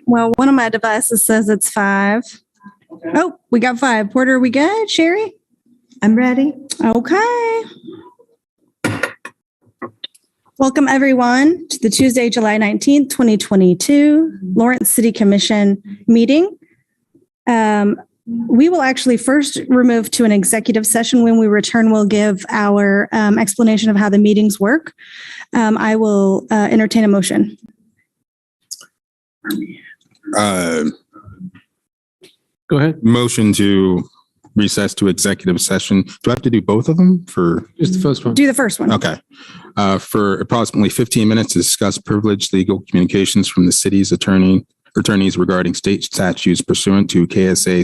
Well, one of my devices says it's 5. Oh, we got 5. Porter, are we good? Sherry? I'm ready. Okay. Welcome, everyone, to the Tuesday, July 19th, 2022 Lawrence City Commission meeting. We will actually first remove to an executive session. When we return, we'll give our explanation of how the meetings work. I will entertain a motion. Go ahead. Motion to recess to executive session. Do I have to do both of them for? Just the first one. Do the first one. Okay. For approximately 15 minutes to discuss privileged legal communications from the city's attorneys regarding state statutes pursuant to KSA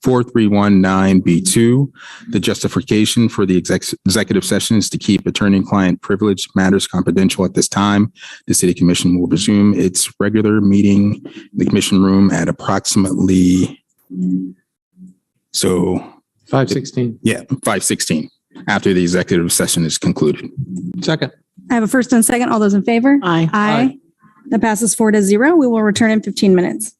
75-4319B2. The justification for the executive session is to keep attorney-client privilege matters confidential at this time. The City Commission will resume its regular meeting in the commission room at approximately 5:16. Yeah, 5:16 after the executive session is concluded. Second. I have a first and second. All those in favor? Aye. Aye. That passes 4-0. We will return in 15 minutes.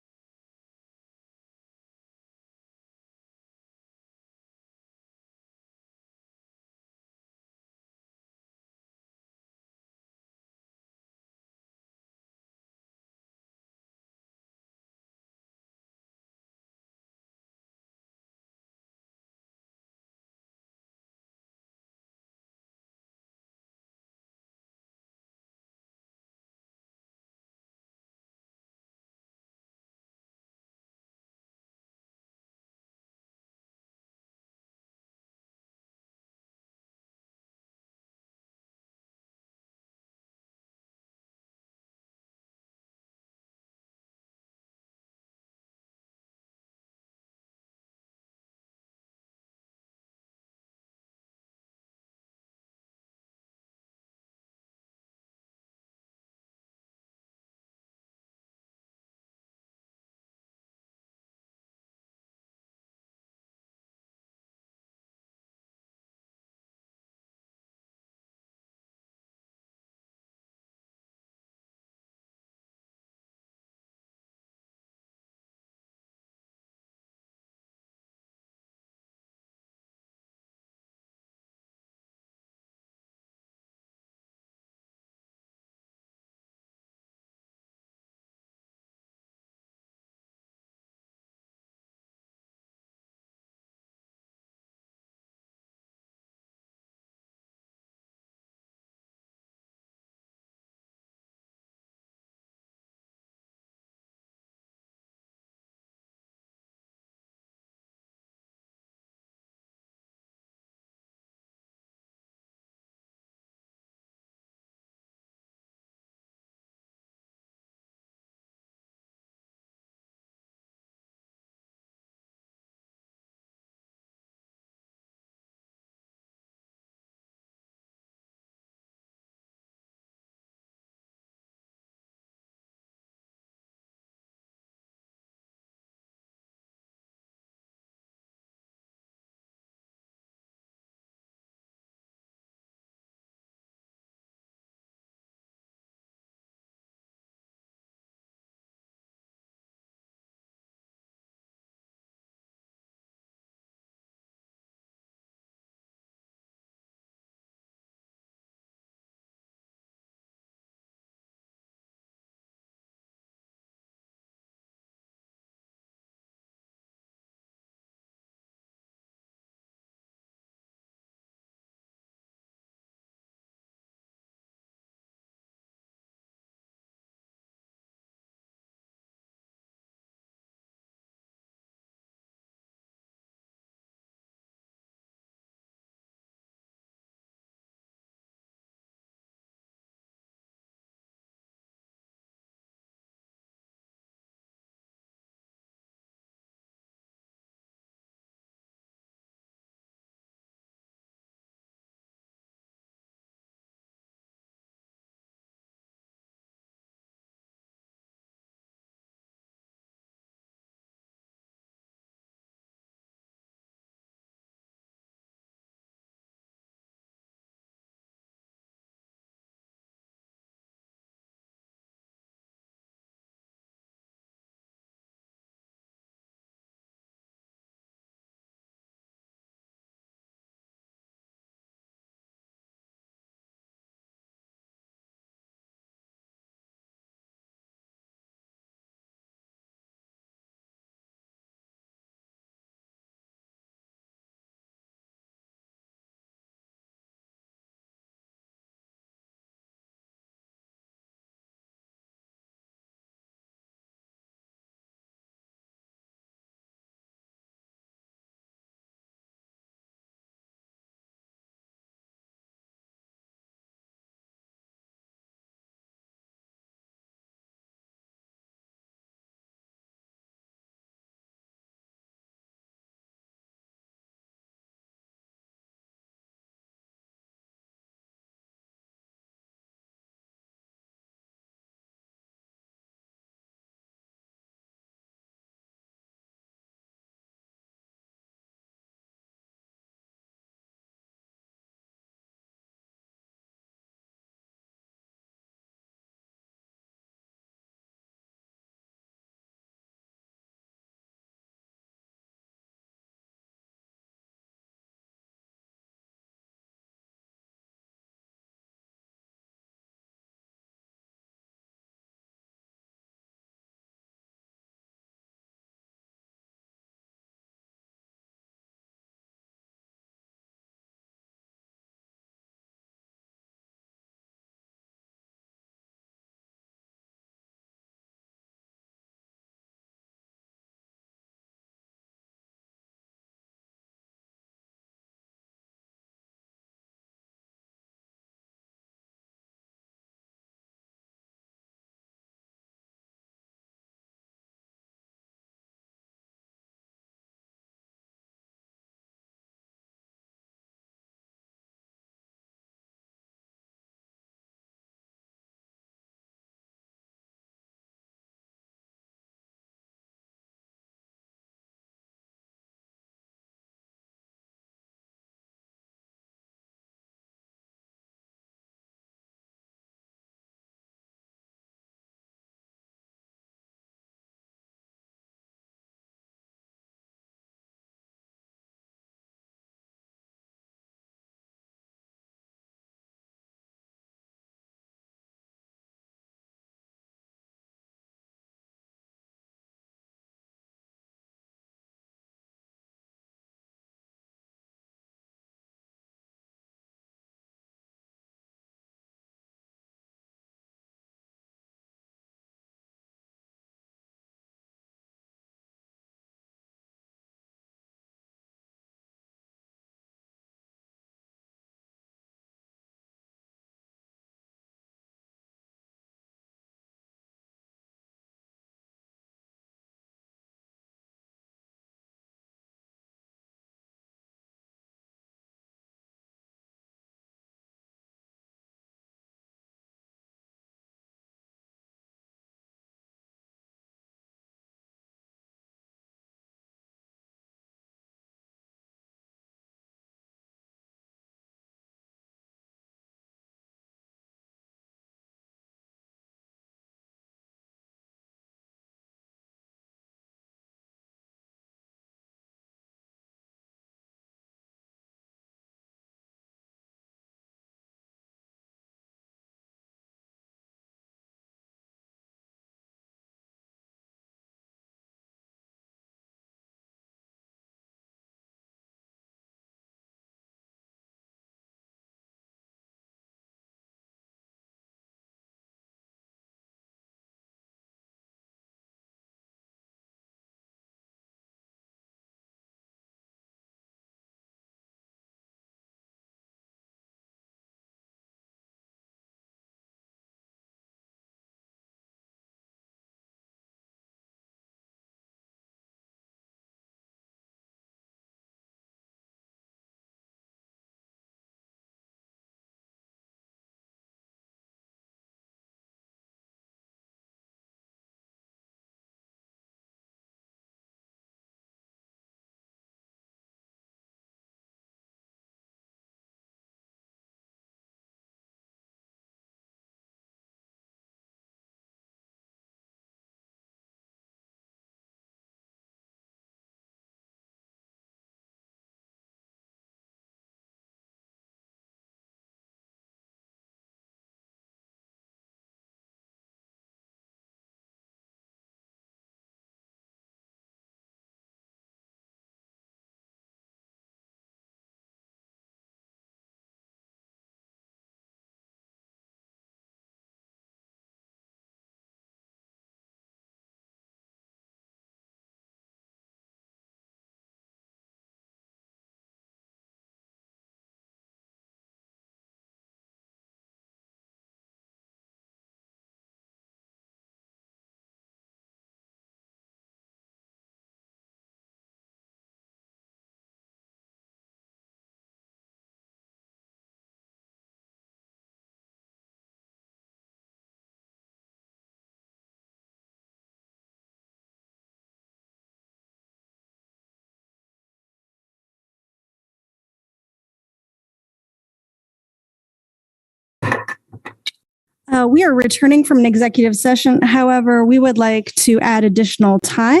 We are returning from an executive session. However, we would like to add additional time.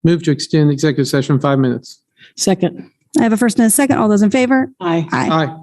Move to extend executive session 5 minutes. Second. I have a first and a second. All those in favor? Aye. Aye. Aye.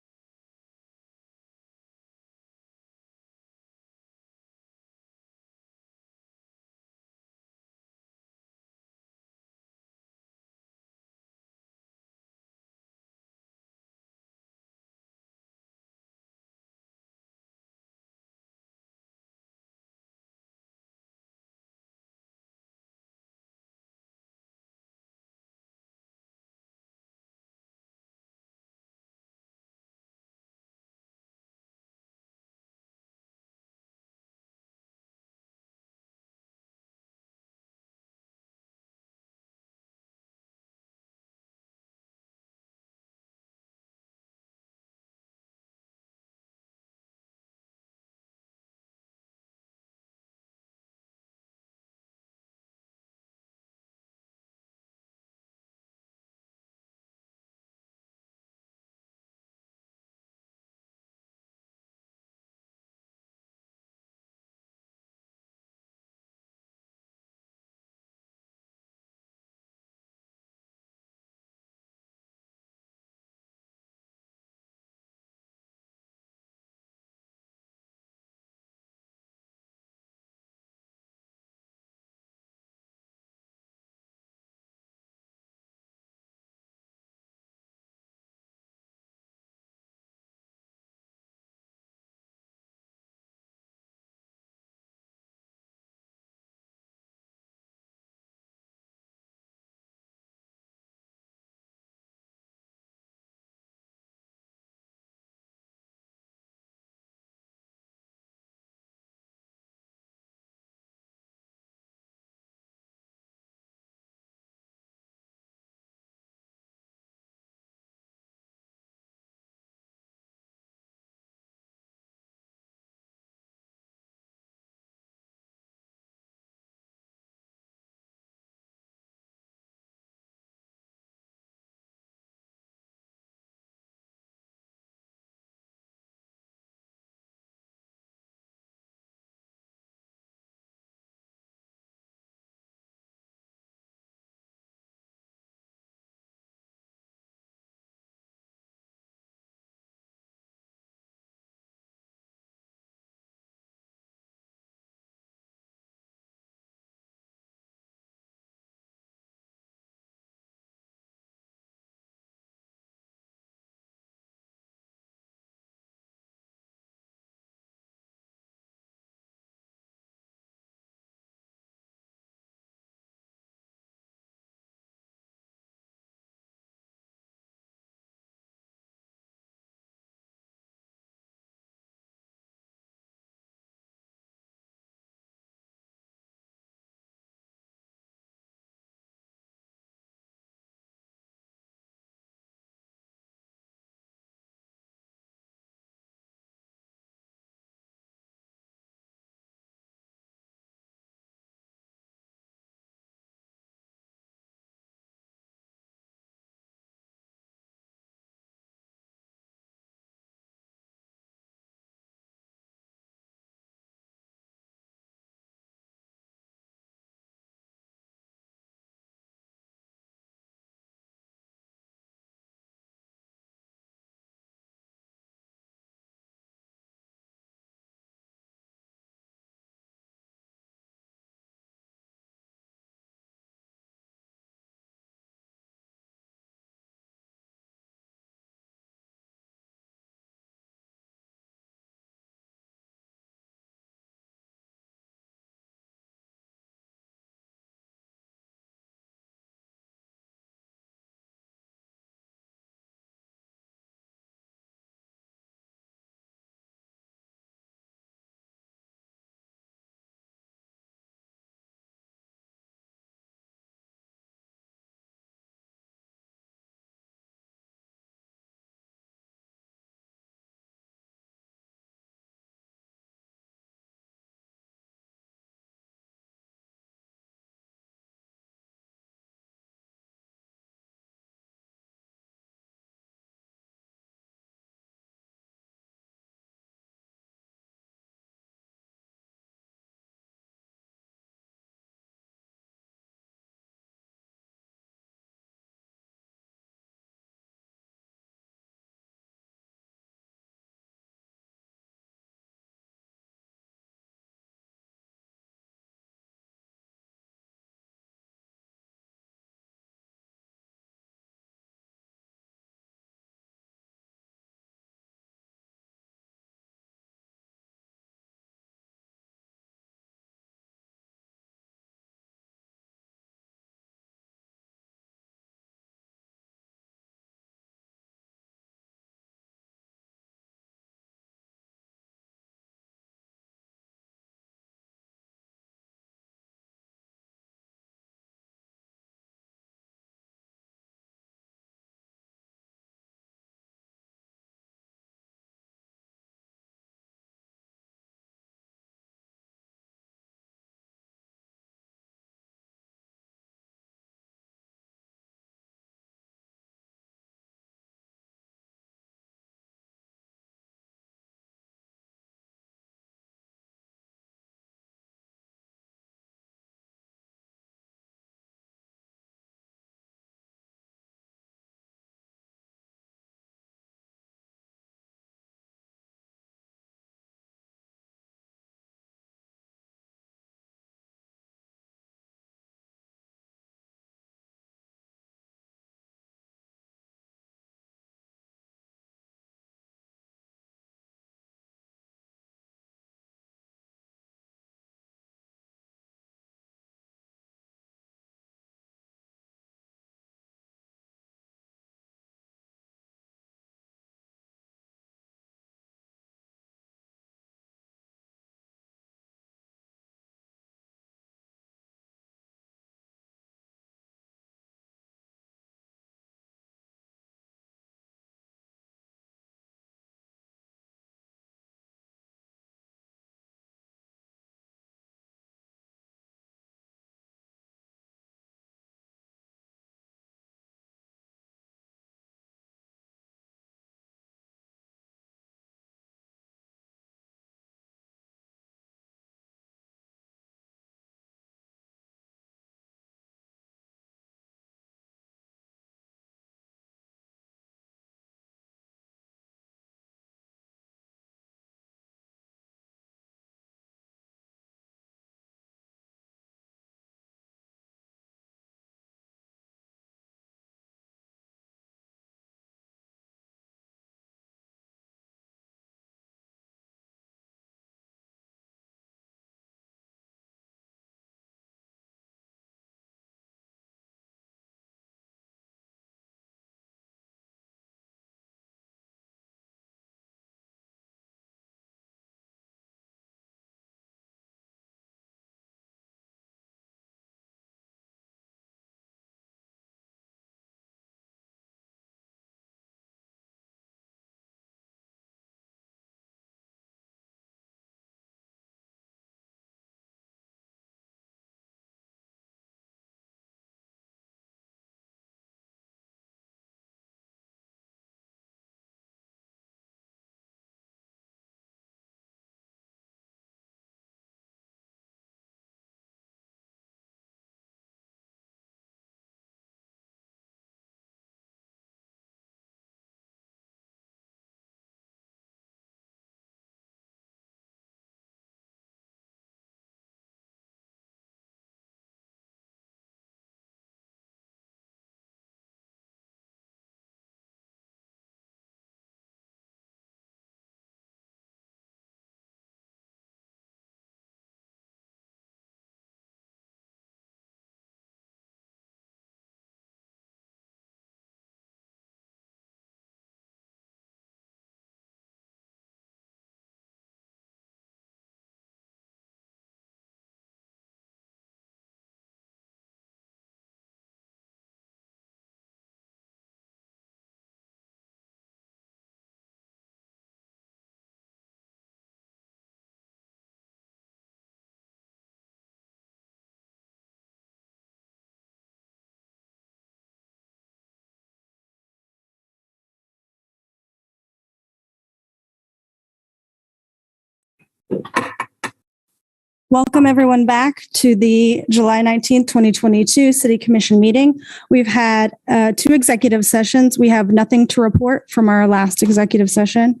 Welcome everyone back to the July 19th, 2022 City Commission meeting. We've had 2 executive sessions. We have nothing to report from our last executive session.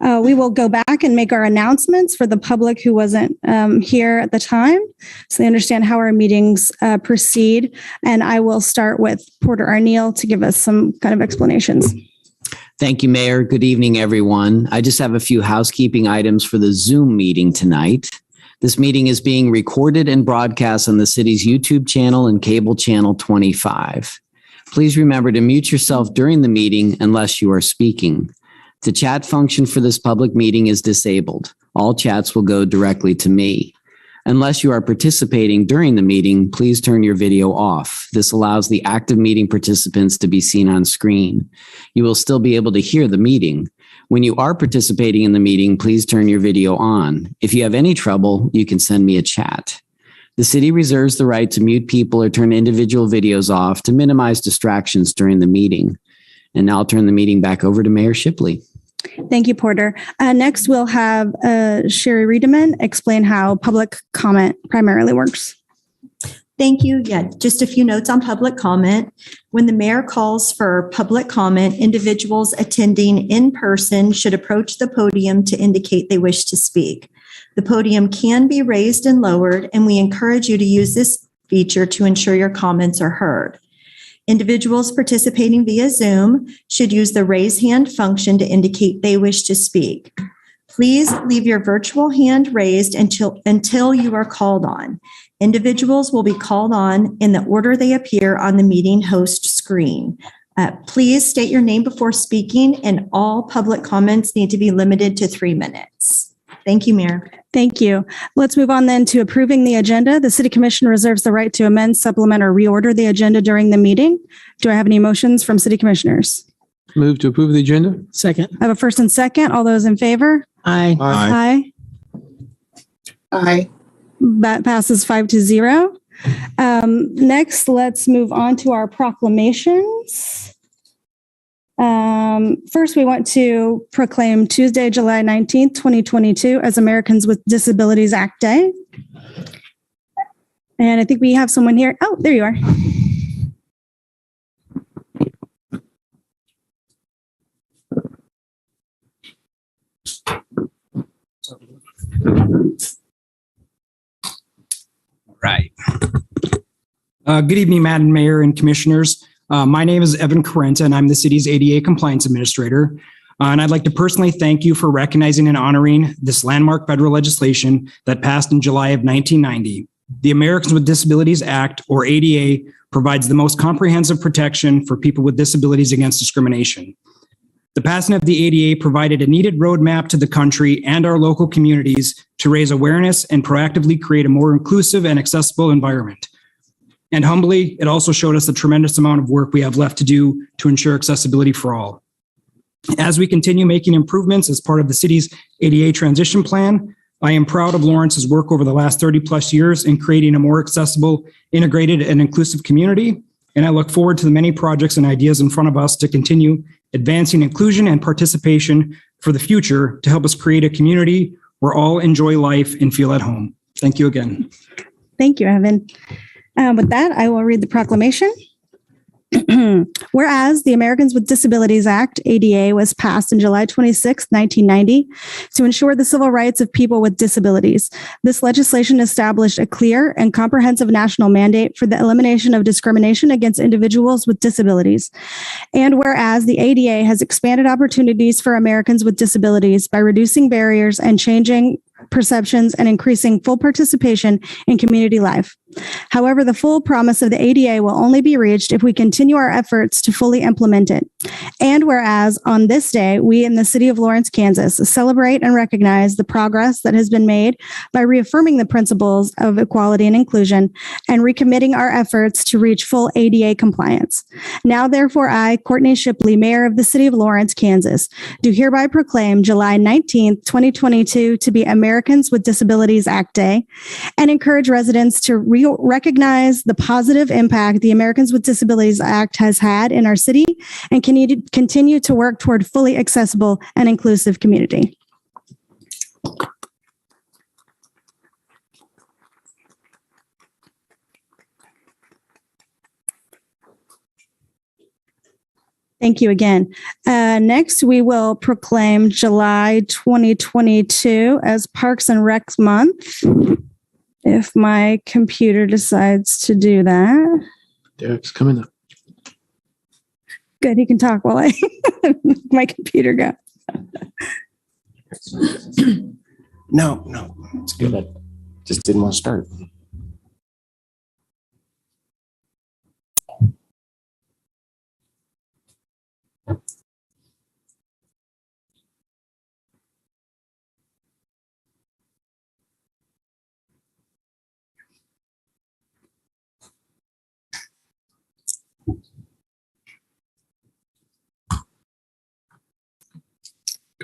We will go back and make our announcements for the public who wasn't here at the time, so they understand how our meetings proceed. And I will start with Porter Arneal to give us some kind of explanations. Thank you, Mayor. Good evening, everyone. I just have a few housekeeping items for the Zoom meeting tonight. This meeting is being recorded and broadcast on the city's YouTube channel and cable channel 25. Please remember to mute yourself during the meeting unless you are speaking. The chat function for this public meeting is disabled. All chats will go directly to me. Unless you are participating during the meeting, please turn your video off. This allows the active meeting participants to be seen on screen. You will still be able to hear the meeting. When you are participating in the meeting, please turn your video on. If you have any trouble, you can send me a chat. The city reserves the right to mute people or turn individual videos off to minimize distractions during the meeting. And now I'll turn the meeting back over to Mayor Shipley. Thank you, Porter. Next, we'll have Sherry Riedemann explain how public comment primarily works. Thank you. Yeah, just a few notes on public comment. When the mayor calls for public comment, individuals attending in person should approach the podium to indicate they wish to speak. The podium can be raised and lowered, and we encourage you to use this feature to ensure your comments are heard. Individuals participating via Zoom should use the raise hand function to indicate they wish to speak. Please leave your virtual hand raised until you are called on. Individuals will be called on in the order they appear on the meeting host screen. Please state your name before speaking, and all public comments need to be limited to 3 minutes. Thank you, Mayor. Thank you. Let's move on then to approving the agenda. The City Commission reserves the right to amend, supplement, or reorder the agenda during the meeting. Do I have any motions from City Commissioners? Move to approve the agenda. Second. I have a first and second. All those in favor? Aye. Aye. Aye. That passes 5-0. Next, let's move on to our proclamations. First, we want to proclaim Tuesday, July 19th, 2022 as Americans with Disabilities Act Day. And I think we have someone here. Oh, there you are. Right. Good evening, Madam Mayor and Commissioners. My name is Evan Carenta, and I'm the city's ADA Compliance Administrator. And I'd like to personally thank you for recognizing and honoring this landmark federal legislation that passed in July of 1990. The Americans with Disabilities Act, or ADA, provides the most comprehensive protection for people with disabilities against discrimination. The passing of the ADA provided a needed roadmap to the country and our local communities to raise awareness and proactively create a more inclusive and accessible environment. And humbly, it also showed us the tremendous amount of work we have left to do to ensure accessibility for all. As we continue making improvements as part of the city's ADA transition plan, I am proud of Lawrence's work over the last 30 plus years in creating a more accessible, integrated, and inclusive community. And I look forward to the many projects and ideas in front of us to continue advancing inclusion and participation for the future to help us create a community where all enjoy life and feel at home. Thank you again. Thank you, Evan. With that, I will read the proclamation. Whereas the Americans with Disabilities Act, ADA, was passed on July 26, 1990, to ensure the civil rights of people with disabilities. This legislation established a clear and comprehensive national mandate for the elimination of discrimination against individuals with disabilities. And whereas the ADA has expanded opportunities for Americans with disabilities by reducing barriers and changing perceptions and increasing full participation in community life. However, the full promise of the ADA will only be reached if we continue our efforts to fully implement it. And whereas on this day, we in the city of Lawrence, Kansas, celebrate and recognize the progress that has been made by reaffirming the principles of equality and inclusion and recommitting our efforts to reach full ADA compliance. Now, therefore, I, Courtney Shipley, Mayor of the city of Lawrence, Kansas, do hereby proclaim July 19th, 2022 to be Americans with Disabilities Act Day and encourage residents to recognize the positive impact the Americans with Disabilities Act has had in our city and continue to work toward fully accessible and inclusive community. Thank you again. Next, we will proclaim July 2022 as Parks and Rec Month. If my computer decides to do that. Derek's coming up. Good, he can talk while I my computer go. No, it's good. I just didn't want to start.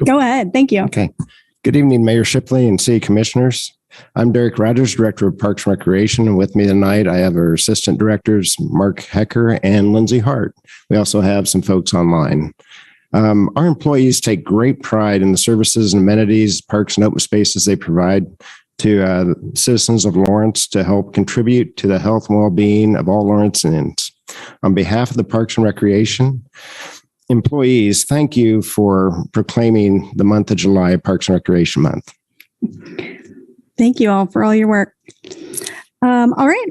Go ahead. Thank you. Okay. Good evening, Mayor Shipley and City Commissioners. I'm Derek Rogers, Director of Parks and Recreation, and with me tonight I have our Assistant Directors, Mark Hecker and Lindsay Hart. We also have some folks online. Our employees take great pride in the services and amenities, parks and open spaces they provide to citizens of Lawrence to help contribute to the health and well-being of all Lawrenceans. On behalf of the Parks and Recreation employees, thank you for proclaiming the month of July Parks and Recreation Month. Thank you all for all your work. All right.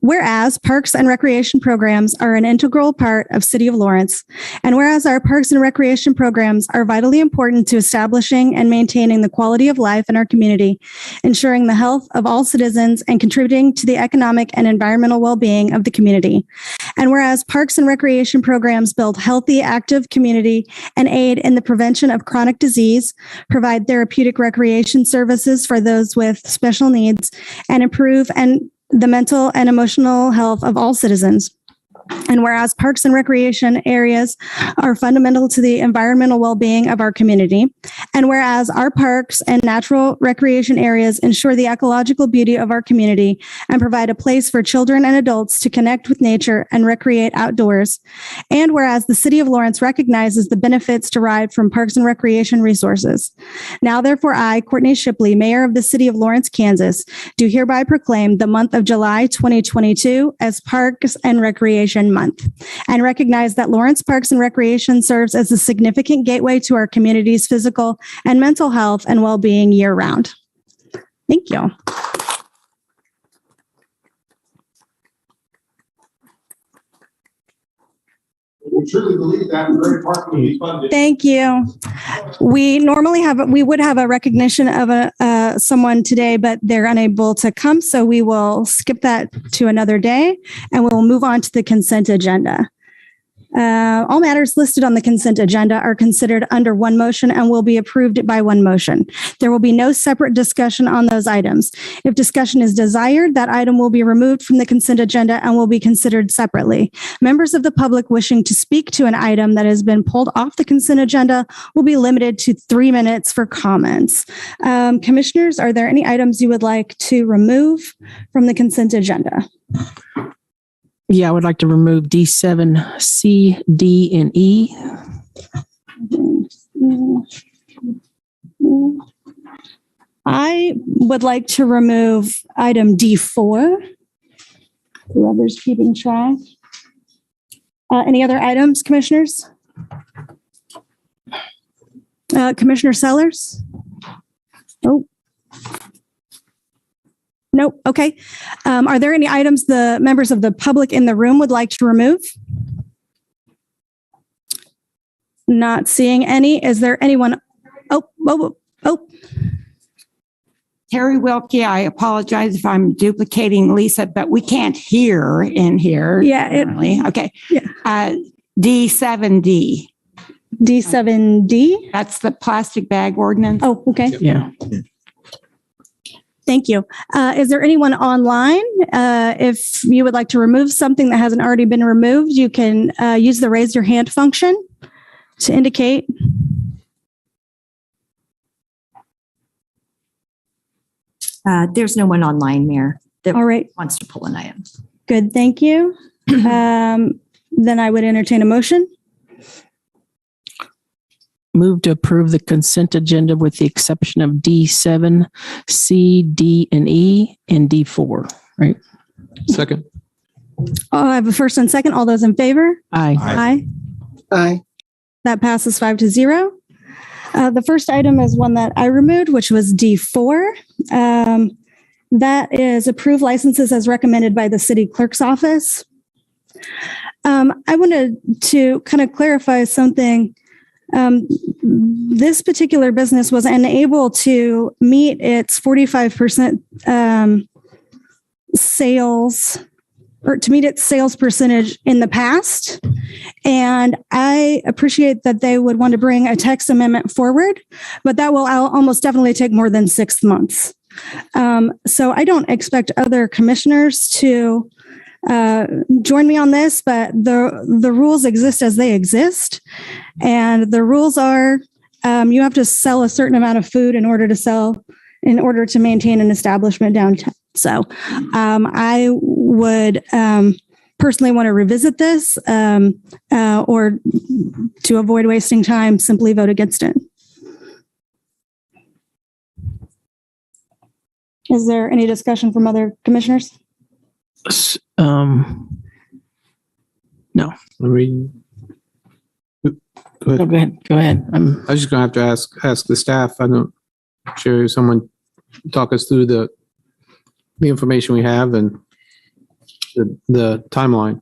Whereas parks and recreation programs are an integral part of City of Lawrence, and whereas our parks and recreation programs are vitally important to establishing and maintaining the quality of life in our community, ensuring the health of all citizens and contributing to the economic and environmental well-being of the community. And whereas parks and recreation programs build healthy, active community and aid in the prevention of chronic disease, provide therapeutic recreation services for those with special needs, and improve the mental and emotional health of all citizens. And whereas parks and recreation areas are fundamental to the environmental well-being of our community, and whereas our parks and natural recreation areas ensure the ecological beauty of our community and provide a place for children and adults to connect with nature and recreate outdoors, and whereas the City of Lawrence recognizes the benefits derived from parks and recreation resources. Now, therefore, I, Courtney Shipley, Mayor of the City of Lawrence, Kansas, do hereby proclaim the month of July 2022 as Parks and Recreation Month, and recognize that Lawrence Parks and Recreation serves as a significant gateway to our community's physical and mental health and well-being year-round. Thank you. We truly believe that Prairie Park will be funded. Thank you. We would have a recognition of someone today, but they're unable to come. So we will skip that to another day and we'll move on to the consent agenda. All matters listed on the consent agenda are considered under one motion and will be approved by one motion. There will be no separate discussion on those items. If discussion is desired, that item will be removed from the consent agenda and will be considered separately. Members of the public wishing to speak to an item that has been pulled off the consent agenda will be limited to 3 minutes for comments. Commissioners, are there any items you would like to remove from the consent agenda? Yeah, I would like to remove D7, C, D, and E. I would like to remove item D4. Whoever's keeping track. Any other items, commissioners? Commissioner Sellers? Oh. Nope. Okay. Are there any items the members of the public in the room would like to remove? Not seeing any. Is there anyone? Oh. Terry Wilkie, I apologize if I'm duplicating Lisa, but we can't hear in here. Yeah. Okay. Yeah. D7D. D7D? That's the plastic bag ordinance. Oh, okay. Yeah. Thank you. Is there anyone online? If you would like to remove something that hasn't already been removed, you can use the raise your hand function to indicate. There's no one online, Mayor, that All right. wants to pull an item. Good. Thank you. Then I would entertain a motion. Move to approve the consent agenda with the exception of D7, C, D, and E, and D4, right? Second. I have a first and second. All those in favor? Aye. Aye. Aye. That passes 5-0. The first item is one that I removed, which was D4. That is approved licenses as recommended by the city clerk's office. I wanted to kind of clarify something. This particular business was unable to meet its 45% sales, or to meet its sales percentage in the past. And I appreciate that they would want to bring a text amendment forward, but that will almost definitely take more than 6 months. So I don't expect other commissioners to join me on this, but the rules exist as they exist. And the rules are you have to sell a certain amount of food in order to maintain an establishment downtown. So I would personally want to revisit this or to avoid wasting time, simply vote against it. Is there any discussion from other commissioners? No. Go ahead. Go ahead. I was just gonna have to ask the staff. I'm sure someone talk us through the information we have and the timeline.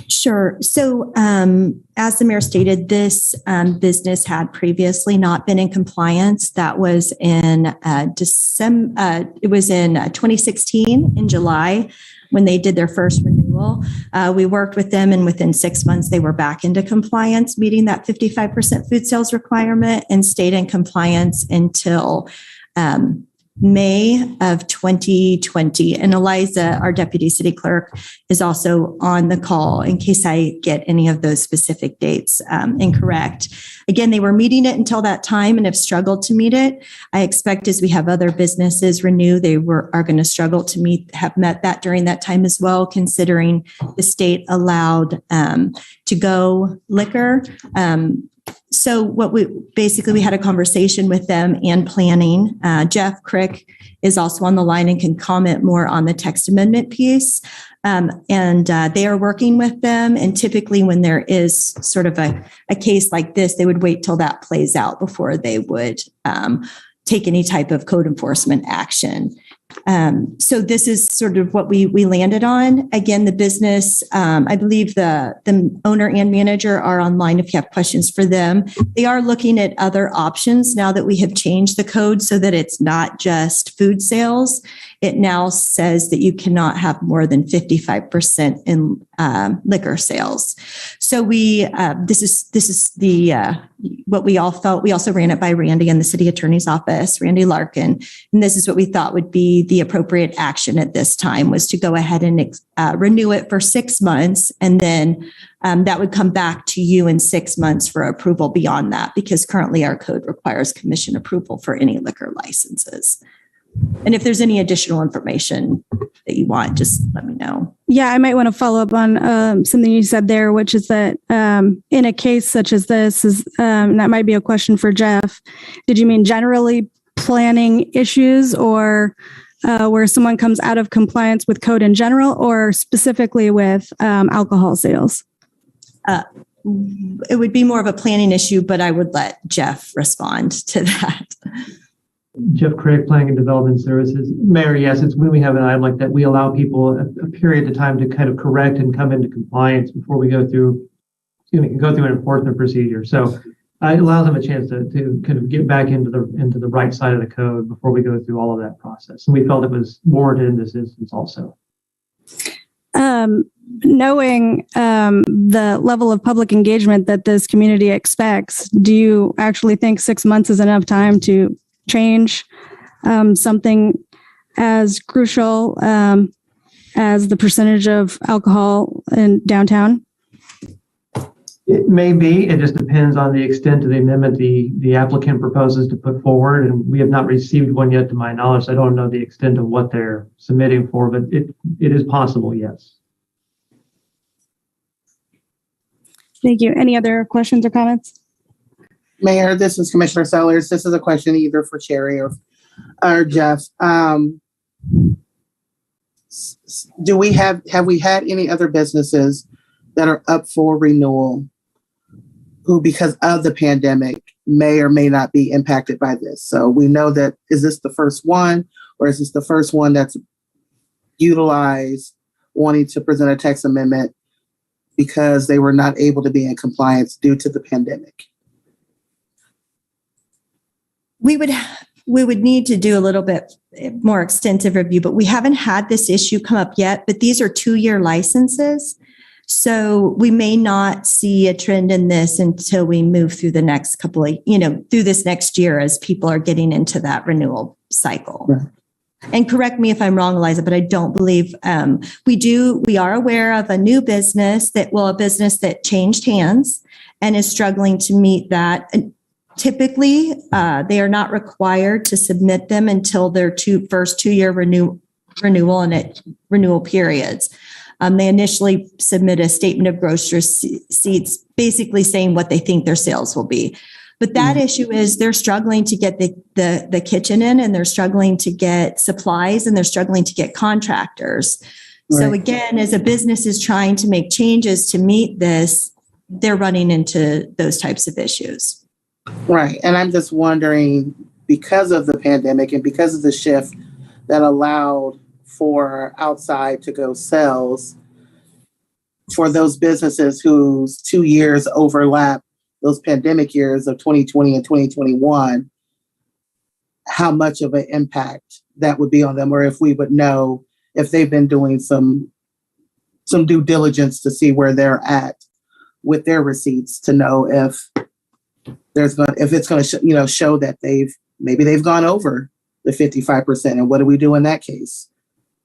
Sure. So as the mayor stated, this business had previously not been in compliance. That was in December. It was in 2016 in July when they did their first renewal. We worked with them, and within 6 months, they were back into compliance, meeting that 55% food sales requirement, and stayed in compliance until May of 2020. And Eliza, our deputy city clerk, is also on the call in case I get any of those specific dates incorrect. Again, they were meeting it until that time and have struggled to meet it. I expect as we have other businesses renew, they are going to struggle to have met that during that time as well, considering the state allowed to-go liquor. So we had a conversation with them and planning. Jeff Crick is also on the line and can comment more on the text amendment piece. They are working with them. And typically when there is sort of a case like this, they would wait till that plays out before they would take any type of code enforcement action. So this is sort of what we landed on. Again, the business, I believe the owner and manager are online if you have questions for them. They are looking at other options now that we have changed the code so that it's not just food sales. It now says that you cannot have more than 55% in liquor sales. So this is what we all felt. We also ran it by Randy in the city attorney's office, Randy Larkin. And this is what we thought would be the appropriate action at this time, was to go ahead and renew it for 6 months. And then that would come back to you in 6 months for approval beyond that, because currently our code requires commission approval for any liquor licenses. And if there's any additional information that you want, just let me know. Yeah, I might want to follow up on something you said there, which is that in a case such as this, that might be a question for Jeff. Did you mean generally planning issues, or where someone comes out of compliance with code in general, or specifically with alcohol sales? It would be more of a planning issue, but I would let Jeff respond to that. Jeff Craig, Planning and Development Services. Mayor, yes, it's when we have an item like that, we allow people a period of time to kind of correct and come into compliance before we go through an enforcement procedure. So it allows them a chance to kind of get back into the right side of the code before we go through all of that process. And we felt it was warranted in this instance also. Knowing the level of public engagement that this community expects, do you actually think 6 months is enough time to change something as crucial as the percentage of alcohol in downtown? It may be. It just depends on the extent of the amendment the applicant proposes to put forward. And we have not received one yet to my knowledge. So I don't know the extent of what they're submitting for, but it is possible, yes. Thank you. Any other questions or comments? Mayor, this is Commissioner Sellers. This is a question either for Sherry or Jeff. Do we have we had any other businesses that are up for renewal who, because of the pandemic, may or may not be impacted by this? So we know that, is this the first one, or is this the first one that's utilized wanting to present a text amendment because they were not able to be in compliance due to the pandemic? We would need to do a little bit more extensive review, but we haven't had this issue come up yet. But these are 2-year licenses. So we may not see a trend in this until we move through the next couple of, through this next year as people are getting into that renewal cycle. Right. And correct me if I'm wrong, Eliza, but I don't believe we are aware of a new business a business that changed hands and is struggling to meet that. And typically, they are not required to submit them until their first 2-year renewal and renewal periods. They initially submit a statement of gross receipts, basically saying what they think their sales will be. But that issue is they're struggling to get the kitchen in, and they're struggling to get supplies, and they're struggling to get contractors. Right. So again, as a business is trying to make changes to meet this, they're running into those types of issues. Right. And I'm just wondering, because of the pandemic and because of the shift that allowed for outside to go sales, for those businesses whose 2 years overlap those pandemic years of 2020 and 2021, how much of an impact that would be on them, or if we would know if they've been doing some due diligence to see where they're at with their receipts, to know if it's going to show that they've gone over the 55%, and what do we do in that case?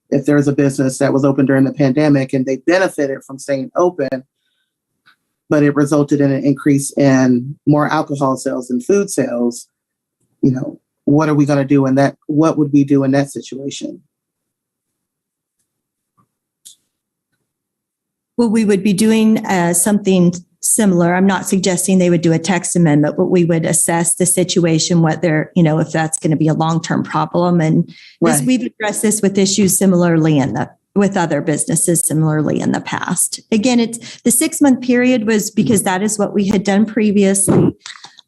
If there's a business that was open during the pandemic and they benefited from staying open, but it resulted in an increase in more alcohol sales and food sales, what are we going to do in that? What would we do in that situation? Well, we would be doing something similar. I'm not suggesting they would do a text amendment, but we would assess the situation, whether, if that's going to be a long-term problem. And right. We've addressed this with issues similarly with other businesses similarly in the past. Again, it's the 6-month period was because that is what we had done previously.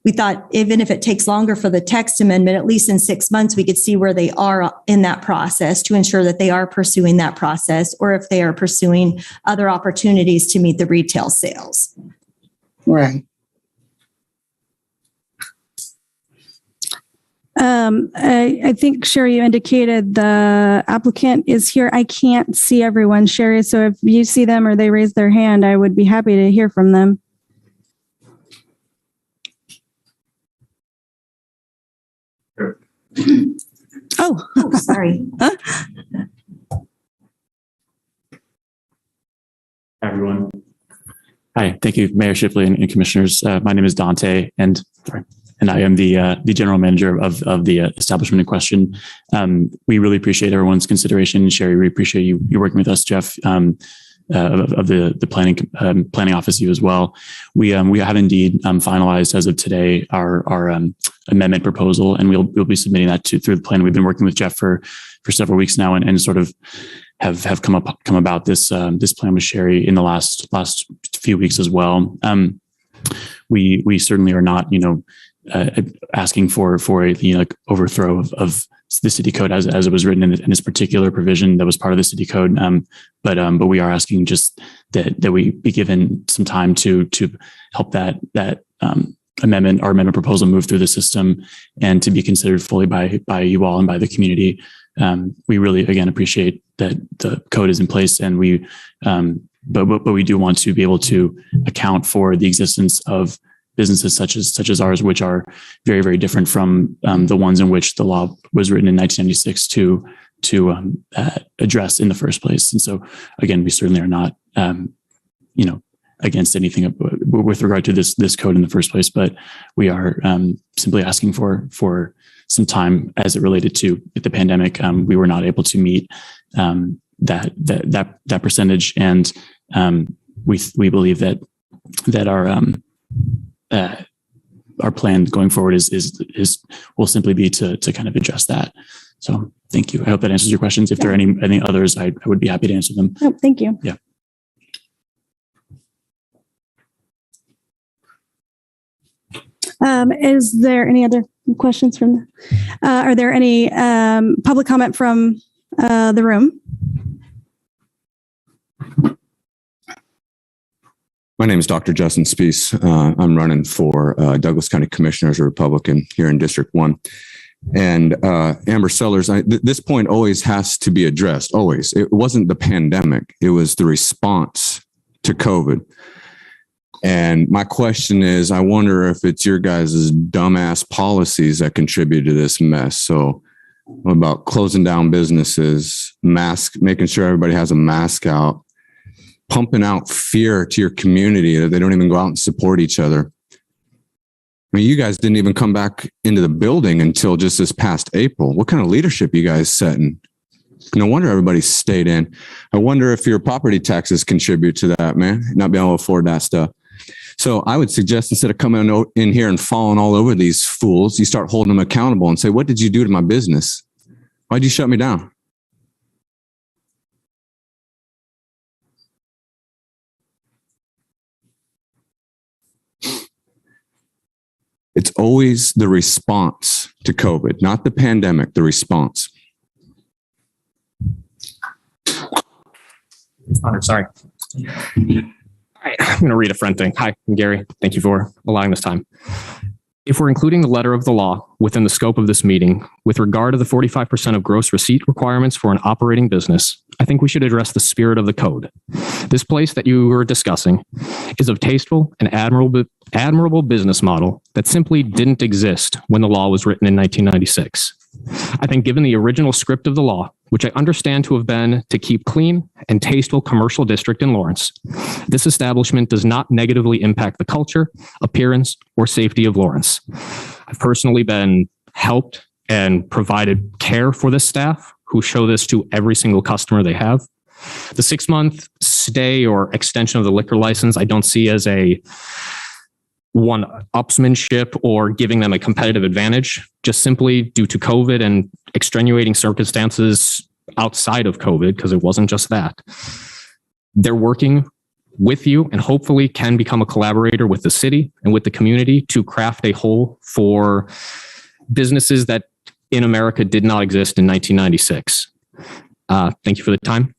We thought even if it takes longer for the text amendment, at least in 6 months, we could see where they are in that process to ensure that they are pursuing that process, or if they are pursuing other opportunities to meet the retail sales. Right. I think, Sherry, you indicated the applicant is here. I can't see everyone, Sherry. So if you see them or they raise their hand, I would be happy to hear from them. Oh, sorry. Hi, everyone. Hi, thank you, Mayor Shipley and commissioners. My name is Dante, and I am the general manager of the establishment in question. We really appreciate everyone's consideration. Sherry, we appreciate you working with us, Jeff, of the planning office, you as well. We have indeed finalized as of today our amendment proposal, and we'll be submitting that through the plan. We've been working with Jeff for several weeks now, and sort of have come about this plan with Sherry in the last few weeks as well. We certainly are not, asking for a overthrow of the city code as it was written in this particular provision that was part of the city code. But we are asking just that we be given some time to help that amendment proposal move through the system and to be considered fully by you all and by the community. We really, again, appreciate that the code is in place, and but we do want to be able to account for the existence of businesses such as ours, which are very, very different from the ones in which the law was written in 1996 to address in the first place. And so, again, we certainly are not, against anything with regard to this code in the first place, but we are simply asking for some time as it related to the pandemic. We were not able to meet that percentage, and we believe that our plan going forward is will simply be to kind of address that. So thank you. I hope that answers your questions. If there are any others, I would be happy to answer them. Oh, thank you. Yeah. Is there any other questions from, are there any public comment from the room? My name is Dr. Justin Spees. I'm running for Douglas County Commissioner as a Republican here in District 1. And Amber Sellers, this point always has to be addressed, always. It wasn't the pandemic. It was the response to COVID. And my question is, I wonder if it's your guys' dumbass policies that contribute to this mess. So what about closing down businesses, making sure everybody has a mask out, pumping out fear to your community that they don't even go out and support each other. I mean, you guys didn't even come back into the building until just this past April. What kind of leadership you guys setting? No wonder everybody stayed in. I wonder if your property taxes contribute to that, man, not being able to afford that stuff. So I would suggest instead of coming in here and falling all over these fools, you start holding them accountable and say, what did you do to my business? Why'd you shut me down? It's always the response to COVID, not the pandemic, the response. Sorry. All right, I'm going to read a friend thing. Hi, I'm Gary. Thank you for allowing this time. If we're including the letter of the law within the scope of this meeting, with regard to the 45% of gross receipt requirements for an operating business, I think we should address the spirit of the code. This place that you were discussing is a tasteful and admirable business model that simply didn't exist when the law was written in 1996. I think given the original script of the law, which I understand to have been to keep clean and tasteful commercial district in Lawrence, this establishment does not negatively impact the culture, appearance, or safety of Lawrence. I've personally been helped and provided care for this staff who show this to every single customer they have. The 6-month stay or extension of the liquor license, I don't see as a one-upsmanship or giving them a competitive advantage, just simply due to COVID and extenuating circumstances outside of COVID, because it wasn't just that. They're working with you and hopefully can become a collaborator with the city and with the community to craft a whole for businesses that in America did not exist in 1996. Thank you for the time.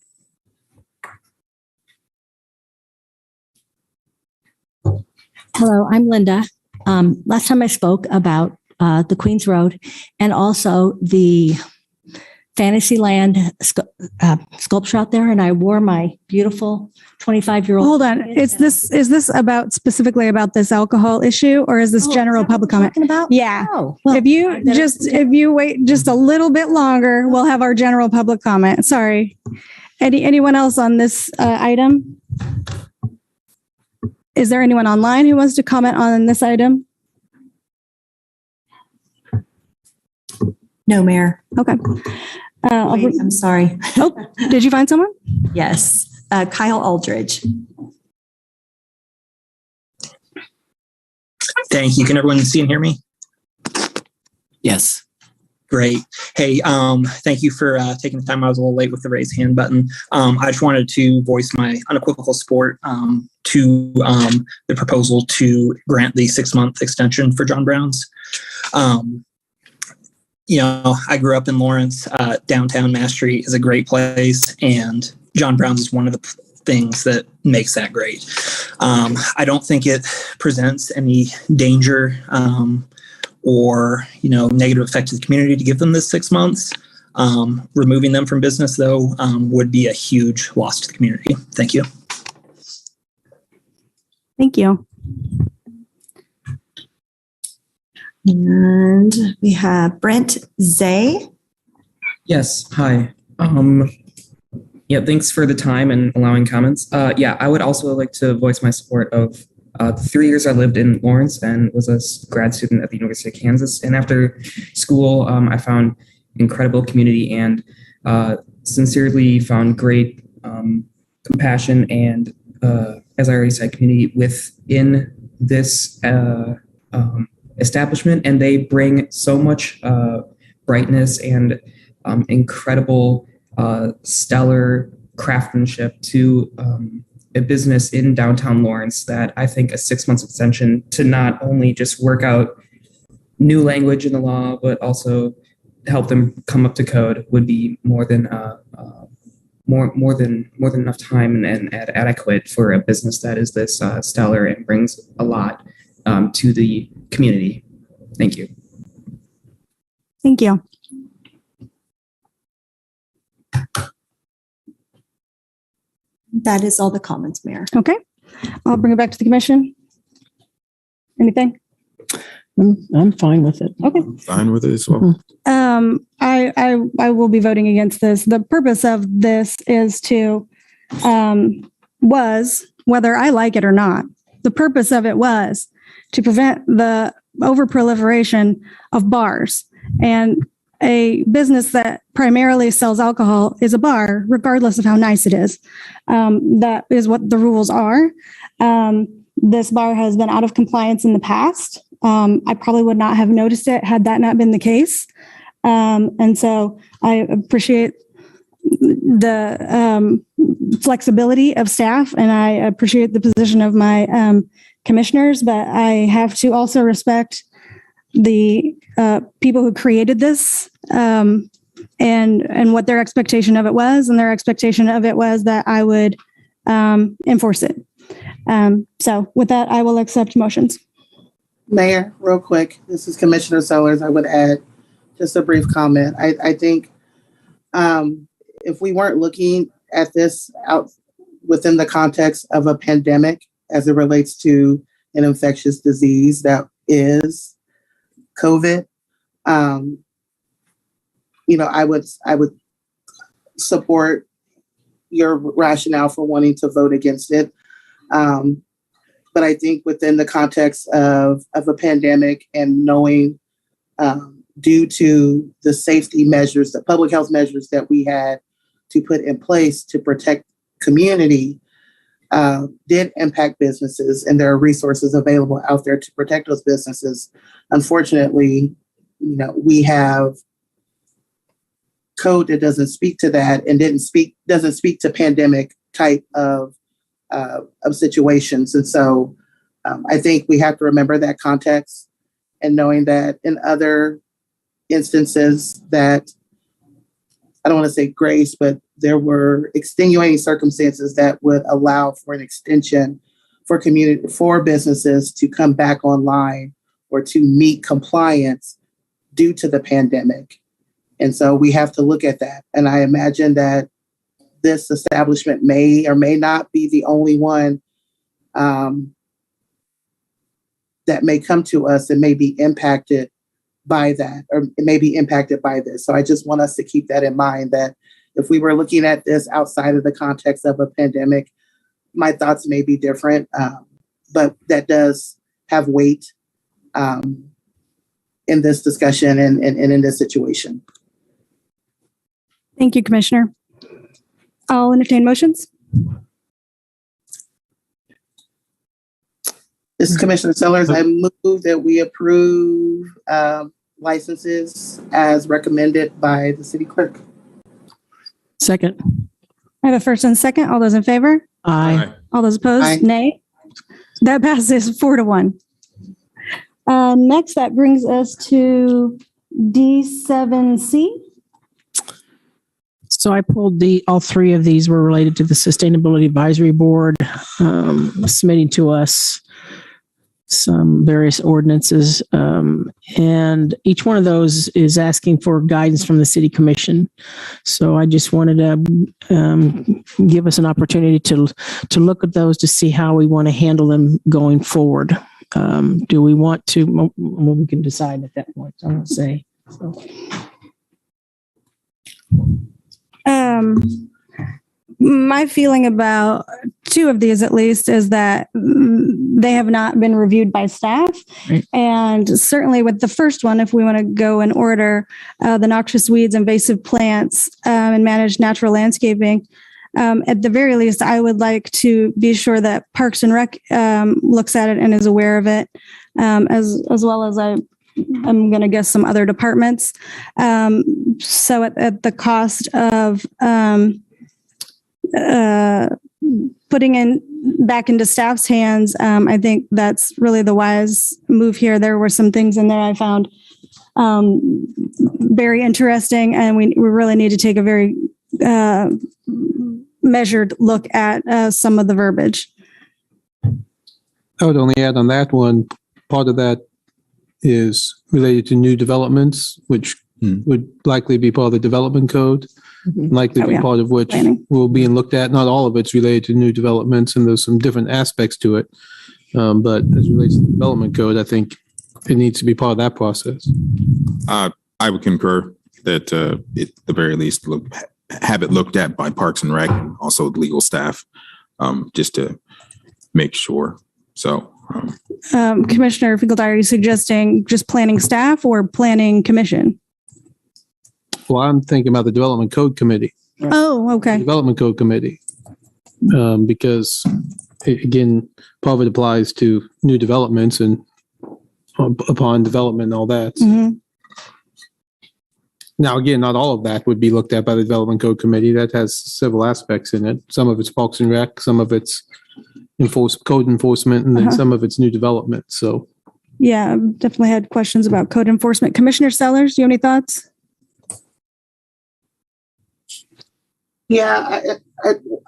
Hello, I'm Linda. Last time I spoke about the Queens Road and also the Fantasyland sculpture out there, and I wore my beautiful 25-year-old. Hold on. Is this about specifically about this alcohol issue, or is this general public comment? About? Yeah. Oh, well, if you wait just a little bit longer, we'll have our general public comment. Sorry. Anyone else on this item? Is there anyone online who wants to comment on this item? No, Mayor. Okay. Wait, I'm sorry. Oh, did you find someone? Yes. Kyle Aldridge. Thank you. Can everyone see and hear me? Yes. Great. Hey, thank you for taking the time. I was a little late with the raise hand button. I just wanted to voice my unequivocal support to the proposal to grant the 6-month extension for John Brown's. I grew up in Lawrence. Downtown Mass Street is a great place, and John Brown's is one of the things that makes that great. I don't think it presents any danger or negative effect to the community to give them this 6 months. Removing them from business, though, would be a huge loss to the community. Thank you. Thank you. And we have Brent Zay. Yes. Hi. Thanks for the time and allowing comments. I would also like to voice my support of the 3 years I lived in Lawrence and was a grad student at the University of Kansas. And after school, I found incredible community and sincerely found great compassion and, as I already said, community within this establishment. And they bring so much brightness and incredible, stellar craftsmanship to a business in downtown Lawrence that I think a 6 months extension to not only just work out new language in the law, but also help them come up to code would be more than enough time and adequate for a business that is this stellar and brings a lot to the community. Thank you. Thank you. That is all the comments, Mayor. Okay. I'll bring it back to the commission. Anything? I'm fine with it. Okay. Fine with it as well. I will be voting against this. The purpose of this is to, was, whether I like it or not, the purpose of it was to prevent the overproliferation of bars. And a business that primarily sells alcohol is a bar, regardless of how nice it is. That is what the rules are. This bar has been out of compliance in the past. I probably would not have noticed it had that not been the case. And so I appreciate the flexibility of staff, and I appreciate the position of my commissioners, but I have to also respect the people who created this and what their expectation of it was. And their expectation of it was that I would enforce it. So with that, I will accept motions. Mayor, real quick, this is Commissioner Sellers. I would add just a brief comment. I think if we weren't looking at this out within the context of a pandemic as it relates to an infectious disease that is COVID, I would support your rationale for wanting to vote against it. But I think within the context of a pandemic and knowing due to the safety measures, the public health measures that we had to put in place to protect community, did impact businesses, and there are resources available out there to protect those businesses. Unfortunately, we have code that doesn't speak to that and doesn't speak to pandemic type of situations. And so I think we have to remember that context, and knowing that in other instances that, I don't want to say grace, but there were extenuating circumstances that would allow for an extension for businesses to come back online or to meet compliance due to the pandemic. And so we have to look at that. And I imagine that this establishment may or may not be the only one that may come to us and may be impacted by that, or it may be impacted by this. So I just want us to keep that in mind, that if we were looking at this outside of the context of a pandemic, my thoughts may be different, but that does have weight in this discussion and in this situation. Thank you, Commissioner. I'll entertain motions. This is Commissioner Sellers. I move that we approve licenses as recommended by the city clerk. Second. I have a first and a second. All those in favor? Aye. All those opposed? Aye. Nay. That passes 4-1. Next, that brings us to D7C. So I pulled all three of these were related to the Sustainability Advisory Board, submitting to us some various ordinances. And each one of those is asking for guidance from the City Commission. So I just wanted to give us an opportunity to look at those to see how we want to handle them going forward. Do we want to, well, we can decide at that point, I won't say. So. My feeling about two of these, at least, is that they have not been reviewed by staff. Right. And certainly with the first one, if we want to go in order, the noxious weeds, invasive plants, and managed natural landscaping, at the very least, I would like to be sure that Parks and Rec looks at it and is aware of it, as well as I'm going to guess some other departments. So at the cost of putting in back into staff's hands, I think that's really the wise move here. There were some things in there I found very interesting, and we really need to take a very measured look at some of the verbiage. I would only add on that one, part of that is related to new developments, which would likely be part of the development code, likely to be part of which will be looked at. Not all of it's related to new developments, and there's some different aspects to it. But as it relates to the development code, I think it needs to be part of that process. I would concur that at the very least, have it looked at by Parks and Rec, and also legal staff, just to make sure. So, Commissioner Finkeldine, are you suggesting just planning staff or planning commission? Well, I'm thinking about the Development Code Committee. Oh, okay. Development Code Committee, because again, part of it applies to new developments and upon development and all that. Mm-hmm. Now, again, not all of that would be looked at by the Development Code Committee. That has several aspects in it. Some of it's Parks and Rec, some of it's code enforcement, and then some of it's new development. So, yeah, definitely had questions about code enforcement. Commissioner Sellers, do you have any thoughts? Yeah,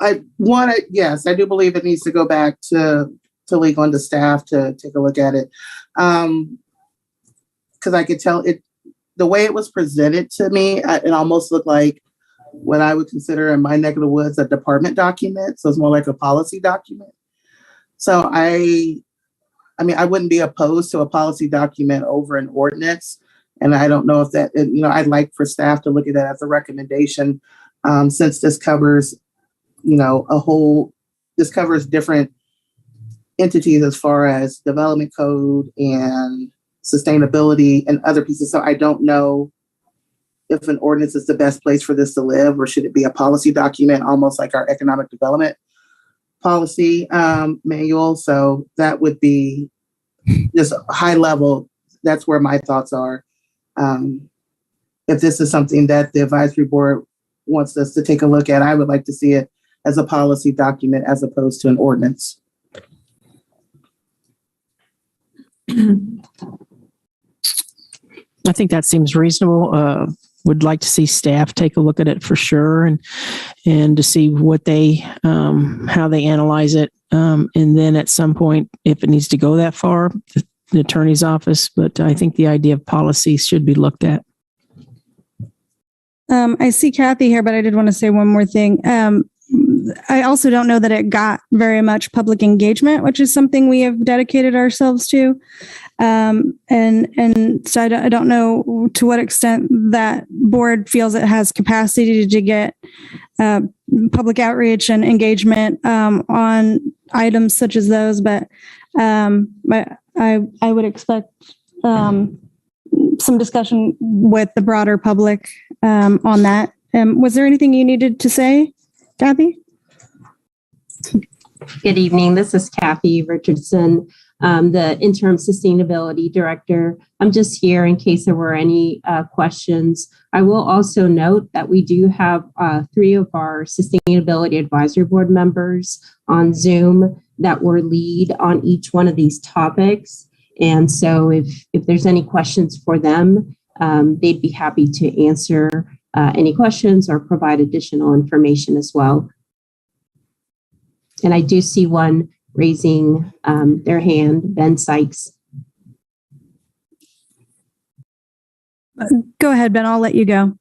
I want to, yes, I do believe it needs to go back to legal and to staff to take a look at it. Because I could tell it, the way it was presented to me, it almost looked like what I would consider in my neck of the woods a department document. So it's more like a policy document. So I mean, I wouldn't be opposed to a policy document over an ordinance. And I don't know if that, I'd like for staff to look at that as a recommendation, since this covers, this covers different entities as far as development code and sustainability and other pieces. So I don't know if an ordinance is the best place for this to live, or should it be a policy document, almost like our economic development policy manual. So that would be just high level. That's where my thoughts are. If this is something that the advisory board wants us to take a look at, I would like to see it as a policy document as opposed to an ordinance. I think that seems reasonable. Would like to see staff take a look at it for sure, and to see what they, how they analyze it. And then at some point, if it needs to go that far, the attorney's office. But I think the idea of policy should be looked at. I see Kathy here, but I did want to say one more thing. I also don't know that it got very much public engagement, which is something we have dedicated ourselves to. And so I don't know to what extent that board feels it has capacity to get public outreach and engagement on items such as those. But I would expect some discussion with the broader public on that. Was there anything you needed to say, Kathy? Good evening. This is Kathy Richardson, the interim sustainability director. I'm just here in case there were any questions. I will also note that we do have 3 of our sustainability advisory board members on Zoom that were lead on each one of these topics. And so if there's any questions for them, they'd be happy to answer any questions or provide additional information as well. And I do see one raising their hand, Ben Sykes. Go ahead, Ben. I'll let you go.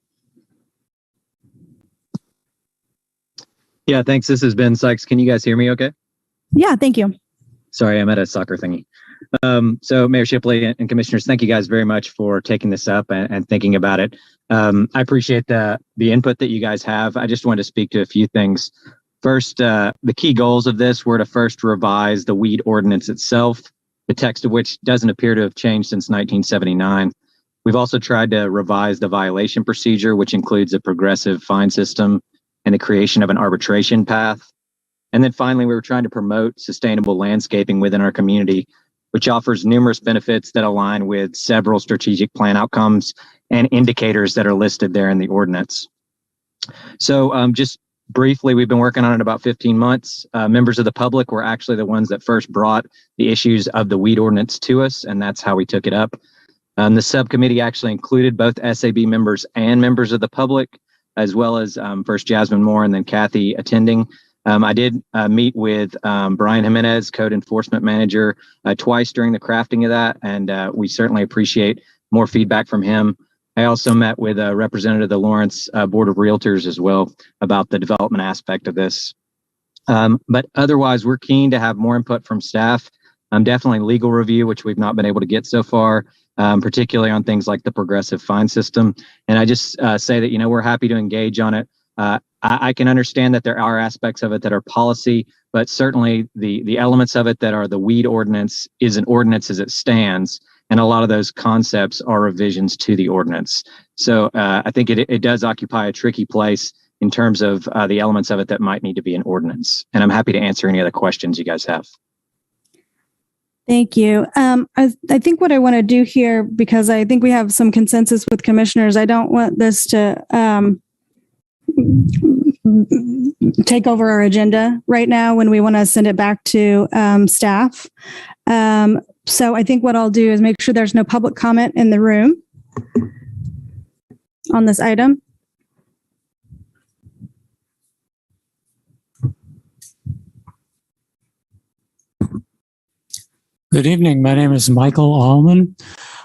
Yeah, thanks. This is Ben Sykes. Can you guys hear me okay? Yeah, thank you. Sorry, I'm at a soccer thingy. So Mayor Shipley and commissioners, thank you guys very much for taking this up and thinking about it. I appreciate the input that you guys have. I just wanted to speak to a few things. First, the key goals of this were to first revise the weed ordinance itself, the text of which doesn't appear to have changed since 1979. We've also tried to revise the violation procedure, which includes a progressive fine system and the creation of an arbitration path. And then finally, we were trying to promote sustainable landscaping within our community which offers numerous benefits that align with several strategic plan outcomes and indicators that are listed there in the ordinance. So just briefly, we've been working on it about 15 months. Members of the public were actually the ones that first brought the issues of the weed ordinance to us, and that's how we took it up. The subcommittee actually included both SAB members and members of the public, as well as first Jasmine Moore and then Kathy attending. I did meet with Brian Jimenez, Code Enforcement Manager, twice during the crafting of that, and we certainly appreciate more feedback from him. I also met with a representative of the Lawrence Board of Realtors as well about the development aspect of this. But otherwise, we're keen to have more input from staff. Definitely legal review, which we've not been able to get so far, particularly on things like the progressive fine system. And I just say that, we're happy to engage on it. I can understand that there are aspects of it that are policy, but certainly the elements of it that are the weed ordinance is an ordinance as it stands. And a lot of those concepts are revisions to the ordinance. So I think it does occupy a tricky place in terms of the elements of it that might need to be an ordinance. And I'm happy to answer any other questions you guys have. Thank you. I think what I want to do here, because I think we have some consensus with commissioners, I don't want this to take over our agenda right now when we want to send it back to staff. So I think what I'll do is make sure there's no public comment in the room on this item. Good evening. My name is Michael Allman.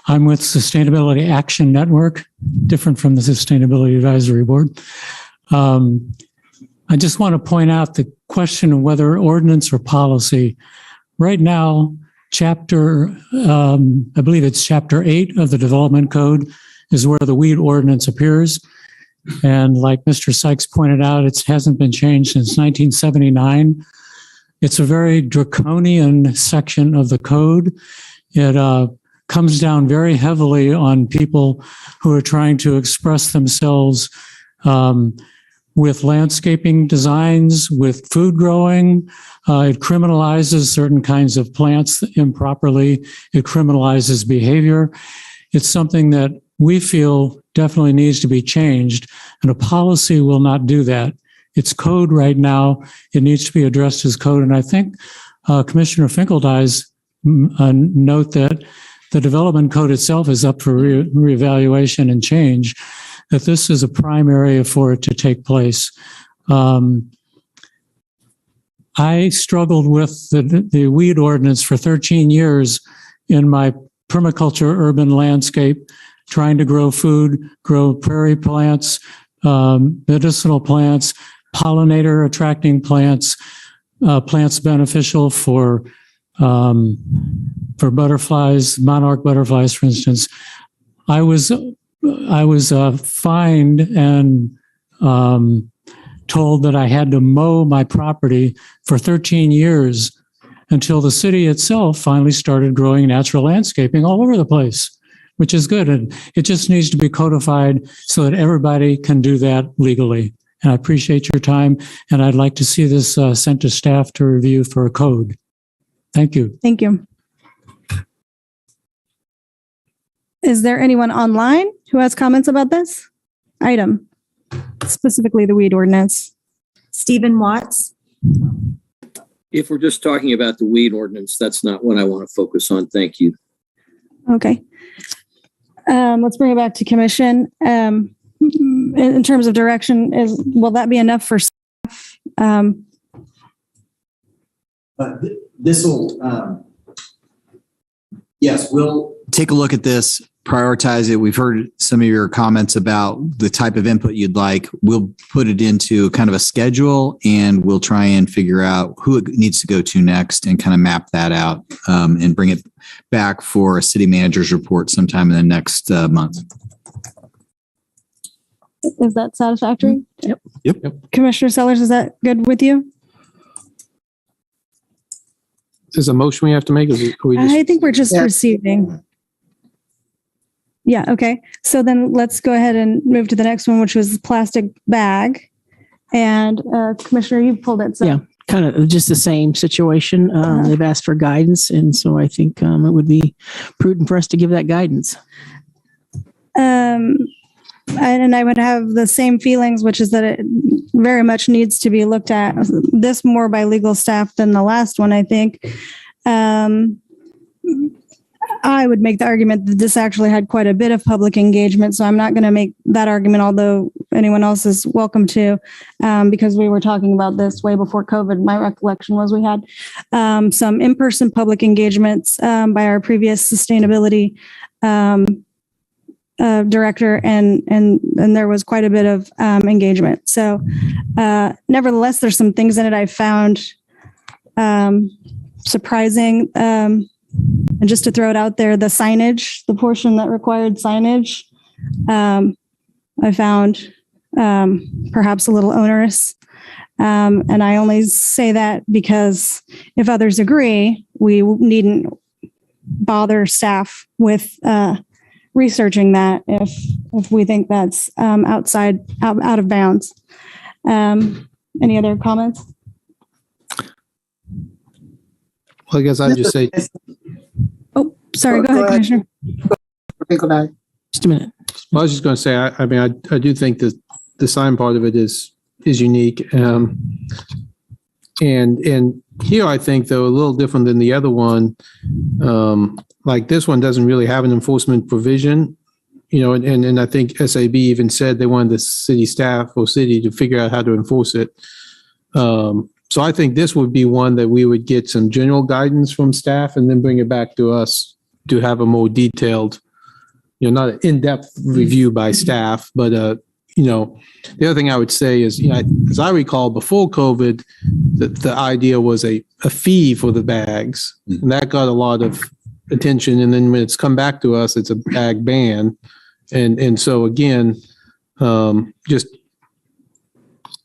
I'm with Sustainability Action Network, different from the Sustainability Advisory Board. I just want to point out the question of whether ordinance or policy. Right now, I believe it's chapter 8 of the Development Code is where the weed ordinance appears. And like Mr. Sykes pointed out, it hasn't been changed since 1979. It's a very draconian section of the code. It comes down very heavily on people who are trying to express themselves with landscaping designs, with food growing. It criminalizes certain kinds of plants improperly. It criminalizes behavior. It's something that we feel definitely needs to be changed, and a policy will not do that. It's code right now. It needs to be addressed as code. And I think Commissioner Finkeldey's note that the development code itself is up for reevaluation and change, that this is a prime area for it to take place. I struggled with the weed ordinance for 13 years in my permaculture urban landscape, trying to grow food, grow prairie plants, medicinal plants, pollinator attracting plants, plants beneficial for butterflies, monarch butterflies, for instance. I was fined and told that I had to mow my property for 13 years until the city itself finally started growing natural landscaping all over the place, which is good. And it just needs to be codified so that everybody can do that legally. And I appreciate your time. And I'd like to see this sent to staff to review for a code. Thank you. Thank you. Is there anyone online who has comments about this item, specifically the weed ordinance? Stephen Watts. If we're just talking about the weed ordinance, that's not what I want to focus on. Thank you. Okay. Let's bring it back to commission. In terms of direction, will that be enough for staff? This will, yes, we'll take a look at this, prioritize it. We've heard some of your comments about the type of input you'd like. We'll put it into kind of a schedule, and we'll try and figure out who it needs to go to next and kind of map that out and bring it back for a city manager's report sometime in the next month. Is that satisfactory? Yep. Commissioner Sellers, is that good with you? Is a motion we have to make? I think we're just receiving. Yeah, okay. So then let's go ahead and move to the next one, which was plastic bag. And Commissioner, you pulled it. So. Yeah. kind of just the same situation. They've asked for guidance, and so I think it would be prudent for us to give that guidance. And I would have the same feelings, which is that it very much needs to be looked at, this more by legal staff than the last one, I think. I would make the argument that this actually had quite a bit of public engagement, so I'm not going to make that argument, although anyone else is welcome to, because we were talking about this way before COVID. My recollection was we had some in-person public engagements by our previous sustainability director, and there was quite a bit of engagement. So nevertheless, there's some things in it I found surprising. And just to throw it out there, the signage, the portion that required signage, I found perhaps a little onerous. And I only say that because if others agree, we needn't bother staff with researching that if we think that's out of bounds. Any other comments? Well, I guess I'd just say. Oh, sorry. Go ahead, Commissioner. Just a minute. Well, I was just going to say, I mean, I do think that the sign part of it is unique. And here, I think, though, a little different than the other one. Like this one doesn't really have an enforcement provision, and I think SAB even said they wanted the city staff or city to figure out how to enforce it. So I think this would be one that we would get some general guidance from staff and then bring it back to us to have a more detailed, not an in-depth review by staff, but, the other thing I would say is, as I recall, before COVID, the idea was a fee for the bags, and that got a lot of attention. And then when it's come back to us, it's a bag ban. And so again, just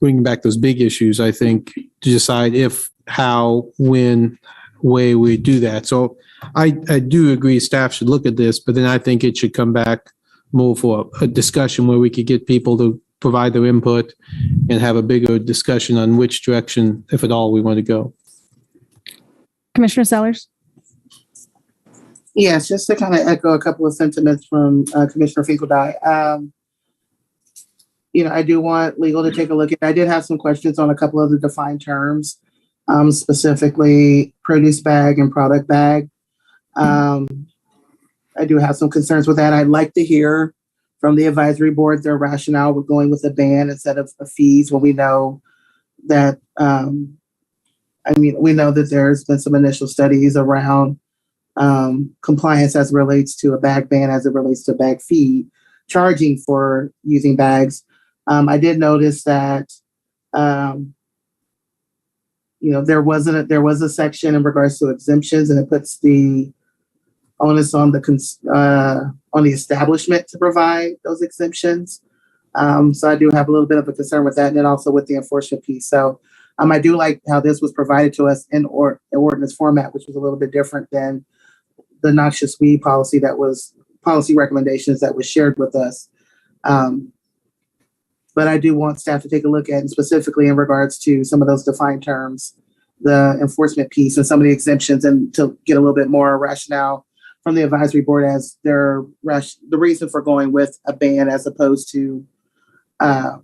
bringing back those big issues, I think, to decide if, how, when, way we do that. So I do agree staff should look at this, but then I think it should come back more for a discussion where we could get people to provide their input and have a bigger discussion on which direction, if at all, we want to go. Commissioner Sellers? Yes, just to kind of echo a couple of sentiments from Commissioner Finkeldye. I do want legal to take a look at. I did have some questions on a couple of the defined terms, specifically produce bag and product bag. I do have some concerns with that. I'd like to hear from the advisory board their rationale with going with a ban instead of fees when we know that, we know that there's been some initial studies around compliance as it relates to a bag ban, as it relates to bag fee, charging for using bags. I did notice that, there was a section in regards to exemptions, and it puts the onus on the establishment to provide those exemptions. So I do have a little bit of a concern with that, and then also with the enforcement piece. So I do like how this was provided to us in ordinance format, which was a little bit different than the noxious weed policy recommendations that was shared with us. But I do want staff to take a look at, and specifically in regards to some of those defined terms, the enforcement piece and some of the exemptions, and to get a little bit more rationale from the advisory board as the reason for going with a ban as opposed to a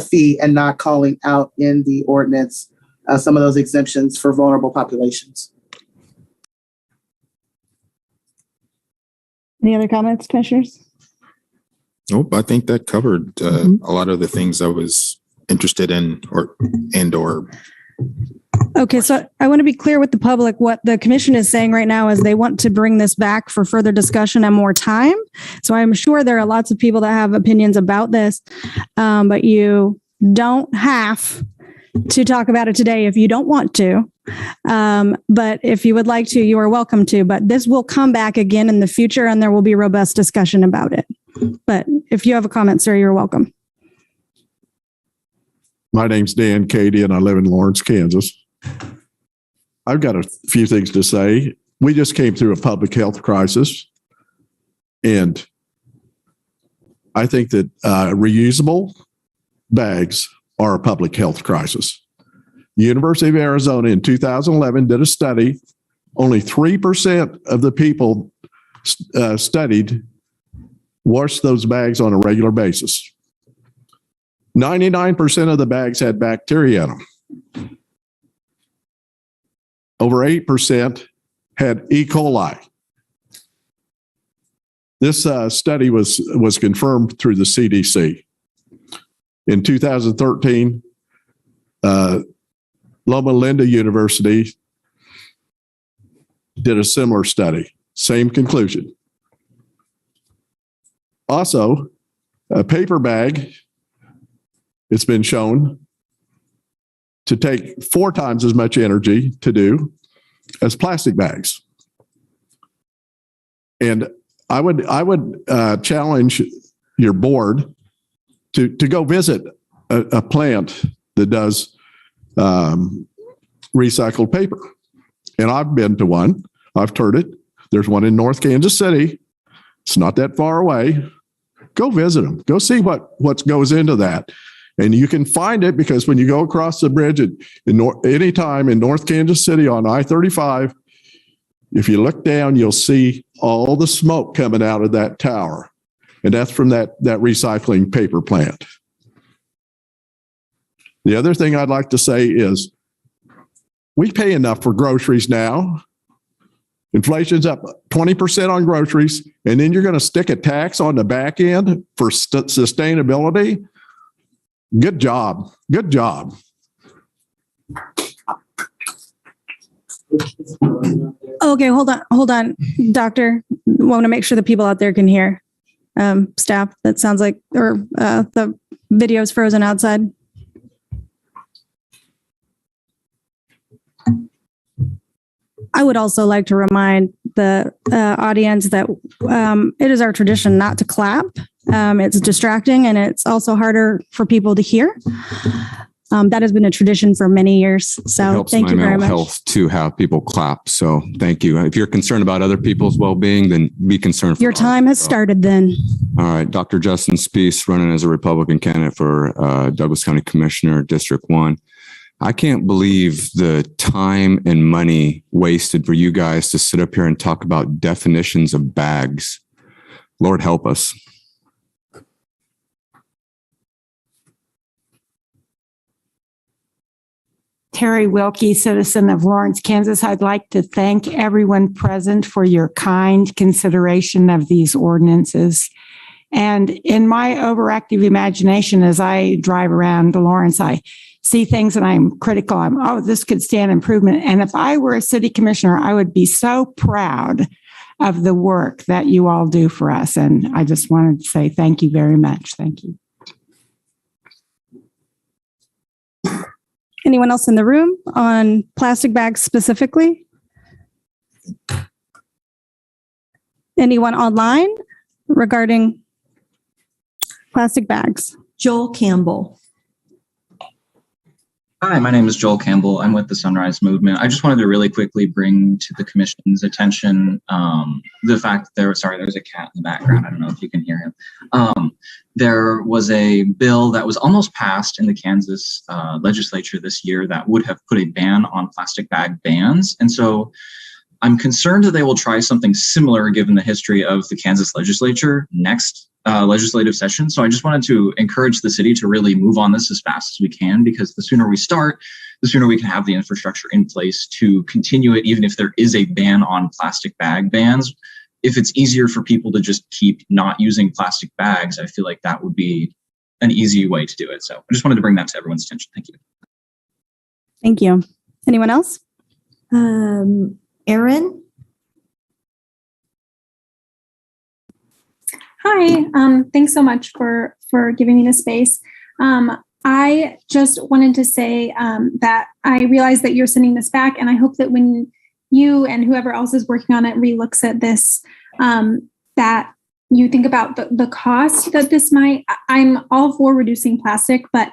fee, and not calling out in the ordinance some of those exemptions for vulnerable populations. Any other comments, commissioners? Nope, I think that covered a lot of the things I was interested in or. Okay, so I want to be clear with the public. What the commission is saying right now is they want to bring this back for further discussion and more time. So I'm sure there are lots of people that have opinions about this, but you don't have to talk about it today if you don't want to. But if you would like to, you are welcome to. But this will come back again in the future, and there will be robust discussion about it. But if you have a comment, sir, you're welcome. My name's Dan Cady, and I live in Lawrence, Kansas. I've got a few things to say. We just came through a public health crisis, and I think that reusable bags are a public health crisis. The University of Arizona in 2011 did a study. Only 3% of the people studied washed those bags on a regular basis. 99% of the bags had bacteria in them. Over 8% had E. coli. This study was confirmed through the CDC. In 2013, Loma Linda University did a similar study. Same conclusion. Also, a paper bag, it's been shown to take 4 times as much energy to do as plastic bags. And I would challenge your board to go visit a plant that does recycled paper. And I've been to one. I've toured it. There's one in North Kansas City. It's not that far away. Go visit them. Go see what goes into that. And you can find it because when you go across the bridge anytime in North Kansas City on I-35, if you look down, you'll see all the smoke coming out of that tower. And that's from that recycling paper plant. The other thing I'd like to say is we pay enough for groceries now. Inflation's up 20% on groceries, and then you're going to stick a tax on the back end for sustainability? Good job. Good job. Okay, hold on, doctor. Want to make sure the people out there can hear. Staff, that sounds like, or the video's frozen outside. I would also like to remind the audience that it is our tradition not to clap. It's distracting and it's also harder for people to hear. That has been a tradition for many years. So thank you very much. It helps my mental health to have people clap. So thank you. If you're concerned about other people's well-being, then be concerned for your time has started then. All right. Dr. Justin Spees, running as a Republican candidate for Douglas County Commissioner, District 1. I can't believe the time and money wasted for you guys to sit up here and talk about definitions of bags. Lord help us. Terry Wilkie, citizen of Lawrence, Kansas. I'd like to thank everyone present for your kind consideration of these ordinances. And in my overactive imagination, as I drive around Lawrence, I see things and I'm critical. This could stand improvement. And if I were a city commissioner, I would be so proud of the work that you all do for us. And I just wanted to say thank you very much. Thank you. Anyone else in the room on plastic bags specifically? Anyone online regarding plastic bags? Joel Campbell. Hi, my name is Joel Campbell. I'm with the Sunrise Movement. I just wanted to really quickly bring to the commission's attention the fact that there's a cat in the background. I don't know if you can hear him. There was a bill that was almost passed in the Kansas legislature this year that would have put a ban on plastic bag bans. And so I'm concerned that they will try something similar given the history of the Kansas legislature next legislative session. So I just wanted to encourage the city to really move on this as fast as we can, because the sooner we start, the sooner we can have the infrastructure in place to continue it, even if there is a ban on plastic bag bans. If it's easier for people to just keep not using plastic bags, I feel like that would be an easy way to do it. So I just wanted to bring that to everyone's attention. Thank you. Thank you. Anyone else? Erin? Hi, thanks so much for giving me the space. I just wanted to say that I realize that you're sending this back, and I hope that when you and whoever else is working on it relooks at this, that you think about the cost that this might. I'm all for reducing plastic, but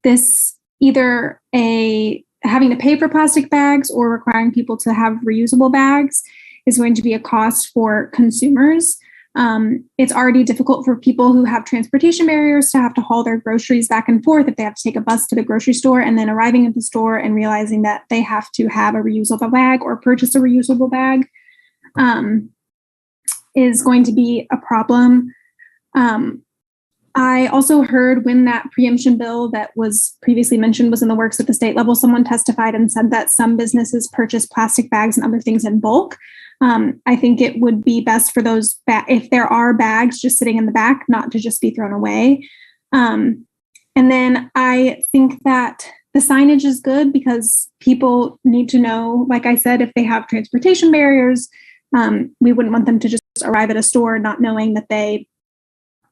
this either having to pay for plastic bags or requiring people to have reusable bags is going to be a cost for consumers. It's already difficult for people who have transportation barriers to have to haul their groceries back and forth if they have to take a bus to the grocery store, and then arriving at the store and realizing that they have to have a reusable bag or purchase a reusable bag is going to be a problem. I also heard when that preemption bill that was previously mentioned was in the works at the state level, someone testified and said that some businesses purchase plastic bags and other things in bulk. I think it would be best for those, if there are bags just sitting in the back, not to just be thrown away. And then I think that the signage is good because people need to know, like I said, if they have transportation barriers, we wouldn't want them to just arrive at a store not knowing that they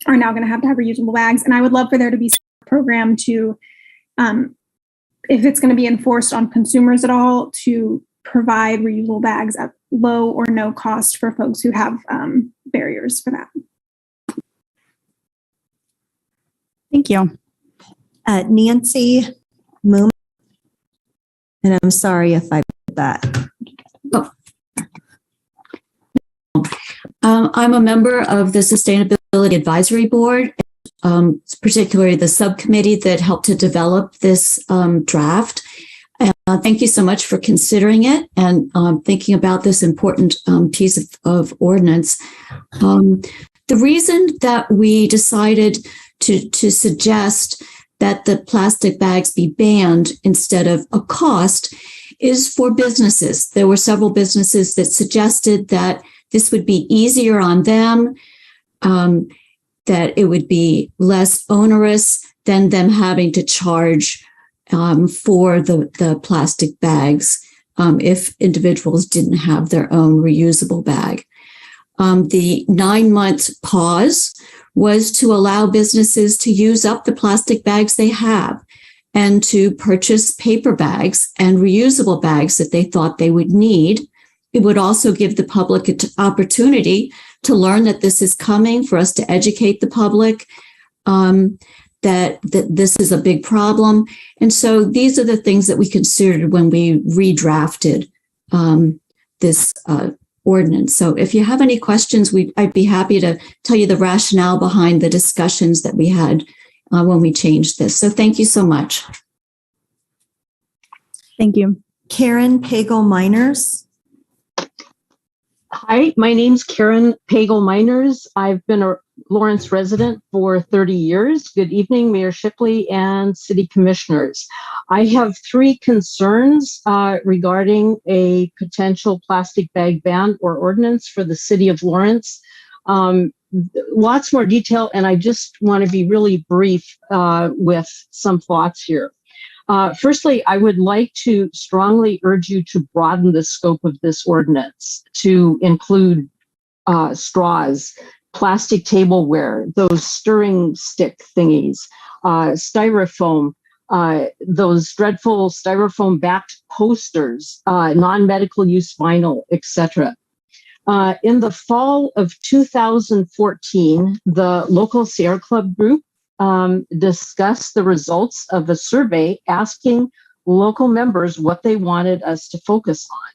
are now going to have reusable bags. And I would love for there to be a program to, if it's going to be enforced on consumers at all, to provide reusable bags at low or no cost for folks who have barriers for that. Thank you. Nancy Moon. And I'm sorry if I did that. I'm a member of the Sustainability Advisory Board, particularly the subcommittee that helped to develop this draft. Thank you so much for considering it and thinking about this important piece of ordinance. The reason that we decided to suggest that the plastic bags be banned instead of a cost is for businesses. There were several businesses that suggested that this would be easier on them, that it would be less onerous than them having to charge for the plastic bags if individuals didn't have their own reusable bag. The 9-month pause was to allow businesses to use up the plastic bags they have and to purchase paper bags and reusable bags that they thought they would need. It would also give the public an opportunity to learn that this is coming, for us to educate the public that this is a big problem. And so these are the things that we considered when we redrafted this ordinance. So if you have any questions, I'd be happy to tell you the rationale behind the discussions that we had when we changed this. So thank you so much. Thank you. Karen Pagel-Miners. Hi, my name's Karen Pagel-Miners. I've been a Lawrence resident for 30 years. Good evening, Mayor Shipley and City Commissioners. I have 3 concerns regarding a potential plastic bag ban or ordinance for the City of Lawrence. Lots more detail, and I just want to be really brief with some thoughts here. Firstly, I would like to strongly urge you to broaden the scope of this ordinance to include straws, plastic tableware, those stirring stick thingies, styrofoam, those dreadful styrofoam-backed posters, non-medical use vinyl, etc. In the fall of 2014, the local Sierra Club group discussed the results of a survey asking local members what they wanted us to focus on.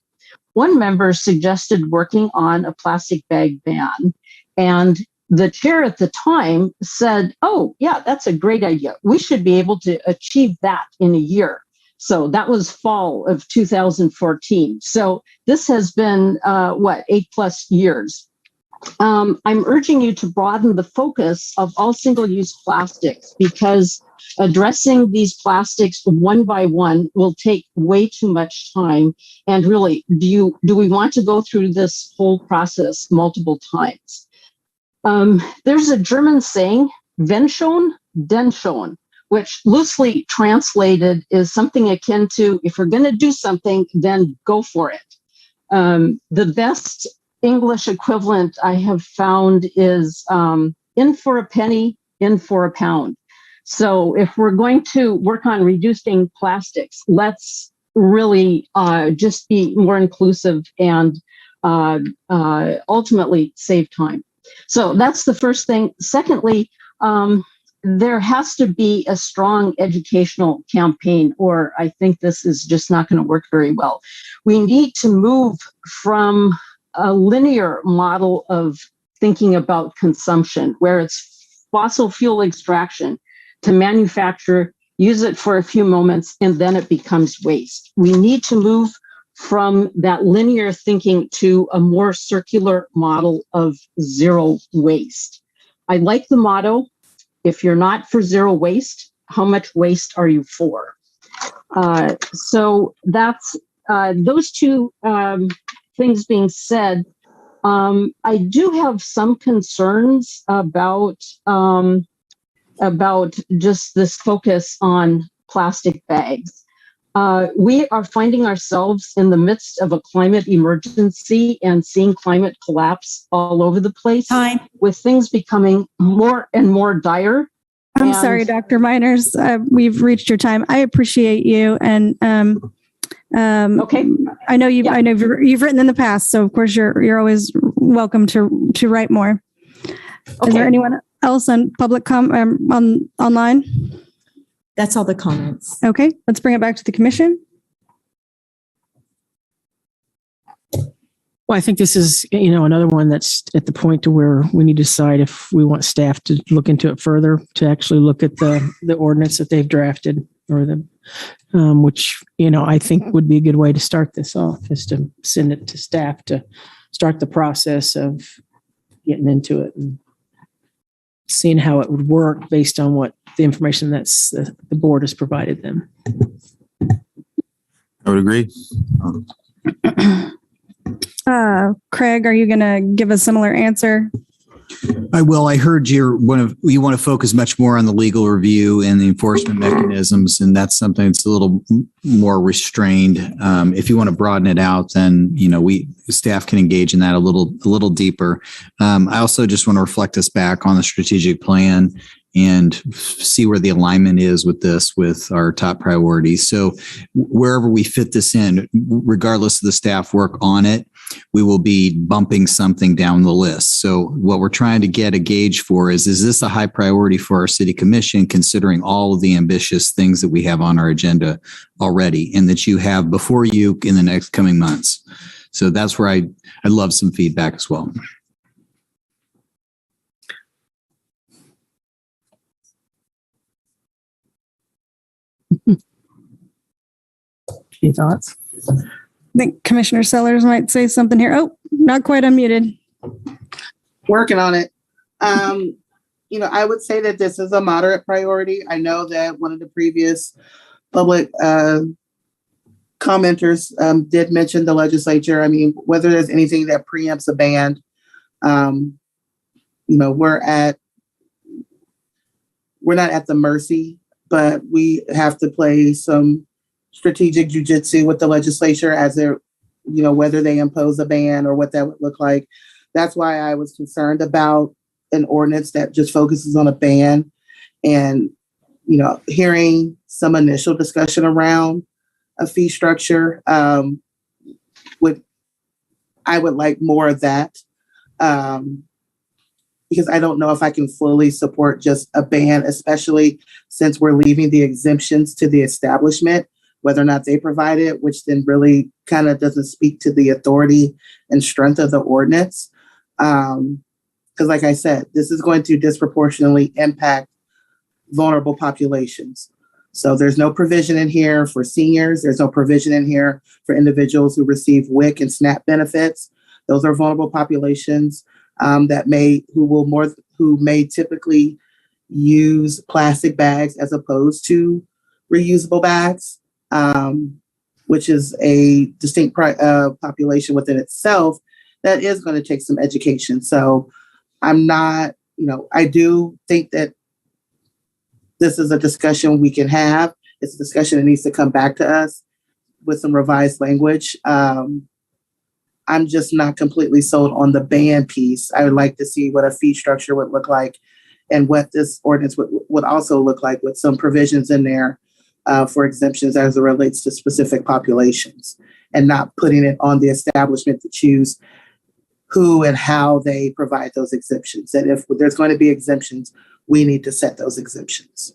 One member suggested working on a plastic bag ban, and the chair at the time said, "Oh, yeah, that's a great idea. We should be able to achieve that in a year." So that was fall of 2014. So this has been, 8+ years. I'm urging you to broaden the focus of all single-use plastics, because addressing these plastics one by one will take way too much time. And really, do we want to go through this whole process multiple times? There's a German saying, wenn schon, denn schon, which loosely translated is something akin to, if we're going to do something, then go for it. The best English equivalent I have found is in for a penny, in for a pound. So if we're going to work on reducing plastics, let's really just be more inclusive and ultimately save time. So that's the first thing. Secondly, there has to be a strong educational campaign, or I think this is just not going to work very well. We need to move from a linear model of thinking about consumption, where it's fossil fuel extraction to manufacture, use it for a few moments, and then it becomes waste. We need to move from that linear thinking to a more circular model of zero waste. I like the motto, if you're not for zero waste, how much waste are you for? So that's those two things being said, I do have some concerns about just this focus on plastic bags. We are finding ourselves in the midst of a climate emergency and seeing climate collapse all over the place, with things becoming more and more dire. I'm sorry, Dr. Miners. We've reached your time. I appreciate you, and okay. I know you. I know you've written in the past, so of course you're always welcome to write more. Okay. Is there anyone else on public online? That's all the comments. Okay, let's bring it back to the commission. Well, I think this is, another one that's at the point to where we need to decide if we want staff to look into it further, to actually look at the ordinance that they've drafted, or which, I think would be a good way to start this off, is to send it to staff to start the process of getting into it and seeing how it would work based on what the information that's the board has provided them. I would agree. Craig, are you going to give a similar answer? I will. I heard you want to focus much more on the legal review and the enforcement mechanisms, and that's something that's a little more restrained. If you want to broaden it out, then staff can engage in that a little deeper. I also just want to reflect us back on the strategic plan and see where the alignment is with our top priorities. So wherever we fit this in, regardless of the staff work on it, we will be bumping something down the list. So what we're trying to get a gauge for is this a high priority for our city commission, considering all of the ambitious things that we have on our agenda already and that you have before you in the next coming months. So that's where I'd love some feedback as well. Any thoughts? I think Commissioner Sellers might say something here. Oh, not quite unmuted. Working on it. I would say that this is a moderate priority. I know that one of the previous public commenters did mention the legislature. I mean, whether there's anything that preempts a ban, we're not at the mercy, but we have to play some strategic jujitsu with the legislature as they're, whether they impose a ban or what that would look like. That's why I was concerned about an ordinance that just focuses on a ban, and, hearing some initial discussion around a fee structure. I would like more of that, because I don't know if I can fully support just a ban, especially since we're leaving the exemptions to the establishment, whether or not they provide it, which then really kind of doesn't speak to the authority and strength of the ordinance. Because like I said, this is going to disproportionately impact vulnerable populations. So there's no provision in here for seniors. There's no provision in here for individuals who receive WIC and SNAP benefits. Those are vulnerable populations who may typically use plastic bags as opposed to reusable bags. Which is a distinct population within itself that is going to take some education. So I'm not, I do think that this is a discussion we can have. It's a discussion that needs to come back to us with some revised language. I'm just not completely sold on the ban piece. I would like to see what a fee structure would look like and what this ordinance would also look like, with some provisions in there for exemptions as it relates to specific populations, and not putting it on the establishment to choose who and how they provide those exemptions. And if there's going to be exemptions, we need to set those exemptions.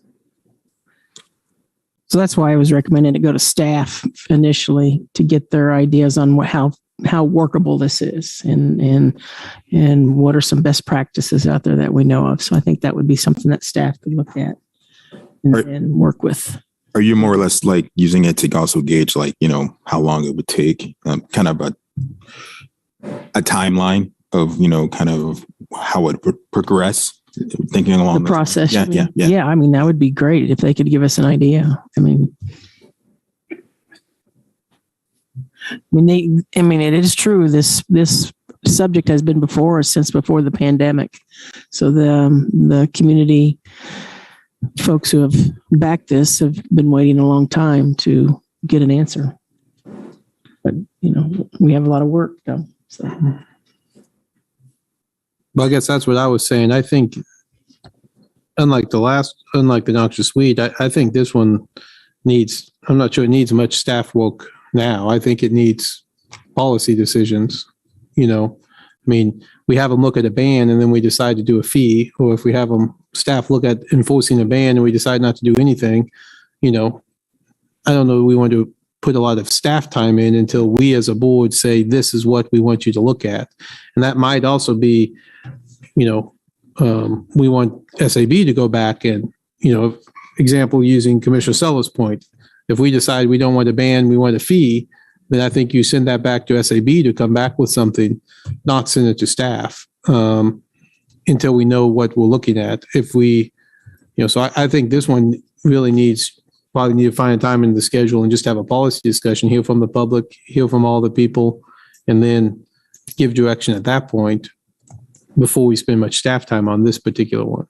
So that's why I was recommending to go to staff initially to get their ideas on how how workable this is and what are some best practices out there that we know of. So I think that would be something that staff could look at and work with. Are you more or less like using it to also gauge like, how long it would take, kind of a timeline of, kind of how it would progress, thinking along the process? Yeah. Yeah. I mean, that would be great if they could give us an idea. I mean, it is true. This subject has been before us since before the pandemic. So the community folks who have backed this have been waiting a long time to get an answer. But we have a lot of work though. So. Well, I guess that's what I was saying. I think, unlike the noxious weed, I think this one needs. I'm not sure it needs much staff work now. I think it needs policy decisions. We have them look at a ban and then we decide to do a fee, or if we have them staff look at enforcing a ban and we decide not to do anything, I don't know. We want to put a lot of staff time in until we as a board say, this is what we want you to look at. And that might also be, we want SAB to go back and, example, using Commissioner Sellers' point, if we decide we don't want a ban, we want a fee, then I think you send that back to SAB to come back with something, not send it to staff until we know what we're looking at. If we, so I think this one really probably need to find a time in the schedule and just have a policy discussion, hear from the public, hear from all the people, and then give direction at that point before we spend much staff time on this particular one.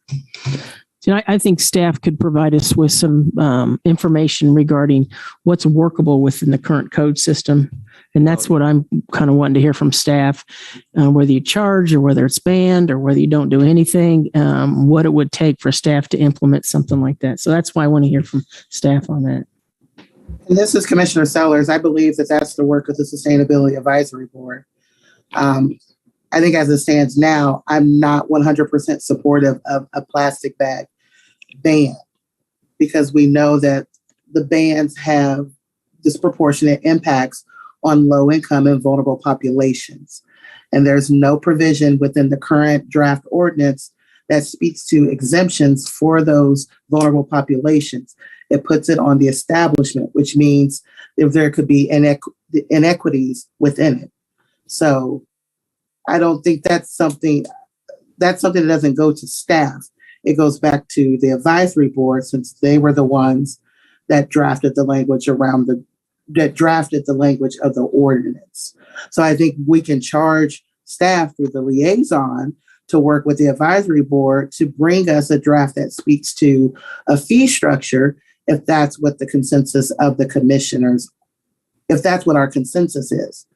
I think staff could provide us with some information regarding what's workable within the current code system. And that's what I'm kind of wanting to hear from staff, whether you charge or whether it's banned or whether you don't do anything, what it would take for staff to implement something like that. So that's why I want to hear from staff on that. And this is Commissioner Sellers. I believe that that's the work of the Sustainability Advisory Board. I think as it stands now, I'm not 100% supportive of a plastic bag ban, because we know that the bans have disproportionate impacts on low income and vulnerable populations. And there's no provision within the current draft ordinance that speaks to exemptions for those vulnerable populations. It puts it on the establishment, which means if there could be inequities within it. So I don't think that's something that doesn't go to staff. It goes back to the advisory board, since they were the ones that drafted the language of the ordinance. So I think we can charge staff through the liaison to work with the advisory board to bring us a draft that speaks to a fee structure, if that's what the consensus of the commissioners, if that's what our consensus is.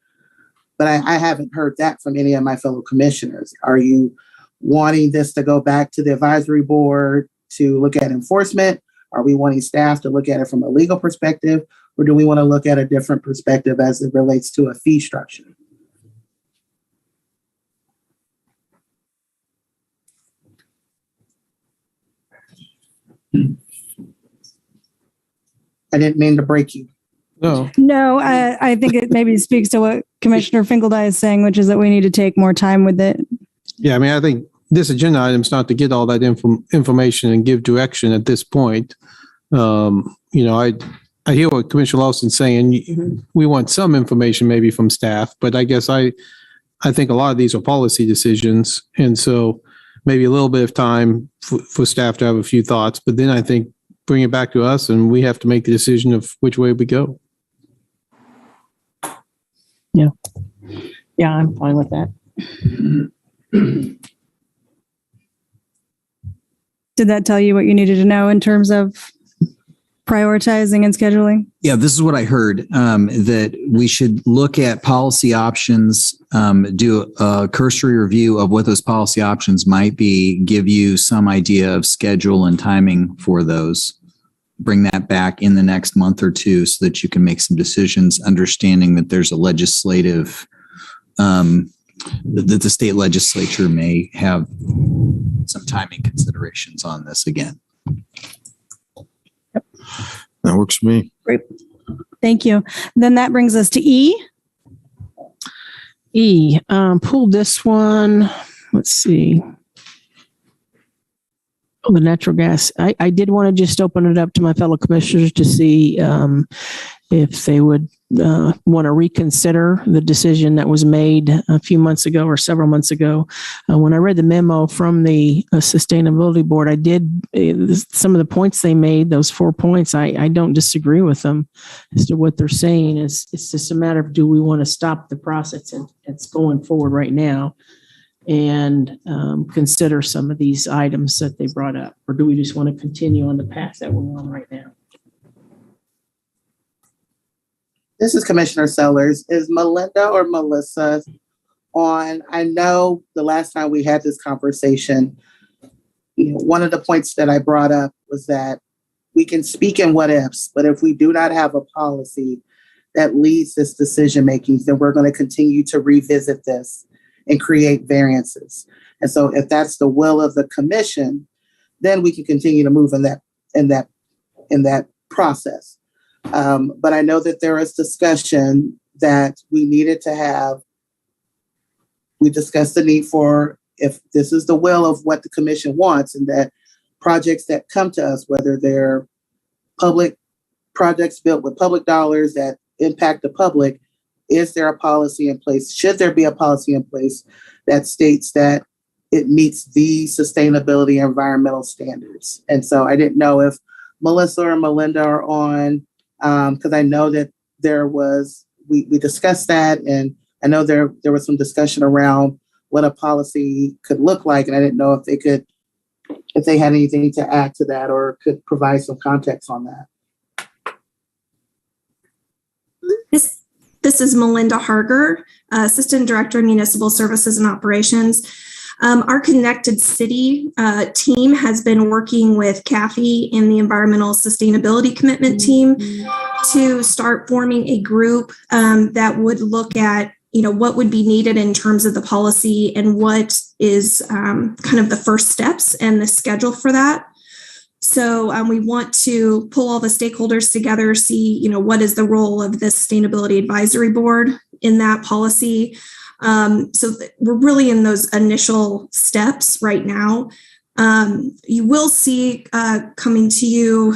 But I haven't heard that from any of my fellow commissioners. Are you wanting this to go back to the advisory board to look at enforcement? Are we wanting staff to look at it from a legal perspective? Or do we want to look at a different perspective as it relates to a fee structure? I didn't mean to break you. No, I think it maybe speaks to what Commissioner Finkeldye is saying, which is that we need to take more time with it. Yeah, I think this agenda item is not to get all that information and give direction at this point. I hear what Commissioner Lawson's saying. We want some information maybe from staff, but I guess I think a lot of these are policy decisions. And so maybe a little bit of time for staff to have a few thoughts, but then I think bring it back to us and we have to make the decision of which way we go. Yeah. Yeah, I'm fine with that. Did that tell you what you needed to know in terms of prioritizing and scheduling? Yeah, this is what I heard, that we should look at policy options, do a cursory review of what those policy options might be, give you some idea of schedule and timing for those, bring that back in the next month or two so that you can make some decisions, understanding that there's a legislative, that the state legislature may have some timing considerations on this again. That works for me. Great. Thank you. Then that brings us to E. E, pulled this one. Let's see. Oh, the natural gas. I did want to just open it up to my fellow commissioners to see if they would want to reconsider the decision that was made a few months ago or several months ago. When I read the memo from the Sustainability Board, I did, some of the points they made, those 4 points, I don't disagree with them as to what they're saying. It's just a matter of, do we want to stop the process that's going forward right now and consider some of these items that they brought up? Or do we just want to continue on the path that we're on right now? This is Commissioner Sellers. Is Melinda or Melissa on? I know the last time we had this conversation, one of the points that I brought up was that we can speak in what ifs, but if we do not have a policy that leads this decision making, then we're going to continue to revisit this and create variances. And so if that's the will of the commission, then we can continue to move in that process. But I know that there is discussion that we needed to have. We discussed the need for, if this is the will of what the commission wants, and that projects that come to us, whether they're public projects built with public dollars that impact the public, is there a policy in place? Should there be a policy in place that states that it meets the sustainability and environmental standards? And so I didn't know if Melissa or Melinda are on, because I know that we discussed that, and I know there was some discussion around what a policy could look like, and I didn't know if they had anything to add to that or could provide some context on that. This is Melinda Harger, Assistant Director of Municipal Services and Operations. Our Connected City team has been working with Kathy and the Environmental Sustainability Commitment team to start forming a group that would look at, what would be needed in terms of the policy and what is kind of the first steps and the schedule for that. So we want to pull all the stakeholders together, see, what is the role of the Sustainability Advisory Board in that policy. We're really in those initial steps right now. You will see coming to you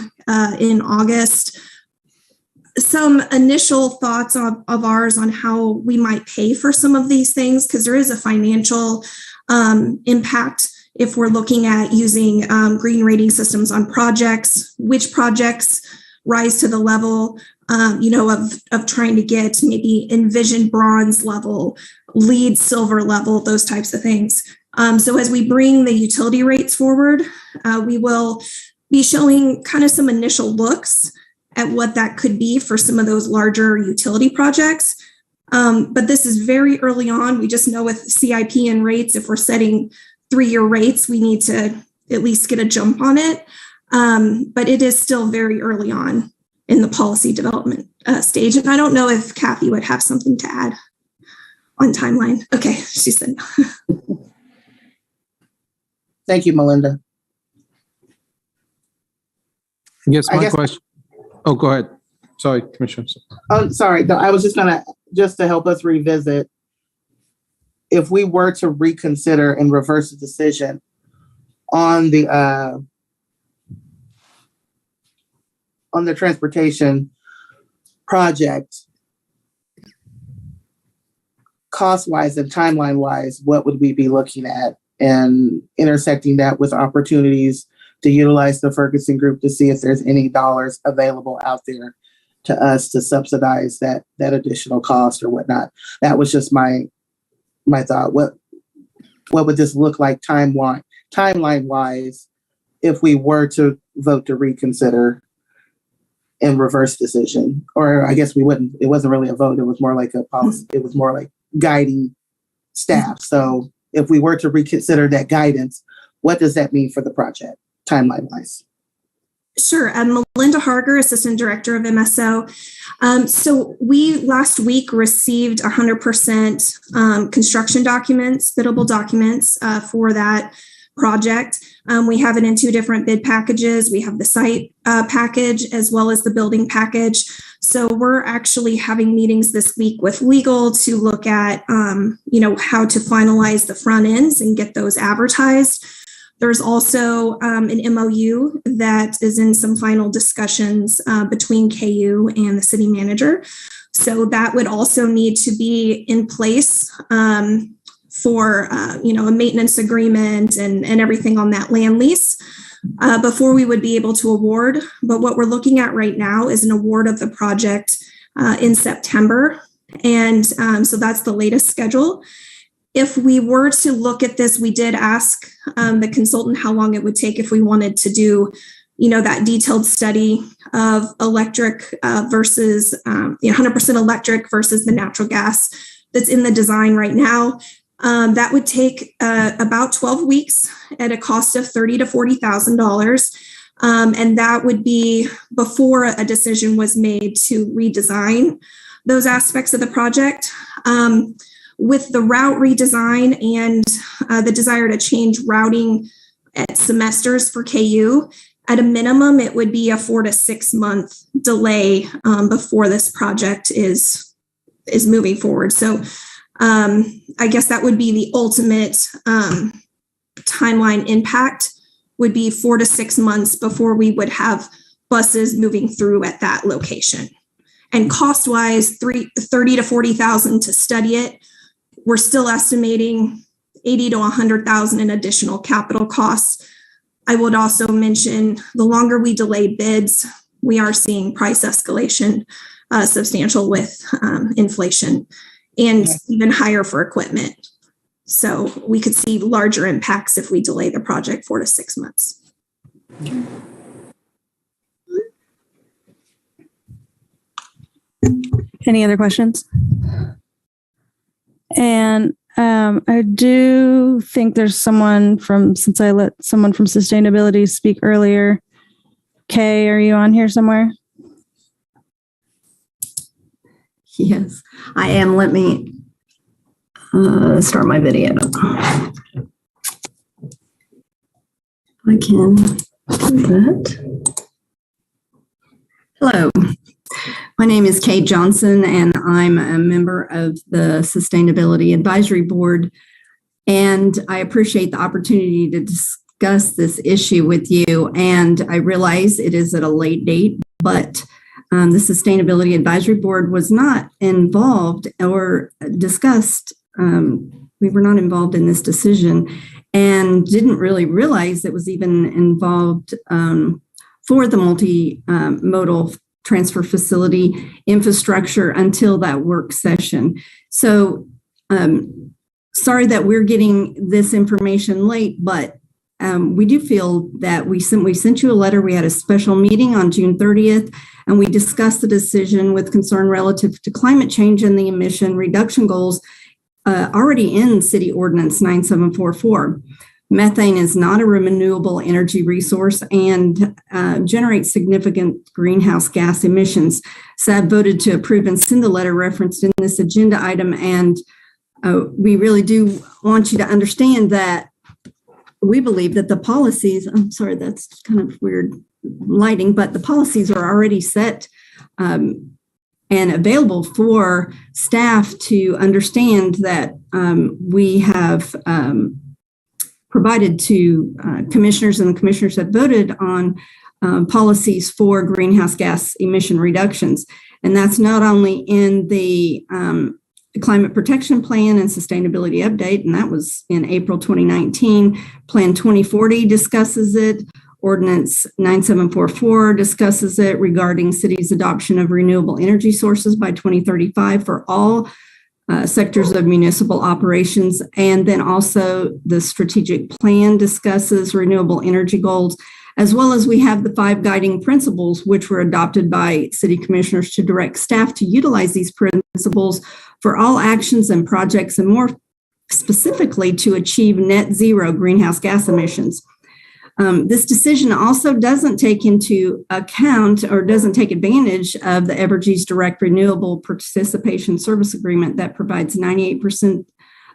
in August some initial thoughts of ours on how we might pay for some of these things, because there is a financial impact if we're looking at using green rating systems on projects, which projects rise to the level of trying to get maybe Envision bronze level, LEED silver level, those types of things. So as we bring the utility rates forward, we will be showing kind of some initial looks at what that could be for some of those larger utility projects. But this is very early on. We just know with CIP and rates, if we're setting 3-year rates, we need to at least get a jump on it. But it is still very early on in the policy development stage. And I don't know if Kathy would have something to add on timeline. Okay, she said no. Thank you, Melinda. I guess my question. Oh, go ahead. Sorry, Commissioner. Oh, sorry. No, I was just to help us revisit, if we were to reconsider and reverse the decision on the transportation project, cost-wise and timeline-wise, what would we be looking at, and intersecting that with opportunities to utilize the Ferguson Group to see if there's any dollars available out there to us to subsidize that additional cost or whatnot. That was just my thought. What would this look like timeline-wise if we were to vote to reconsider and reverse decision? Or I guess we wouldn't. It wasn't really a vote. It was more like a policy. It was more like guiding staff. So if we were to reconsider that guidance, what does that mean for the project timeline-wise? Sure. Melinda Harger, Assistant Director of MSO. So we last week received 100% construction documents, biddable documents for that project. We have it in two different bid packages. We have the site package as well as the building package. So we're actually having meetings this week with legal to look at, how to finalize the front ends and get those advertised. There's also an MOU that is in some final discussions between KU and the city manager. So that would also need to be in place for, a maintenance agreement and everything on that land lease before we would be able to award. But what we're looking at right now is an award of the project in September. And so that's the latest schedule. If we were to look at this, we did ask the consultant how long it would take if we wanted to do, that detailed study of electric versus 100% electric versus the natural gas that's in the design right now. That would take about 12 weeks at a cost of $30,000 to $40,000. And that would be before a decision was made to redesign those aspects of the project. With the route redesign and the desire to change routing at semesters for KU, at a minimum, it would be a 4 to 6 month delay before this project is moving forward. So I guess that would be the ultimate timeline impact would be 4 to 6 months before we would have buses moving through at that location. And cost-wise, $30,000 to $40,000 to study it. We're still estimating $80,000 to $100,000 in additional capital costs. I would also mention the longer we delay bids, we are seeing price escalation substantial with inflation and even higher for equipment. So we could see larger impacts if we delay the project 4 to 6 months. Any other questions? And I do think there's since I let someone from sustainability speak earlier. Kay, are you on here somewhere? Yes, I am. Let me start my video. I can do that. Hello. My name is Kate Johnson, and I'm a member of the Sustainability Advisory Board. And I appreciate the opportunity to discuss this issue with you. And I realize it is at a late date, but the Sustainability Advisory Board was not involved or discussed. We were not involved in this decision and didn't really realize it was even involved for the multimodal transfer facility infrastructure until that work session. So sorry that we're getting this information late, but we do feel that we sent you a letter. We had a special meeting on June 30th, and we discussed the decision with concern relative to climate change and the emission reduction goals already in City Ordinance 9744. Methane is not a renewable energy resource and generates significant greenhouse gas emissions. SAB voted to approve and send the letter referenced in this agenda item. And we really do want you to understand that we believe that the policies, I'm sorry, that's kind of weird lighting, but the policies are already set and available for staff to understand that we have provided to commissioners, and the commissioners have voted on policies for greenhouse gas emission reductions. And that's not only in the Climate Protection Plan and Sustainability Update, and that was in April 2019. Plan 2040 discusses it. Ordinance 9744 discusses it regarding cities' adoption of renewable energy sources by 2035 for all sectors of municipal operations. And then also the strategic plan discusses renewable energy goals, as well as we have the 5 guiding principles, which were adopted by city commissioners to direct staff to utilize these principles for all actions and projects, and more specifically to achieve net zero greenhouse gas emissions. This decision also doesn't take into account or doesn't take advantage of the Evergy's direct renewable participation service agreement that provides 98%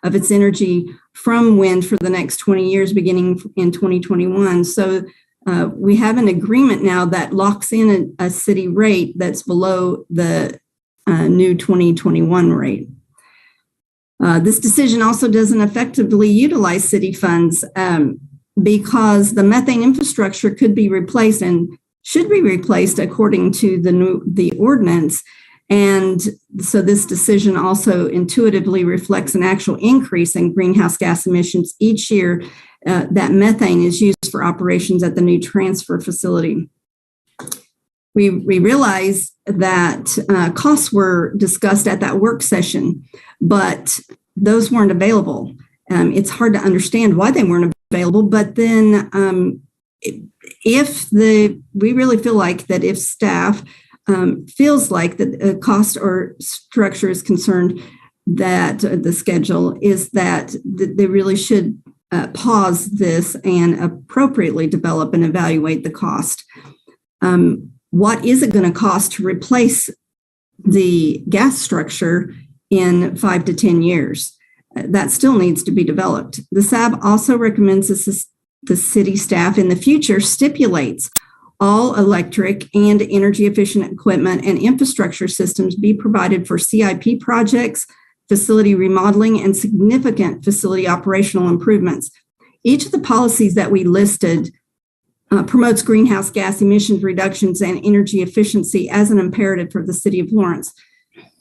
of its energy from wind for the next 20 years, beginning in 2021. So we have an agreement now that locks in a city rate that's below the new 2021 rate. This decision also doesn't effectively utilize city funds because the methane infrastructure could be replaced and should be replaced according to the ordinance. And so this decision also intuitively reflects an actual increase in greenhouse gas emissions each year that methane is used for operations at the new transfer facility. We realize that costs were discussed at that work session, but those weren't available. It's hard to understand why they weren't available, but then we really feel like that if staff feels like the cost or structure is concerned, that the schedule is that they really should pause this and appropriately develop and evaluate the cost. What is it going to cost to replace the gas structure in 5 to 10 years? That still needs to be developed. The SAB also recommends the city staff in the future stipulates all electric and energy efficient equipment and infrastructure systems be provided for CIP projects, facility remodeling, and significant facility operational improvements. Each of the policies that we listed promotes greenhouse gas emissions reductions and energy efficiency as an imperative for the city of Lawrence.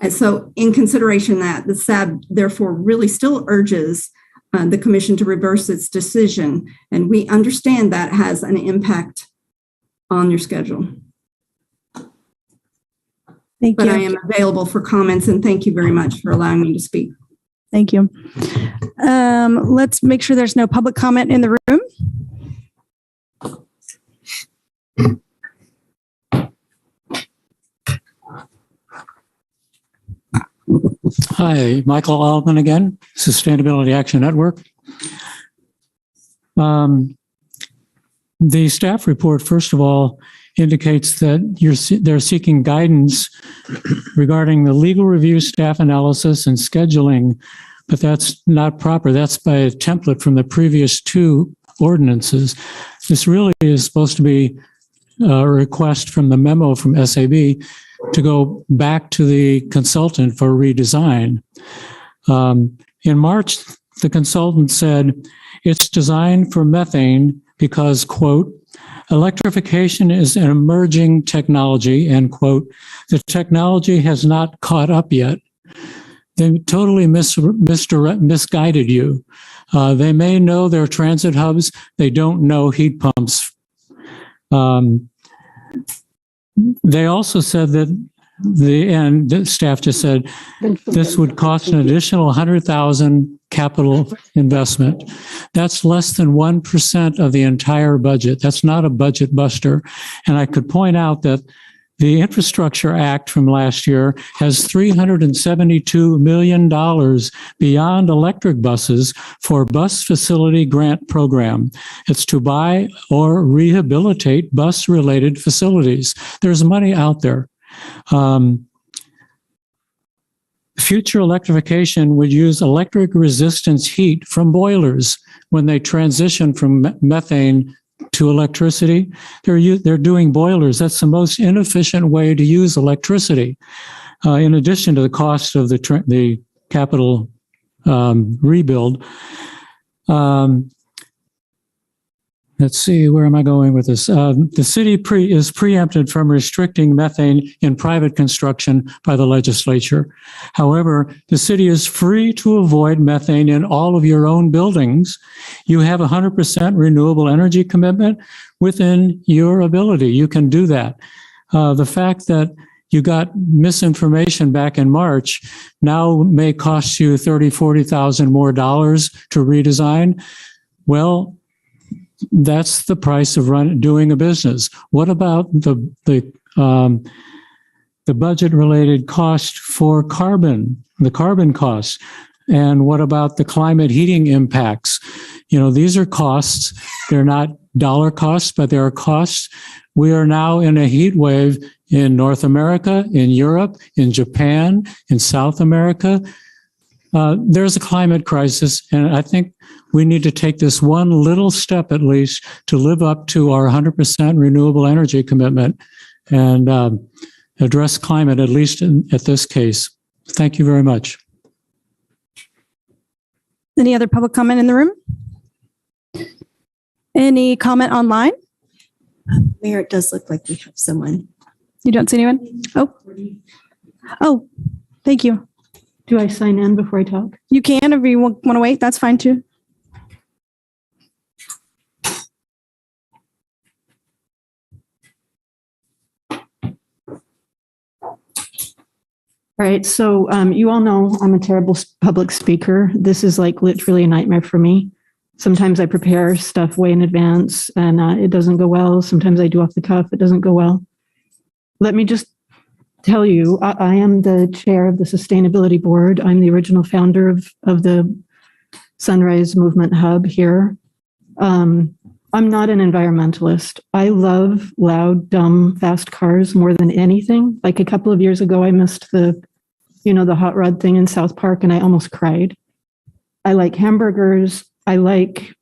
And so in consideration that, the SAB therefore really still urges the commission to reverse its decision. And we understand that has an impact on your schedule. Thank you. But I am available for comments, and thank you very much for allowing me to speak. Thank you. Let's make sure there's no public comment in the room. Hi, Michael Altman again, Sustainability Action Network. The staff report, first of all, indicates that they're seeking guidance regarding the legal review, staff analysis, and scheduling, but that's not proper. That's by a template from the previous two ordinances. This really is supposed to be a request from the memo from SAB to go back to the consultant for redesign. In March, the consultant said it's designed for methane because, quote, electrification is an emerging technology, end quote. The technology has not caught up yet. They totally misguided you. They may know their transit hubs. They don't know heat pumps. They also said that the staff just said this would cost an additional $100,000 capital investment. That's less than 1% of the entire budget. That's not a budget buster. And I could point out that the Infrastructure Act from last year has $372 million beyond electric buses for bus facility grant program. It's to buy or rehabilitate bus-related facilities. There's money out there. Future electrification would use electric resistance heat from boilers when they transition from methane to electricity. They're doing boilers. That's the most inefficient way to use electricity. In addition to the cost of the capital rebuild. Let's see, where am I going with this? The city is preempted from restricting methane in private construction by the legislature. However, the city is free to avoid methane in all of your own buildings. You have 100% renewable energy commitment within your ability. You can do that. The fact that you got misinformation back in March now may cost you $30,000, $40,000 more dollars to redesign. Well, that's the price of doing a business. What about the budget-related cost for the carbon costs? And what about the climate heating impacts? You know, these are costs. They're not dollar costs, but they are costs. We are now in a heat wave in North America, in Europe, in Japan, in South America. there's a climate crisis, and I think we need to take this one little step at least to live up to our 100% renewable energy commitment and address climate, at least at this case. Thank you very much. Any other public comment in the room? Any comment online? Mayor, it does look like we have someone. You don't see anyone? Oh, thank you. Do I sign in before I talk? You can if you want to wait. That's fine too. All right. So you all know I'm a terrible public speaker. This is like literally a nightmare for me. Sometimes I prepare stuff way in advance and it doesn't go well. Sometimes I do off the cuff. It doesn't go well. Let me just tell you, I am the chair of the Sustainability Board. I'm the original founder of the Sunrise Movement Hub here. I'm not an environmentalist. I love loud, dumb, fast cars more than anything. Like a couple of years ago, I missed the hot rod thing in South Park and I almost cried. I like hamburgers. I like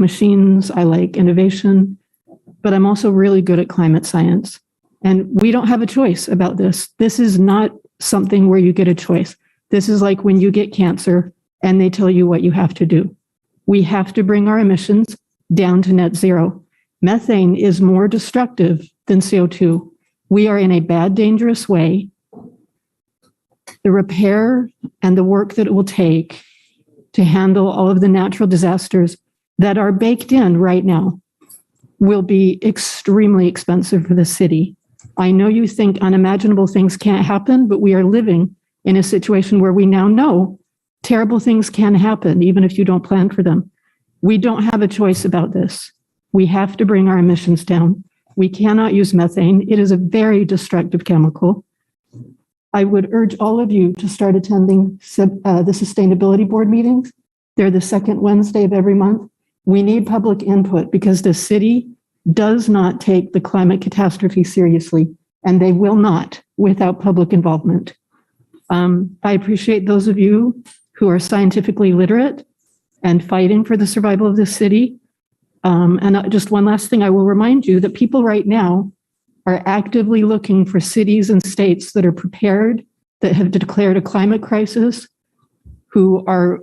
machines. I like innovation, but I'm also really good at climate science. And we don't have a choice about this. This is not something where you get a choice. This is like when you get cancer and they tell you what you have to do. We have to bring our emissions down to net zero. Methane is more destructive than CO2. We are in a bad, dangerous way. The repair and the work that it will take to handle all of the natural disasters that are baked in right now will be extremely expensive for the city. I know you think unimaginable things can't happen, but we are living in a situation where we now know terrible things can happen, even if you don't plan for them. We don't have a choice about this. We have to bring our emissions down. We cannot use methane. It is a very destructive chemical. I would urge all of you to start attending the Sustainability Board meetings. They're the second Wednesday of every month. We need public input because the city does not take the climate catastrophe seriously, and they will not without public involvement. I appreciate those of you who are scientifically literate and fighting for the survival of this city. And just one last thing, I will remind you that people right now are actively looking for cities and states that are prepared, that have declared a climate crisis, who are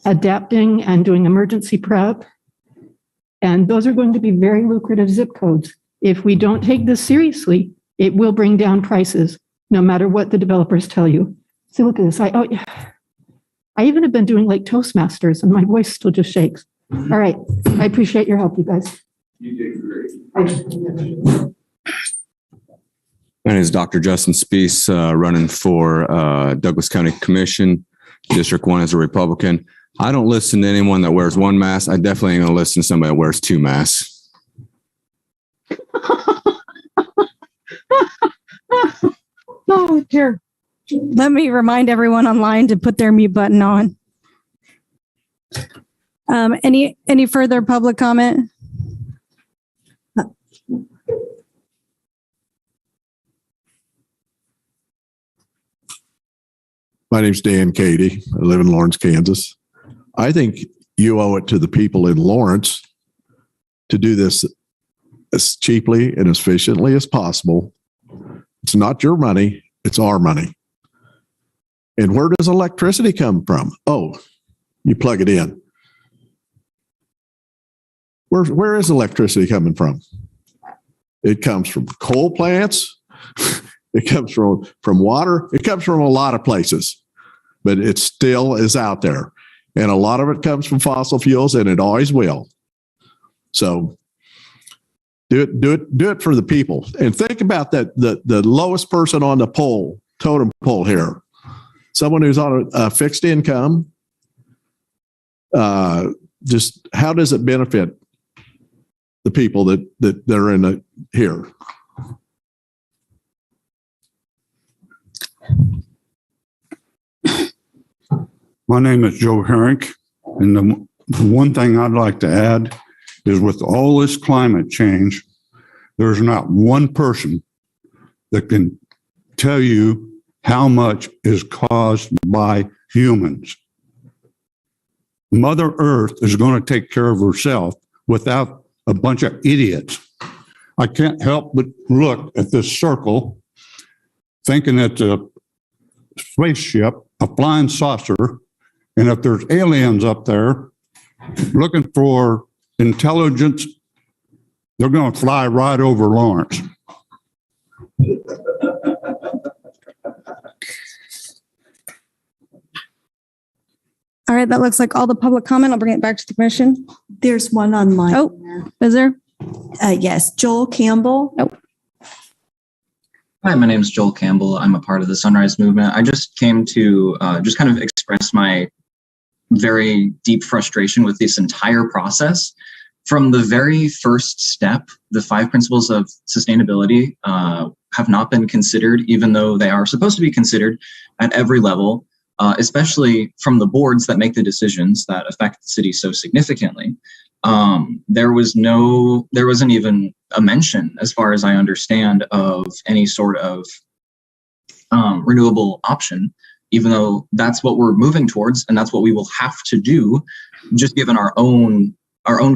adapting and doing emergency prep. And those are going to be very lucrative zip codes. If we don't take this seriously, it will bring down prices, no matter what the developers tell you. So look at this. I even have been doing like Toastmasters and my voice still just shakes. All right. I appreciate your help, you guys. You did great. My name is Dr. Justin Spees, running for Douglas County Commission, District 1 as a Republican. I don't listen to anyone that wears one mask. I definitely ain't going to listen to somebody that wears two masks. Oh, dear. Let me remind everyone online to put their mute button on. Any further public comment? My name's Dan Cady. I live in Lawrence, Kansas. I think you owe it to the people in Lawrence to do this as cheaply and as efficiently as possible. It's not your money, it's our money. And where does electricity come from? Oh, you plug it in. Where is electricity coming from? It comes from coal plants. It comes from water. It comes from a lot of places, but it still is out there. And a lot of it comes from fossil fuels, and it always will. So do it for the people. And think about that, the lowest person on the totem pole here, someone who's on a fixed income. Just how does it benefit the people that are in here? My name is Joe Herrick, and the one thing I'd like to add is with all this climate change, there's not one person that can tell you how much is caused by humans. Mother Earth is going to take care of herself without a bunch of idiots. I can't help but look at this circle, thinking it's a spaceship, a flying saucer, and if there's aliens up there looking for intelligence, they're going to fly right over Lawrence. All right, that looks like all the public comment. I'll bring it back to the commission. There's one online. Oh, is there? Yes, Joel Campbell. Nope. Hi, my name is Joel Campbell. I'm a part of the Sunrise Movement. I just came to just kind of express my very deep frustration with this entire process. From the very first step, the 5 principles of sustainability have not been considered, even though they are supposed to be considered at every level, especially from the boards that make the decisions that affect the city so significantly. There wasn't even a mention, as far as I understand, of any sort of renewable option, even though that's what we're moving towards, and that's what we will have to do, just given our own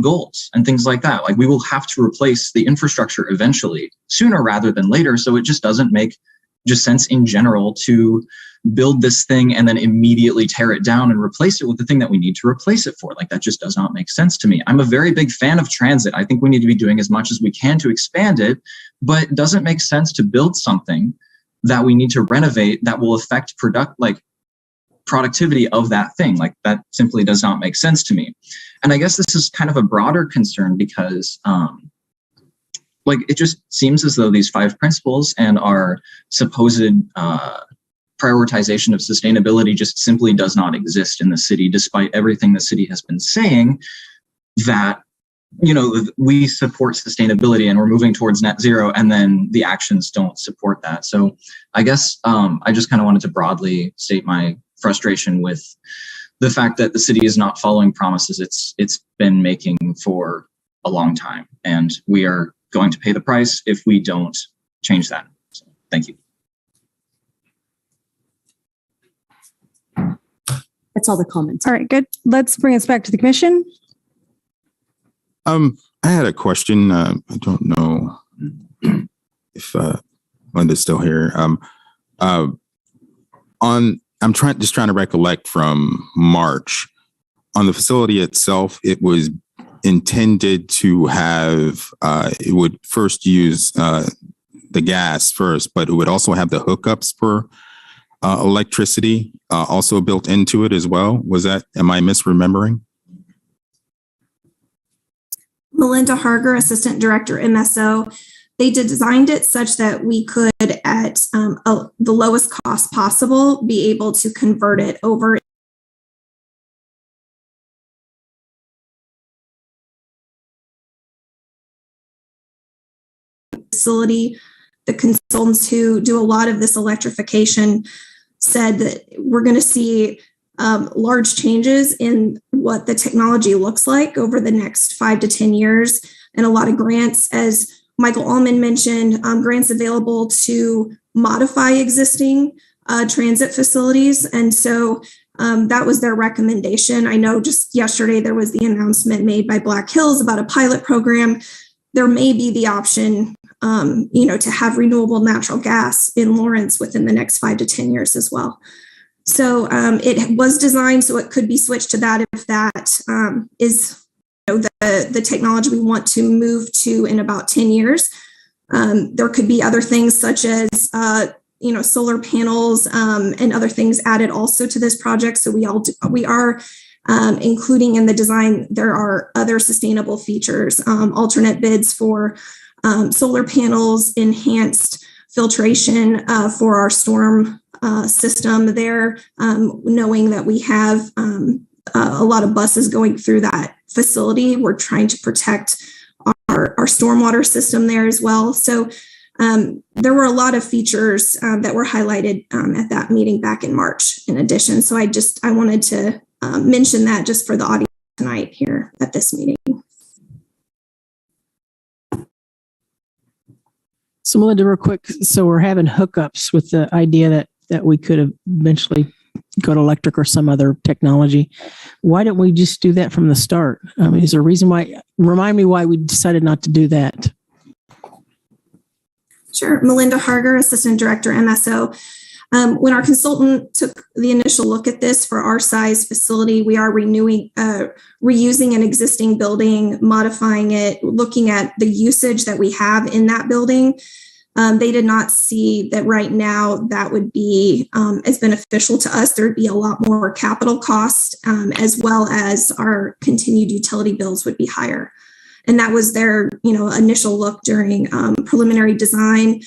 goals and things like that. Like, we will have to replace the infrastructure eventually, sooner rather than later. So it just doesn't make just sense in general to build this thing and then immediately tear it down and replace it with the thing that we need to replace it for. Like, that just does not make sense to me. I'm a very big fan of transit. I think we need to be doing as much as we can to expand it, but it doesn't make sense to build something that we need to renovate that will affect productivity of that thing. Like, that simply does not make sense to me. And I guess this is kind of a broader concern because it just seems as though these 5 principles and our supposed prioritization of sustainability just simply does not exist in the city, despite everything the city has been saying that, we support sustainability and we're moving towards net zero, and then the actions don't support that. So I guess I just kind of wanted to broadly state my frustration with the fact that the city is not following promises it's been making for a long time, and we are going to pay the price if we don't change that. So, thank you. That's all the comments. All right, good. Let's bring us back to the commission. I had a question. I don't know if Linda's still here. I'm trying to recollect from March on the facility itself. It was intended to have it would first use the gas first, but it would also have the hookups for electricity also built into it as well. Am I misremembering? Melinda Harger, Assistant Director, MSO. They designed it such that we could, at the lowest cost possible, be able to convert it over facility. The consultants who do a lot of this electrification said that we're going to see large changes in what the technology looks like over the next 5 to 10 years, and a lot of grants, as Michael Allman mentioned, grants available to modify existing transit facilities. And so that was their recommendation. I know just yesterday there was the announcement made by Black Hills about a pilot program. There may be the option, to have renewable natural gas in Lawrence within the next 5 to 10 years as well. So it was designed so it could be switched to that if that is the technology we want to move to in about 10 years. There could be other things such as solar panels and other things added also to this project. So we are including in the design, there are other sustainable features, alternate bids for solar panels, enhanced filtration for our storm system there, knowing that we have a lot of buses going through that facility. We're trying to protect our stormwater system there as well. So there were a lot of features that were highlighted at that meeting back in March in addition. So I wanted to mention that just for the audience tonight here at this meeting. So Melinda, real quick, so we're having hookups with the idea that that we could eventually go to electric or some other technology. Why don't we just do that from the start? Is there a reason why? Remind me why we decided not to do that. Sure. Melinda Harger, Assistant Director, MSO. When our consultant took the initial look at this for our size facility, we are reusing an existing building, modifying it, looking at the usage that we have in that building. They did not see that right now that would be as beneficial to us. There would be a lot more capital cost, as well as our continued utility bills would be higher. And that was their, initial look during preliminary design.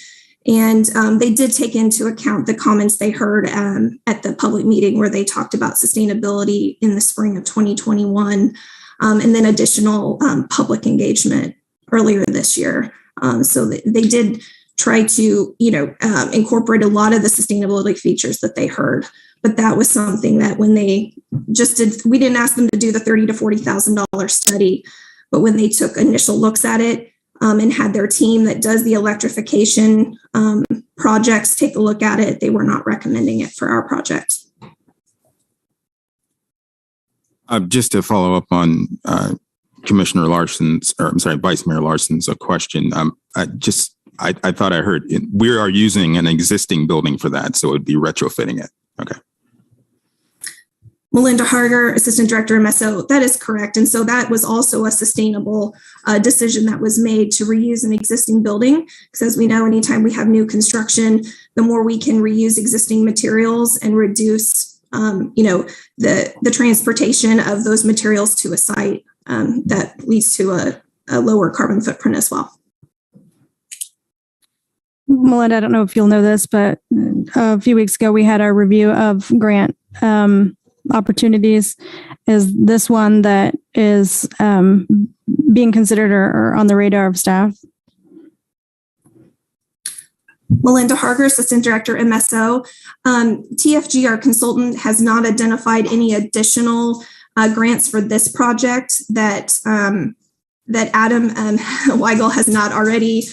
And they did take into account the comments they heard at the public meeting where they talked about sustainability in the spring of 2021, and then additional public engagement earlier this year. So they did try to, incorporate a lot of the sustainability features that they heard. But that was something that when they just did, we didn't ask them to do the $30,000 to $40,000 study, but when they took initial looks at it, and had their team that does the electrification projects take a look at it, they were not recommending it for our project. Just to follow up on Commissioner Larson's, or I'm sorry, Vice Mayor Larson's question. I thought I heard we are using an existing building for that, so it would be retrofitting it. Okay. Melinda Harger, Assistant Director, MSO, that is correct. And so that was also a sustainable decision that was made to reuse an existing building. Because as we know, anytime we have new construction, the more we can reuse existing materials and reduce, the transportation of those materials to a site, that leads to a lower carbon footprint as well. Melinda, I don't know if you'll know this, but a few weeks ago, we had our review of grant opportunities. Is this one that is being considered or on the radar of staff? Melinda Harger, Assistant Director, MSO. TFG, our consultant, has not identified any additional grants for this project that Adam Weigel has not already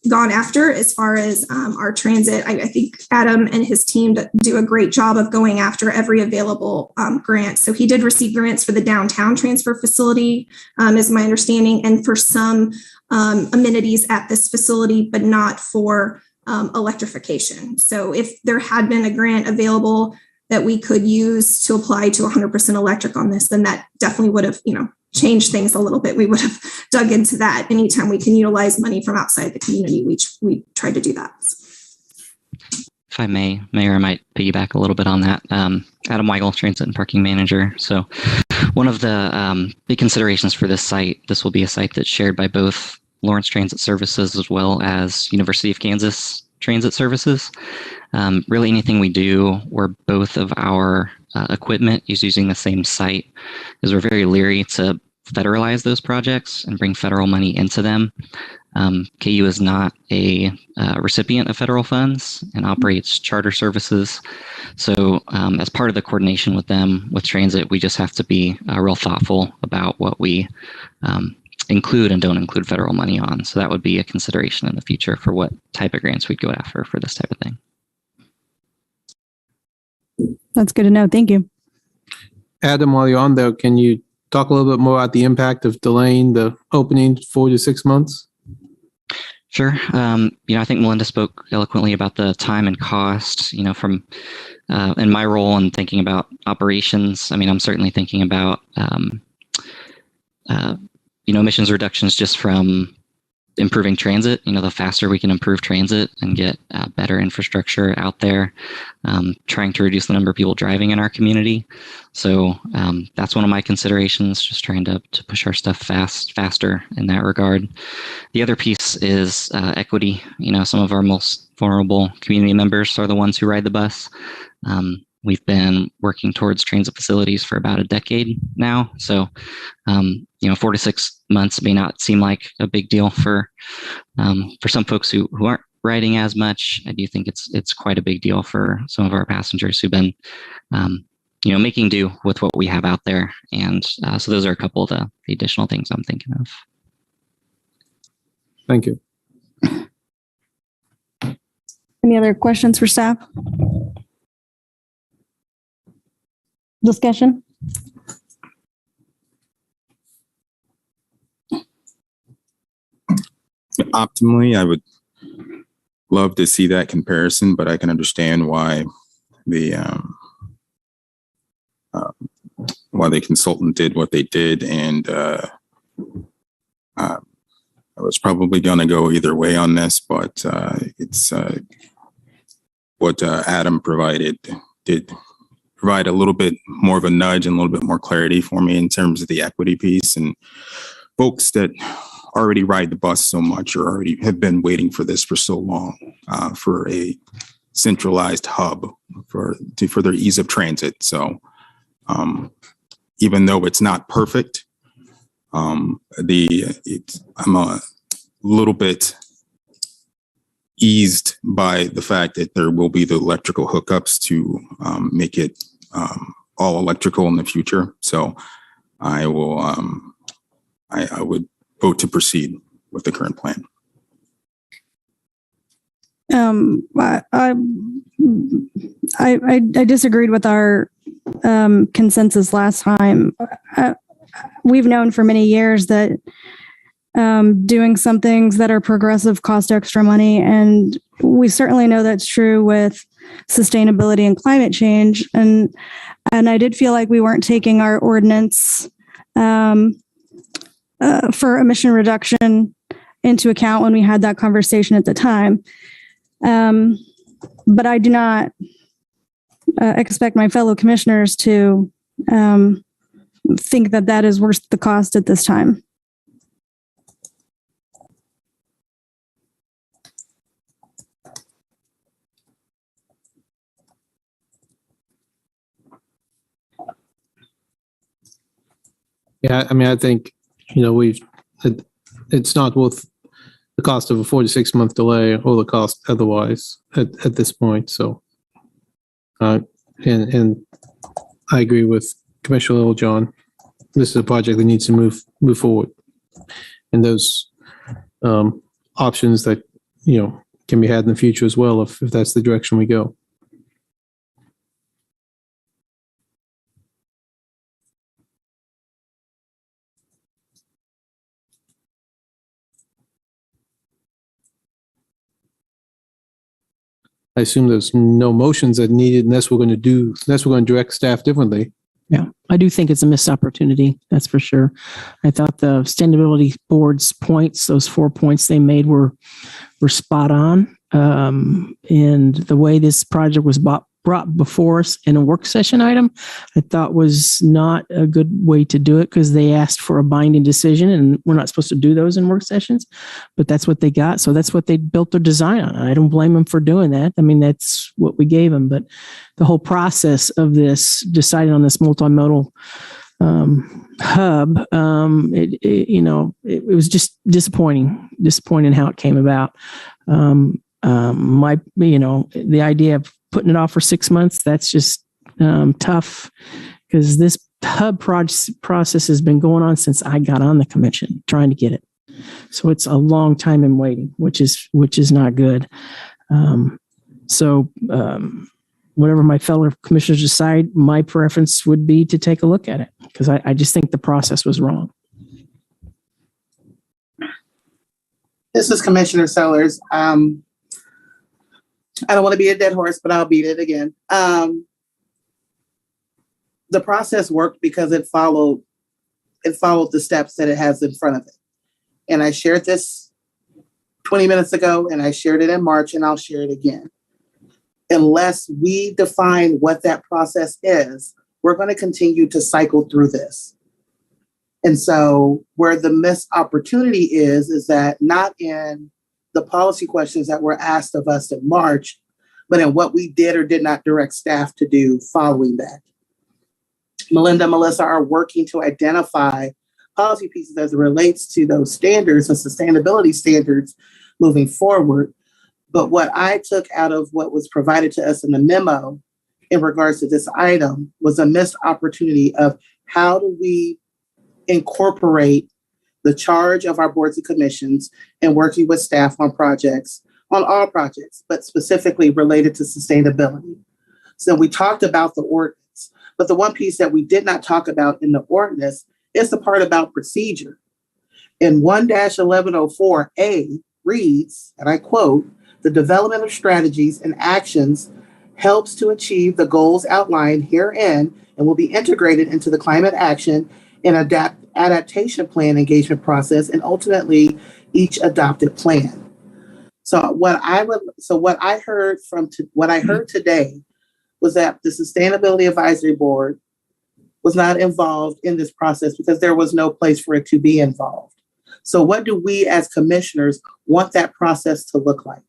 gone after. As far as our transit, I think Adam and his team do a great job of going after every available grant. So he did receive grants for the downtown transfer facility, is my understanding, and for some amenities at this facility, but not for electrification. So if there had been a grant available that we could use to apply to 100% electric on this, then that definitely would have, changed things a little bit. We would have dug into that. Anytime we can utilize money from outside the community, we try to do that. If I may, Mayor, I might piggyback a little bit on that. Adam Weigel, Transit and Parking Manager. So one of the big considerations for this site, this will be a site that's shared by both Lawrence Transit Services as well as University of Kansas Transit Services. Really anything we do where both of our equipment is using the same site, is we're very leery to federalize those projects and bring federal money into them. KU is not a recipient of federal funds and operates charter services. So as part of the coordination with them, with transit, we just have to be real thoughtful about what we include and don't include federal money on. So that would be a consideration in the future for what type of grants we'd go after for this type of thing. That's good to know. Thank you. Adam, while you're on there, can you talk a little bit more about the impact of delaying the opening 4 to 6 months? Sure. I think Melinda spoke eloquently about the time and cost, from in my role and thinking about operations. I'm certainly thinking about, emissions reductions just from improving transit. The faster we can improve transit and get better infrastructure out there, trying to reduce the number of people driving in our community. So that's one of my considerations, just trying to push our stuff faster in that regard. The other piece is equity. Some of our most vulnerable community members are the ones who ride the bus. We've been working towards transit facilities for about a decade now. So, 4 to 6 months may not seem like a big deal for some folks who aren't riding as much. I do think it's quite a big deal for some of our passengers who've been, making do with what we have out there. And so those are a couple of the additional things I'm thinking of. Thank you. Any other questions for staff? Discussion? Optimally, I would love to see that comparison, but I can understand why the consultant did what they did, and I was probably going to go either way on this, but it's what Adam provided did provide a little bit more of a nudge and a little bit more clarity for me in terms of the equity piece, and folks that already ride the bus so much or already have been waiting for this for so long for a centralized hub for their ease of transit. So even though it's not perfect, I'm a little bit eased by the fact that there will be the electrical hookups to make it all electrical in the future. So I will, I would vote to proceed with the current plan. I disagreed with our consensus last time. We've known for many years that doing some things that are progressive cost extra money, and we certainly know that's true with sustainability and climate change. And I did feel like we weren't taking our ordinance for emission reduction into account when we had that conversation at the time. But I do not expect my fellow commissioners to think that that is worth the cost at this time. Yeah, I mean, I think, it's not worth the cost of a 4 to 6 month delay or the cost otherwise at this point. So, and I agree with Commissioner Littlejohn. This is a project that needs to move forward, and those options that can be had in the future as well if that's the direction we go. I assume there's no motions that needed unless we're going to direct staff differently. Yeah, I do think it's a missed opportunity. That's for sure. I thought the Sustainability Board's points, those 4 points they made were spot on. And the way this project was brought before us in a work session item, I thought was not a good way to do it, because they asked for a binding decision, and we're not supposed to do those in work sessions, but that's what they got. So that's what they built their design on. I don't blame them for doing that. I mean, that's what we gave them, but the whole process of this, deciding on this multimodal hub, it was just disappointing how it came about. The idea of putting it off for 6 months, that's just tough, because this hub process has been going on since I got on the commission, trying to get it. So it's a long time in waiting, which is not good. Whatever my fellow commissioners decide, my preference would be to take a look at it, because I just think the process was wrong. This is Commissioner Sellers. I don't want to be a dead horse, but I'll beat it again. The process worked because it followed the steps that it has in front of it. And I shared this 20 minutes ago, and I shared it in March, and I'll share it again. Unless we define what that process is, we're going to continue to cycle through this. And so where the missed opportunity is that not in the policy questions that were asked of us in March, but in what we did or did not direct staff to do following that. Melinda, Melissa are working to identify policy pieces as it relates to those standards and sustainability standards moving forward. But what I took out of what was provided to us in the memo in regards to this item was a missed opportunity of how do we incorporate the charge of our boards and commissions and working with staff on projects on all projects, but specifically related to sustainability. So we talked about the ordinance, but the one piece that we did not talk about in the ordinance is the part about procedure. In 1-1104A reads, and I quote, "The development of strategies and actions helps to achieve the goals outlined herein and will be integrated into the climate action and adaptation plan engagement process and ultimately each adopted plan." So what I heard today was that the Sustainability Advisory Board was not involved in this process because there was no place for it to be involved. So what do we as commissioners want that process to look like?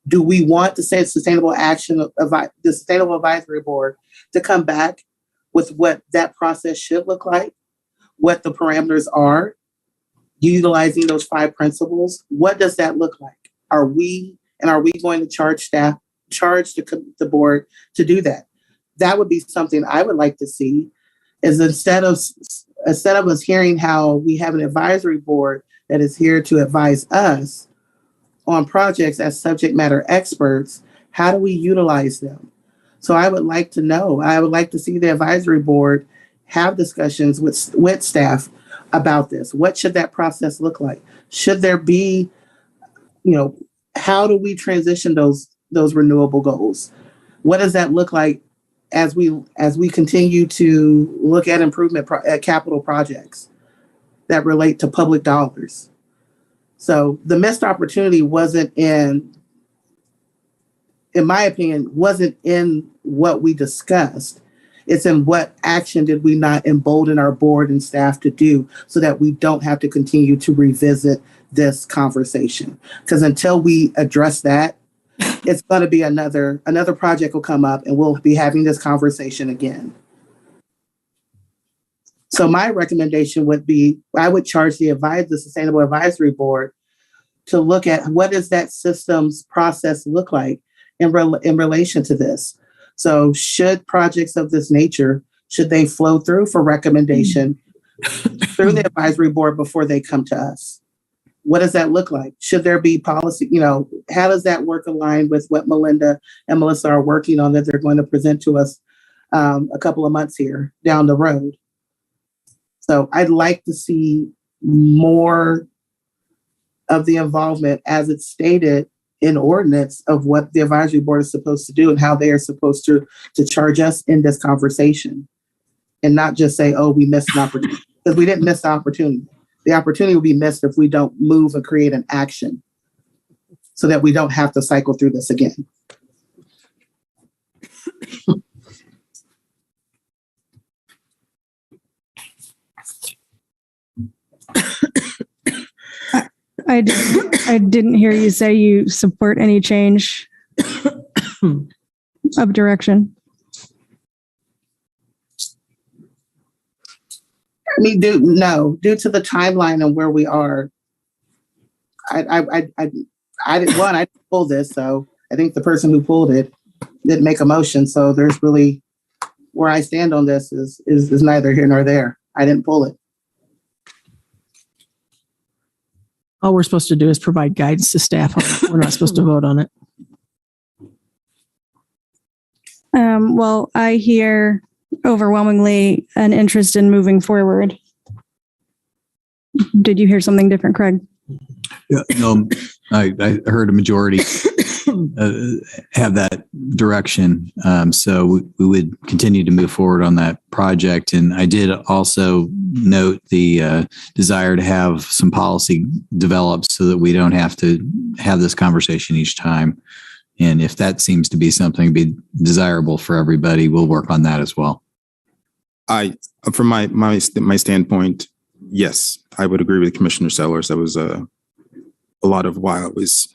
Do we want the Sustainable Advisory Board to come back with what that process should look like, what the parameters are, utilizing those 5 principles? What does that look like? Are we going to charge the board to do that? That would be something I would like to see, is instead of us hearing how we have an advisory board that is here to advise us on projects as subject matter experts, how do we utilize them? So I would like to know, I would like to see the advisory board have discussions with staff about this. What should that process look like? Should there be, how do we transition those renewable goals? What does that look like as we continue to look at improvement at capital projects that relate to public dollars? So the missed opportunity wasn't in my opinion, wasn't in what we discussed. It's in what action did we not embolden our board and staff to do so that we don't have to continue to revisit this conversation. Because until we address that, it's going to be another project will come up and we'll be having this conversation again. So my recommendation would be, I would charge the Sustainable Advisory Board to look at what does that systems process look like in relation to this. So should projects of this nature, should they flow through for recommendation through the advisory board before they come to us? What does that look like? Should there be policy? How does that work align with what Melinda and Melissa are working on that they're going to present to us a couple of months here down the road? So I'd like to see more of the involvement as it's stated in ordinance of what the advisory board is supposed to do and how they are supposed to charge us in this conversation, and not just say, oh, we missed an opportunity, because we didn't miss the opportunity. The opportunity will be missed if we don't move and create an action so that we don't have to cycle through this again. I didn't hear you say you support any change of direction. Due to the timeline and where we are, I didn't pull this, so I think the person who pulled it didn't make a motion. So there's really, where I stand on this is neither here nor there. I didn't pull it. All we're supposed to do is provide guidance to staff on it. We're not supposed to vote on it. Well, I hear overwhelmingly an interest in moving forward. Did you hear something different, Craig? Yeah, no, I heard a majority have that direction. So we would continue to move forward on that project. And I did also note the desire to have some policy developed so that we don't have to have this conversation each time. And if that seems to be something be desirable for everybody, we'll work on that as well. From my standpoint, yes, I would agree with Commissioner Sellers. That was a lot of why I was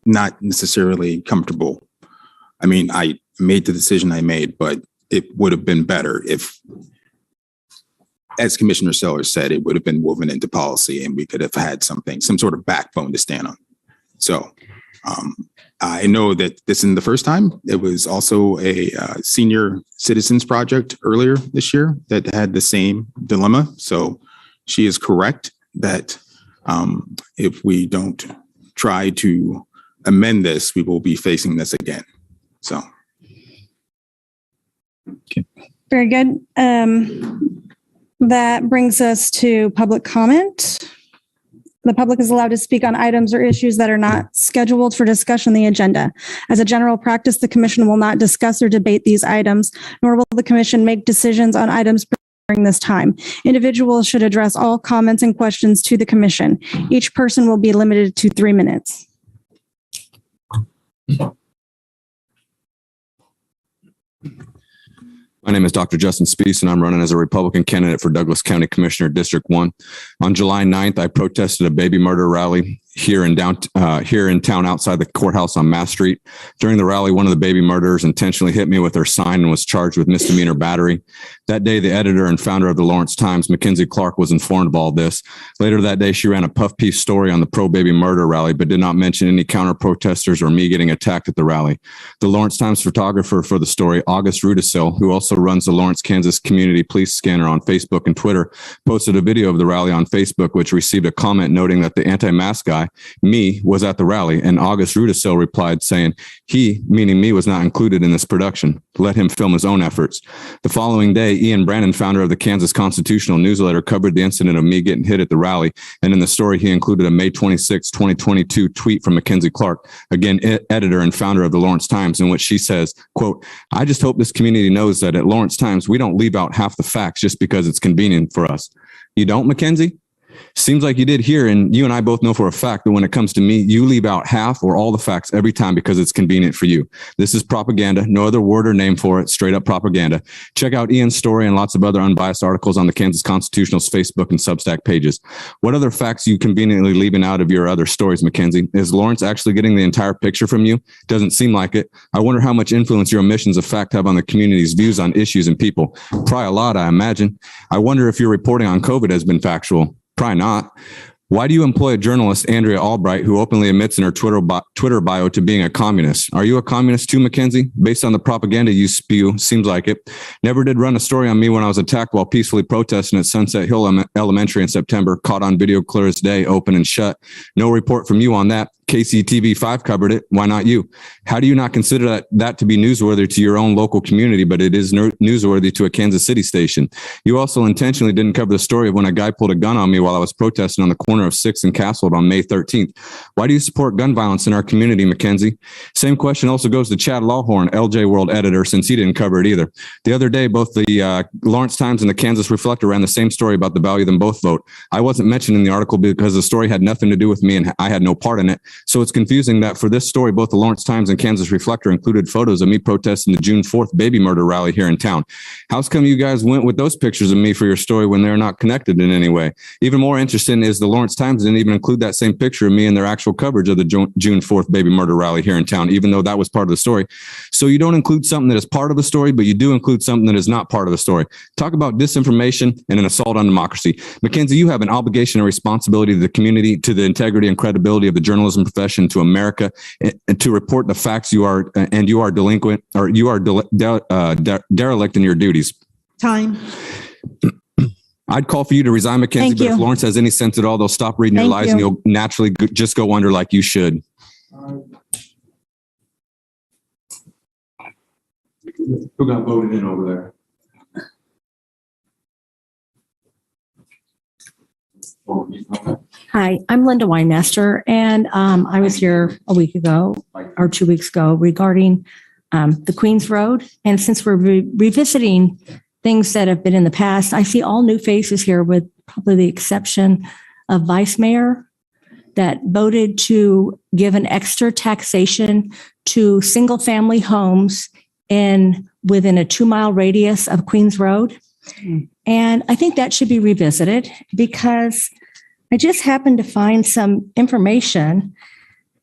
not necessarily comfortable. I mean, I made the decision I made, but it would have been better if, as Commissioner Sellers said, it would have been woven into policy and we could have had some sort of backbone to stand on. So I know that this isn't the first time. It was also a senior citizens project earlier this year that had the same dilemma. So she is correct that if we don't try to amend this, we will be facing this again. So. Very good. That brings us to public comment. The public is allowed to speak on items or issues that are not scheduled for discussion on the agenda. As a general practice, the commission will not discuss or debate these items, nor will the commission make decisions on items during this time. Individuals should address all comments and questions to the commission. Each person will be limited to 3 minutes. My name is Dr. Justin Spees, and I'm running as a Republican candidate for Douglas County Commissioner, District 1. On July 9th, I protested a baby murder rally here in town outside the courthouse on Mass Street. During the rally, one of the baby murderers intentionally hit me with her sign and was charged with misdemeanor battery. That day, the editor and founder of the Lawrence Times, Mackenzie Clark, was informed of all this. Later that day, she ran a puff piece story on the pro-baby murder rally, but did not mention any counter-protesters or me getting attacked at the rally. The Lawrence Times photographer for the story, August Rudisil, who also runs the Lawrence, Kansas Community Police Scanner on Facebook and Twitter, posted a video of the rally on Facebook, which received a comment noting that the anti-mask guy, me, was at the rally, and August Rudisil replied saying he, meaning me, was not included in this production. Let him film his own efforts. The following day, Ian Brandon, founder of the Kansas Constitutional Newsletter, covered the incident of me getting hit at the rally, and in the story, he included a May 26, 2022 tweet from Mackenzie Clark, again, editor and founder of the Lawrence Times, in which she says, quote, "I just hope this community knows that at Lawrence Times, we don't leave out half the facts just because it's convenient for us." You don't, Mackenzie? Seems like you did here, and you and I both know for a fact that when it comes to me, you leave out half or all the facts every time because it's convenient for you. This is propaganda, no other word or name for it, straight up propaganda. Check out Ian's story and lots of other unbiased articles on the Kansas Constitutional's Facebook and Substack pages. What other facts are you conveniently leaving out of your other stories, Mackenzie? Is Lawrence actually getting the entire picture from you? Doesn't seem like it. I wonder how much influence your omissions of fact have on the community's views on issues and people. Probably a lot, I imagine. I wonder if your reporting on COVID has been factual. Probably not. Why do you employ a journalist, Andrea Albright, who openly admits in her Twitter bio to being a communist? Are you a communist too, Mackenzie? Based on the propaganda you spew, seems like it. Never did run a story on me when I was attacked while peacefully protesting at Sunset Hill Elementary in September, caught on video clear as day, open and shut. No report from you on that. KCTV5 covered it. Why not you? How do you not consider that to be newsworthy to your own local community, but it is newsworthy to a Kansas City station? You also intentionally didn't cover the story of when a guy pulled a gun on me while I was protesting on the corner of 6th and Castlewood on May 13th. Why do you support gun violence in our community, Mackenzie? Same question also goes to Chad Lawhorn, LJ World editor, since he didn't cover it either. The other day, both the Lawrence Times and the Kansas Reflector ran the same story about the value them both vote. I wasn't mentioned in the article because the story had nothing to do with me and I had no part in it. So it's confusing that for this story, both the Lawrence Times and Kansas Reflector included photos of me protesting the June 4th baby murder rally here in town. How's come you guys went with those pictures of me for your story when they're not connected in any way? Even more interesting is the Lawrence Times didn't even include that same picture of me in their actual coverage of the June 4th baby murder rally here in town, even though that was part of the story. So you don't include something that is part of the story, but you do include something that is not part of the story. Talk about disinformation and an assault on democracy. Mackenzie, you have an obligation and responsibility to the community, to the integrity and credibility of the journalism profession, to America, and to report the facts. You are delinquent, or you are derelict in your duties. Time. I'd call for you to resign, Mackenzie, but if Lawrence has any sense at all, they'll stop reading your lies and you'll naturally just go under like you should. Who got voted in over there? Hi, I'm Linda Weinmaster, and I was here a week ago or 2 weeks ago regarding the Queens Road. And since we're revisiting things that have been in the past, I see all new faces here with probably the exception of Vice Mayor that voted to give an extra taxation to single family homes within a 2-mile radius of Queens Road. And I think that should be revisited because I just happened to find some information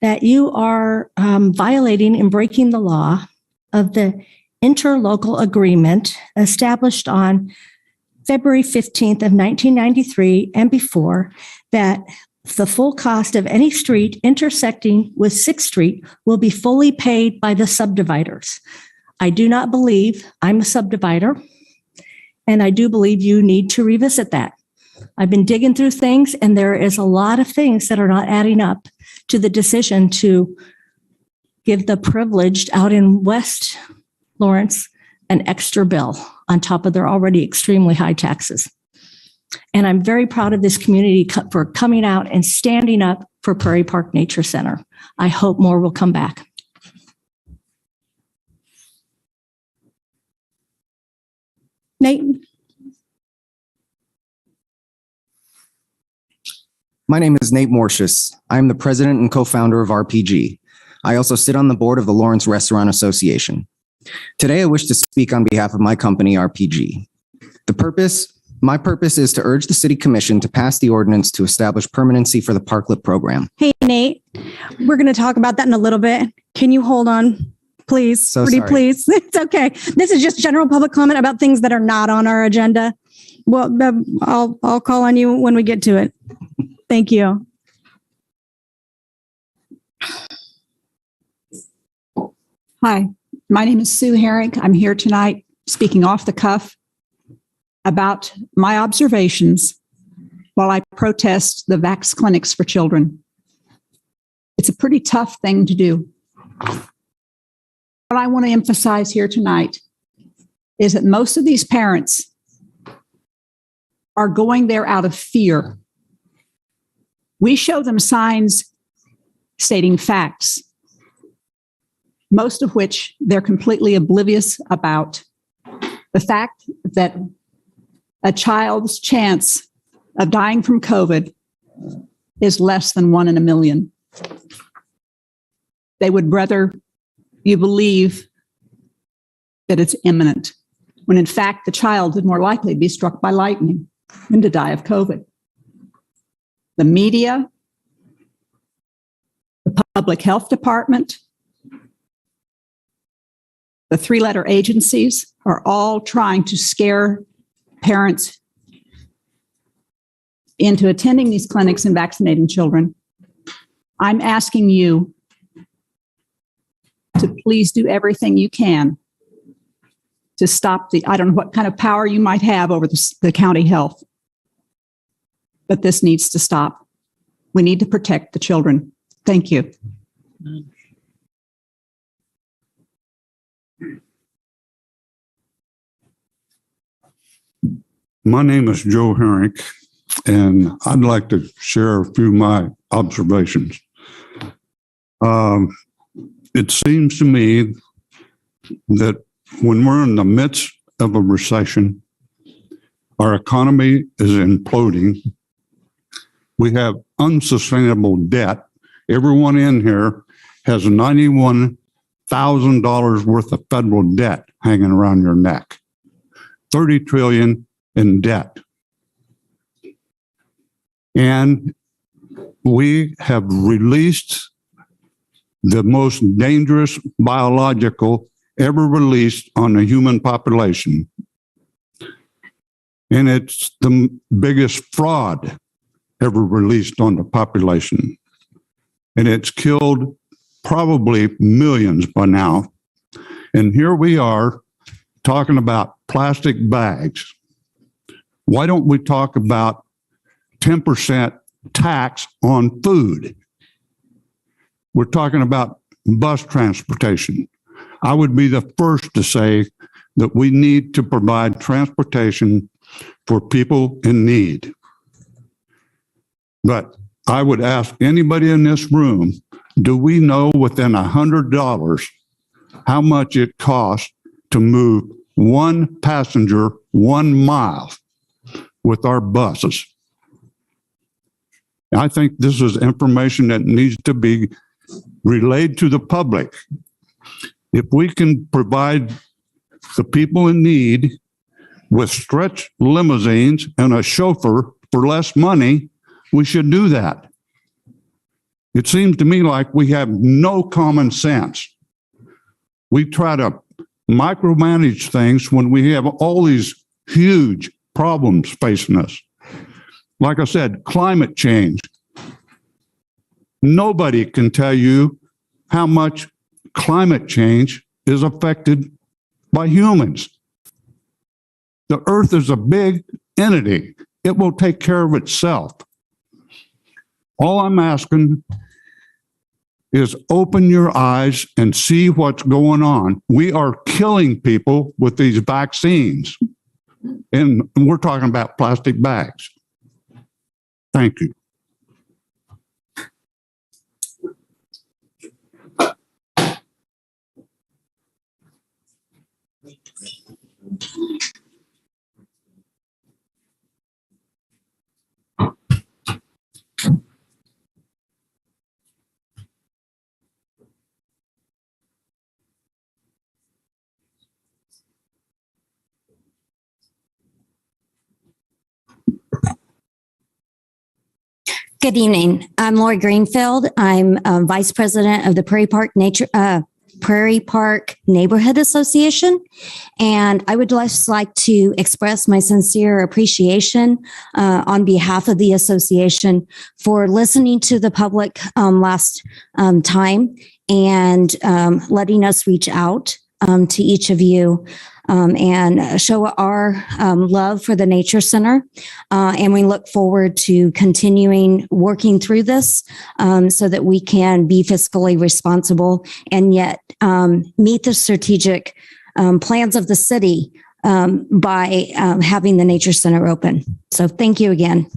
that you are violating and breaking the law of the interlocal agreement established on February 15th of 1993 and before, that the full cost of any street intersecting with 6th Street will be fully paid by the subdividers. I do not believe I'm a subdivider, and I do believe you need to revisit that. I've been digging through things, and there is a lot of things that are not adding up to the decision to give the privileged out in West Lawrence an extra bill on top of their already extremely high taxes. And I'm very proud of this community for coming out and standing up for Prairie Park Nature Center. I hope more will come back. Nate? My name is Nate Mortius. I am the president and co-founder of RPG. I also sit on the board of the Lawrence Restaurant Association. Today, I wish to speak on behalf of my company, RPG. My purpose is to urge the City Commission to pass the ordinance to establish permanency for the Parklet program. Hey, Nate, we're going to talk about that in a little bit. Can you hold on, please? Sorry. Please. It's okay. This is just general public comment about things that are not on our agenda. Well, I'll call on you when we get to it. Thank you. Hi, my name is Sue Herrick. I'm here tonight speaking off the cuff about my observations while I protest the vax clinics for children. It's a pretty tough thing to do. What I want to emphasize here tonight is that most of these parents are going there out of fear. We show them signs stating facts, most of which they're completely oblivious about. The fact that a child's chance of dying from COVID is less than 1 in a million. They would rather you believe that it's imminent, when in fact the child would more likely be struck by lightning than to die of COVID. The media, the public health department, the 3-letter agencies are all trying to scare parents into attending these clinics and vaccinating children. I'm asking you to please do everything you can to stop I don't know what kind of power you might have over the county health, but this needs to stop. We need to protect the children. Thank you. My name is Joe Herrick, and I'd like to share a few of my observations. It seems to me that when we're in the midst of a recession, our economy is imploding. We have unsustainable debt. Everyone in here has $91,000 worth of federal debt hanging around your neck. 30 trillion in debt. And we have released the most dangerous biological ever released on the human population. And it's the biggest fraud ever released on the population. And it's killed probably millions by now. And here we are talking about plastic bags. Why don't we talk about 10% tax on food? We're talking about bus transportation. I would be the first to say that we need to provide transportation for people in need. But I would ask anybody in this room, do we know within $100 how much it costs to move one passenger 1 mile with our buses? I think this is information that needs to be relayed to the public. If we can provide the people in need with stretch limousines and a chauffeur for less money, we should do that. It seems to me like we have no common sense. We try to micromanage things when we have all these huge problems facing us. Like I said, climate change. Nobody can tell you how much climate change is affected by humans. The earth is a big entity. It will take care of itself. All I'm asking is open your eyes and see what's going on. We are killing people with these vaccines. And we're talking about plastic bags. Thank you. Good evening. I'm Lori Greenfield. I'm Vice President of the Prairie Park Neighborhood Association. And I would just like to express my sincere appreciation on behalf of the association for listening to the public last time and letting us reach out to each of you and show our love for the Nature Center. And we look forward to continuing working through this so that we can be fiscally responsible and yet meet the strategic plans of the city by having the Nature Center open. So thank you again.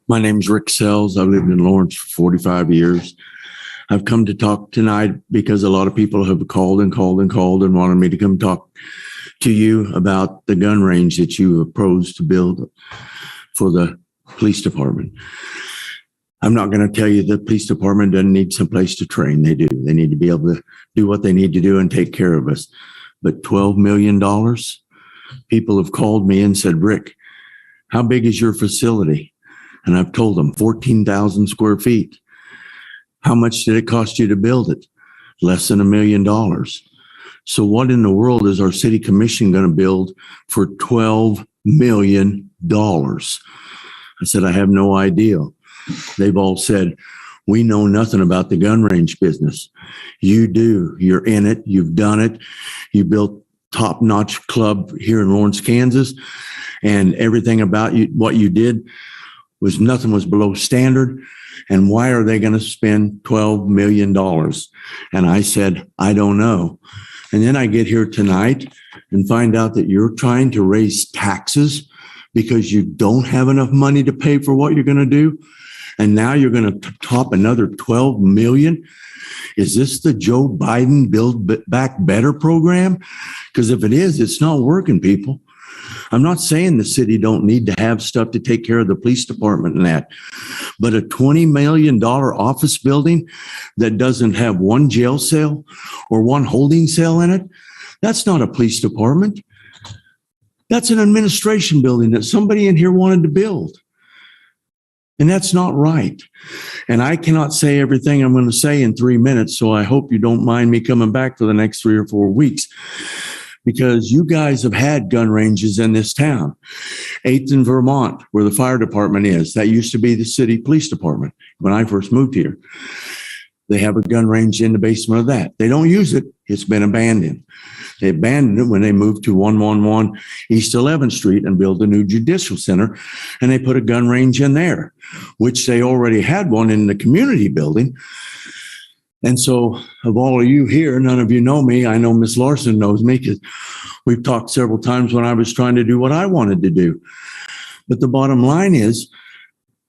My name's Rick Sells. I've lived in Lawrence for 45 years. I've come to talk tonight because a lot of people have called and wanted me to come talk to you about the gun range that you have proposed to build for the police department. I'm not going to tell you the police department doesn't need some place to train. They do. They need to be able to do what they need to do and take care of us. But $12 million, people have called me and said, Rick, how big is your facility? And I've told them 14,000 square feet. How much did it cost you to build it? Less than $1 million. So what in the world is our city commission going to build for $12 million? I said, I have no idea. They've all said, we know nothing about the gun range business. You do. You're in it. You've done it. You built top-notch club here in Lawrence, Kansas, and everything about you, what you did was nothing was below standard. And why are they going to spend $12 million? And I said, I don't know. And then I get here tonight and find out that you're trying to raise taxes because you don't have enough money to pay for what you're going to do. And now you're going to top another 12 million. Is this the Joe Biden Build Back Better program? Because if it is, it's not working, people. I'm not saying the city don't need to have stuff to take care of the police department and that, but a $20 million office building that doesn't have one jail cell or one holding cell in it, that's not a police department. That's an administration building that somebody in here wanted to build. And that's not right. And I cannot say everything I'm going to say in 3 minutes, so I hope you don't mind me coming back for the next 3 or 4 weeks. Because you guys have had gun ranges in this town. 8th in Vermont, where the fire department is. That used to be the city police department when I first moved here. They have a gun range in the basement of that. They don't use it. It's been abandoned. They abandoned it when they moved to 111 East 11th Street and built a new judicial center. And they put a gun range in there, which they already had one in the community building. And so of all of you here, none of you know me. I know Miss Larson knows me because we've talked several times when I was trying to do what I wanted to do. But the bottom line is,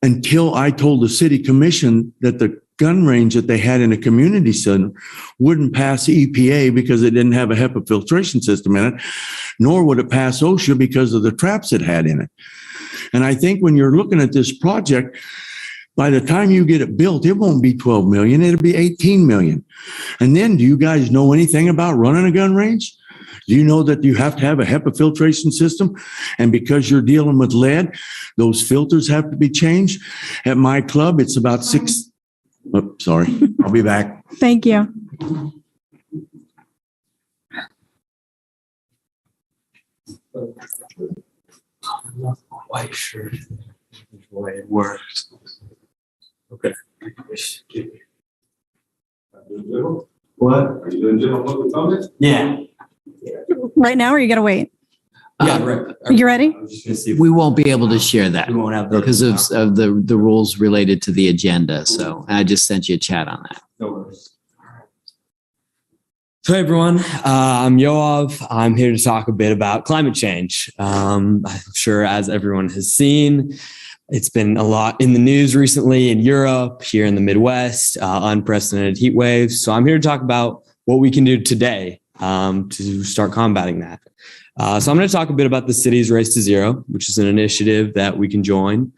until I told the city commission that the gun range that they had in a community center wouldn't pass EPA because it didn't have a HEPA filtration system in it, nor would it pass OSHA because of the traps it had in it. And I think when you're looking at this project, by the time you get it built, it won't be 12 million, it'll be 18 million. And then do you guys know anything about running a gun range? Do you know that you have to have a HEPA filtration system? And because you're dealing with lead, those filters have to be changed. At my club, it's about sorry, I'll be back. Thank you. I'm not quite sure the way it works. Okay. What? Are you doing general public comment? Yeah. Right now, or you got to wait? Yeah, right. You ready? We won't be able to share that. We won't have because of the rules related to the agenda. So I just sent you a chat on that. No worries. So hey everyone, I'm Yoav. I'm here to talk a bit about climate change. I'm sure as everyone has seen, it's been a lot in the news recently in Europe, here in the Midwest, unprecedented heat waves. So I'm here to talk about what we can do today to start combating that. So I'm going to talk a bit about the Cities Race to Zero, which is an initiative that we can join.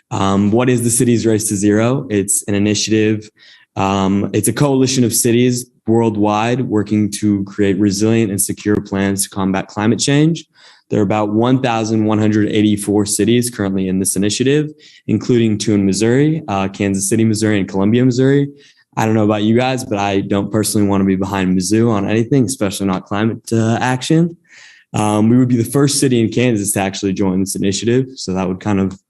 What is the Cities Race to Zero? It's an initiative. It's a coalition of cities worldwide working to create resilient and secure plans to combat climate change. There are about 1,184 cities currently in this initiative, including 2 in Missouri, Kansas City, Missouri, and Columbia, Missouri. I don't know about you guys, but I don't personally want to be behind Mizzou on anything, especially not climate action. We would be the first city in Kansas to actually join this initiative. So that would kind of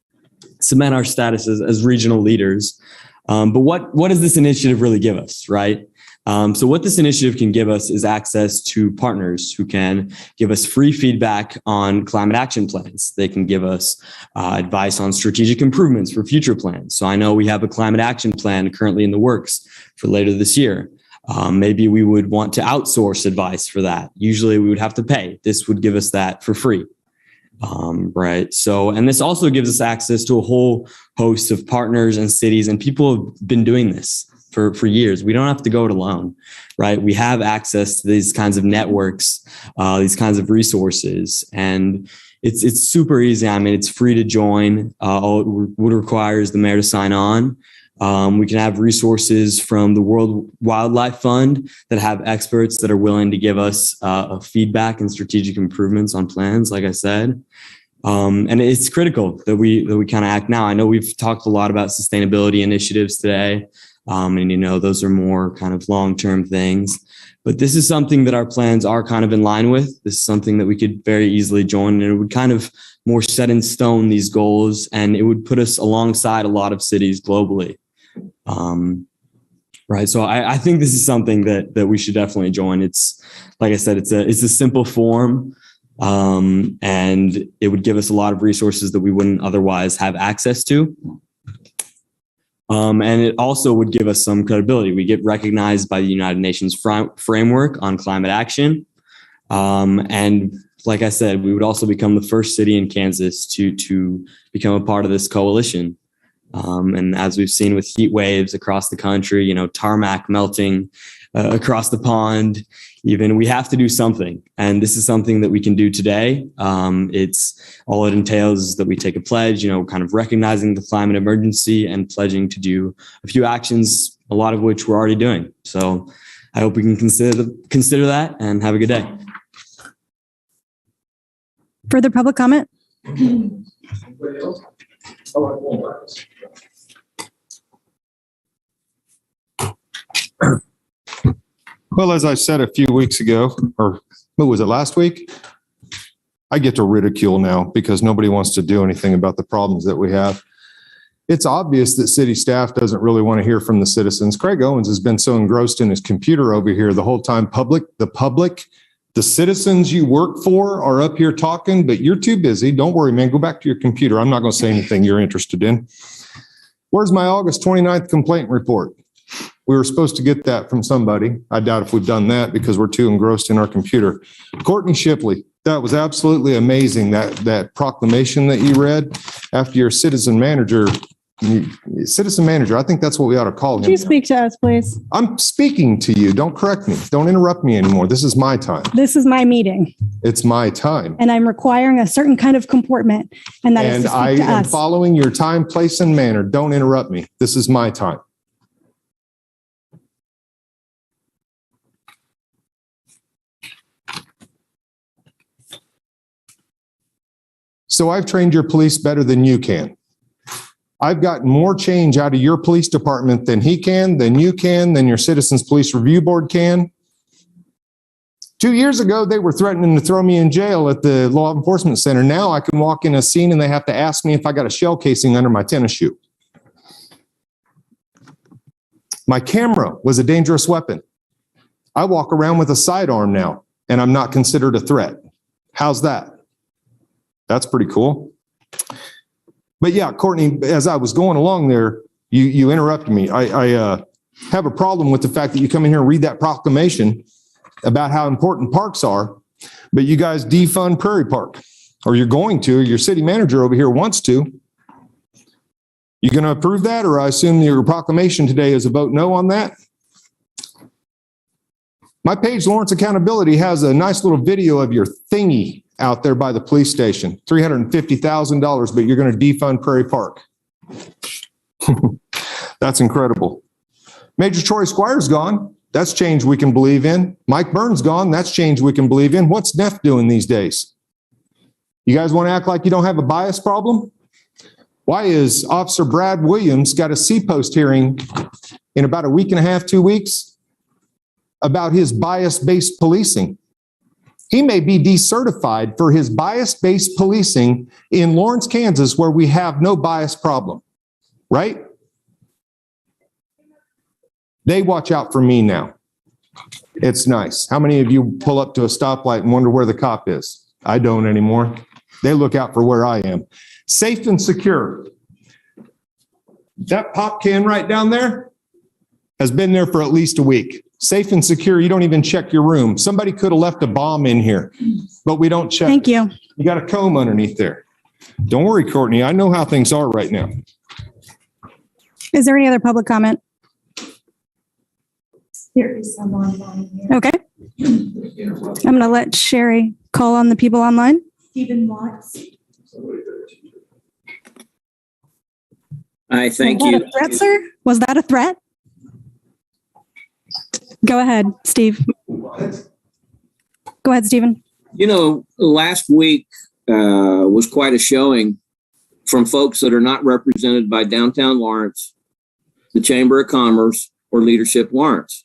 cement our status as regional leaders. But what does this initiative really give us, right? So what this initiative can give us is access to partners who can give us free feedback on climate action plans. They can give us advice on strategic improvements for future plans. So I know we have a climate action plan currently in the works for later this year. Maybe we would want to outsource advice for that. Usually we would have to pay. This would give us that for free. Right. So, and this also gives us access to a whole host of partners and cities, and people have been doing this for years. We don't have to go it alone, right? We have access to these kinds of networks, these kinds of resources, and it's super easy. I mean, it's free to join. All it would require is the mayor to sign on. We can have resources from the World Wildlife Fund that have experts that are willing to give us feedback and strategic improvements on plans, like I said. And it's critical that we kind of act now. I know we've talked a lot about sustainability initiatives today. And, you know, those are more kind of long-term things. But this is something that our plans are kind of in line with. This is something that we could very easily join, and it would kind of more set in stone these goals, and it would put us alongside a lot of cities globally. Right. So I think this is something that we should definitely join. It's, like I said, it's a simple form, and it would give us a lot of resources that we wouldn't otherwise have access to. And it also would give us some credibility. We get recognized by the United Nations framework on climate action. And like I said, we would also become the first city in Kansas to become a part of this coalition. And as we've seen with heat waves across the country, you know, tarmac melting across the pond, even, we have to do something. And this is something that we can do today. It's all it entails is that we take a pledge, you know, kind of recognizing the climate emergency and pledging to do a few actions, a lot of which we're already doing. So I hope we can consider that, and have a good day. Further public comment? Well, as I said a few weeks ago, or what was it, last week? I get to ridicule now because nobody wants to do anything about the problems that we have. It's obvious that city staff doesn't really want to hear from the citizens. Craig Owens has been so engrossed in his computer over here the whole time. The citizens you work for are up here talking, but you're too busy. Don't worry, man. Go back to your computer. I'm not going to say anything you're interested in. Where's my August 29th complaint report? We were supposed to get that from somebody. I doubt if we've done that because we're too engrossed in our computer. Courtney Shipley, that was absolutely amazing, that proclamation that you read after your citizen manager. I think that's what we ought to call him. Could you speak to us, please? I'm speaking to you. Don't correct me. Don't interrupt me anymore. This is my time. This is my meeting. It's my time. And I'm requiring a certain kind of comportment. And that is to speak to am us. following your time, place, and manner. Don't interrupt me. This is my time. So I've trained your police better than you can. I've gotten more change out of your police department than he can, than you can, than your Citizens Police Review Board can. 2 years ago, they were threatening to throw me in jail at the Law Enforcement Center. Now I can walk in a scene and they have to ask me if I got a shell casing under my tennis shoe. My camera was a dangerous weapon. I walk around with a sidearm now, and I'm not considered a threat. How's that? That's pretty cool. But yeah, Courtney, as I was going along there, you interrupted me. I have a problem with the fact that you come in here and read that proclamation about how important parks are, but you guys defund Prairie Park, or you're going to, or your city manager over here wants to. You going to approve that, or I assume your proclamation today is a vote no on that? My page, Lawrence Accountability, has a nice little video of your thingy out there by the police station. $350,000, but you're going to defund Prairie Park. That's incredible. Major Troy Squire's gone. That's change we can believe in. Mike Burns gone. That's change we can believe in. What's Neff doing these days? You guys want to act like you don't have a bias problem? Why is Officer Brad Williams got a C-post hearing in about a week and a half, 2 weeks about his bias-based policing? He may be decertified for his bias-based policing in Lawrence, Kansas, where we have no bias problem, right? They watch out for me now. It's nice. How many of you pull up to a stoplight and wonder where the cop is? I don't anymore. They look out for where I am. Safe and secure. That pop can right down there has been there for at least a week. Safe and secure. You don't even check your room. Somebody could have left a bomb in here, but we don't check. Thank you. You got a comb underneath there. Don't worry, Courtney. I know how things are right now. Is there any other public comment? There is some online here. Okay. I'm going to let Sherry call on the people online. Stephen Watts. I thank Was you. that a threat, sir? Was that a threat? Go ahead, Steve. Go ahead, Stephen. You know, last week was quite a showing from folks that are not represented by Downtown Lawrence, the Chamber of Commerce, or Leadership Lawrence,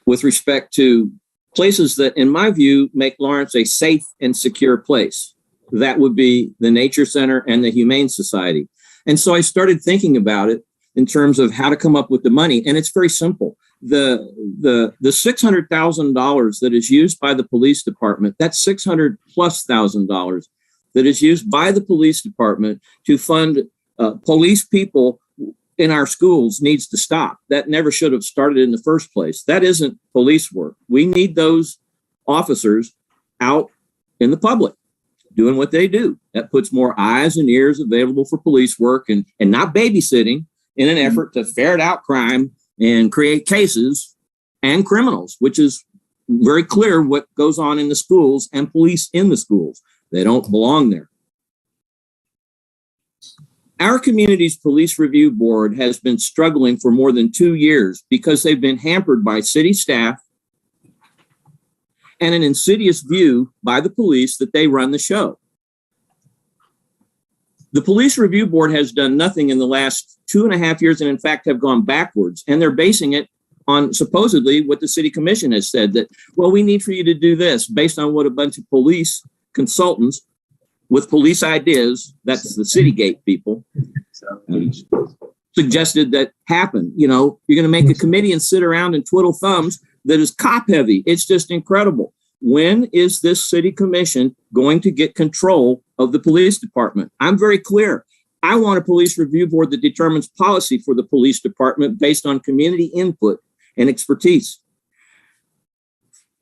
with respect to places that, in my view, make Lawrence a safe and secure place. That would be the Nature Center and the Humane Society. And so I started thinking about it in terms of how to come up with the money. And it's very simple. The $600,000 that is used by the police department, that's $600,000+ that is used by the police department to fund police people in our schools needs to stop. That never should have started in the first place. That isn't police work. We need those officers out in the public doing what they do. That puts more eyes and ears available for police work and not babysitting in an effort to ferret out crime and create cases and criminals, which is very clear what goes on in the schools and police in the schools. They don't belong there. Our community's police review board has been struggling for more than 2 years because they've been hampered by city staff and an insidious view by the police that they run the show. The police review board has done nothing in the last 2.5 years and in fact have gone backwards, and they're basing it on supposedly what the city commission has said that, well, we need for you to do this based on what a bunch of police consultants with police ideas, that's the Citygate people, suggested that happen. You know, you're going to make a committee and sit around and twiddle thumbs that is cop heavy. It's just incredible. When is this city commission going to get control of the police department? I'm very clear. I want a police review board that determines policy for the police department based on community input and expertise.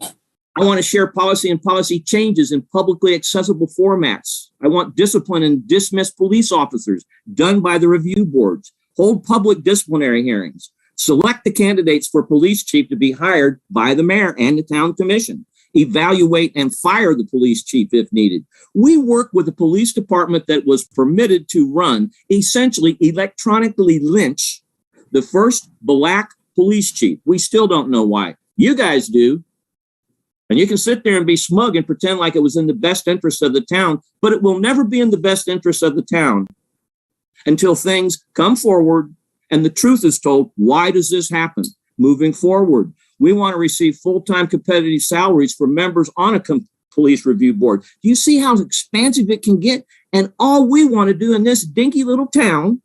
I want to share policy and policy changes in publicly accessible formats. I want discipline and dismiss police officers done by the review boards, hold public disciplinary hearings, select the candidates for police chief to be hired by the mayor and the town commission, evaluate and fire the police chief if needed. We work with a police department that was permitted to run, essentially electronically lynch the first black police chief. We still don't know why. You guys do. And you can sit there and be smug and pretend like it was in the best interest of the town, but it will never be in the best interest of the town until things come forward and the truth is told. Why does this happen? Moving forward, we want to receive full-time competitive salaries for members on a police review board. Do you see how expansive it can get? And all we want to do in this dinky little town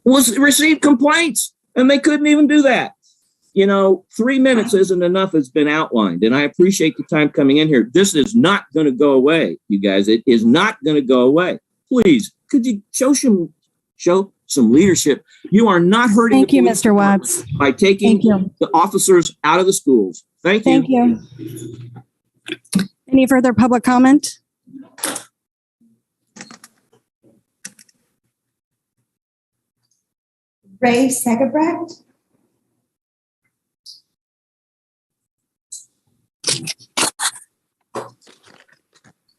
was receive complaints, and they couldn't even do that. 3 minutes isn't enough. It's been outlined, and I appreciate the time coming in here. This is not going to go away, you guys. It is not going to go away. Please, could you show some leadership? You are not hurting. Thank you, Mr. Watts. By taking the officers out of the schools. Thank you. Thank you. Any further public comment? Ray Segebrecht.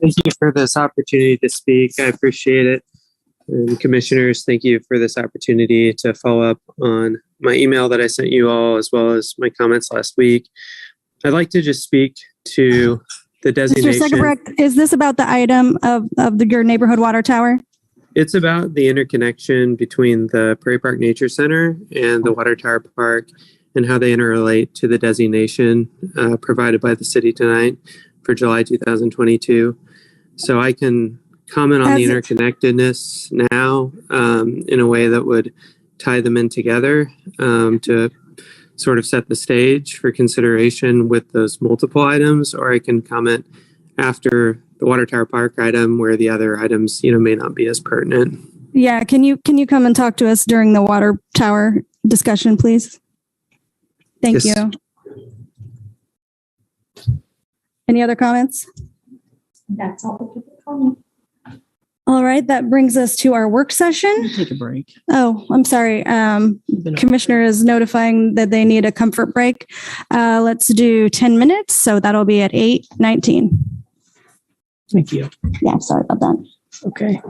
Thank you for this opportunity to speak. I appreciate it. And commissioners, thank you for this opportunity to follow up on my email that I sent you all, as well as my comments last week. I'd like to just speak to the designation. Mr. Segebrecht, is this about the item of your neighborhood water tower? It's about the interconnection between the Prairie Park Nature Center and the Water Tower Park and how they interrelate to the designation provided by the city tonight for July 2022. So I can comment on the interconnectedness now in a way that would tie them in together to sort of set the stage for consideration with those multiple items, or I can comment after the Water Tower Park item where the other items, may not be as pertinent. Yeah, can you come and talk to us during the water tower discussion, please? Thank you. Any other comments? That's all the people comment. All right, that brings us to our work session. Take a break. Oh, I'm sorry. Commissioner is notifying that they need a comfort break. Let's do 10 minutes. So that'll be at 8:19. Thank you. Yeah, I'm sorry about that. Okay.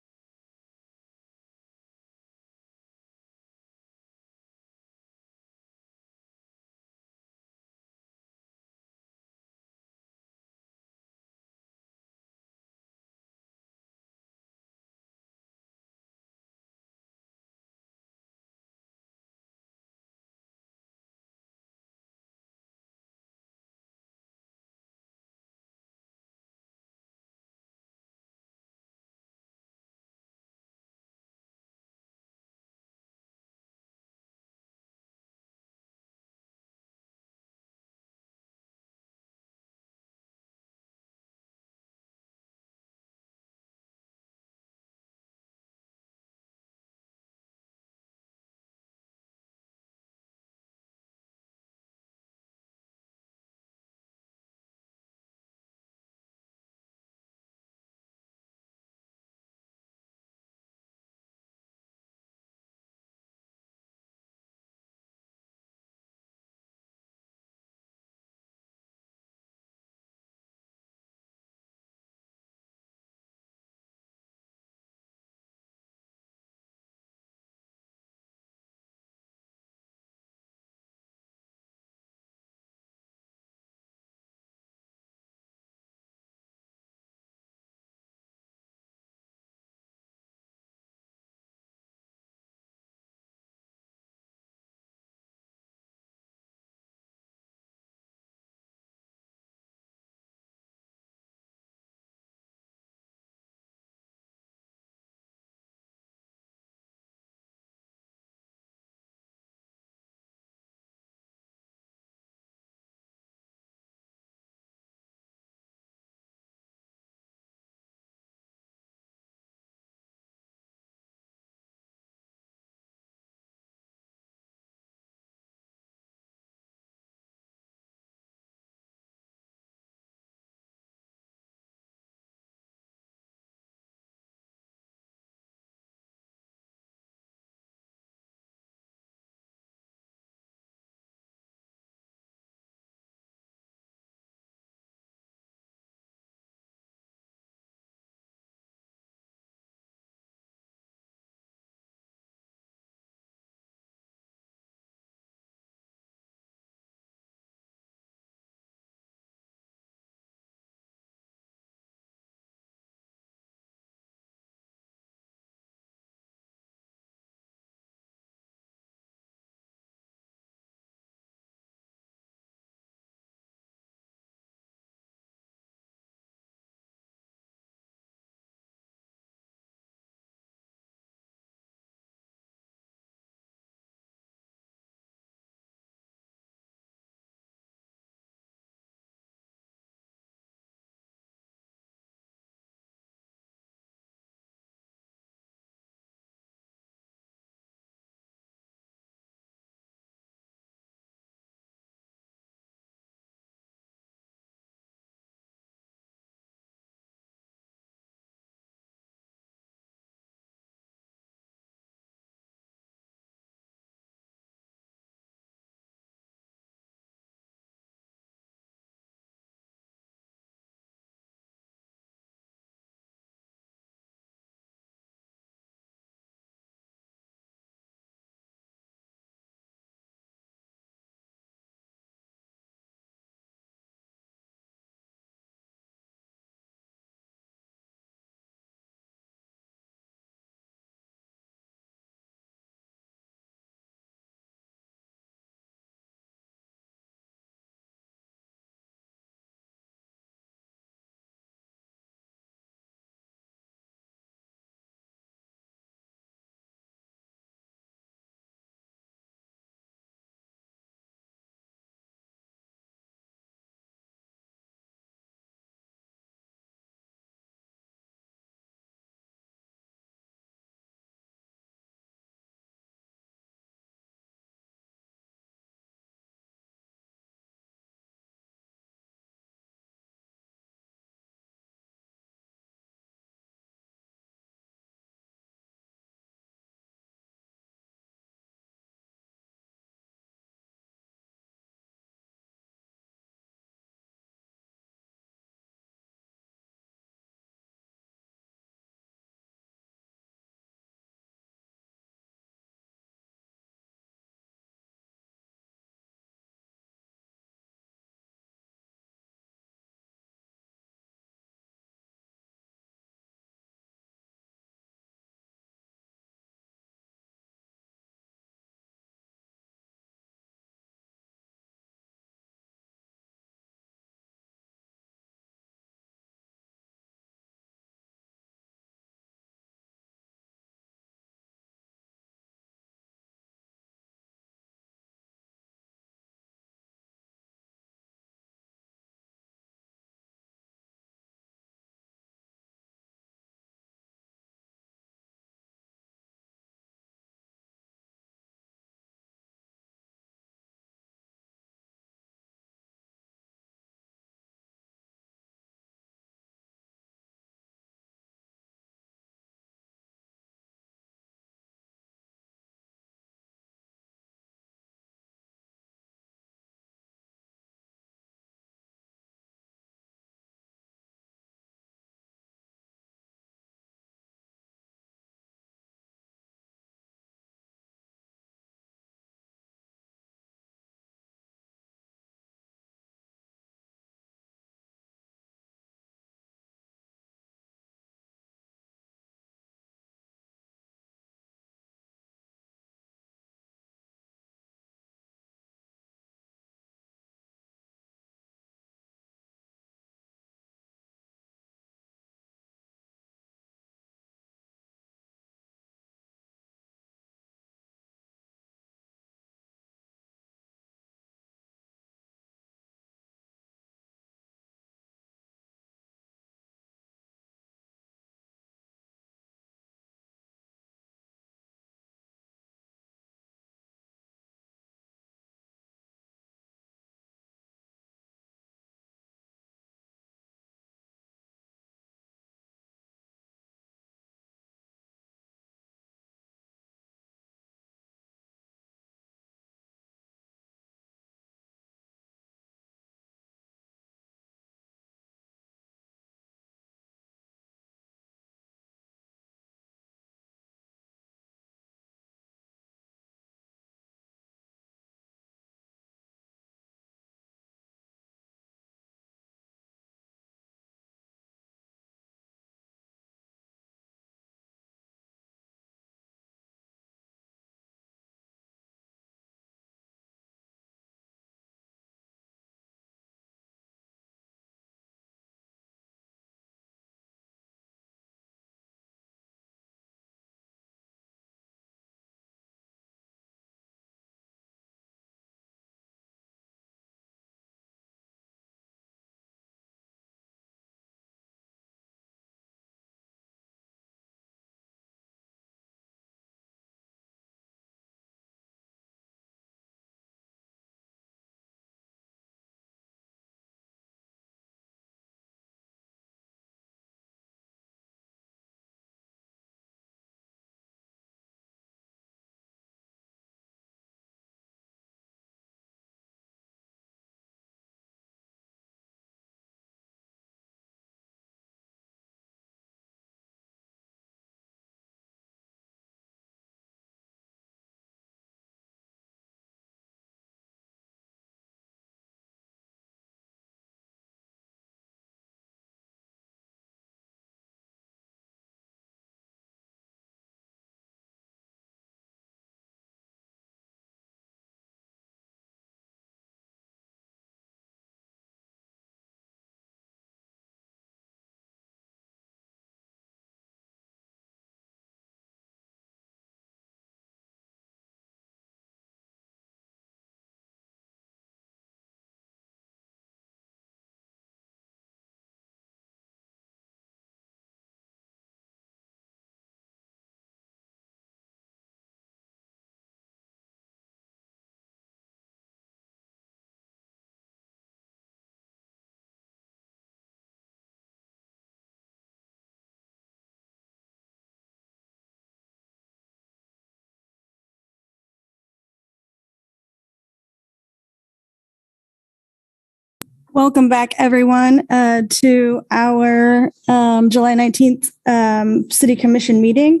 Welcome back, everyone, to our July 19th City Commission meeting.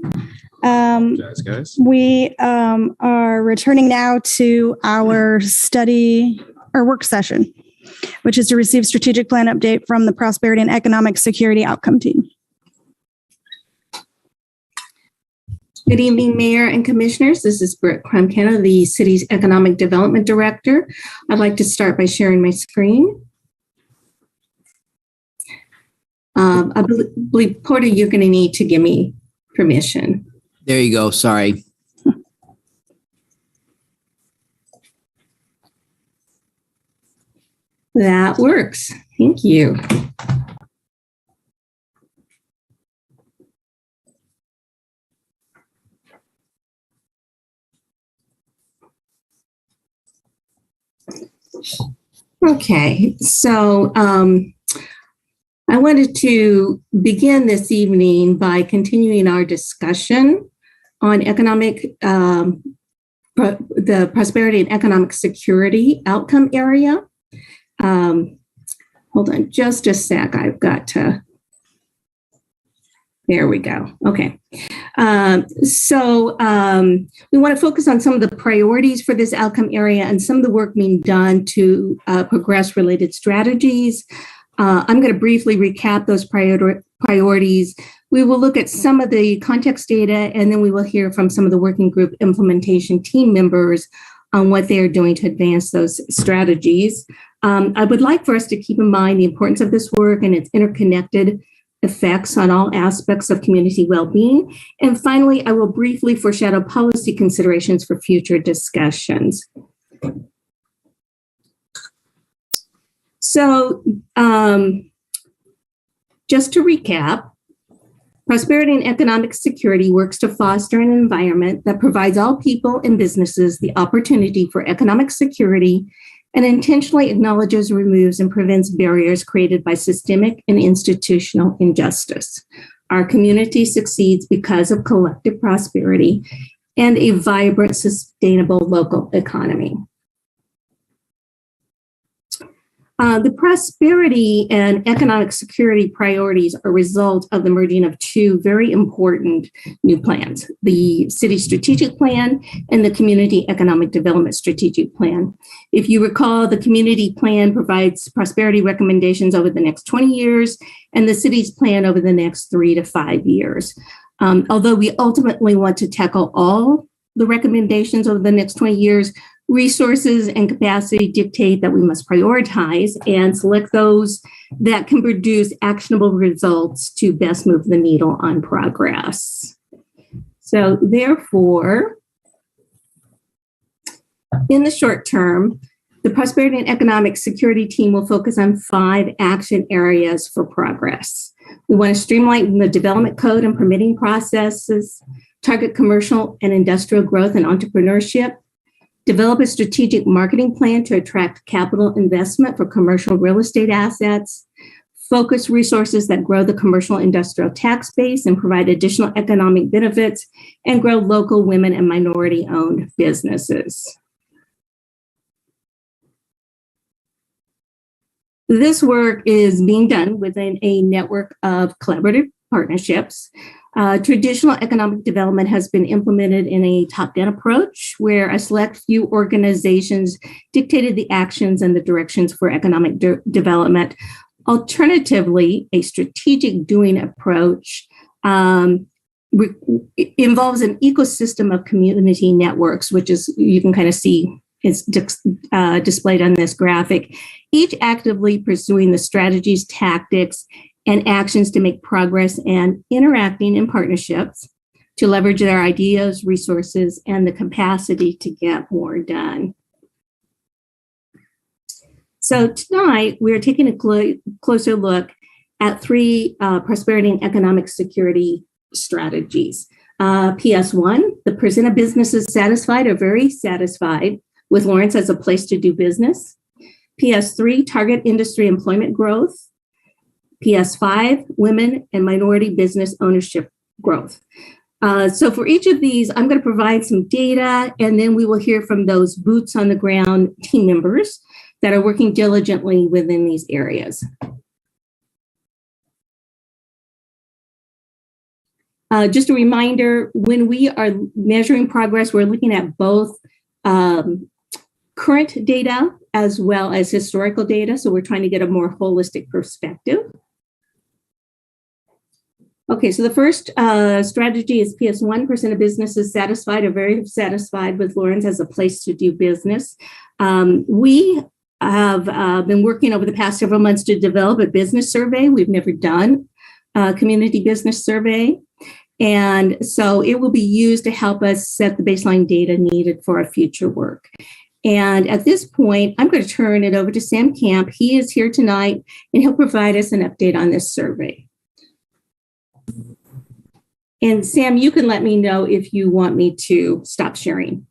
Guys. We are returning now to our work session, which is to receive strategic plan update from the Prosperity and Economic Security Outcome Team. Good evening, Mayor and Commissioners. This is Britt Krumkena, the city's Economic Development Director. I'd like to start by sharing my screen. I believe, Porter, you're going to need to give me permission. There you go. Sorry. That works. Thank you. Okay, so I wanted to begin this evening by continuing our discussion on the prosperity and economic security outcome area. Hold on just a sec. I've got to. There we go. Okay. So we want to focus on some of the priorities for this outcome area and some of the work being done to progress related strategies. I'm going to briefly recap those priorities. We will look at some of the context data, and then we will hear from some of the working group implementation team members on what they are doing to advance those strategies. I would like for us to keep in mind the importance of this work and its interconnected effects on all aspects of community well-being. And finally, I will briefly foreshadow policy considerations for future discussions. So just to recap, prosperity and economic security works to foster an environment that provides all people and businesses the opportunity for economic security and intentionally acknowledges, removes, and prevents barriers created by systemic and institutional injustice. Our community succeeds because of collective prosperity and a vibrant, sustainable local economy. The prosperity and economic security priorities are a result of the merging of two very important new plans, the City Strategic Plan and the Community Economic Development Strategic Plan. If you recall, the Community Plan provides prosperity recommendations over the next 20 years and the City's plan over the next 3 to 5 years. Although we ultimately want to tackle all the recommendations over the next 20 years, resources and capacity dictate that we must prioritize and select those that can produce actionable results to best move the needle on progress. So therefore, in the short term, the Prosperity and Economic Security team will focus on 5 action areas for progress. We want to streamline the development code and permitting processes, target commercial and industrial growth and entrepreneurship, develop a strategic marketing plan to attract capital investment for commercial real estate assets, focus resources that grow the commercial industrial tax base and provide additional economic benefits, and grow local women and minority-owned businesses. This work is being done within a network of collaborative partnerships. Traditional economic development has been implemented in a top-down approach where a select few organizations dictated the actions and the directions for economic development. Alternatively, a strategic doing approach involves an ecosystem of community networks, which is, you can kind of see, is displayed on this graphic, each actively pursuing the strategies, tactics, and actions to make progress and interacting in partnerships to leverage their ideas, resources, and the capacity to get more done. So tonight, we're taking a closer look at 3 prosperity and economic security strategies. PS1, the percent of businesses satisfied or very satisfied with Lawrence as a place to do business. PS3, target industry employment growth. PS5, women and minority business ownership growth. So for each of these, I'm going to provide some data, and then we will hear from those boots on the ground team members that are working diligently within these areas. Just a reminder, when we are measuring progress, we're looking at both current data as well as historical data. So we're trying to get a more holistic perspective. Okay, so the first strategy is PS1% of businesses satisfied or very satisfied with Lawrence as a place to do business. We have been working over the past several months to develop a business survey. We've never done a community business survey. And so it will be used to help us set the baseline data needed for our future work. And at this point, I'm going to turn it over to Sam Camp. He is here tonight, and he'll provide us an update on this survey. And Sam, you can let me know if you want me to stop sharing.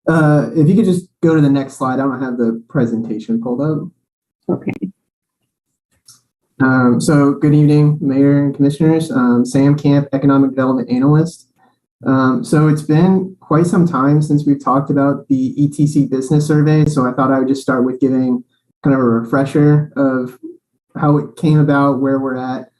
If you could just go to the next slide. I don't have the presentation pulled up. Okay. So good evening, Mayor and Commissioners. Sam Camp, Economic Development Analyst. So it's been quite some time since we've talked about the ETC business survey. So I thought I would just start with giving kind of a refresher of how it came about, where we're at.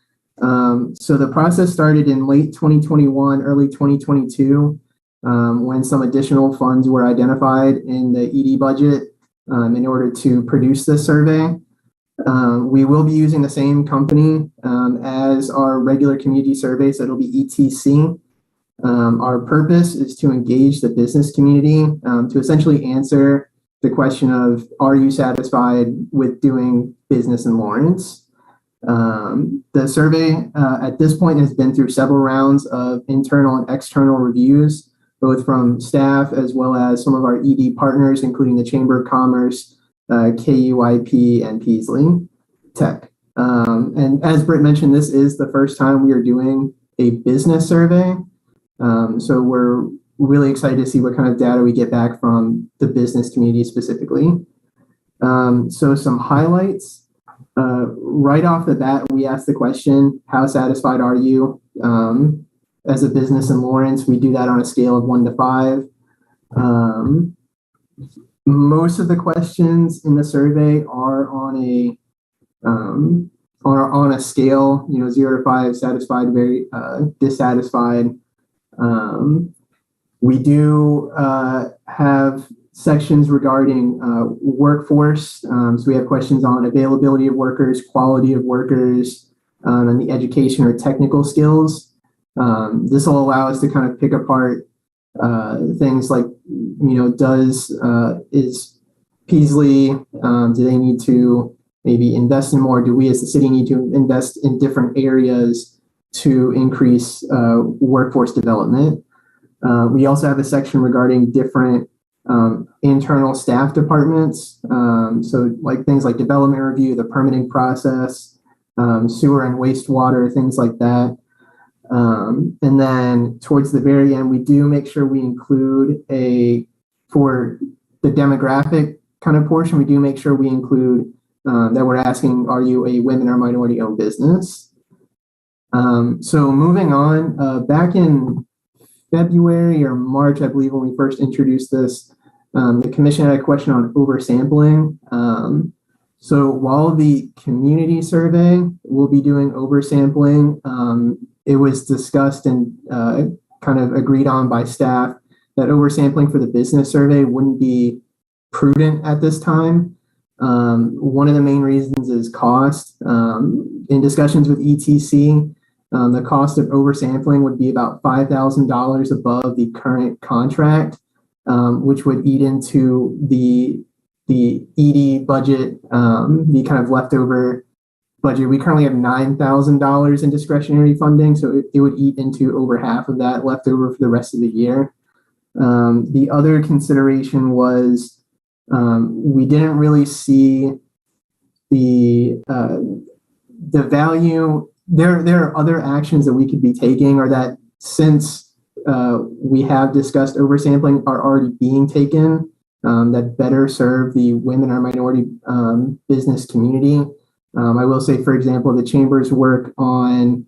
So the process started in late 2021, early 2022, when some additional funds were identified in the ED budget in order to produce this survey. We will be using the same company as our regular community survey, so it'll be ETC. Our purpose is to engage the business community to essentially answer the question of, are you satisfied with doing business in Lawrence? The survey at this point has been through several rounds of internal and external reviews, both from staff as well as some of our ED partners, including the Chamber of Commerce, KUIP, and Peasley Tech. And as Britt mentioned, this is the first time we are doing a business survey. So we're really excited to see what kind of data we get back from the business community specifically. So some highlights. Right off the bat, we asked the question, how satisfied are you as a business in Lawrence? We do that on a scale of 1 to 5. Most of the questions in the survey are on a scale, 0 to 5, satisfied, very dissatisfied. We do have sections regarding workforce. So we have questions on availability of workers, quality of workers, and the education or technical skills. This will allow us to kind of pick apart things like, is Peasley, do they need to maybe invest in more? Do we as the city need to invest in different areas to increase workforce development? We also have a section regarding different internal staff departments. So like things like development review, the permitting process, sewer and wastewater, things like that. And then towards the very end, we do make sure we include for the demographic kind of portion, we do make sure we include that we're asking, are you a women or minority owned business? So moving on, back in February or March, I believe, when we first introduced this, the commission had a question on oversampling. So while the community survey will be doing oversampling, it was discussed and kind of agreed on by staff that oversampling for the business survey wouldn't be prudent at this time. One of the main reasons is cost. In discussions with ETC, the cost of oversampling would be about $5,000 above the current contract, which would eat into the ED budget, the kind of leftover budget. We currently have $9,000 in discretionary funding, so it would eat into over half of that leftover for the rest of the year. The other consideration was we didn't really see the value. There are other actions that we could be taking, or that since we have discussed oversampling are already being taken that better serve the women or minority business community. I will say, for example, the Chamber's work on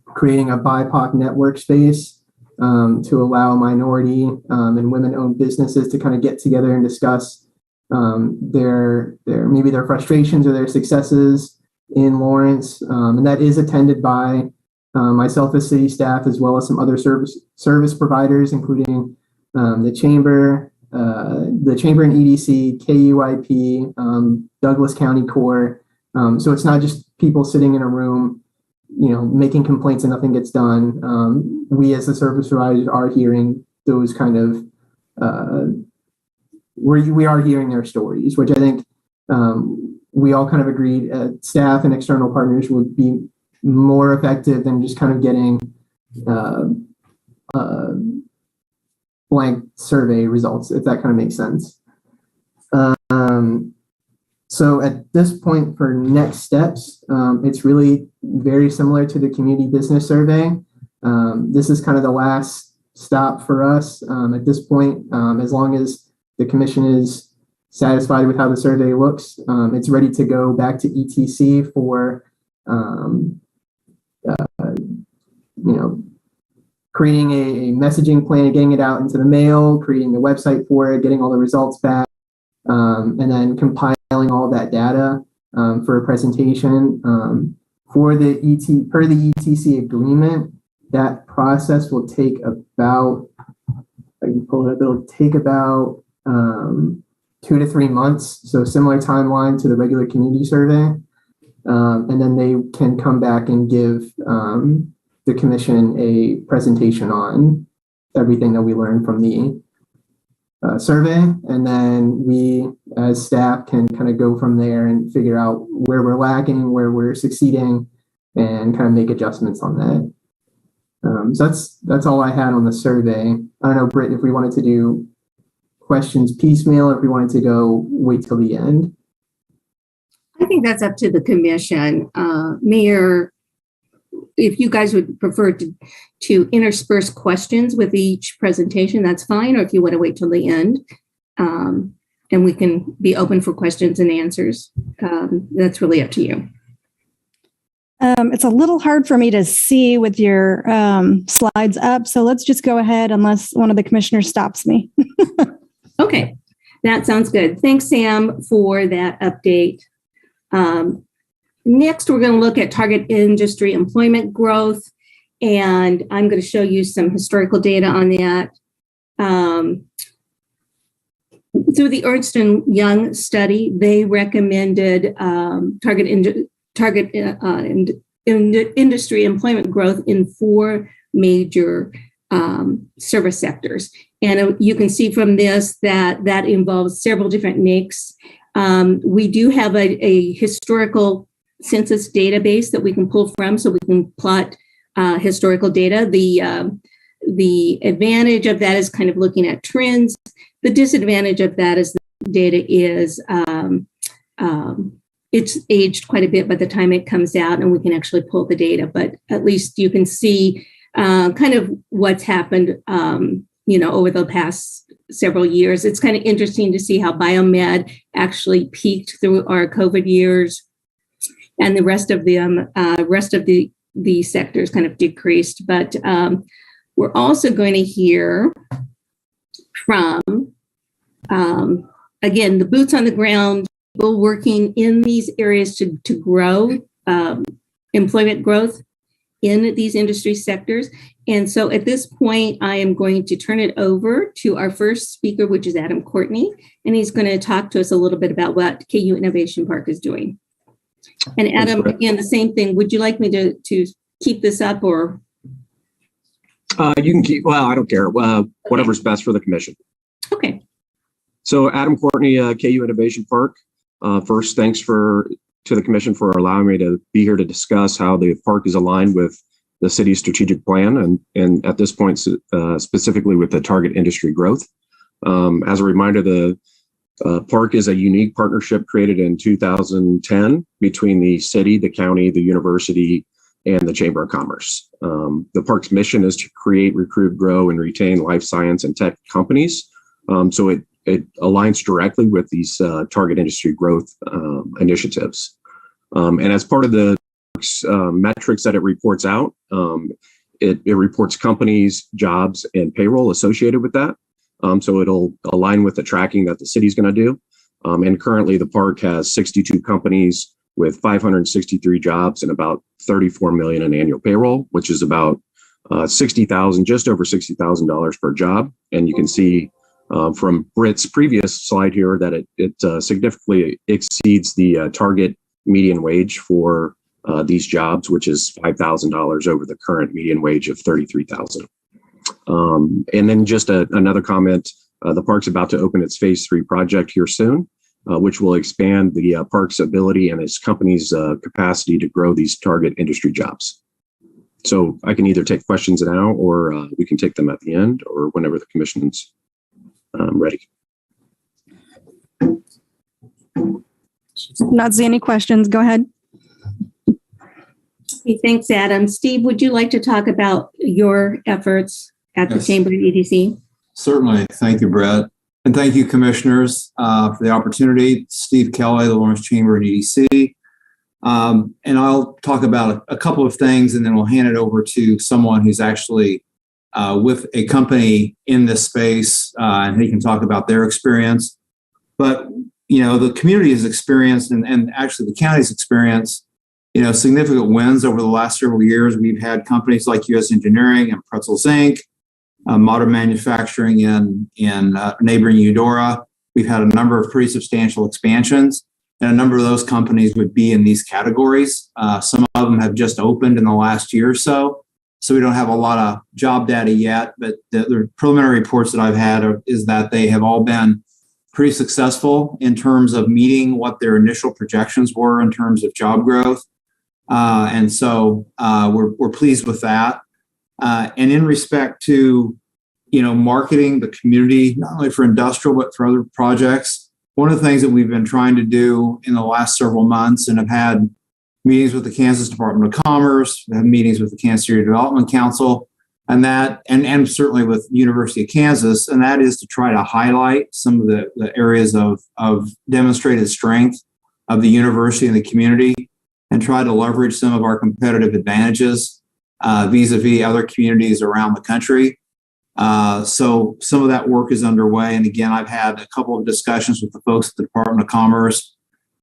creating a BIPOC network space to allow minority and women-owned businesses to kind of get together and discuss maybe their frustrations or their successes in Lawrence. And that is attended by myself as city staff, as well as some other service providers, including the chamber and EDC, KUIP, Douglas County Corps. So it's not just people sitting in a room, making complaints and nothing gets done. We as the service providers are hearing those kind of, we are hearing their stories, which I think we all kind of agreed staff and external partners would be more effective than just kind of getting blank survey results, if that kind of makes sense. So at this point for next steps, it's really very similar to the community business survey. This is kind of the last stop for us at this point. As long as the commission is satisfied with how the survey looks, it's ready to go back to ETC for creating a messaging plan, getting it out into the mail, creating a website for it, getting all the results back, and then compiling all that data for a presentation. Per the ETC agreement, that process will take about, I can pull it up, it'll take about 2 to 3 months. So similar timeline to the regular community survey. And then they can come back and give the commission a presentation on everything that we learned from the survey. And then we as staff can kind of go from there and figure out where we're lacking, where we're succeeding, and kind of make adjustments on that. So that's all I had on the survey. I don't know, Britt, if we wanted to do questions piecemeal, or if we wanted to go wait till the end. I think that's up to the commission. Mayor, if you guys would prefer to intersperse questions with each presentation, that's fine. Or if you want to wait till the end, and we can be open for questions and answers, that's really up to you. It's a little hard for me to see with your slides up. So let's just go ahead unless one of the commissioners stops me. Okay, that sounds good. Thanks, Sam, for that update. Next, we're going to look at target industry employment growth, and I'm going to show you some historical data on that. Through the Ernst & Young study, they recommended industry employment growth in 4 major service sectors. And you can see from this that involves several different NAICS. We do have a historical census database that we can pull from, so we can plot historical data. The advantage of that is kind of looking at trends. The disadvantage of that is the data is it's aged quite a bit by the time it comes out, and we can actually pull the data. But at least you can see kind of what's happened, over the past several years. It's kind of interesting to see how biomed actually peaked through our COVID years, and the rest of the sectors kind of decreased. But we're also going to hear from, again, the boots on the ground, people working in these areas to grow employment growth in these industry sectors. And so at this point, I am going to turn it over to our first speaker, which is Adam Courtney, and he's going to talk to us a little bit about what KU Innovation Park is doing. And Adam, again, the same thing. Would you like me to keep this up, or? You can keep, well, I don't care. Whatever's best for the commission. Okay. So Adam Courtney, KU Innovation Park. First, thanks to the commission for allowing me to be here to discuss how the park is aligned with the city's strategic plan, and at this point, specifically with the target industry growth. As a reminder, the park is a unique partnership created in 2010 between the city, the county, the university, and the Chamber of Commerce. The park's mission is to create, recruit, grow, and retain life science and tech companies. So it aligns directly with these target industry growth initiatives. And as part of the metrics that it reports out, it reports companies, jobs, and payroll associated with that. So it'll align with the tracking that the city's going to do. And currently the park has 62 companies with 563 jobs and about 34 million in annual payroll, which is about just over $60,000 per job. And you can see from Britt's previous slide here that it significantly exceeds the target median wage for these jobs, which is $5,000 over the current median wage of $33,000. And then just another comment, the park's about to open its phase 3 project here soon, which will expand the park's ability and its company's capacity to grow these target industry jobs. So I can either take questions now, or we can take them at the end, or whenever the commission's ready. Not see any questions. Go ahead. Okay, thanks, Adam. Steve, would you like to talk about your efforts at the Chamber EDC? Certainly. Thank you, Brett. And thank you, commissioners, for the opportunity. Steve Kelly, the Lawrence Chamber and EDC. And I'll talk about a couple of things, and then we'll hand it over to someone who's actually with a company in this space, and he can talk about their experience. But, the community has experienced, and actually the county's experienced, significant wins over the last several years. We've had companies like U.S. Engineering and Pretzels Inc., Modern Manufacturing in neighboring Eudora. We've had a number of pretty substantial expansions, and a number of those companies would be in these categories. Some of them have just opened in the last year or so, so we don't have a lot of job data yet, but the preliminary reports that I've had is that they have all been pretty successful in terms of meeting what their initial projections were in terms of job growth. And so we're pleased with that. And in respect to, marketing the community, not only for industrial, but for other projects, one of the things that we've been trying to do in the last several months, and have had meetings with the Kansas Department of Commerce, we have meetings with the Kansas Area Development Council, and certainly with University of Kansas, and that is to try to highlight some of the areas of demonstrated strength of the university and the community, and try to leverage some of our competitive advantages vis-a-vis other communities around the country. So some of that work is underway. And again, I've had a couple of discussions with the folks at the Department of Commerce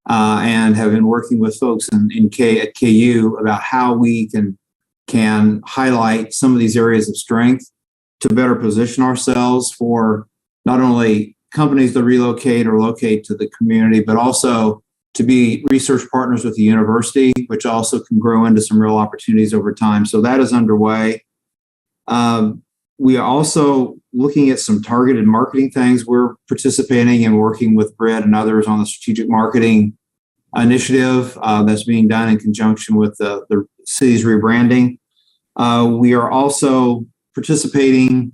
and have been working with folks at KU about how we can highlight some of these areas of strength to better position ourselves for not only companies to relocate or locate to the community, but also to be research partners with the university, which also can grow into some real opportunities over time. So that is underway. We are also looking at some targeted marketing things. We're participating and working with Britt and others on the strategic marketing initiative that's being done in conjunction with the city's rebranding. We are also participating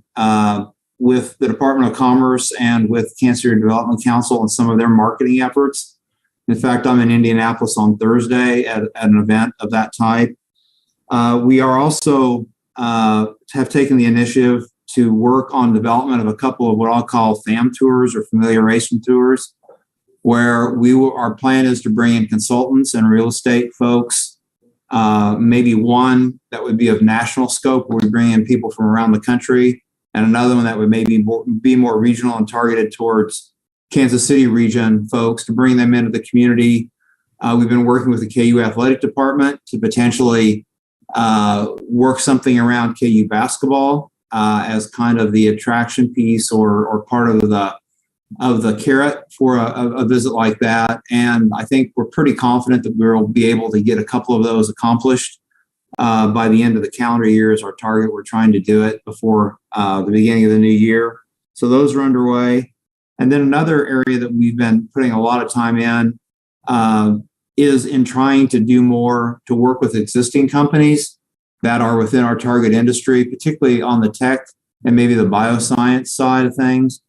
with the Department of Commerce and with Kansas Area Development Council and some of their marketing efforts. In fact, I'm in Indianapolis on Thursday at an event of that type. We are also have taken the initiative to work on development of a couple of what I'll call FAM tours or familiarization tours, where our plan is to bring in consultants and real estate folks, maybe one that would be of national scope, where we bring in people from around the country, and another one that would maybe be more regional and targeted towards Kansas City region folks, to bring them into the community. We've been working with the KU Athletic Department to potentially work something around KU basketball as kind of the attraction piece or part of the carrot for a visit like that. And I think we're pretty confident that we'll be able to get a couple of those accomplished by the end of the calendar year is our target. We're trying to do it before the beginning of the new year. So those are underway. And then another area that we've been putting a lot of time in is in trying to do more to work with existing companies that are within our target industry, particularly on the tech and maybe the bioscience side of things,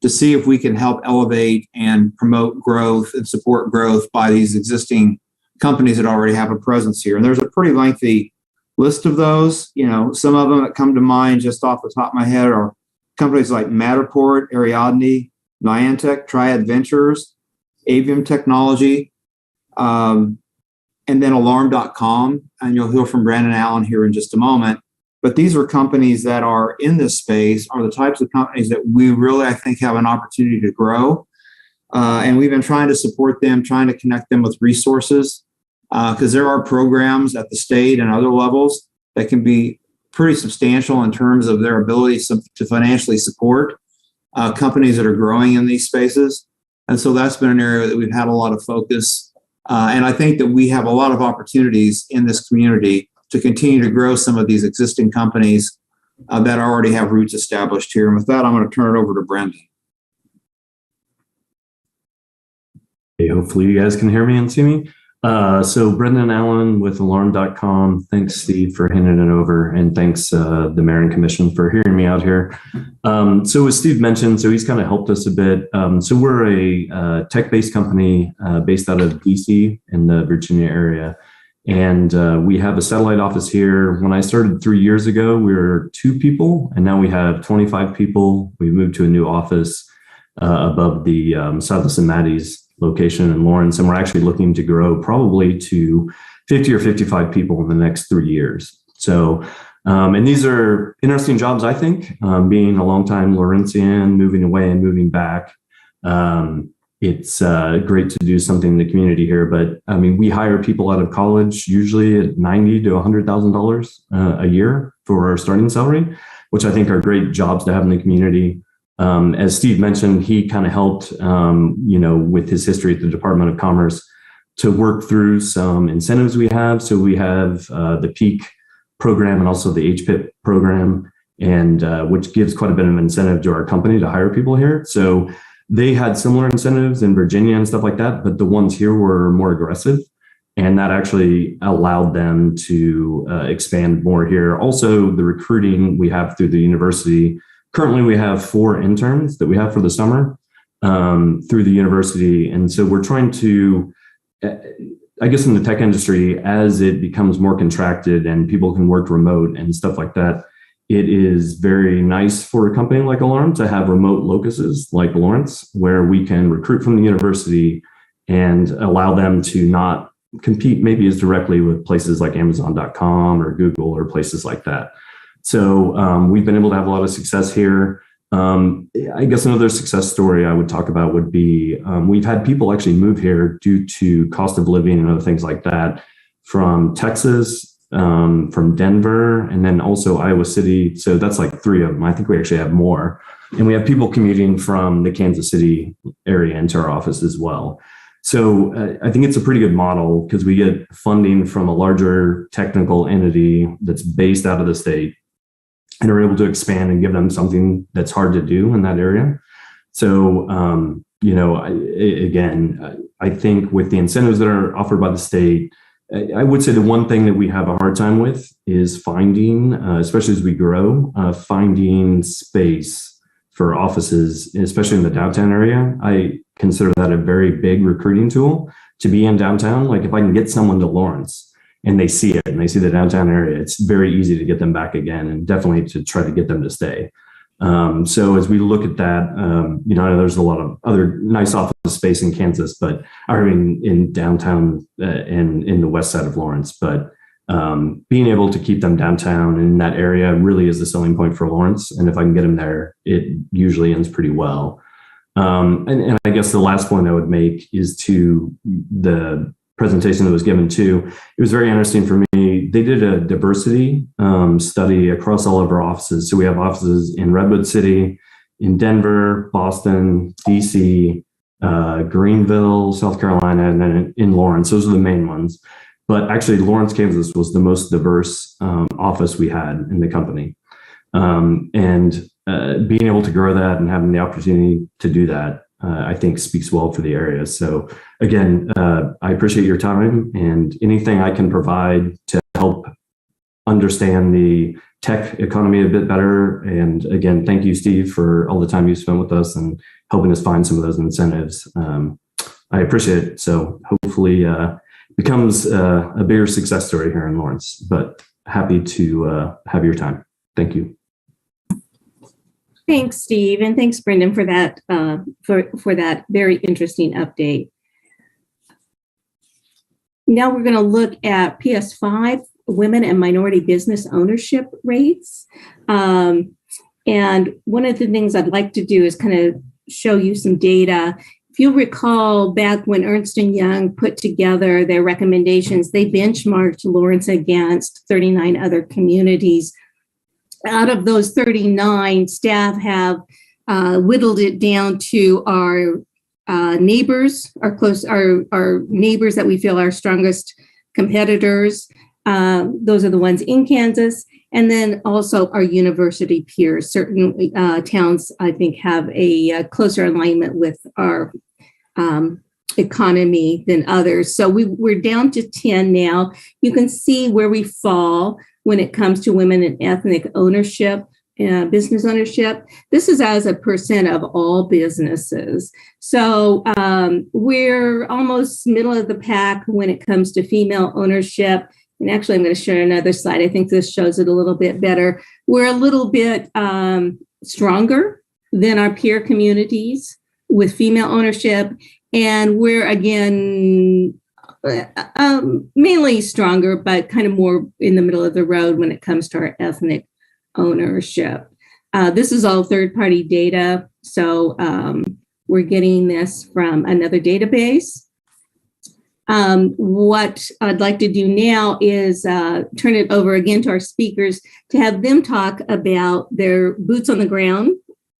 to see if we can help elevate and promote growth and support growth by these existing companies that already have a presence here. And there's a pretty lengthy list of those. Some of them that come to mind just off the top of my head are companies like Matterport, Ariadne, Niantic, Triad Ventures, Avium Technology, and then Alarm.com. And you'll hear from Brandon Allen here in just a moment. But these are companies that are in this space, are the types of companies that we really, I think, have an opportunity to grow. And we've been trying to support them, trying to connect them with resources, because there are programs at the state and other levels that can be pretty substantial in terms of their ability to financially support companies that are growing in these spaces. And so that's been an area that we've had a lot of focus. And I think that we have a lot of opportunities in this community to continue to grow some of these existing companies that already have roots established here. And with that, I'm going to turn it over to Brendan. Hey, hopefully you guys can hear me and see me. So Brendan Allen with alarm.com. Thanks, Steve, for handing it over. And thanks, the Mayor and Commission, for hearing me out here. So as Steve mentioned, so he's kind of helped us a bit. So we're a tech-based company based out of DC in the Virginia area. And we have a satellite office here. When I started 3 years ago, we were 2 people, and now we have 25 people. We moved to a new office above the South St. Maddie's location in Lawrence, and we're actually looking to grow probably to 50 or 55 people in the next 3 years. So, and these are interesting jobs, I think, being a longtime Lawrencian, moving away and moving back. It's great to do something in the community here, but I mean, we hire people out of college usually at $90,000 to $100,000 a year for our starting salary, which I think are great jobs to have in the community. As Steve mentioned, he kind of helped, with his history at the Department of Commerce to work through some incentives we have. So we have the PEAK program and also the HPIP program, and which gives quite a bit of incentive to our company to hire people here. So they had similar incentives in Virginia and stuff like that, but the ones here were more aggressive. And that actually allowed them to expand more here. Also, the recruiting we have through the university. Currently, we have 4 interns that we have for the summer through the university. And so we're trying to, I guess in the tech industry, as it becomes more contracted and people can work remote and stuff like that, it is very nice for a company like Alarm to have remote locuses like Lawrence, where we can recruit from the university and allow them to not compete maybe as directly with places like Amazon.com or Google or places like that. So we've been able to have a lot of success here. I guess another success story I would talk about would be we've had people actually move here due to cost of living and other things like that from Texas, from Denver, and then also Iowa City. So that's like 3 of them. I think we actually have more. And we have people commuting from the Kansas City area into our office as well. So I think it's a pretty good model because we get funding from a larger technical entity that's based out of the state, and are able to expand and give them something that's hard to do in that area. So, I think with the incentives that are offered by the state, I would say the one thing that we have a hard time with is finding, especially as we grow, finding space for offices, especially in the downtown area. I consider that a very big recruiting tool to be in downtown. Like if I can get someone to Lawrence, and they see it and they see the downtown area, it's very easy to get them back again and definitely to try to get them to stay. So as we look at that, there's a lot of other nice office space in Kansas, but in downtown and in the west side of Lawrence, but being able to keep them downtown in that area really is the selling point for Lawrence. And if I can get them there, it usually ends pretty well. And I guess the last point I would make is to the presentation that was given too. It was very interesting for me. They did a diversity study across all of our offices. So we have offices in Redwood City, in Denver, Boston, DC, Greenville, South Carolina, and then in Lawrence. Those are the main ones. But actually, Lawrence, Kansas was the most diverse office we had in the company. And being able to grow that and having the opportunity to do that, I think speaks well for the area. So again, I appreciate your time, and anything I can provide to help understand the tech economy a bit better. And again, thank you, Steve, for all the time you spent with us and helping us find some of those incentives. I appreciate it. So hopefully becomes a bigger success story here in Lawrence, but happy to have your time. Thank you. Thanks, Steve, and thanks, Brendan, for that for that very interesting update. Now we're going to look at PS5, women and minority business ownership rates. And one of the things I'd like to do is kind of show you some data. If if you recall, back when Ernst & Young put together their recommendations, they benchmarked Lawrence against 39 other communities. Out of those 39, staff have whittled it down to our neighbors, our neighbors that we feel are strongest competitors. Those are the ones in Kansas. And then also our university peers. Certain towns, I think, have a closer alignment with our economy than others. So we're down to 10 now. You can see where we fall when it comes to women in ethnic ownership, business ownership. This is as a percent of all businesses. So we're almost middle of the pack when it comes to female ownership. And actually, I'm going to share another slide. I think this shows it a little bit better. We're a little bit stronger than our peer communities with female ownership. And we're, again, mainly stronger, but kind of more in the middle of the road when it comes to our ethnic ownership. This is all third-party data. So we're getting this from another database. What I'd like to do now is turn it over again to our speakers to have them talk about their boots on the ground,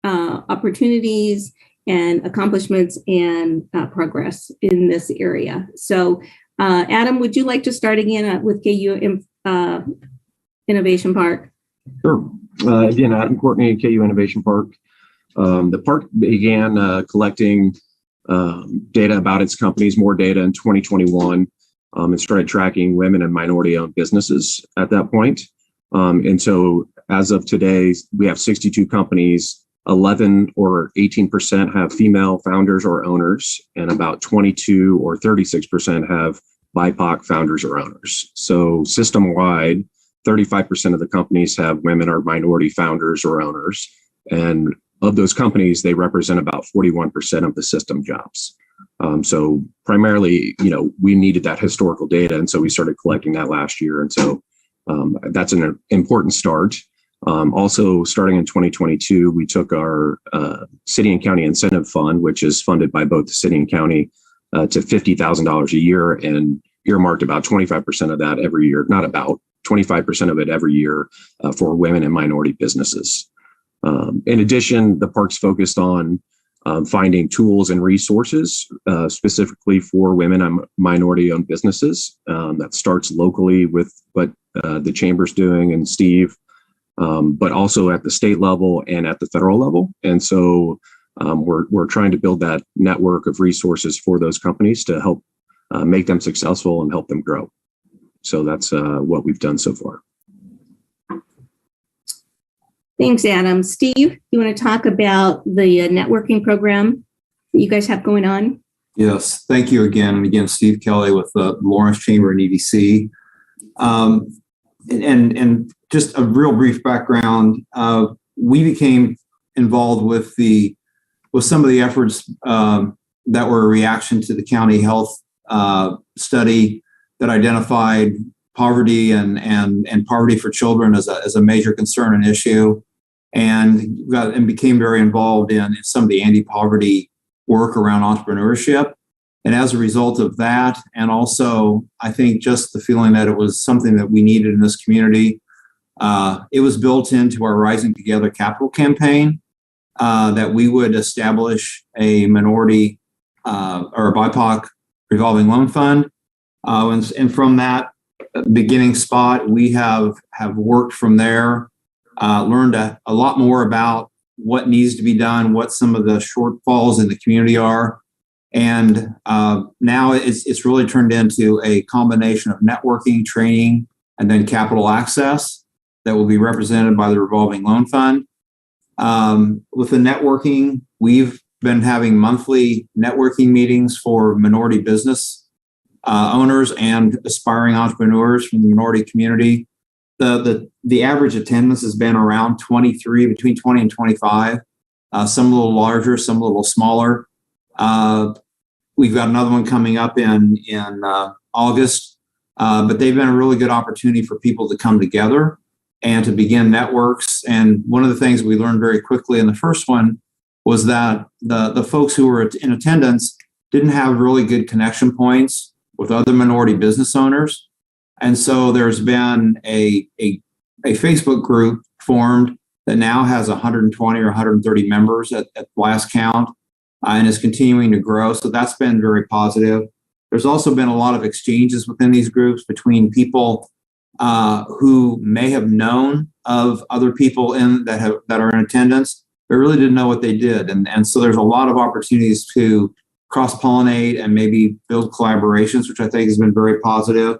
opportunities and accomplishments and progress in this area. So Adam, would you like to start again with KU Innovation Park? Sure. Again, Adam Courtney, KU Innovation Park. The park began collecting data about its companies, more data in 2021, and started tracking women and minority-owned businesses at that point. And so as of today, we have 62 companies, 11 or 18% have female founders or owners, and about 22 or 36% have BIPOC founders or owners. So system-wide, 35% of the companies have women or minority founders or owners. And of those companies, they represent about 41% of the system jobs. So primarily, we needed that historical data. And so we started collecting that last year. And so that's an important start. Also, starting in 2022, we took our city and county incentive fund, which is funded by both the city and county, to $50,000 a year, and earmarked about 25% of that every year, not about 25% of it every year for women and minority businesses. In addition, the park's focused on finding tools and resources specifically for women and minority-owned businesses. That starts locally with what the chamber's doing and Steve, but also at the state level and at the federal level. And so we're trying to build that network of resources for those companies to help make them successful and help them grow. So that's what we've done so far. Thanks, Adam. Steve, you want to talk about the networking program that you guys have going on? Yes, thank you again. And again, Steve Kelly with the Lawrence Chamber and EDC. And just a real brief background, we became involved with some of the efforts that were a reaction to the county health study that identified poverty and poverty for children as a major concern and issue, and became very involved in some of the anti-poverty work around entrepreneurship. And as a result of that, and also I think just the feeling that it was something that we needed in this community, it was built into our Rising Together capital campaign that we would establish a minority or a BIPOC revolving loan fund. And from that beginning spot, we have worked from there, learned a lot more about what needs to be done, what some of the shortfalls in the community are. And now it's really turned into a combination of networking, training, and then capital access that will be represented by the revolving loan fund. With the networking, we've been having monthly networking meetings for minority business owners and aspiring entrepreneurs from the minority community. The average attendance has been around 23, between 20 and 25, some a little larger, some a little smaller. We've got another one coming up in August, but they've been a really good opportunity for people to come together and to begin networks. And one of the things we learned very quickly in the first one was that the folks who were in attendance didn't have really good connection points with other minority business owners. And so there's been a Facebook group formed that now has 120 or 130 members at last count, and is continuing to grow. So that's been very positive. There's also been a lot of exchanges within these groups between people who may have known of other people that are in attendance, but really didn't know what they did. And so there's a lot of opportunities to cross-pollinate and maybe build collaborations, which I think has been very positive.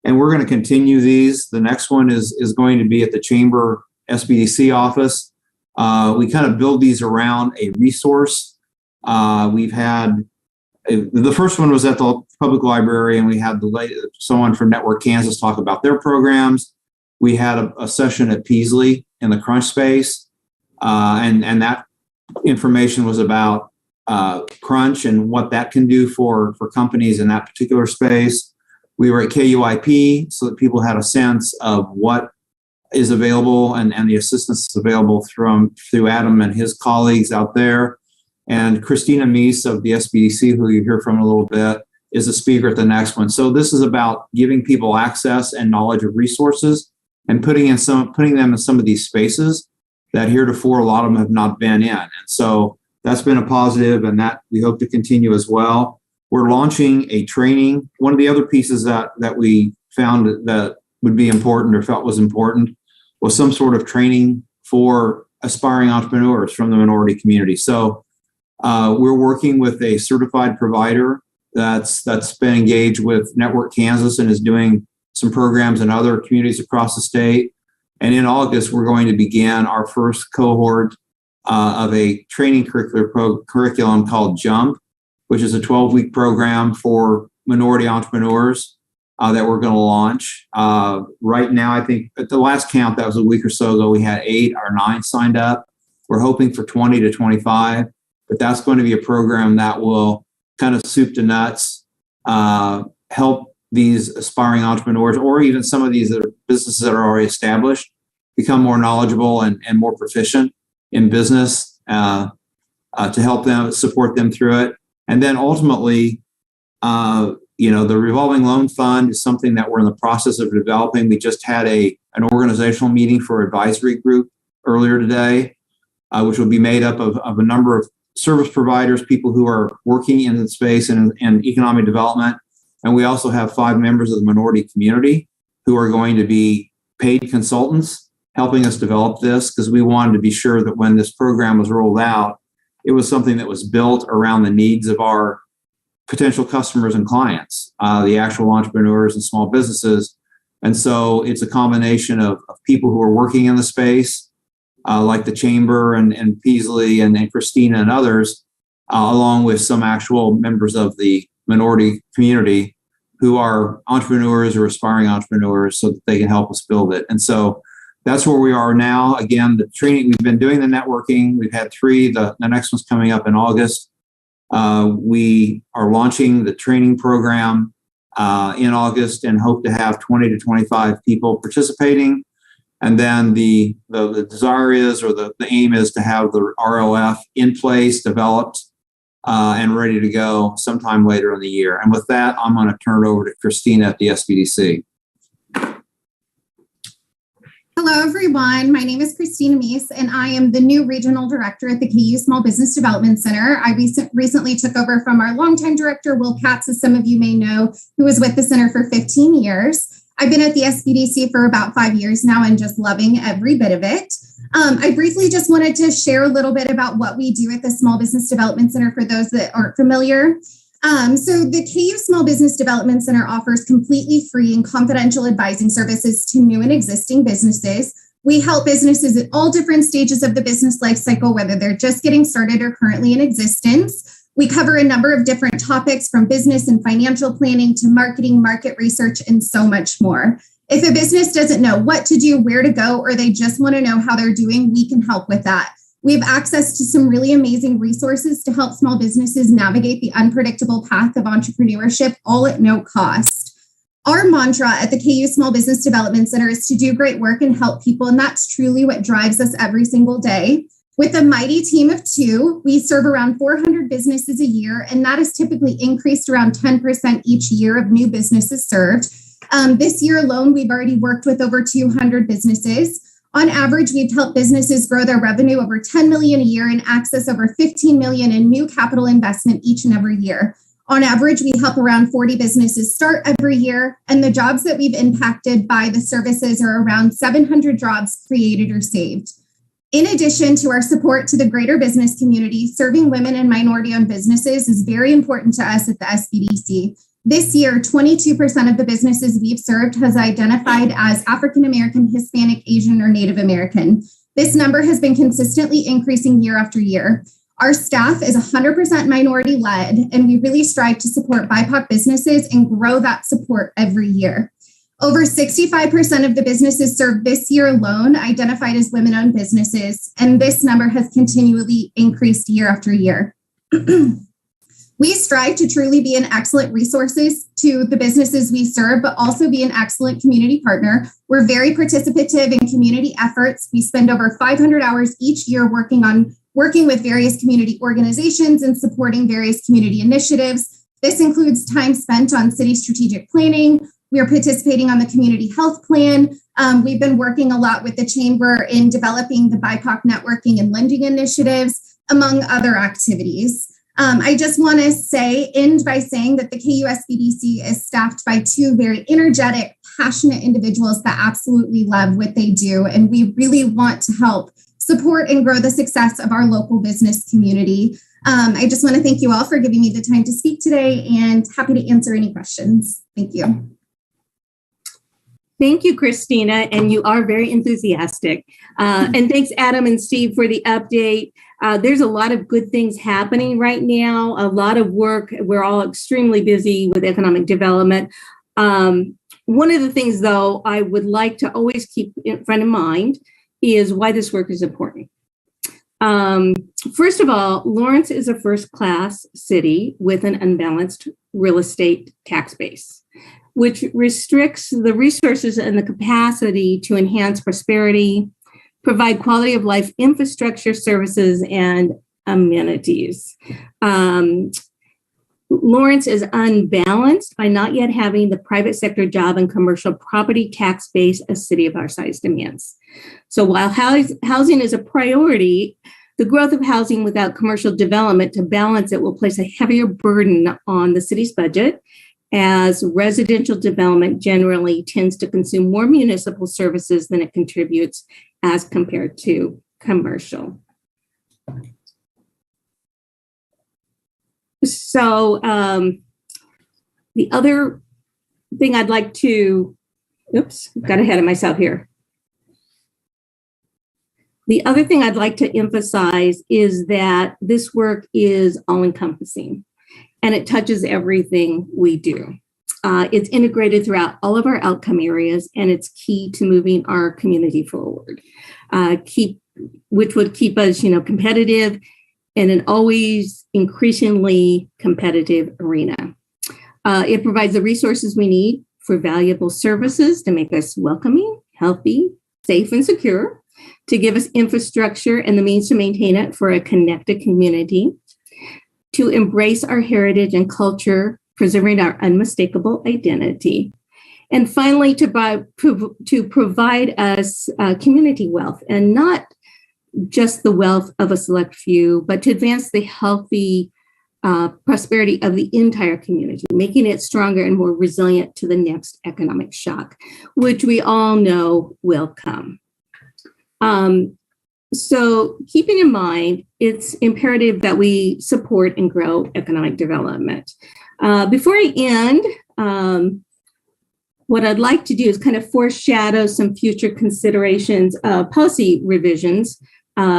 And we're going to continue these. The next one is going to be at the Chamber SBDC office. We kind of build these around a resource. We've had the first one was at the public library, and we had someone from Network Kansas talk about their programs. We had a session at Peasley in the Crunch Space, and that information was about Crunch and what that can do for companies in that particular space. We were at KUIP so that people had a sense of what is available and the assistance is available through Adam and his colleagues out there. And Christina Meese of the SBDC, who you hear from in a little bit, is a speaker at the next one. So this is about giving people access and knowledge of resources and putting them in some of these spaces that heretofore a lot of them have not been in. And so that's been a positive, and that we hope to continue as well. We're launching a training. One of the other pieces that we found that would be important or felt was important was some sort of training for aspiring entrepreneurs from the minority community. So we're working with a certified provider that's been engaged with Network Kansas and is doing some programs in other communities across the state. And in August, we're going to begin our first cohort of a training curriculum called JUMP, which is a 12-week program for minority entrepreneurs that we're going to launch. Right now, I think at the last count, that was a week or so ago, we had 8 or 9 signed up. We're hoping for 20 to 25, but that's going to be a program that will kind of soup to nuts, help these aspiring entrepreneurs, or even some of these businesses that are already established, become more knowledgeable and more proficient in business to help them, support them through it. And then ultimately, the revolving loan fund is something that we're in the process of developing. We just had an organizational meeting for advisory group earlier today, which will be made up of a number of service providers, people who are working in the space and economic development. And we also have 5 members of the minority community who are going to be paid consultants helping us develop this, because we wanted to be sure that when this program was rolled out, it was something that was built around the needs of our potential customers and clients, the actual entrepreneurs and small businesses. And so it's a combination of people who are working in the space, like the Chamber and Peasley and Christina and others, along with some actual members of the minority community who are entrepreneurs or aspiring entrepreneurs, so that they can help us build it. And so that's where we are now. Again, the training, we've been doing the networking. We've had 3. The next one's coming up in August. We are launching the training program in August and hope to have 20 to 25 people participating. And then the desire is, or the aim is, to have the ROF in place, developed, and ready to go sometime later in the year. And with that, I'm going to turn it over to Christina at the SBDC. Hello, everyone. My name is Christina Meese, and I am the new Regional Director at the KU Small Business Development Center. I recently took over from our longtime director, Will Katz, as some of you may know, who was with the center for 15 years. I've been at the SBDC for about 5 years now and just loving every bit of it. I briefly just wanted to share a little bit about what we do at the Small Business Development Center for those that aren't familiar. So the KU Small Business Development Center offers completely free and confidential advising services to new and existing businesses. We help businesses at all different stages of the business life cycle, whether they're just getting started or currently in existence. We cover a number of different topics, from business and financial planning to marketing, market research, and so much more. If a business doesn't know what to do, where to go, or they just want to know how they're doing, we can help with that. We have access to some really amazing resources to help small businesses navigate the unpredictable path of entrepreneurship, all at no cost. Our mantra at the KU Small Business Development Center is to do great work and help people, and that's truly what drives us every single day. With a mighty team of 2, we serve around 400 businesses a year, and that has typically increased around 10% each year of new businesses served. This year alone, we've already worked with over 200 businesses. On average, we've helped businesses grow their revenue over 10 million a year and access over 15 million in new capital investment each and every year. On average, we help around 40 businesses start every year, and the jobs that we've impacted by the services are around 700 jobs created or saved. In addition to our support to the greater business community, serving women and minority-owned businesses is very important to us at the SBDC. This year, 22% of the businesses we've served has identified as African American, Hispanic, Asian, or Native American. This number has been consistently increasing year after year. Our staff is 100% minority-led, and we really strive to support BIPOC businesses and grow that support every year. Over 65% of the businesses served this year alone identified as women-owned businesses, and this number has continually increased year after year. We strive to truly be an excellent resources to the businesses we serve, but also be an excellent community partner. We're very participative in community efforts. We spend over 500 hours each year working with various community organizations and supporting various community initiatives. This includes time spent on city strategic planning. We are participating on the community health plan. We've been working a lot with the chamber in developing the BIPOC networking and lending initiatives, among other activities. I just want to end by saying that the KUSBDC is staffed by 2 very energetic, passionate individuals that absolutely love what they do. And we really want to help support and grow the success of our local business community. I just want to thank you all for giving me the time to speak today, and happy to answer any questions. Thank you. Thank you, Christina, and you are very enthusiastic. And thanks, Adam and Steve, for the update. There's a lot of good things happening right now, a lot of work. We're all extremely busy with economic development. One of the things, though, I would like to always keep in front of mind is why this work is important. First of all, Lawrence is a first-class city with an unbalanced real estate tax base, which restricts the resources and the capacity to enhance prosperity, provide quality of life infrastructure services, and amenities. Lawrence is unbalanced by not yet having the private sector job and commercial property tax base a city of our size demands. So while housing is a priority, the growth of housing without commercial development to balance it will place a heavier burden on the city's budget, as residential development generally tends to consume more municipal services than it contributes as compared to commercial. So the other thing I'd like to, got ahead of myself here. The other thing I'd like to emphasize is that this work is all-encompassing, and it touches everything we do. It's integrated throughout all of our outcome areas, and it's key to moving our community forward, which would keep us, competitive in an always increasingly competitive arena. It provides the resources we need for valuable services to make us welcoming, healthy, safe, and secure, to give us infrastructure and the means to maintain it for a connected community, to embrace our heritage and culture, preserving our unmistakable identity, and finally, to provide us community wealth, and not just the wealth of a select few, but to advance the healthy prosperity of the entire community, making it stronger and more resilient to the next economic shock, which we all know will come. So keeping in mind, it's imperative that we support and grow economic development. Before I end, what I'd like to do is kind of foreshadow some future considerations of policy revisions.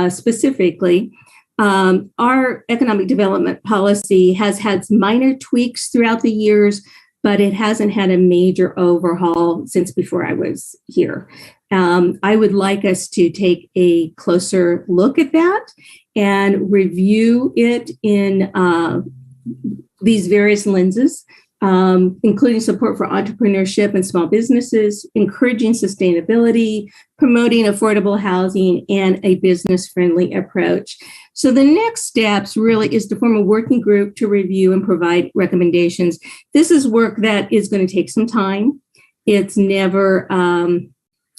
Specifically, our economic development policy has had minor tweaks throughout the years, but it hasn't had a major overhaul since before I was here. I would like us to take a closer look at that and review it in these various lenses including support for entrepreneurship and small businesses, encouraging sustainability, promoting affordable housing, and a business-friendly approach. So the next steps really is to form a working group to review and provide recommendations. This is work that is going to take some time. It's never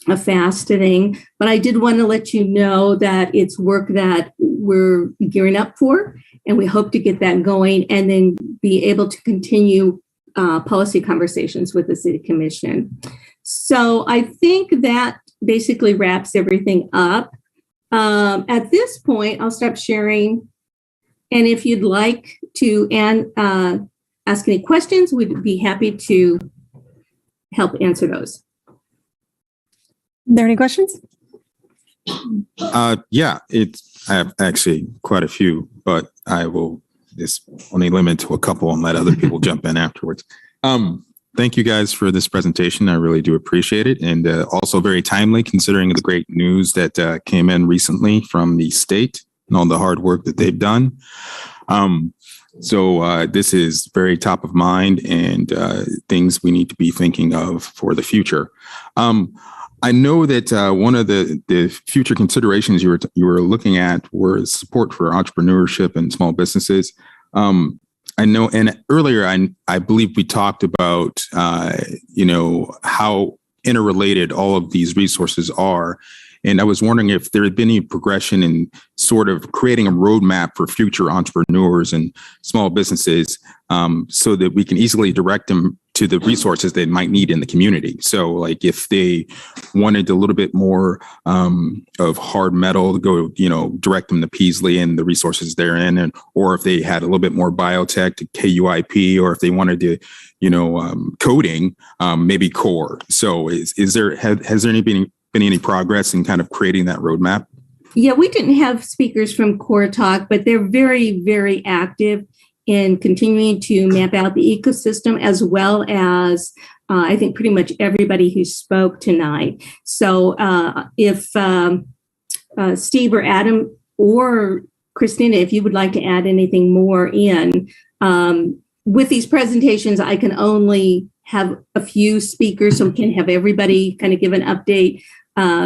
a fast thing, but I did want to let you know that it's work that we're gearing up for, and we hope to get that going and then be able to continue policy conversations with the City Commission. So I think that basically wraps everything up. At this point, I'll stop sharing. And if you'd like to ask any questions, we'd be happy to help answer those. Are there any questions? Yeah, I have actually quite a few, but I will just only limit to a couple and let other people jump in afterwards. Thank you guys for this presentation. I really do appreciate it. And also very timely considering the great news that came in recently from the state and all the hard work that they've done. So this is very top of mind and things we need to be thinking of for the future. I know that one of the future considerations you were looking at were support for entrepreneurship and small businesses. I know, and earlier I believe we talked about how interrelated all of these resources are. And I was wondering if there had been any progression in sort of creating a roadmap for future entrepreneurs and small businesses so that we can easily direct them to the resources they might need in the community. So like if they wanted a little bit more of hard metal to go, direct them to Peasley and the resources therein, or if they had a little bit more biotech to KUIP, or if they wanted to, coding, maybe core. So has there been any progress in kind of creating that roadmap? Yeah, we didn't have speakers from Core Talk, but they're very, very active in continuing to map out the ecosystem, as well as I think pretty much everybody who spoke tonight. So if Steve or Adam or Christina, if you would like to add anything more in, with these presentations, I can only have a few speakers, so we can have everybody kind of give an update.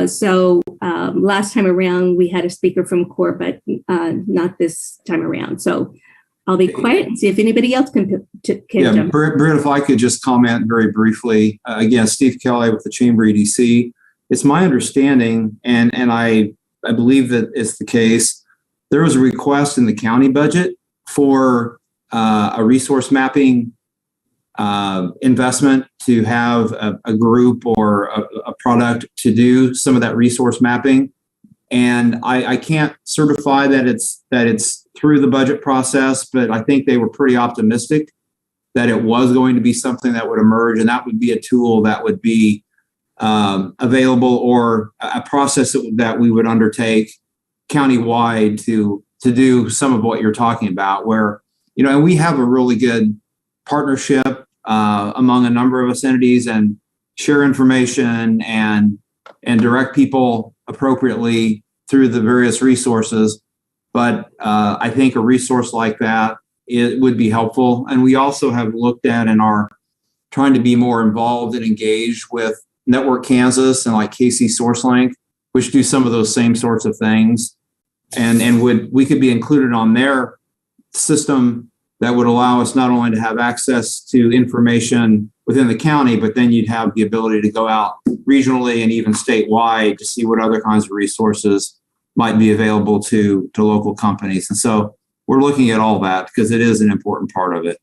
So last time around, we had a speaker from Core, but not this time around. So I'll be quiet and see if anybody else can jump. Britt, if I could just comment very briefly. Again, Steve Kelly with the Chamber EDC. It's my understanding, and I believe that it's the case, there was a request in the county budget for a resource mapping investment to have a group or a product to do some of that resource mapping. And I can't certify that it's through the budget process, but I think they were pretty optimistic that it was going to be something that would emerge, and that would be a tool that would be available, or a process that we would undertake countywide to do some of what you're talking about, where, and we have a really good partnership among a number of us entities, and share information and direct people appropriately through the various resources. But I think a resource like that, it would be helpful. And we also have looked at and are trying to be more involved and engaged with Network Kansas and like KC SourceLink, which do some of those same sorts of things. And we could be included on their system that would allow us not only to have access to information within the county, but then you'd have the ability to go out regionally and even statewide to see what other kinds of resources might be available to local companies. And so we're looking at all that because it is an important part of it.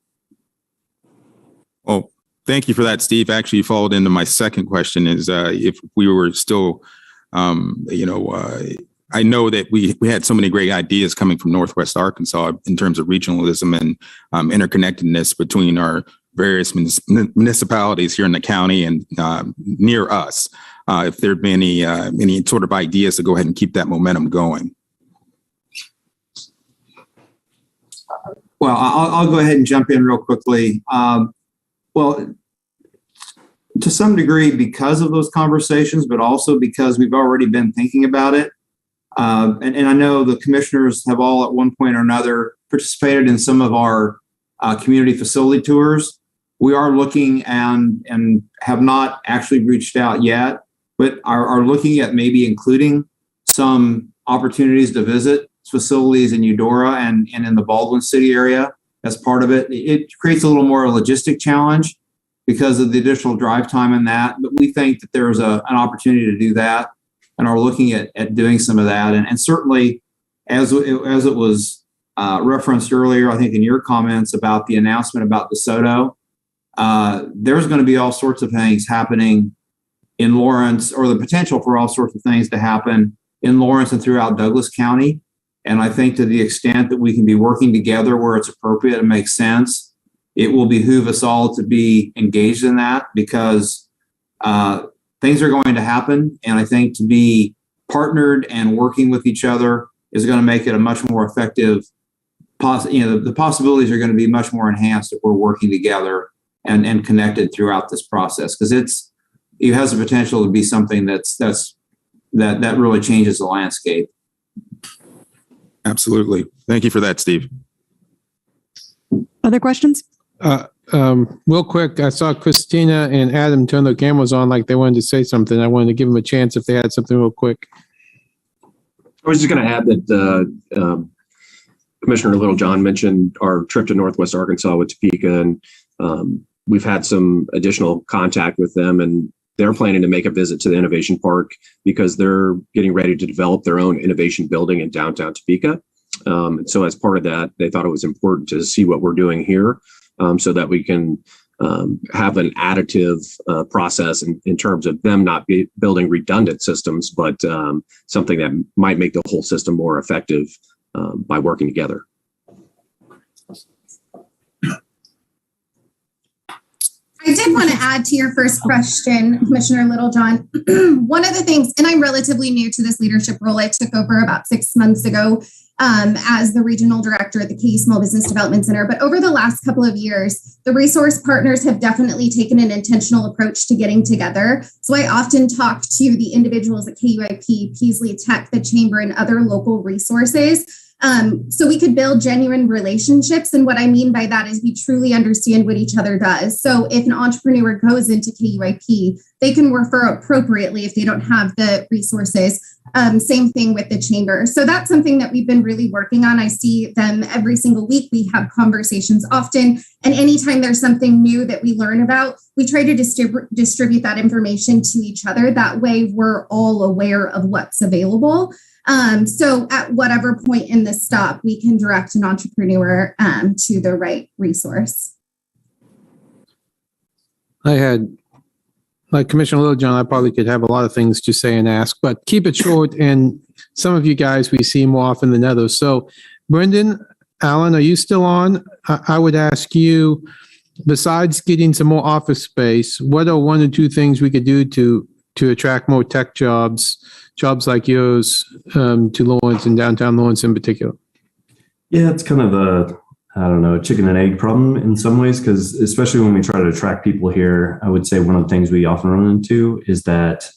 Well, thank you for that, Steve. Actually, you followed into my second question is if we were still, I know that we had so many great ideas coming from Northwest Arkansas in terms of regionalism and interconnectedness between our various municipalities here in the county and near us. If there'd been any sort of ideas to go ahead and keep that momentum going. Well, I'll go ahead and jump in real quickly. Well, to some degree, because of those conversations, but also because we've already been thinking about it. And I know the commissioners have all at one point or another participated in some of our community facility tours. we are looking and have not actually reached out yet, but are looking at maybe including some opportunities to visit facilities in Eudora and in the Baldwin City area as part of it. It creates a little more logistic challenge because of the additional drive time in that, but we think that there's an opportunity to do that and are looking at doing some of that. And certainly, as it was referenced earlier, I think in your comments about the announcement about DeSoto, there's going to be all sorts of things happening in Lawrence, or the potential for all sorts of things to happen in Lawrence and throughout Douglas County. And I think to the extent that we can be working together where it's appropriate and makes sense, it will behoove us all to be engaged in that, because things are going to happen. And I think to be partnered and working with each other is going to make it a much more effective, the possibilities are going to be much more enhanced if we're working together and connected throughout this process, because it has the potential to be something that really changes the landscape. Absolutely. Thank you for that, Steve. Other questions? Real quick, I saw Christina and Adam turn their cameras on like they wanted to say something. I wanted to give them a chance if they had something real quick. I was just going to add that Commissioner Littlejohn mentioned our trip to Northwest Arkansas with Topeka, and we've had some additional contact with them, and they're planning to make a visit to the Innovation Park because they're getting ready to develop their own innovation building in downtown Topeka. And so as part of that, they thought it was important to see what we're doing here so that we can have an additive process in terms of them not building redundant systems, but something that might make the whole system more effective by working together. I did want to add to your first question, Commissioner Littlejohn. One of the things, and I'm relatively new to this leadership role, I took over about 6 months ago as the regional director at the KU Small Business Development Center. But over the last couple of years, the resource partners have definitely taken an intentional approach to getting together. So I often talk to the individuals at KUIP, Peasley Tech, the Chamber, and other local resources. So we could build genuine relationships. And what I mean by that is we truly understand what each other does. So if an entrepreneur goes into KUIP, they can refer appropriately if they don't have the resources. Same thing with the chamber. So that's something that we've been really working on. I see them every single week. We have conversations often. And anytime there's something new that we learn about, we try to distribute that information to each other. That way we're all aware of what's available. So at whatever point in the stop, we can direct an entrepreneur to the right resource. I had, like Commissioner Littlejohn, I probably could have a lot of things to say and ask, but keep it short. And some of you guys we see more often than others. So Brendan, Alan, are you still on? I would ask you, besides getting some more office space, what are one or two things we could do to attract more tech jobs like yours to Lawrence and downtown Lawrence in particular? Yeah, it's kind of a chicken and egg problem in some ways, because especially when we try to attract people here, I would say one of the things we often run into is that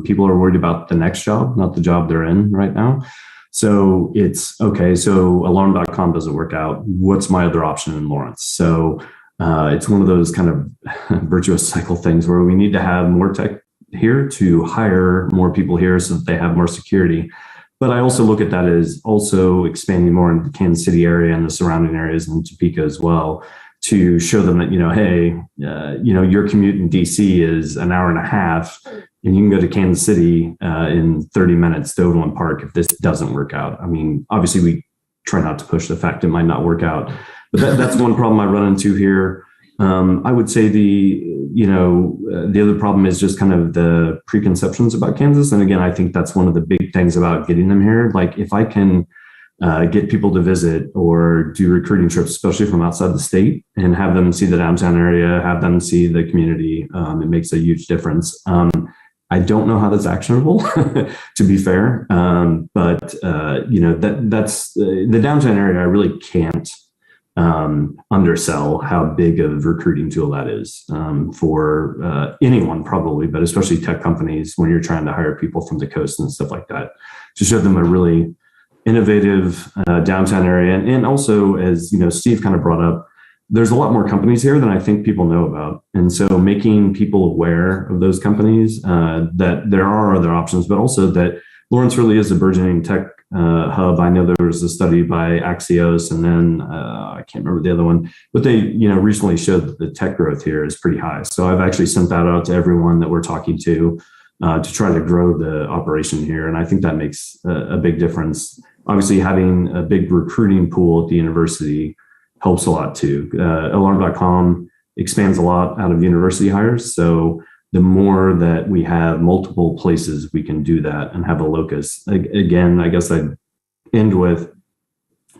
people are worried about the next job, not the job they're in right now. So it's, okay, so alarm.com doesn't work out. What's my other option in Lawrence? So it's one of those kind of virtuous cycle things where we need to have more tech here to hire more people here so that they have more security. But I also look at that as also expanding more in the Kansas City area and the surrounding areas and Topeka as well, to show them that, hey, your commute in DC is an hour and a half and you can go to Kansas City in 30 minutes to Overland Park if this doesn't work out. I mean, obviously we try not to push the fact it might not work out, but that's one problem I run into here. I would say the other problem is just kind of the preconceptions about Kansas. And again, I think that's one of the big things about getting them here. Like if I can get people to visit or do recruiting trips, especially from outside the state, and have them see the downtown area, have them see the community, it makes a huge difference. I don't know how that's actionable, to be fair. But that's the downtown area. I really can't undersell how big of a recruiting tool that is for anyone probably, but especially tech companies when you're trying to hire people from the coast and stuff like that, to show them a really innovative downtown area. And also, as Steve kind of brought up, there's a lot more companies here than I think people know about. And so making people aware of those companies, that there are other options, but also that Lawrence really is a burgeoning tech hub. I know there was a study by Axios, and then I can't remember the other one, but they, recently showed that the tech growth here is pretty high. So I've actually sent that out to everyone that we're talking to try to grow the operation here. And I think that makes a big difference. Obviously, having a big recruiting pool at the university helps a lot too. Alarm.com expands a lot out of university hires. So the more that we have multiple places we can do that and have a locus. Again, I guess I'd end with,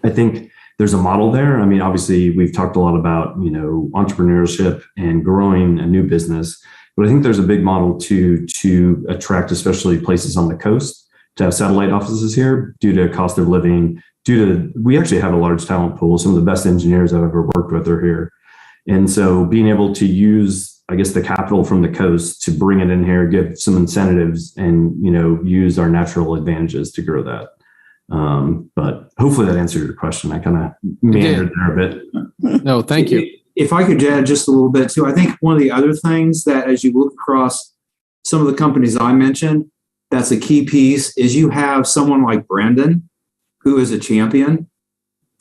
I think there's a model there. I mean, obviously we've talked a lot about, entrepreneurship and growing a new business, but I think there's a big model to attract, especially places on the coast, to have satellite offices here due to cost of living, we actually have a large talent pool. Some of the best engineers I've ever worked with are here. And so being able to use, I guess, the capital from the coast to bring it in here, give some incentives and, use our natural advantages to grow that. But hopefully that answered your question. I kind of meandered there a bit. No, thank you. If I could add just a little bit too, I think one of the other things that as you look across some of the companies I mentioned, that's a key piece is you have someone like Brendan, who is a champion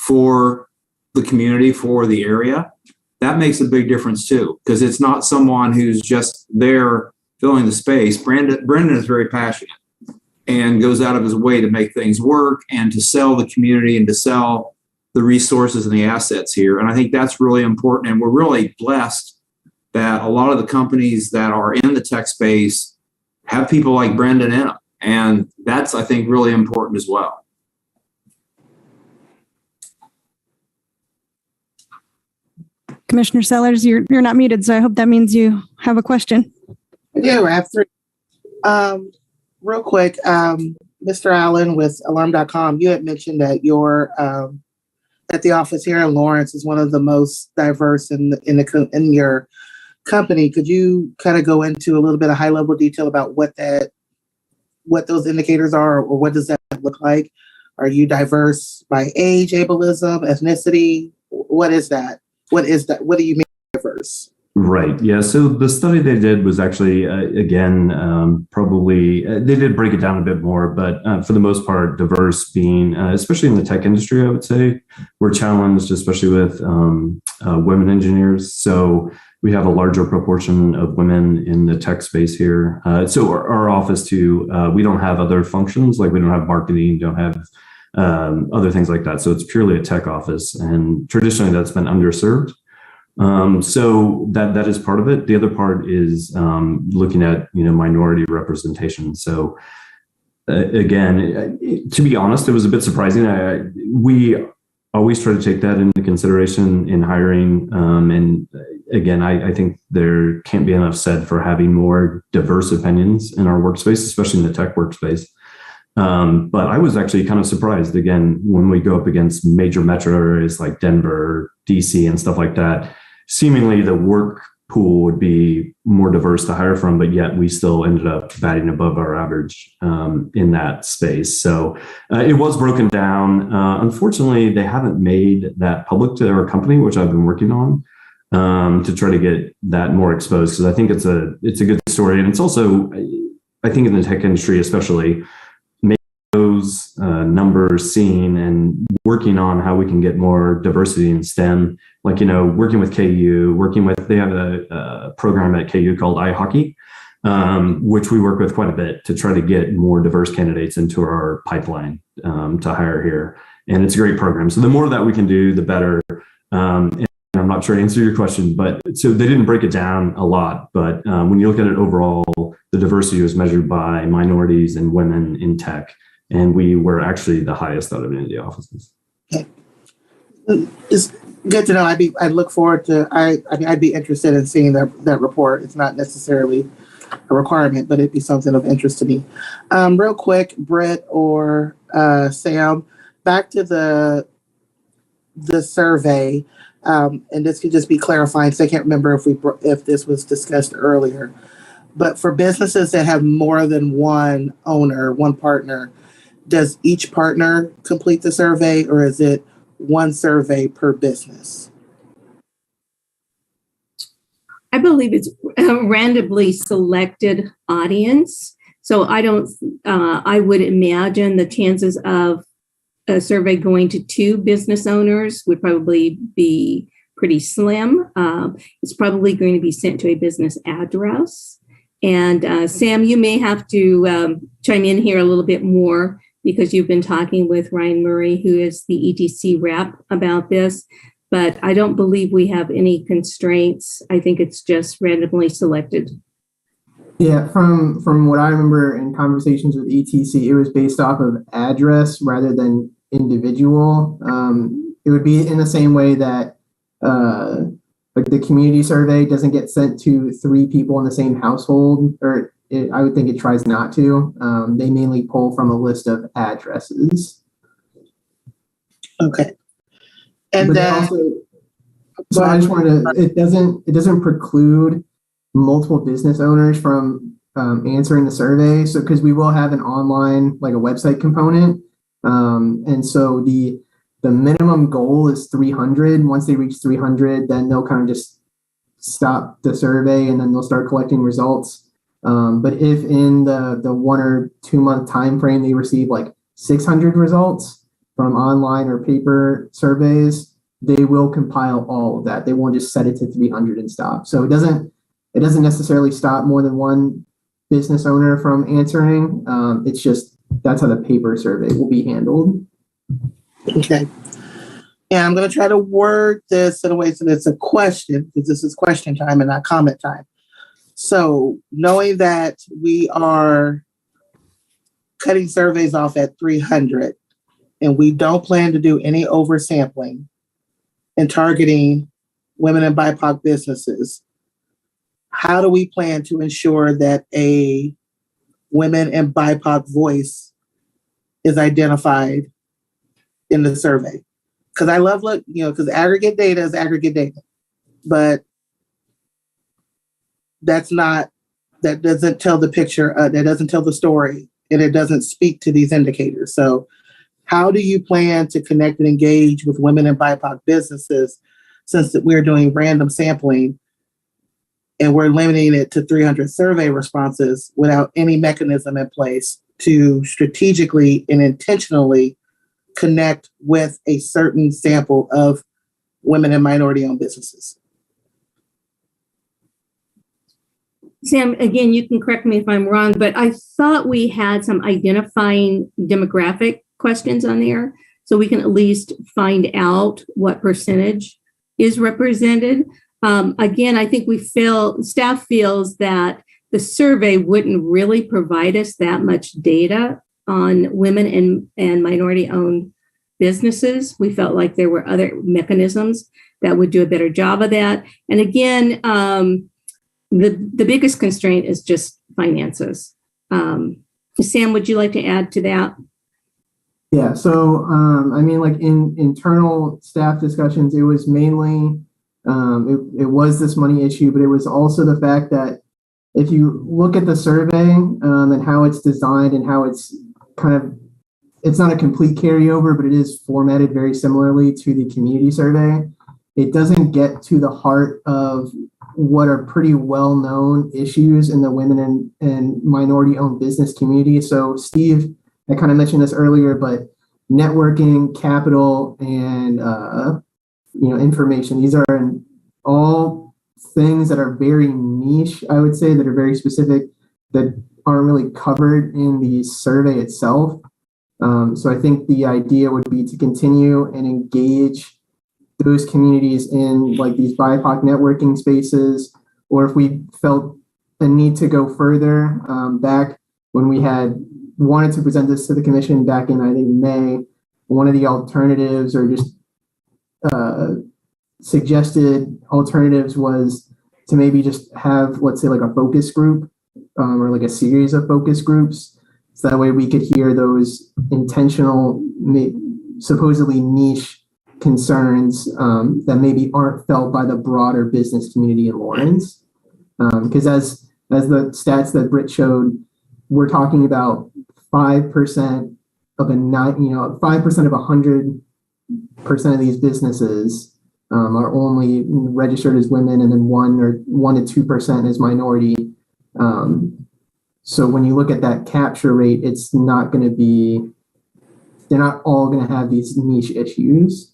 for the community, for the area. That makes a big difference too, because it's not someone who's just there filling the space. Brendan is very passionate and goes out of his way to make things work and to sell the community and to sell the resources and the assets here. And I think that's really important. And we're really blessed that a lot of the companies that are in the tech space have people like Brendan in them. And that's, I think, really important as well. Commissioner Sellers, you're not muted, so I hope that means you have a question. I do. I have three. Real quick, Mr. Allen with Alarm.com, you had mentioned that your at the office here in Lawrence is one of the most diverse in your company. Could you kind of go into a little bit of high level detail about what those indicators are, or what does that look like? Are you diverse by age, ableism, ethnicity? What is that? What do you mean by diverse? Right. Yeah. So the study they did was actually, probably, they did break it down a bit more, but for the most part, diverse being, especially in the tech industry, I would say, we're challenged, especially with women engineers. So we have a larger proportion of women in the tech space here. So our office too, we don't have other functions, like we don't have marketing, don't have other things like that. So it's purely a tech office, and traditionally that's been underserved. So that is part of it. The other part is looking at minority representation. So again, to be honest, it was a bit surprising. We always try to take that into consideration in hiring. And again, I think there can't be enough said for having more diverse opinions in our workspace, especially in the tech workspace. But I was actually kind of surprised, again, when we go up against major metro areas like Denver, DC, and stuff like that, seemingly the work pool would be more diverse to hire from, but yet we still ended up batting above our average in that space. So it was broken down. Unfortunately, they haven't made that public to our company, which I've been working on to try to get that more exposed, because I think it's a good story. And it's also, I think in the tech industry especially, those numbers seen and working on how we can get more diversity in STEM, like, working with KU, they have a program at KU called iHockey, which we work with quite a bit to try to get more diverse candidates into our pipeline to hire here. And it's a great program. So the more that we can do, the better. And I'm not sure I answered your question, but so they didn't break it down a lot. But when you look at it overall, the diversity was measured by minorities and women in tech. And we were actually the highest out of any of the offices. Okay. It's good to know. I'd look forward to, I'd be interested in seeing that report. It's not necessarily a requirement, but it'd be something of interest to me. Real quick, Brett or Sam, back to the survey, and this could just be clarifying, because I can't remember if this was discussed earlier. But for businesses that have more than one owner, one partner, does each partner complete the survey, or is it one survey per business? I believe it's a randomly selected audience. So I would imagine the chances of a survey going to 2 business owners would probably be pretty slim. It's probably going to be sent to a business address. And Sam, you may have to chime in here a little bit more because you've been talking with Ryan Murray, who is the ETC rep, about this. But I don't believe we have any constraints. I think it's just randomly selected. Yeah, from what I remember in conversations with ETC, it was based off of address rather than individual. It would be in the same way that like the community survey doesn't get sent to 3 people in the same household, or I would think it tries not to. They mainly pull from a list of addresses. Okay. And but then also, so I just wanted to, it doesn't preclude multiple business owners from answering the survey. So, because we will have an online, like a website component. And so the minimum goal is 300. Once they reach 300, then they'll kind of just stop the survey and then they'll start collecting results. But if in the 1 or 2 month time frame they receive like 600 results from online or paper surveys, they will compile all of that. They won't just set it to 300 and stop. So it doesn't necessarily stop more than one business owner from answering. It's just that's how the paper survey will be handled. Okay. And I'm going to try to word this in a way so that it's a question, because this is question time and not comment time. So knowing that we are cutting surveys off at 300 and we don't plan to do any oversampling and targeting women and BIPOC businesses, how do we plan to ensure that a women and BIPOC voice is identified in the survey? Because I love, because aggregate data is aggregate data, but that doesn't tell the picture, that doesn't tell the story, and it doesn't speak to these indicators. So how do you plan to connect and engage with women and BIPOC businesses, since that we're doing random sampling and we're limiting it to 300 survey responses without any mechanism in place to strategically and intentionally connect with a certain sample of women and minority-owned businesses? Sam, again, you can correct me if I'm wrong, but I thought we had some identifying demographic questions on there, so we can at least find out what percentage is represented. Again, I think staff feels that the survey wouldn't really provide us that much data on women and minority-owned businesses. We felt like there were other mechanisms that would do a better job of that. And again, the biggest constraint is just finances. Sam, would you like to add to that? Yeah, so I mean, like in internal staff discussions, it was mainly, it was this money issue, but it was also the fact that if you look at the survey and how it's designed and how it's it's not a complete carryover, but it is formatted very similarly to the community survey. It doesn't get to the heart of what are pretty well-known issues in the women and minority-owned business community. So Steve, I kind of mentioned this earlier, but networking, capital, and information, these are all things that are very niche, I would say, that are very specific, that aren't really covered in the survey itself. So I think the idea would be to continue and engage those communities in like these BIPOC networking spaces, or if we felt a need to go further, back when we had wanted to present this to the commission back in, I think, May, one of the alternatives or just suggested alternatives was to maybe just have, let's say, like a focus group or like a series of focus groups. So that way we could hear those intentional, supposedly niche concerns that maybe aren't felt by the broader business community in Lawrence. Because as the stats that Britt showed, we're talking about 5% of 5% of 100% of these businesses are only registered as women, and then 1 to 2% as minority. So when you look at that capture rate, it's not going to be, they're not all going to have these niche issues.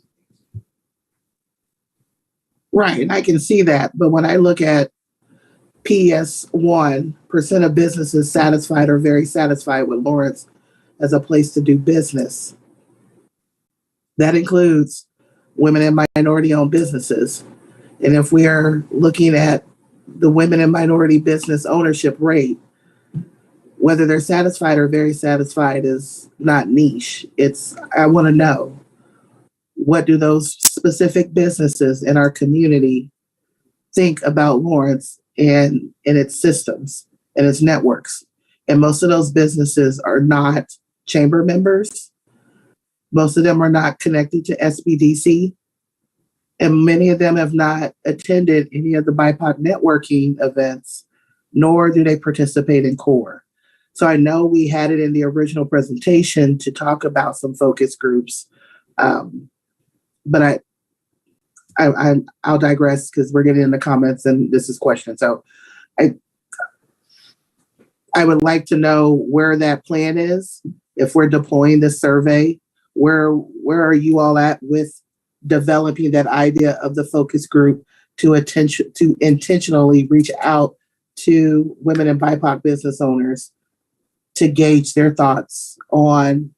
Right, I can see that. But when I look at PS1, percent of businesses satisfied or very satisfied with Lawrence as a place to do business, that includes women and minority-owned businesses. And if we are looking at the women and minority business ownership rate, whether they're satisfied or very satisfied is not niche. It's, I want to know, what do those specific businesses in our community think about Lawrence and its systems and its networks? And most of those businesses are not chamber members. Most of them are not connected to SBDC. And many of them have not attended any of the BIPOC networking events, nor do they participate in CORE. So I know we had it in the original presentation to talk about some focus groups, but I'll digress because we're getting in the comments and this is questions. So I would like to know where that plan is. If we're deploying this survey, where are you all at with developing that idea of the focus group to intentionally reach out to women and BIPOC business owners to gauge their thoughts on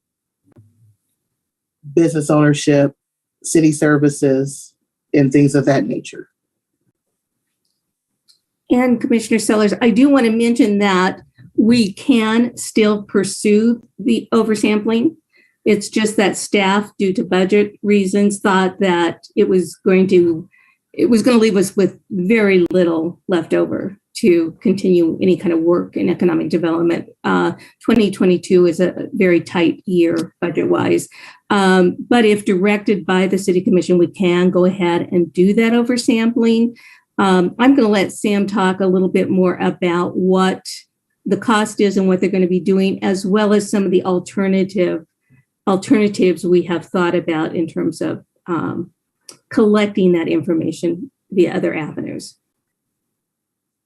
business ownership, city services, and things of that nature? And Commissioner Sellers, I do want to mention that we can still pursue the oversampling. It's just that staff, due to budget reasons, thought that it was going to leave us with very little left over to continue any kind of work in economic development. 2022 is a very tight year budget-wise. But if directed by the City Commission, we can go ahead and do that oversampling. I'm going to let Sam talk a little bit more about what the cost is and what they're going to be doing, as well as some of the alternatives we have thought about in terms of collecting that information via other avenues.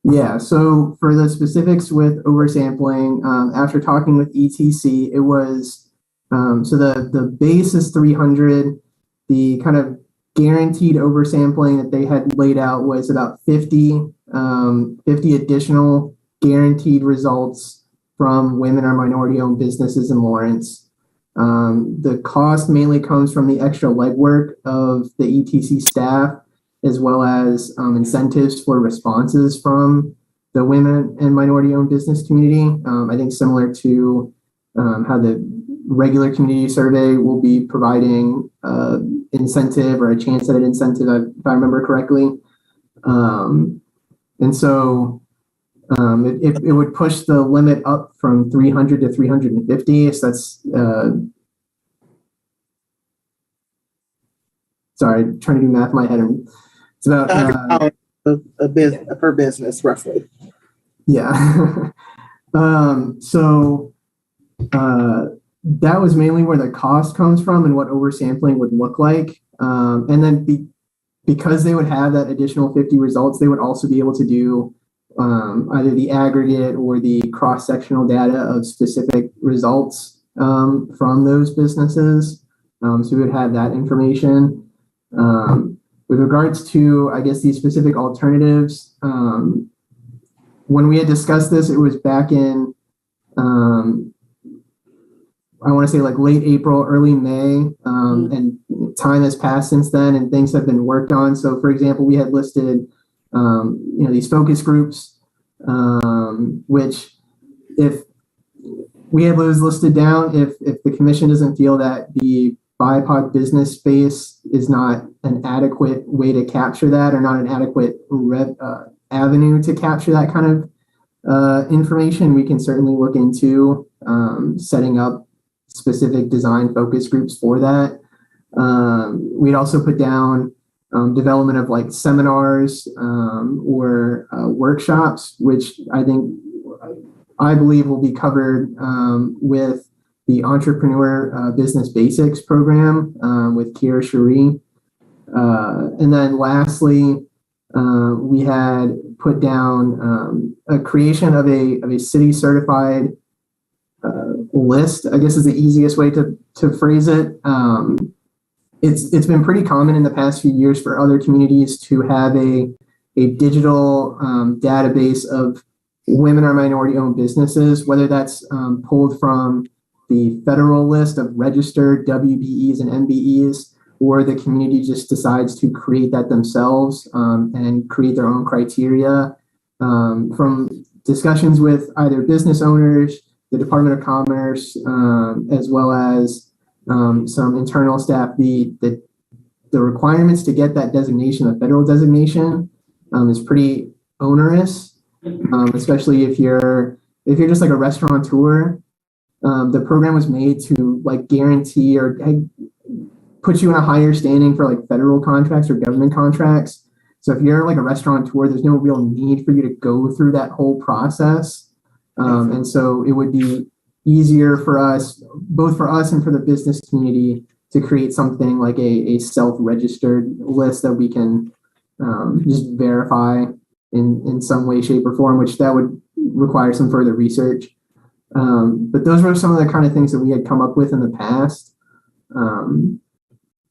Yeah, so for the specifics with oversampling, after talking with ETC, it was, so the base is 300. The kind of guaranteed oversampling that they had laid out was about 50 additional guaranteed results from women or minority-owned businesses in Lawrence. The cost mainly comes from the extra legwork of the ETC staff, as well as incentives for responses from the women and minority-owned business community. I think similar to how the regular community survey will be providing incentive or a chance at an incentive, if I remember correctly. And so it would push the limit up from 300 to 350. So that's, sorry, trying to do math in my head. It's about per business, roughly. Yeah. So that was mainly where the cost comes from and what oversampling would look like. And then because they would have that additional 50 results, they would also be able to do either the aggregate or the cross-sectional data of specific results from those businesses. So we would have that information. With regards to, I guess, these specific alternatives, when we had discussed this, it was back in, I want to say like late April, early May, and time has passed since then and things have been worked on. So for example, we had listed, these focus groups, which if we have those listed down, if the commission doesn't feel that the BIPOC business space is not an adequate way to capture that, or not an adequate avenue to capture that kind of information, we can certainly look into setting up specific design focus groups for that. We'd also put down development of like seminars or workshops, which I believe will be covered with the Entrepreneur Business Basics program with Kiera Cherie. And then lastly, we had put down a creation of a city certified list, I guess is the easiest way to phrase it. It's been pretty common in the past few years for other communities to have a digital database of women or minority owned businesses, whether that's pulled from the federal list of registered WBEs and MBEs, or the community just decides to create that themselves and create their own criteria. From discussions with either business owners, the Department of Commerce, as well as some internal staff, the requirements to get that designation, the federal designation, is pretty onerous, especially if you're just like a restaurateur. The program was made to like guarantee or put you in a higher standing for like federal contracts or government contracts. So if you're like a restaurateur, there's no real need for you to go through that whole process. And so it would be easier for us, both for us and for the business community, to create something like a self-registered list that we can just verify in some way, shape, or form, which that would require some further research. But those were some of the kind of things that we had come up with in the past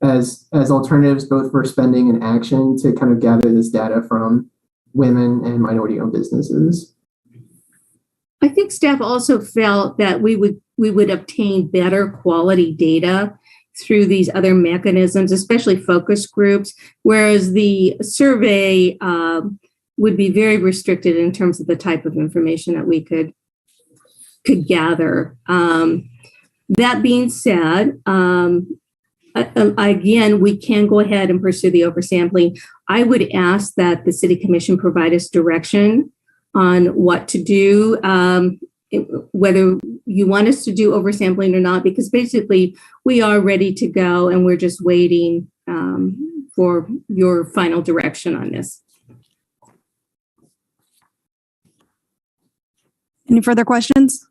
as alternatives, both for spending and action, to kind of gather this data from women and minority-owned businesses. I think staff also felt that we would obtain better quality data through these other mechanisms, especially focus groups, whereas the survey would be very restricted in terms of the type of information that we could gather. That being said, again, we can go ahead and pursue the oversampling. I would ask that the City Commission provide us direction on what to do, whether you want us to do oversampling or not, because basically we are ready to go and we're just waiting for your final direction on this. Any further questions?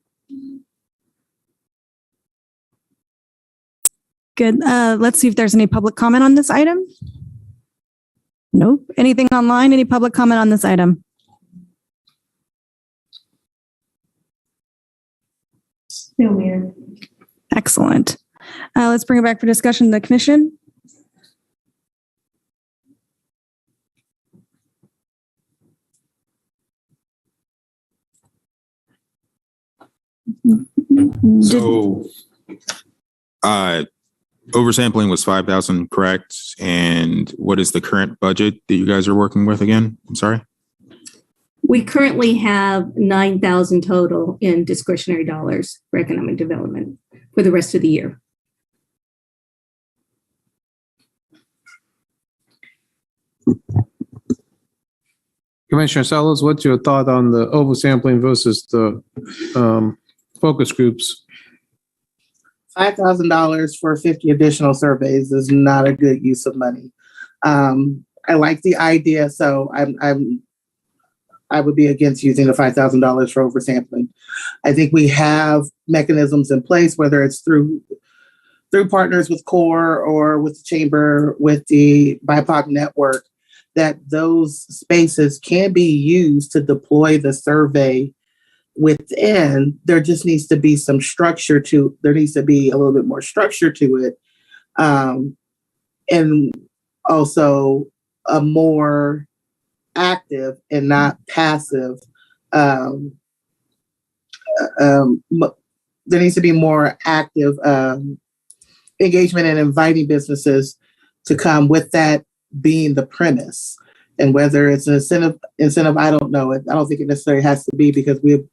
Good. Let's see if there's any public comment on this item. Nope. Anything online? Any public comment on this item? No, Mayor. Excellent. Let's bring it back for discussion to the commission. So, oversampling was 5,000, correct? And what is the current budget that you guys are working with again? I'm sorry. We currently have 9,000 total in discretionary dollars for economic development for the rest of the year. Commissioner Sellers, what's your thought on the oversampling versus the focus groups? $5,000 for 50 additional surveys is not a good use of money. I like the idea, so I would be against using the $5,000 for oversampling. I think we have mechanisms in place, whether it's through partners with CORE or with the Chamber, with the BIPOC network, that those spaces can be used to deploy the survey within. There just needs to be some structure there needs to be a little bit more structure to it. And also a more active and not passive. There needs to be more active engagement and inviting businesses to come, with that being the premise. And whether it's an incentive, I don't know. I don't think it necessarily has to be, because we have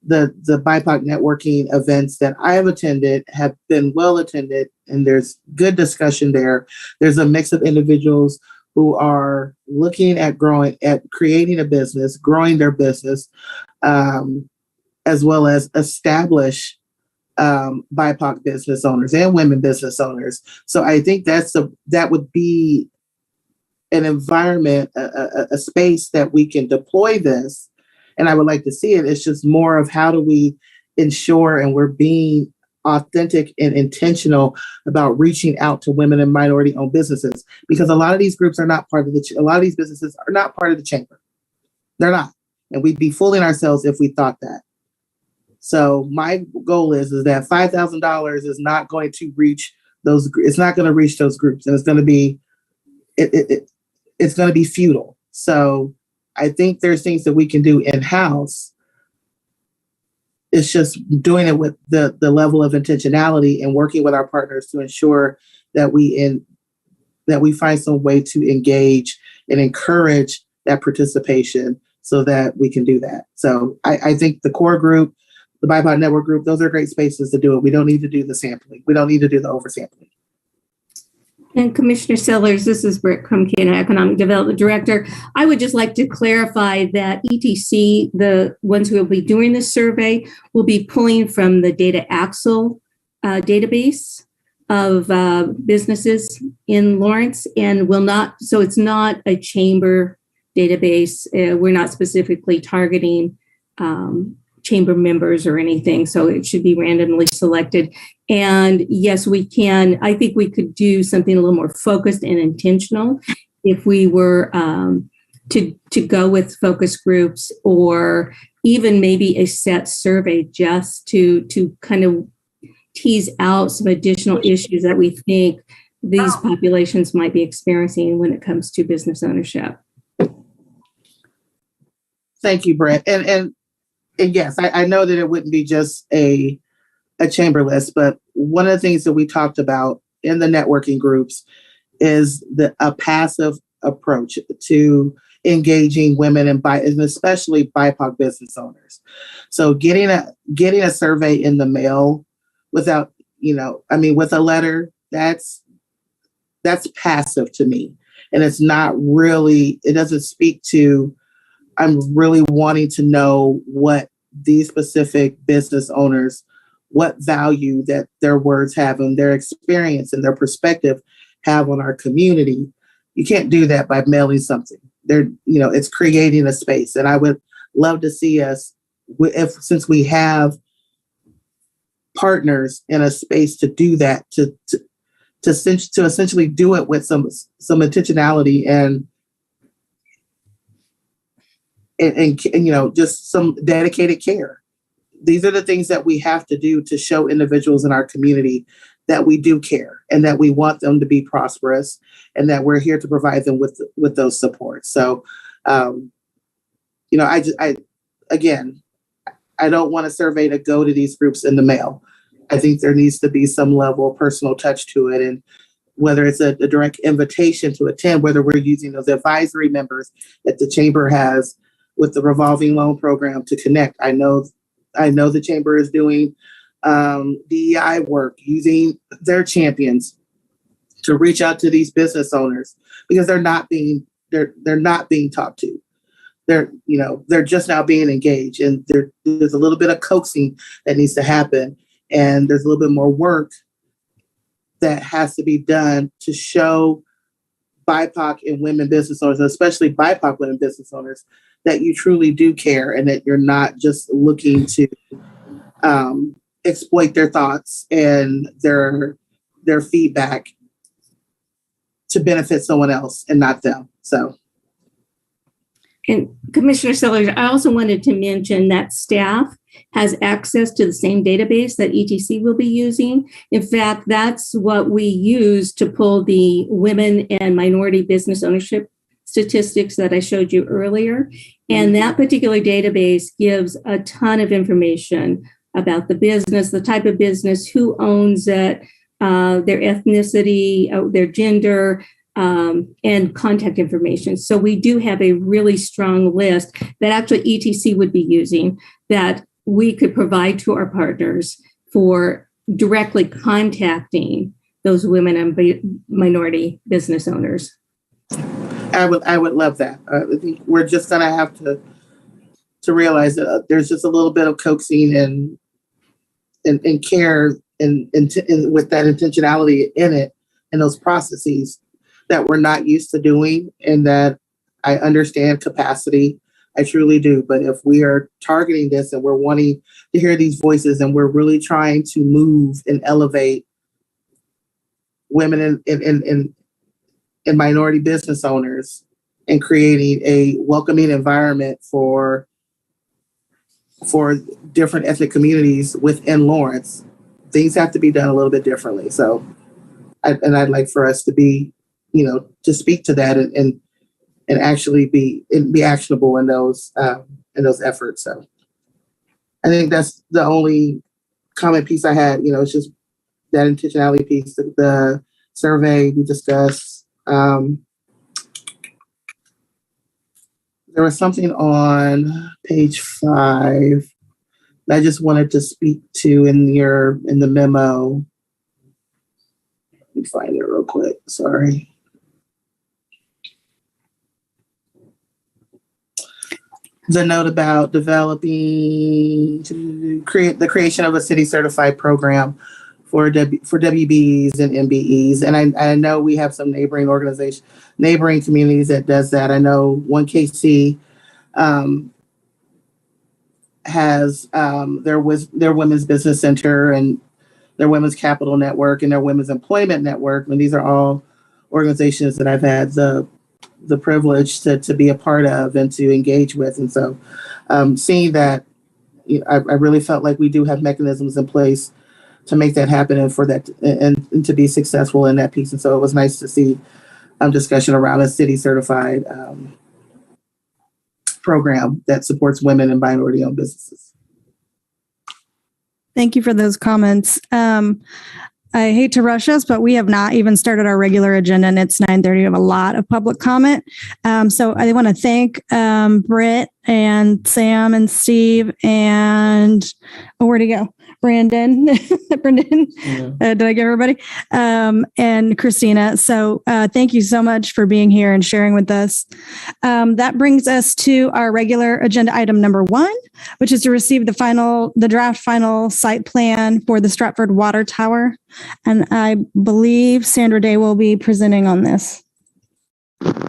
the BIPOC networking events that I have attended have been well attended, and there's good discussion there. There's a mix of individuals who are looking at creating a business, growing their business, as well as establish BIPOC business owners and women business owners. So I think that would be an environment, a space that we can deploy this. And I would like to see it. It's just more of how do we ensure and we're being authentic and intentional about reaching out to women and minority owned businesses, because a lot of these groups are not part of a lot of these businesses are not part of the chamber. They're not. And we'd be fooling ourselves if we thought that. So my goal is that $5,000 is not going to reach those. It's not going to reach those groups, and it's going to be it's going to be futile. So I think there's things that we can do in-house. It's just doing it with the level of intentionality and working with our partners to ensure that we find some way to engage and encourage that participation so that we can do that. So I think the core group, the BIPOC network group, those are great spaces to do it. We don't need to do the sampling. We don't need to do the oversampling. And Commissioner Sellers, this is Britt Krumke, Economic Development Director. I would just like to clarify that ETC, the ones who will be doing this survey, will be pulling from the Data Axle database of businesses in Lawrence, and will not, so it's not a chamber database. We're not specifically targeting chamber members or anything, so it should be randomly selected. And yes, we can, I think we could do something a little more focused and intentional if we were to go with focus groups, or even maybe a set survey just to kind of tease out some additional issues that we think these populations might be experiencing when it comes to business ownership. Thank you, Brett. And yes, I know that it wouldn't be just a chamber list, but one of the things that we talked about in the networking groups is a passive approach to engaging women and especially BIPOC business owners. So getting a survey in the mail without, with a letter, that's passive to me. And it's not really, it doesn't speak to, I'm really wanting to know what these specific business owners, what value that their words have and their experience and their perspective have on our community. You can't do that by mailing something. It's creating a space. And I would love to see us, since we have partners in a space to do that, to essentially do it with some intentionality and just some dedicated care. These are the things that we have to do to show individuals in our community that we do care and that we want them to be prosperous and that we're here to provide them with those supports. So, I don't want a survey to go to these groups in the mail. I think there needs to be some level of personal touch to it. And whether it's a direct invitation to attend, whether we're using those advisory members that the chamber has with the revolving loan program to connect. I know the chamber is doing DEI work, using their champions to reach out to these business owners because they're not being talked to. They're just now being engaged, and there's a little bit of coaxing that needs to happen, and there's a little bit more work that has to be done to show BIPOC and women business owners, especially BIPOC women business owners, that you truly do care and that you're not just looking to exploit their thoughts and their feedback to benefit someone else and not them. So. And Commissioner Sellers, I also wanted to mention that staff has access to the same database that ETC will be using. In fact, that's what we use to pull the women and minority business ownership statistics that I showed you earlier. And that particular database gives a ton of information about the business, the type of business, who owns it, their ethnicity, their gender, and contact information. So we do have a really strong list that actually ETC would be using that we could provide to our partners for directly contacting those women and minority business owners. I would love that. I think we're just going to have to realize that there's just a little bit of coaxing and care and with that intentionality in it and those processes that we're not used to doing, and that I understand capacity. I truly do. But if we are targeting this and we're wanting to hear these voices and we're really trying to move and elevate women and minority business owners and creating a welcoming environment for different ethnic communities within Lawrence, things have to be done a little bit differently. So, I'd like for us to be, to speak to that and actually be actionable in those efforts. So, I think that's the only comment piece I had. It's just that intentionality piece, the survey we discussed. There was something on page 5 that I just wanted to speak to in the memo. Let me find it real quick. Sorry. The note about developing to create the creation of a city certified program for WBs and MBEs. And I know we have some neighboring communities that does that. I know 1KC has their Women's Business Center and their Women's Capital Network and their Women's Employment Network. And these are all organizations that I've had the privilege to be a part of and to engage with. And so seeing that, I really felt like we do have mechanisms in place to make that happen and for that and to be successful in that piece. And so it was nice to see discussion around a city certified program that supports women and minority owned businesses. Thank you for those comments. I hate to rush us, but we have not even started our regular agenda, and it's 9:30. We have a lot of public comment. So I want to thank Britt and Sam and Steve and where'd he go? Brandon. Did I get everybody? And Christina. So thank you so much for being here and sharing with us. That brings us to our regular agenda item number 1, which is to receive the draft final site plan for the Stratford Water Tower. And I believe Sandra Day will be presenting on this. Good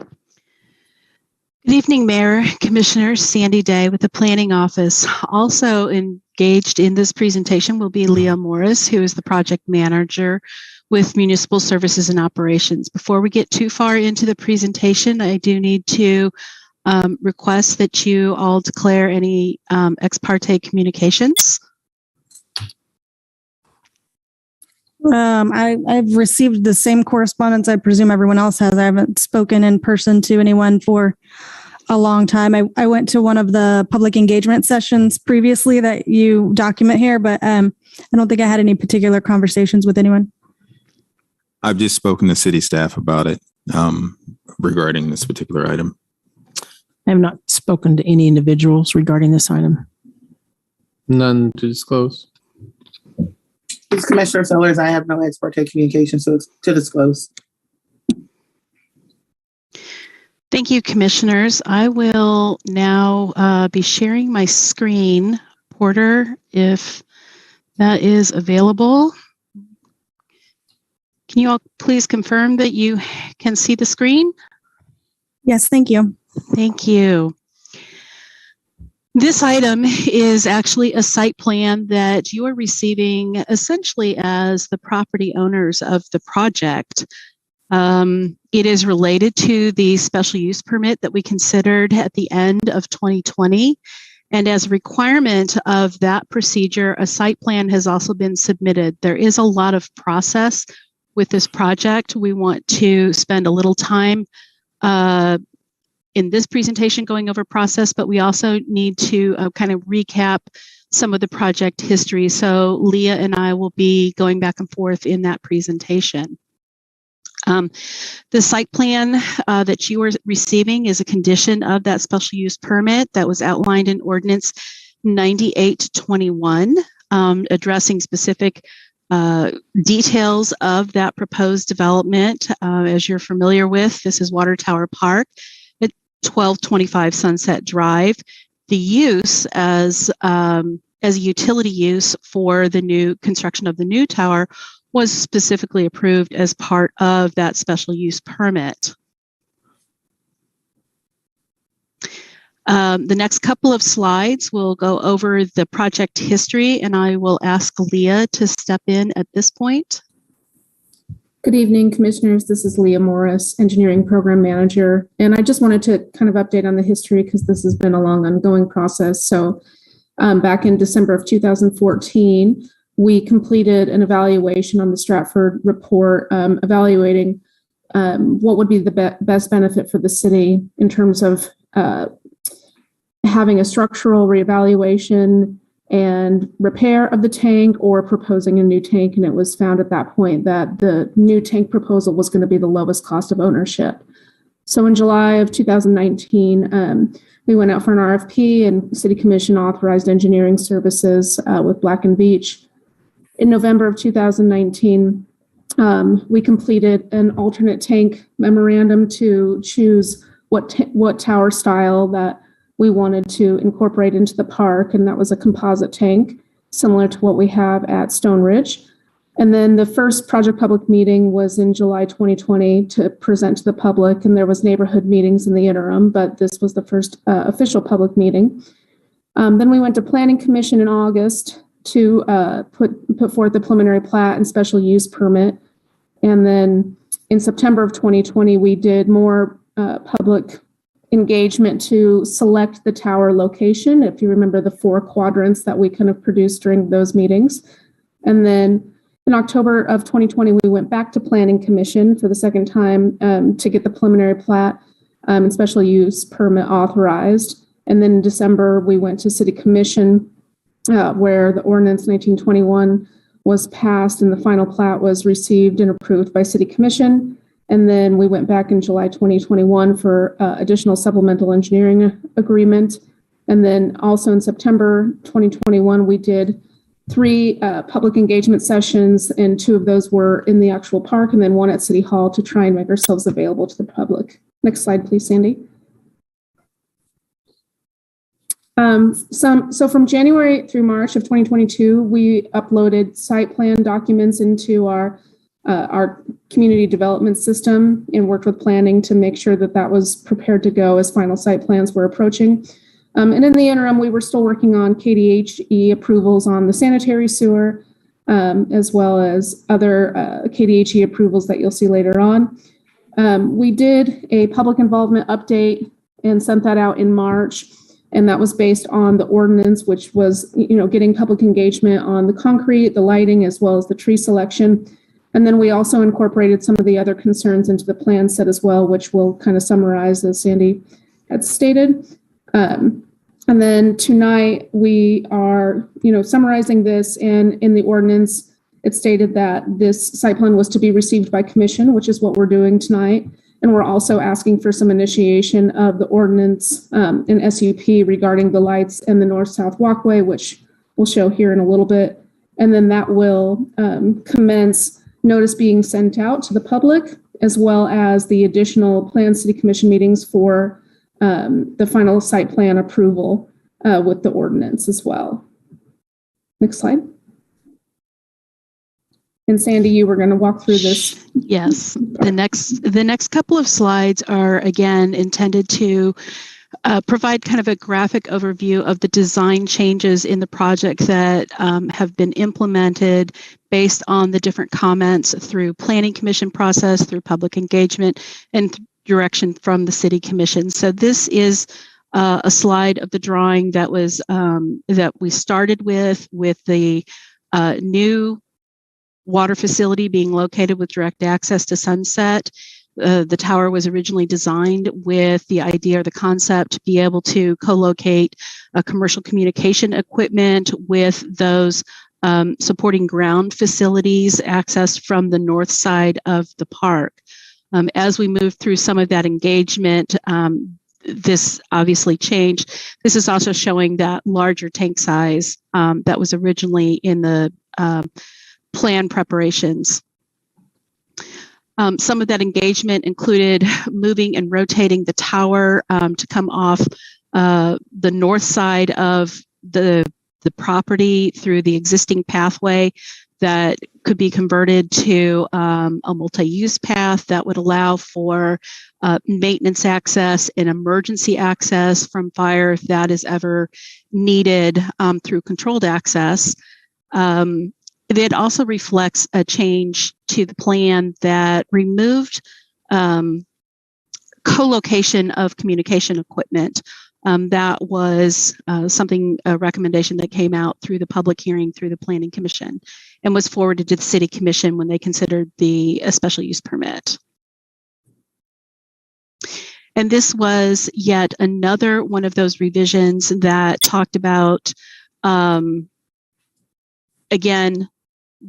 evening, Mayor, Commissioners. Sandy Day with the Planning Office. Also engaged in this presentation will be Leah Morris, who is the project manager with Municipal Services and Operations. Before we get too far into the presentation, I do need to request that you all declare any ex parte communications. I've received the same correspondence I presume everyone else has. I haven't spoken in person to anyone for a long time. I went to one of the public engagement sessions previously that you document here, but I don't think I had any particular conversations with anyone. I've just spoken to city staff about it regarding this particular item. I have not spoken to any individuals regarding this item. None to disclose. Commissioner Sellers, I have no ex parte communication to disclose. Thank you, Commissioners. I will now be sharing my screen. Porter, if that is available. Can you all please confirm that you can see the screen? Yes, thank you. Thank you. This item is actually a site plan that you are receiving essentially as the property owners of the project. It is related to the special use permit that we considered at the end of 2020. And as a requirement of that procedure, a site plan has also been submitted. There is a lot of process with this project. We want to spend a little time in this presentation going over process, but we also need to kind of recap some of the project history. So Leah and I will be going back and forth in that presentation. The site plan that you are receiving is a condition of that special use permit that was outlined in Ordinance 9821, addressing specific details of that proposed development. As you're familiar with, this is Water Tower Park at 1225 Sunset Drive. The use as a utility use for the new construction of the new tower was specifically approved as part of that special use permit. The next couple of slides will go over the project history, and I will ask Leah to step in at this point. Good evening, commissioners. This is Leah Morris, Engineering Program Manager. And I just wanted to kind of update on the history because this has been a long ongoing process. So back in December of 2014, we completed an evaluation on the Stratford report, evaluating what would be the best benefit for the city in terms of having a structural reevaluation and repair of the tank or proposing a new tank. And it was found at that point that the new tank proposal was going to be the lowest cost of ownership. So in July of 2019, we went out for an RFP and City Commission authorized engineering services with Black & Veatch. In November of 2019, we completed an alternate tank memorandum to choose what tower style that we wanted to incorporate into the park, and that was a composite tank, similar to what we have at Stone Ridge. And then the first project public meeting was in July 2020 to present to the public, and there was neighborhood meetings in the interim, but this was the first official public meeting. Then we went to Planning Commission in August to put forth the preliminary plat and special use permit. And then in September of 2020, we did more public engagement to select the tower location. If you remember the 4 quadrants that we kind of produced during those meetings. And then in October of 2020, we went back to Planning Commission for the second time to get the preliminary plat and special use permit authorized. And then in December, we went to City Commission where the ordinance 1921 was passed and the final plat was received and approved by City Commission. And then we went back in July 2021 for additional supplemental engineering agreement. And then also in September 2021, we did 3 public engagement sessions, and 2 of those were in the actual park and then 1 at City Hall to try and make ourselves available to the public. Next slide, please, Sandy. So from January through March of 2022, we uploaded site plan documents into our community development system and worked with planning to make sure that that was prepared to go as final site plans were approaching. And in the interim, we were still working on KDHE approvals on the sanitary sewer, as well as other KDHE approvals that you'll see later on. We did a public involvement update and sent that out in March. And that was based on the ordinance, which was, getting public engagement on the concrete, the lighting, as well as the tree selection. And then we also incorporated some of the other concerns into the plan set as well, which we'll kind of summarize as Sandy had stated. And then tonight we are, summarizing this, and in the ordinance, it stated that this site plan was to be received by commission, which is what we're doing tonight. And we're also asking for some initiation of the ordinance in SUP regarding the lights and the north-south walkway, which we'll show here in a little bit. And then that will commence notice being sent out to the public, as well as the additional planned City Commission meetings for the final site plan approval with the ordinance as well. Next slide. And Sandy, you were going to walk through this. Yes, the next couple of slides are again intended to provide kind of a graphic overview of the design changes in the project that have been implemented based on the different comments through Planning Commission process, through public engagement, and direction from the City Commission. So this is a slide of the drawing that was that we started with the new water facility being located with direct access to Sunset. The tower was originally designed with the idea or the concept to be able to co-locate commercial communication equipment with those supporting ground facilities accessed from the north side of the park. As we move through some of that engagement, this obviously changed. This is also showing that larger tank size that was originally in the plan preparations. Some of that engagement included moving and rotating the tower to come off the north side of the property through the existing pathway that could be converted to a multi-use path that would allow for maintenance access and emergency access from fire if that is ever needed through controlled access. It also reflects a change to the plan that removed co-location of communication equipment. That was a recommendation that came out through the public hearing through the Planning Commission and was forwarded to the City Commission when they considered the special use permit. And this was yet another one of those revisions that talked about, again,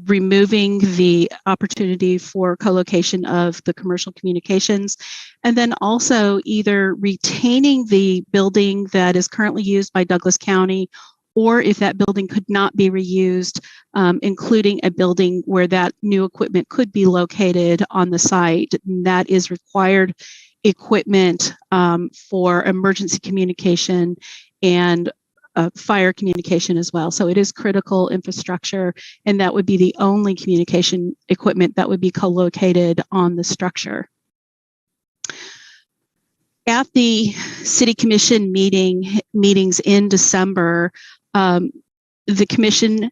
removing the opportunity for co-location of the commercial communications, and then also either retaining the building that is currently used by Douglas County, or if that building could not be reused, including a building where that new equipment could be located on the site. And that is required equipment for emergency communication and fire communication as well. So it is critical infrastructure, and that would be the only communication equipment that would be co-located on the structure. At the City Commission meetings in December, the Commission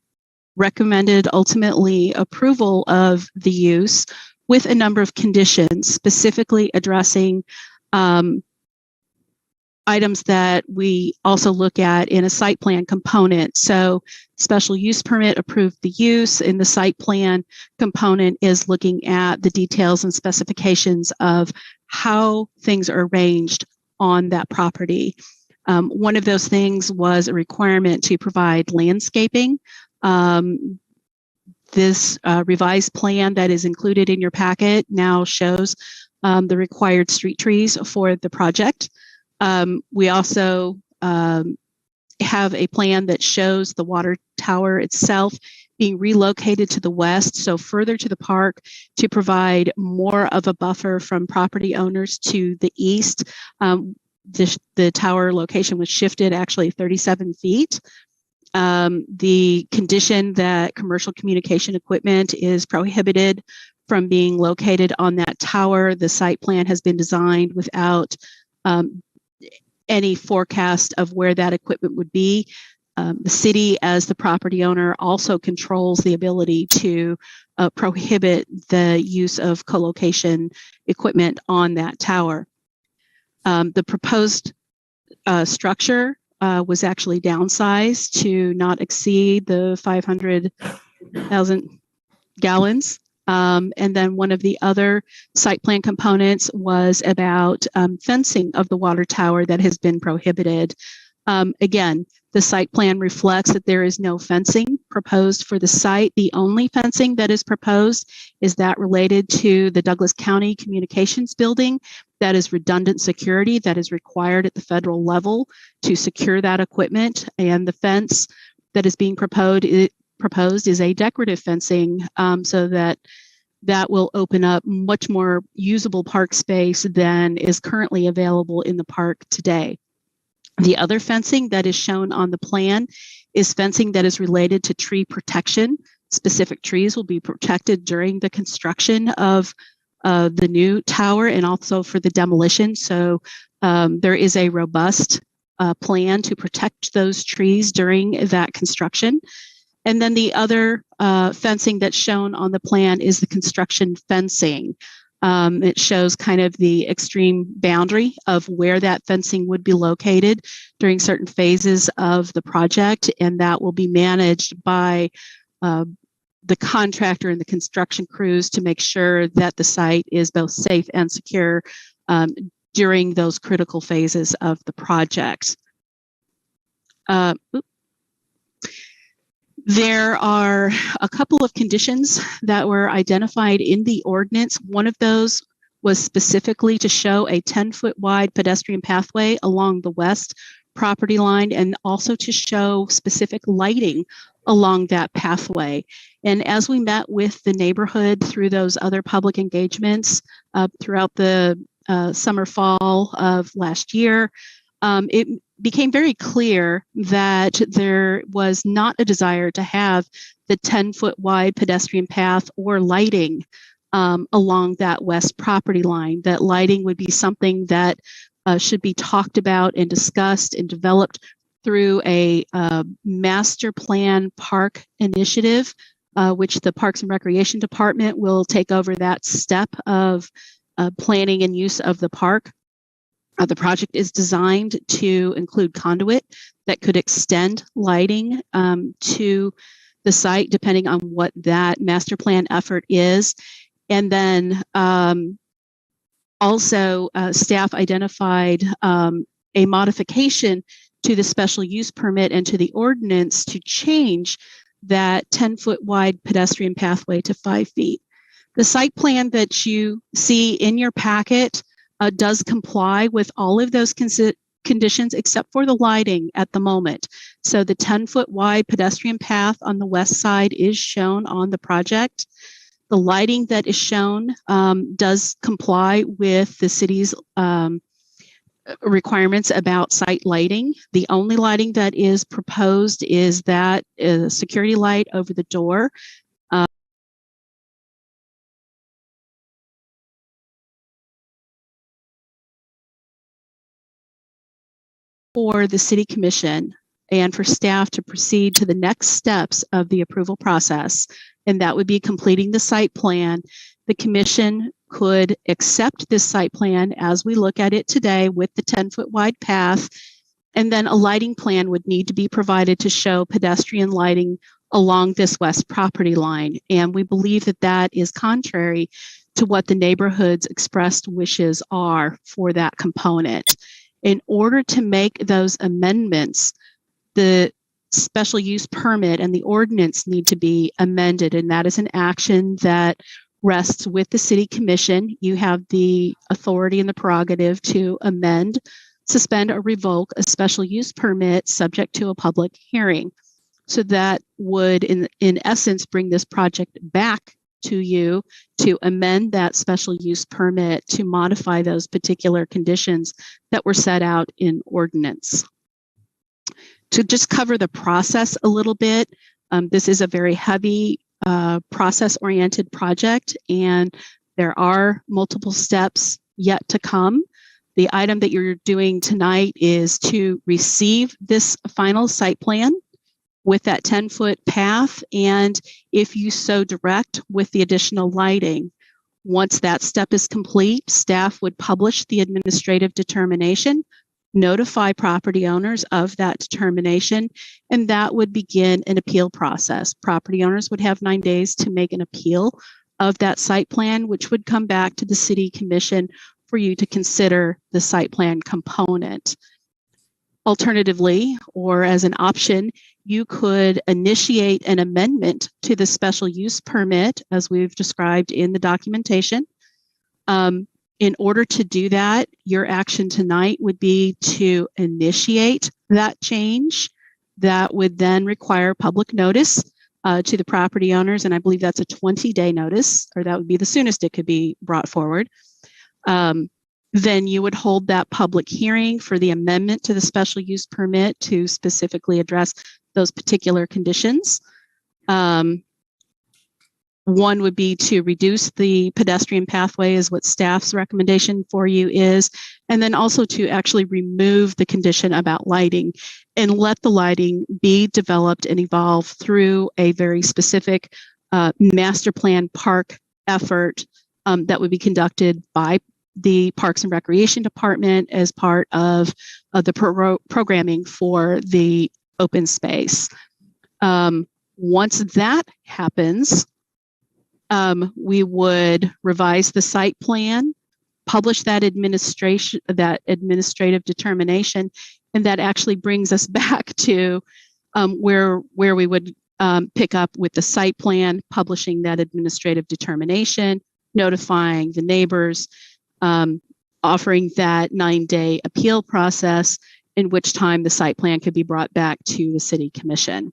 recommended ultimately approval of the use with a number of conditions, specifically addressing items that we also look at in a site plan component. So special use permit approved the use, and the site plan component is looking at the details and specifications of how things are arranged on that property. One of those things was a requirement to provide landscaping. This revised plan that is included in your packet now shows the required street trees for the project. We also have a plan that shows the water tower itself being relocated to the west, so further to the park, to provide more of a buffer from property owners to the east. The tower location was shifted actually 37 feet. The condition that commercial communication equipment is prohibited from being located on that tower. The site plan has been designed without any forecast of where that equipment would be. The city, as the property owner, also controls the ability to prohibit the use of co-location equipment on that tower. The proposed structure was actually downsized to not exceed the 500,000 gallons. And then one of the other site plan components was about fencing of the water tower that has been prohibited. Again, the site plan reflects that there is no fencing proposed for the site. The only fencing that is proposed is that related to the Douglas County Communications Building. That is redundant security that is required at the federal level to secure that equipment. And the fence that is being proposed is a decorative fencing, so that will open up much more usable park space than is currently available in the park today. The other fencing that is shown on the plan is fencing that is related to tree protection. Specific trees will be protected during the construction of the new tower and also for the demolition. So there is a robust plan to protect those trees during that construction. And then the other fencing that's shown on the plan is the construction fencing. It shows kind of the extreme boundary of where that fencing would be located during certain phases of the project, and that will be managed by the contractor and the construction crews to make sure that the site is both safe and secure during those critical phases of the project. There are a couple of conditions that were identified in the ordinance. One of those was specifically to show a 10-foot wide pedestrian pathway along the west property line, and also to show specific lighting along that pathway. And as we met with the neighborhood through those other public engagements throughout the summer, fall of last year, it became very clear that there was not a desire to have the 10-foot wide pedestrian path or lighting along that west property line. That lighting would be something that should be talked about and discussed and developed through a master plan park initiative, which the Parks and Recreation Department will take over that step of planning and use of the park. The project is designed to include conduit that could extend lighting to the site, depending on what that master plan effort is. And then also staff identified a modification to the special use permit and to the ordinance to change that 10-foot wide pedestrian pathway to 5 feet. The site plan that you see in your packet does comply with all of those conditions except for the lighting at the moment. So the 10-foot wide pedestrian path on the west side is shown on the project. The lighting that is shown does comply with the city's requirements about site lighting. The only lighting that is proposed is that security light over the door. For the City Commission and for staff to proceed to the next steps of the approval process, and that would be completing the site plan. The Commission could accept this site plan as we look at it today with the 10-foot wide path, and then a lighting plan would need to be provided to show pedestrian lighting along this west property line. And we believe that that is contrary to what the neighborhood's expressed wishes are for that component. In order to make those amendments, the special use permit and the ordinance need to be amended, and that is an action that rests with the City Commission. You have the authority and the prerogative to amend, suspend, or revoke a special use permit subject to a public hearing. So that would, in essence, bring this project back to you to amend that special use permit to modify those particular conditions that were set out in ordinance. To just cover the process a little bit, this is a very heavy process-oriented project, and there are multiple steps yet to come. The item that you're doing tonight is to receive this final site plan with that 10-foot path, and if you so direct, with the additional lighting. Once that step is complete, staff would publish the administrative determination, notify property owners of that determination, and that would begin an appeal process. Property owners would have 9 days to make an appeal of that site plan, which would come back to the City Commission for you to consider the site plan component. Alternatively, or as an option, you could initiate an amendment to the special use permit as we've described in the documentation. In order to do that, your action tonight would be to initiate that change. That would then require public notice to the property owners, and I believe that's a 20-day notice, or that would be the soonest it could be brought forward. Then you would hold that public hearing for the amendment to the special use permit to specifically address those particular conditions. One would be to reduce the pedestrian pathway is what staff's recommendation for you is, and then also to actually remove the condition about lighting and let the lighting be developed and evolve through a very specific master plan park effort that would be conducted by the Parks and Recreation Department as part of the programming for the open space. Once that happens, we would revise the site plan, publish that administrative determination, and that actually brings us back to where we would pick up with the site plan, publishing that administrative determination, notifying the neighbors, offering that 9-day appeal process, in which time the site plan could be brought back to the City Commission.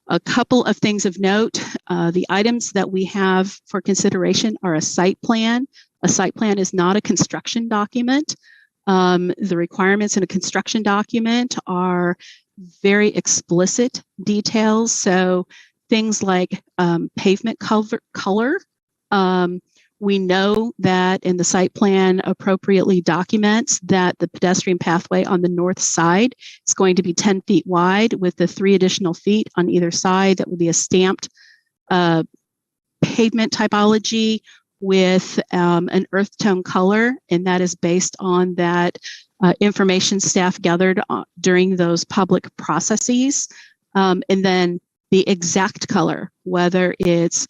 A couple of things of note, the items that we have for consideration are a site plan. A site plan is not a construction document. The requirements in a construction document are very explicit details. So things like pavement color. We know that in the site plan appropriately documents that the pedestrian pathway on the north side is going to be 10 feet wide with the 3 additional feet on either side. That will be a stamped pavement typology with an earth tone color, and that is based on that information staff gathered during those public processes. And then the exact color, whether it's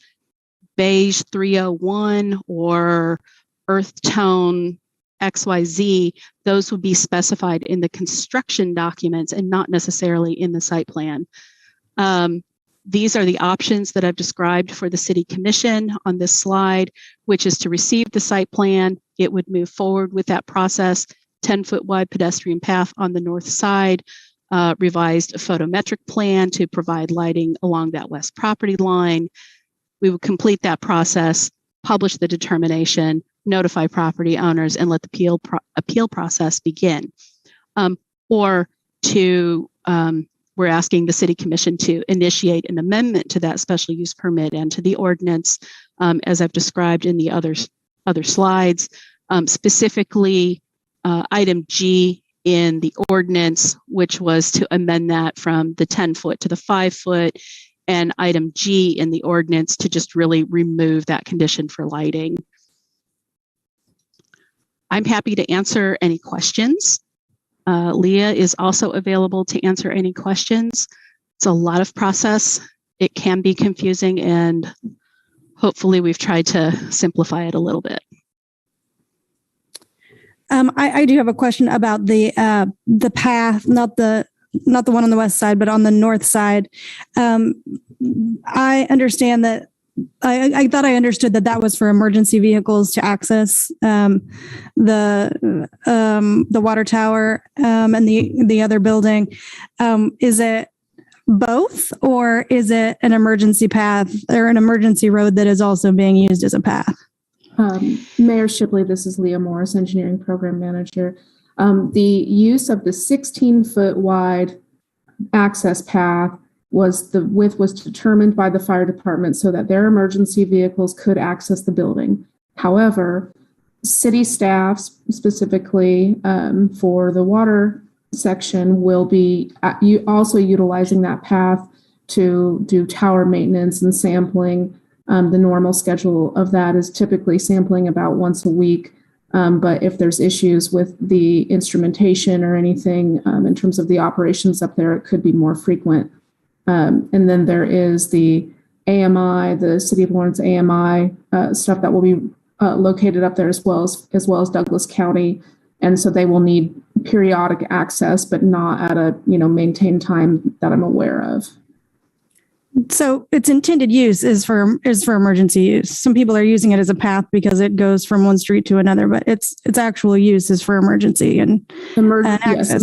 beige 301 or earth tone XYZ, those would be specified in the construction documents and not necessarily in the site plan. These are the options that I've described for the City Commission on this slide, which is to receive the site plan. It would move forward with that process, 10-foot wide pedestrian path on the north side, revised photometric plan to provide lighting along that west property line. We would complete that process, publish the determination, notify property owners, and let the appeal process begin. We're asking the City Commission to initiate an amendment to that special use permit and to the ordinance, as I've described in the other slides. Specifically, item G in the ordinance, which was to amend that from the 10-foot to the 5-foot, and item G in the ordinance to just really remove that condition for lighting. I'm happy to answer any questions. Leah is also available to answer any questions. It's a lot of process. It can be confusing, and hopefully we've tried to simplify it a little bit. I do have a question about the path, not the one on the west side, but on the north side. I understand that I thought I understood that was for emergency vehicles to access the water tower and the other building. Is it both, or is it an emergency path or an emergency road that is also being used as a path? Mayor Shipley, this is Leah Morris, Engineering Program Manager. The use of the 16-foot wide access path the width was determined by the fire department so that their emergency vehicles could access the building. However, city staff, specifically for the water section, will be also utilizing that path to do tower maintenance and sampling. The normal schedule of that is typically sampling about once a week. But if there's issues with the instrumentation or anything in terms of the operations up there, it could be more frequent. And then there is the AMI, the City of Lawrence AMI stuff that will be located up there as well as Douglas County. And so they will need periodic access, but not at a maintained time that I'm aware of. So its intended use is for emergency use. Some people are using it as a path because it goes from one street to another, but its actual use is for emergency and access. Yes,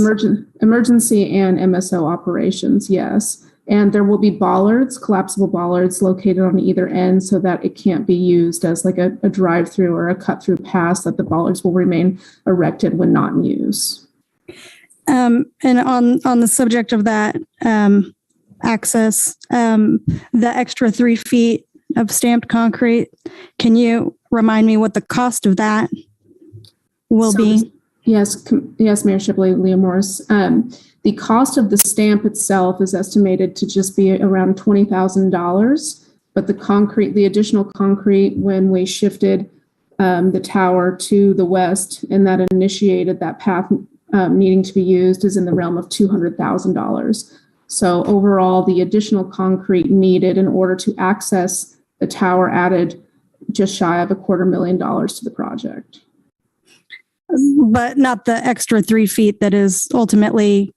emergency and MSO operations, yes. And there will be bollards, collapsible bollards located on either end so that it can't be used as like a drive-through or a cut-through pass, that the bollards will remain erected when not in use. And on the subject of that access, the extra 3 feet of stamped concrete, can you remind me what the cost of that will be? Yes, Mayor Shipley, Leah Morris. The cost of the stamp itself is estimated to just be around $20,000, but the additional concrete, when we shifted the tower to the west and that initiated that path needing to be used, is in the realm of $200,000. So overall, the additional concrete needed in order to access the tower added just shy of $250,000 to the project. But not the extra 3 feet that is ultimately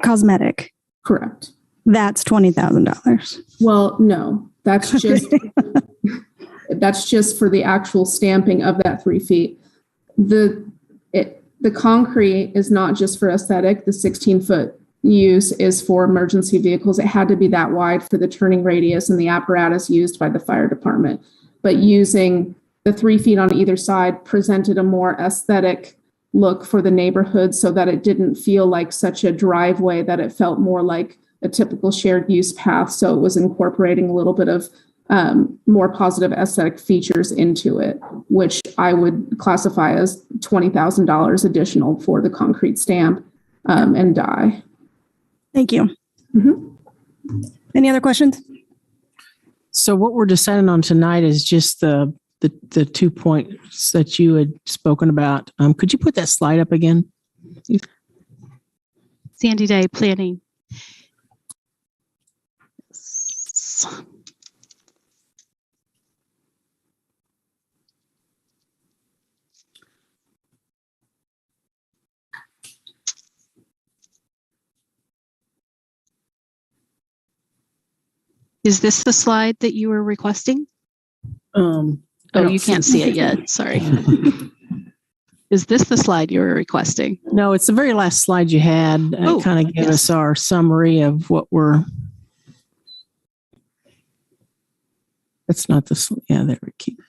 cosmetic. Correct. That's $20,000. Well, no, that's just for the actual stamping of that 3 feet. The concrete is not just for aesthetic. The 16-foot use is for emergency vehicles. It had to be that wide for the turning radius and the apparatus used by the fire department. But using the 3 feet on either side presented a more aesthetic look for the neighborhood so that it didn't feel like such a driveway, that it felt more like a typical shared use path. So it was incorporating a little bit of more positive aesthetic features into it, which I would classify as $20,000 additional for the concrete stamp and die. Thank you. Mm-hmm. Any other questions? So what we're deciding on tonight is just the 2 points that you had spoken about. Could you put that slide up again? Sandy Day planning. Is this the slide that you were requesting? Oh, you can't see it yet. Sorry. Is this the slide you were requesting? No, it's the very last slide you had. Kind of give us our summary of what we're. That's not the. Yeah,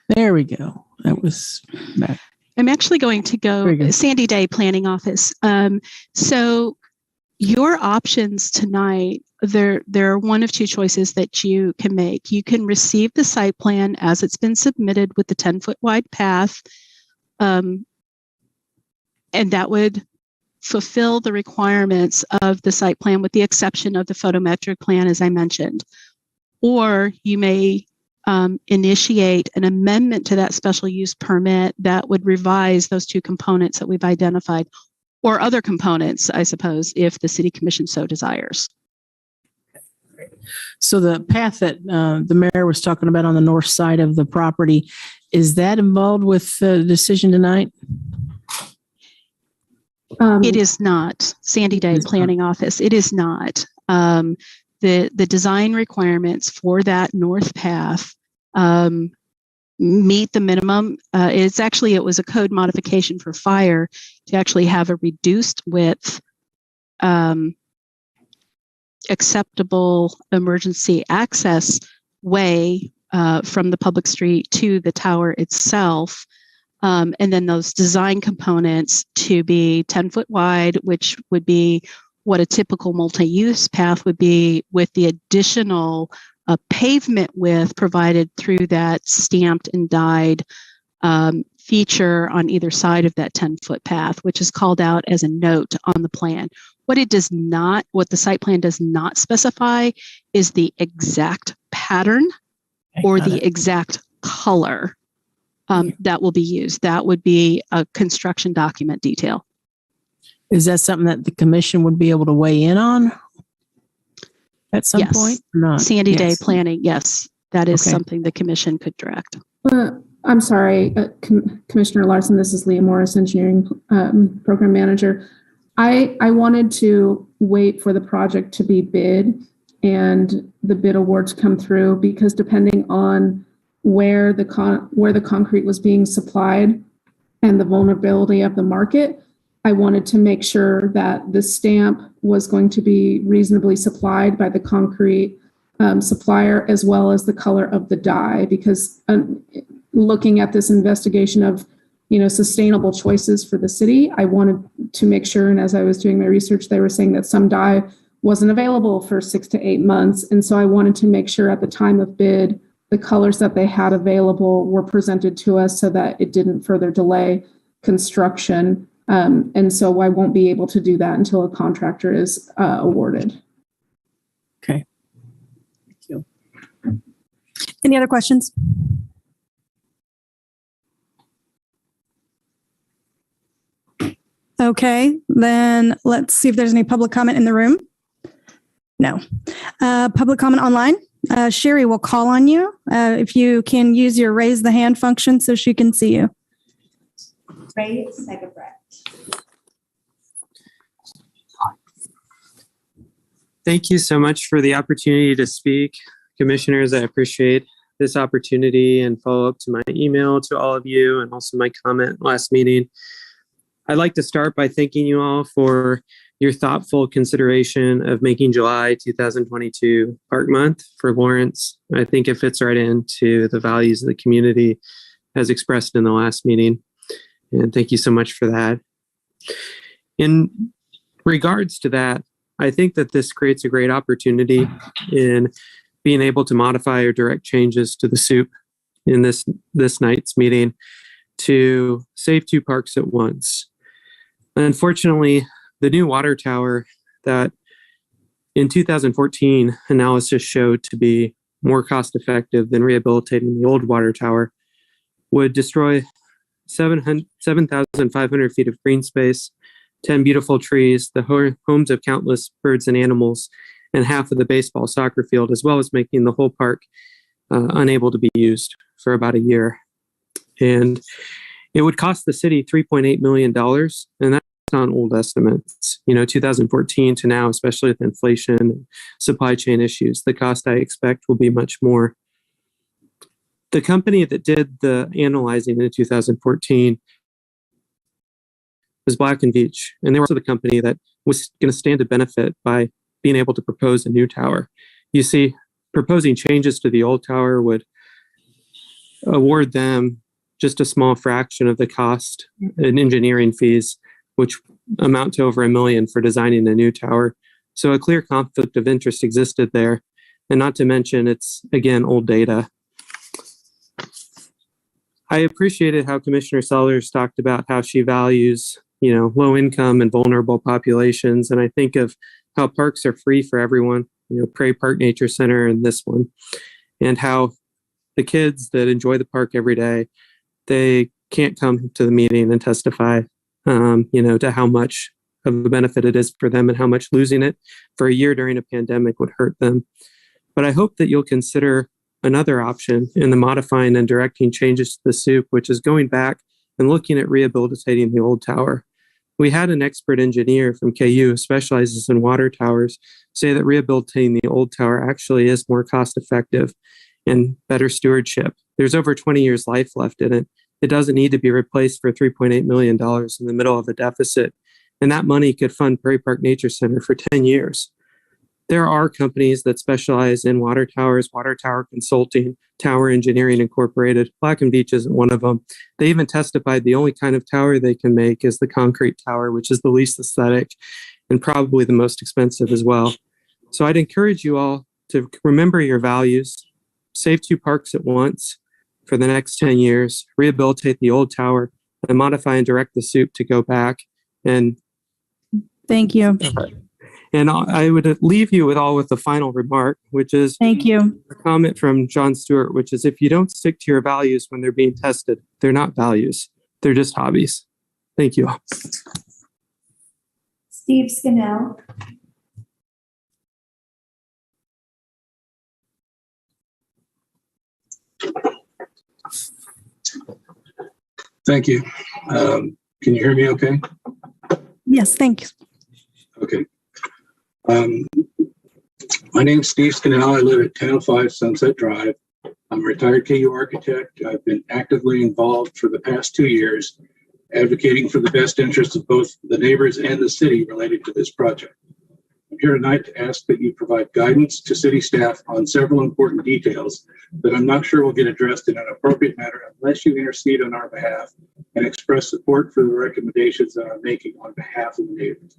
there we go. That was back. I'm actually going to go Sandy Day Planning Office. So your options tonight, there are one of two choices that you can make. You can receive the site plan as it's been submitted with the 10-foot wide path, and that would fulfill the requirements of the site plan with the exception of the photometric plan, as I mentioned. Or you may initiate an amendment to that special use permit that would revise those two components that we've identified, or other components, I suppose, if the city commission so desires. So the path that the mayor was talking about on the north side of the property, is that involved with the decision tonight? It is not. Sandy Day Planning Office. It is not. The design requirements for that north path meet the minimum. It was a code modification for fire to actually have a reduced width acceptable emergency access way from the public street to the tower itself. And then those design components to be 10-foot wide, which would be what a typical multi-use path would be, with the additional pavement width provided through that stamped and dyed feature on either side of that 10-foot path, which is called out as a note on the plan. What the site plan does not specify is the exact pattern or the exact color that will be used. That would be a construction document detail. Is that something that the commission would be able to weigh in on at some point? Not? Sandy Day Planning, yes. That is something the commission could direct. I'm sorry, Commissioner Larson, this is Leah Morris, Engineering Program Manager. I wanted to wait for the project to be bid and the bid awards come through, because depending on where the concrete was being supplied and the vulnerability of the market, I wanted to make sure that the stamp was going to be reasonably supplied by the concrete supplier, as well as the color of the dye, because looking at this investigation of sustainable choices for the city, I wanted to make sure, and as I was doing my research, they were saying that some dye wasn't available for 6 to 8 months. And so I wanted to make sure at the time of bid, the colors that they had available were presented to us so that it didn't further delay construction. And so I won't be able to do that until a contractor is awarded. Okay. Thank you. Any other questions? Okay, then let's see if there's any public comment in the room. No. Public comment online. Sherry will call on you if you can use your raise the hand function so she can see you. Raise, take a breath. Thank you so much for the opportunity to speak. Commissioners, I appreciate this opportunity and follow up to my email to all of you and also my comment last meeting. I'd like to start by thanking you all for your thoughtful consideration of making July 2022 Park Month for Lawrence. I think it fits right into the values of the community as expressed in the last meeting. And thank you so much for that. In regards to that, I think that this creates a great opportunity in being able to modify or direct changes to the SOUP in this night's meeting to save two parks at once. Unfortunately, the new water tower that in 2014 analysis showed to be more cost effective than rehabilitating the old water tower would destroy 7,500 feet of green space, 10 beautiful trees, the homes of countless birds and animals, and half of the baseball soccer field, as well as making the whole park unable to be used for about a year. And it would cost the city $3.8 million, and that's on old estimates. 2014 to now, especially with inflation and supply chain issues, the cost I expect will be much more. The company that did the analyzing in 2014 was Black & Veatch, and they were also the company that was going to stand to benefit by being able to propose a new tower. You see, proposing changes to the old tower would award them just a small fraction of the cost in engineering fees, which amount to over $1 million for designing a new tower. So a clear conflict of interest existed there. And not to mention, it's, again, old data. I appreciated how Commissioner Sellers talked about how she values, low income and vulnerable populations. And I think of how parks are free for everyone, Prairie Park Nature Center and this one, and how the kids that enjoy the park every day, they can't come to the meeting and testify, to how much of a benefit it is for them and how much losing it for a year during a pandemic would hurt them. But I hope that you'll consider another option in the modifying and directing changes to the SOUP, which is going back and looking at rehabilitating the old tower. We had an expert engineer from KU who specializes in water towers say that rehabilitating the old tower actually is more cost effective and better stewardship. There's over 20 years life left in it. It doesn't need to be replaced for $3.8 million in the middle of a deficit. And that money could fund Prairie Park Nature Center for 10 years. There are companies that specialize in water towers, water tower consulting, Tower Engineering Incorporated. Black & Veatch isn't one of them. They even testified the only kind of tower they can make is the concrete tower, which is the least aesthetic and probably the most expensive as well. So I'd encourage you all to remember your values, save two parks at once for the next 10 years, rehabilitate the old tower, and modify and direct the SOUP to go back. And thank you. And I would leave you with the final remark, which is thank you. A comment from John Stewart, which is if you don't stick to your values when they're being tested, they're not values. They're just hobbies. Thank you. Steve Scannell. Thank you. Can you hear me okay? Yes, thanks. Okay. My name's Steve Scannell. I live at 1005 Sunset Drive. I'm a retired KU architect. I've been actively involved for the past 2 years, advocating for the best interests of both the neighbors and the city related to this project. I'm here tonight to ask that you provide guidance to city staff on several important details that I'm not sure will get addressed in an appropriate manner unless you intercede on our behalf and express support for the recommendations that I'm making on behalf of the neighbors.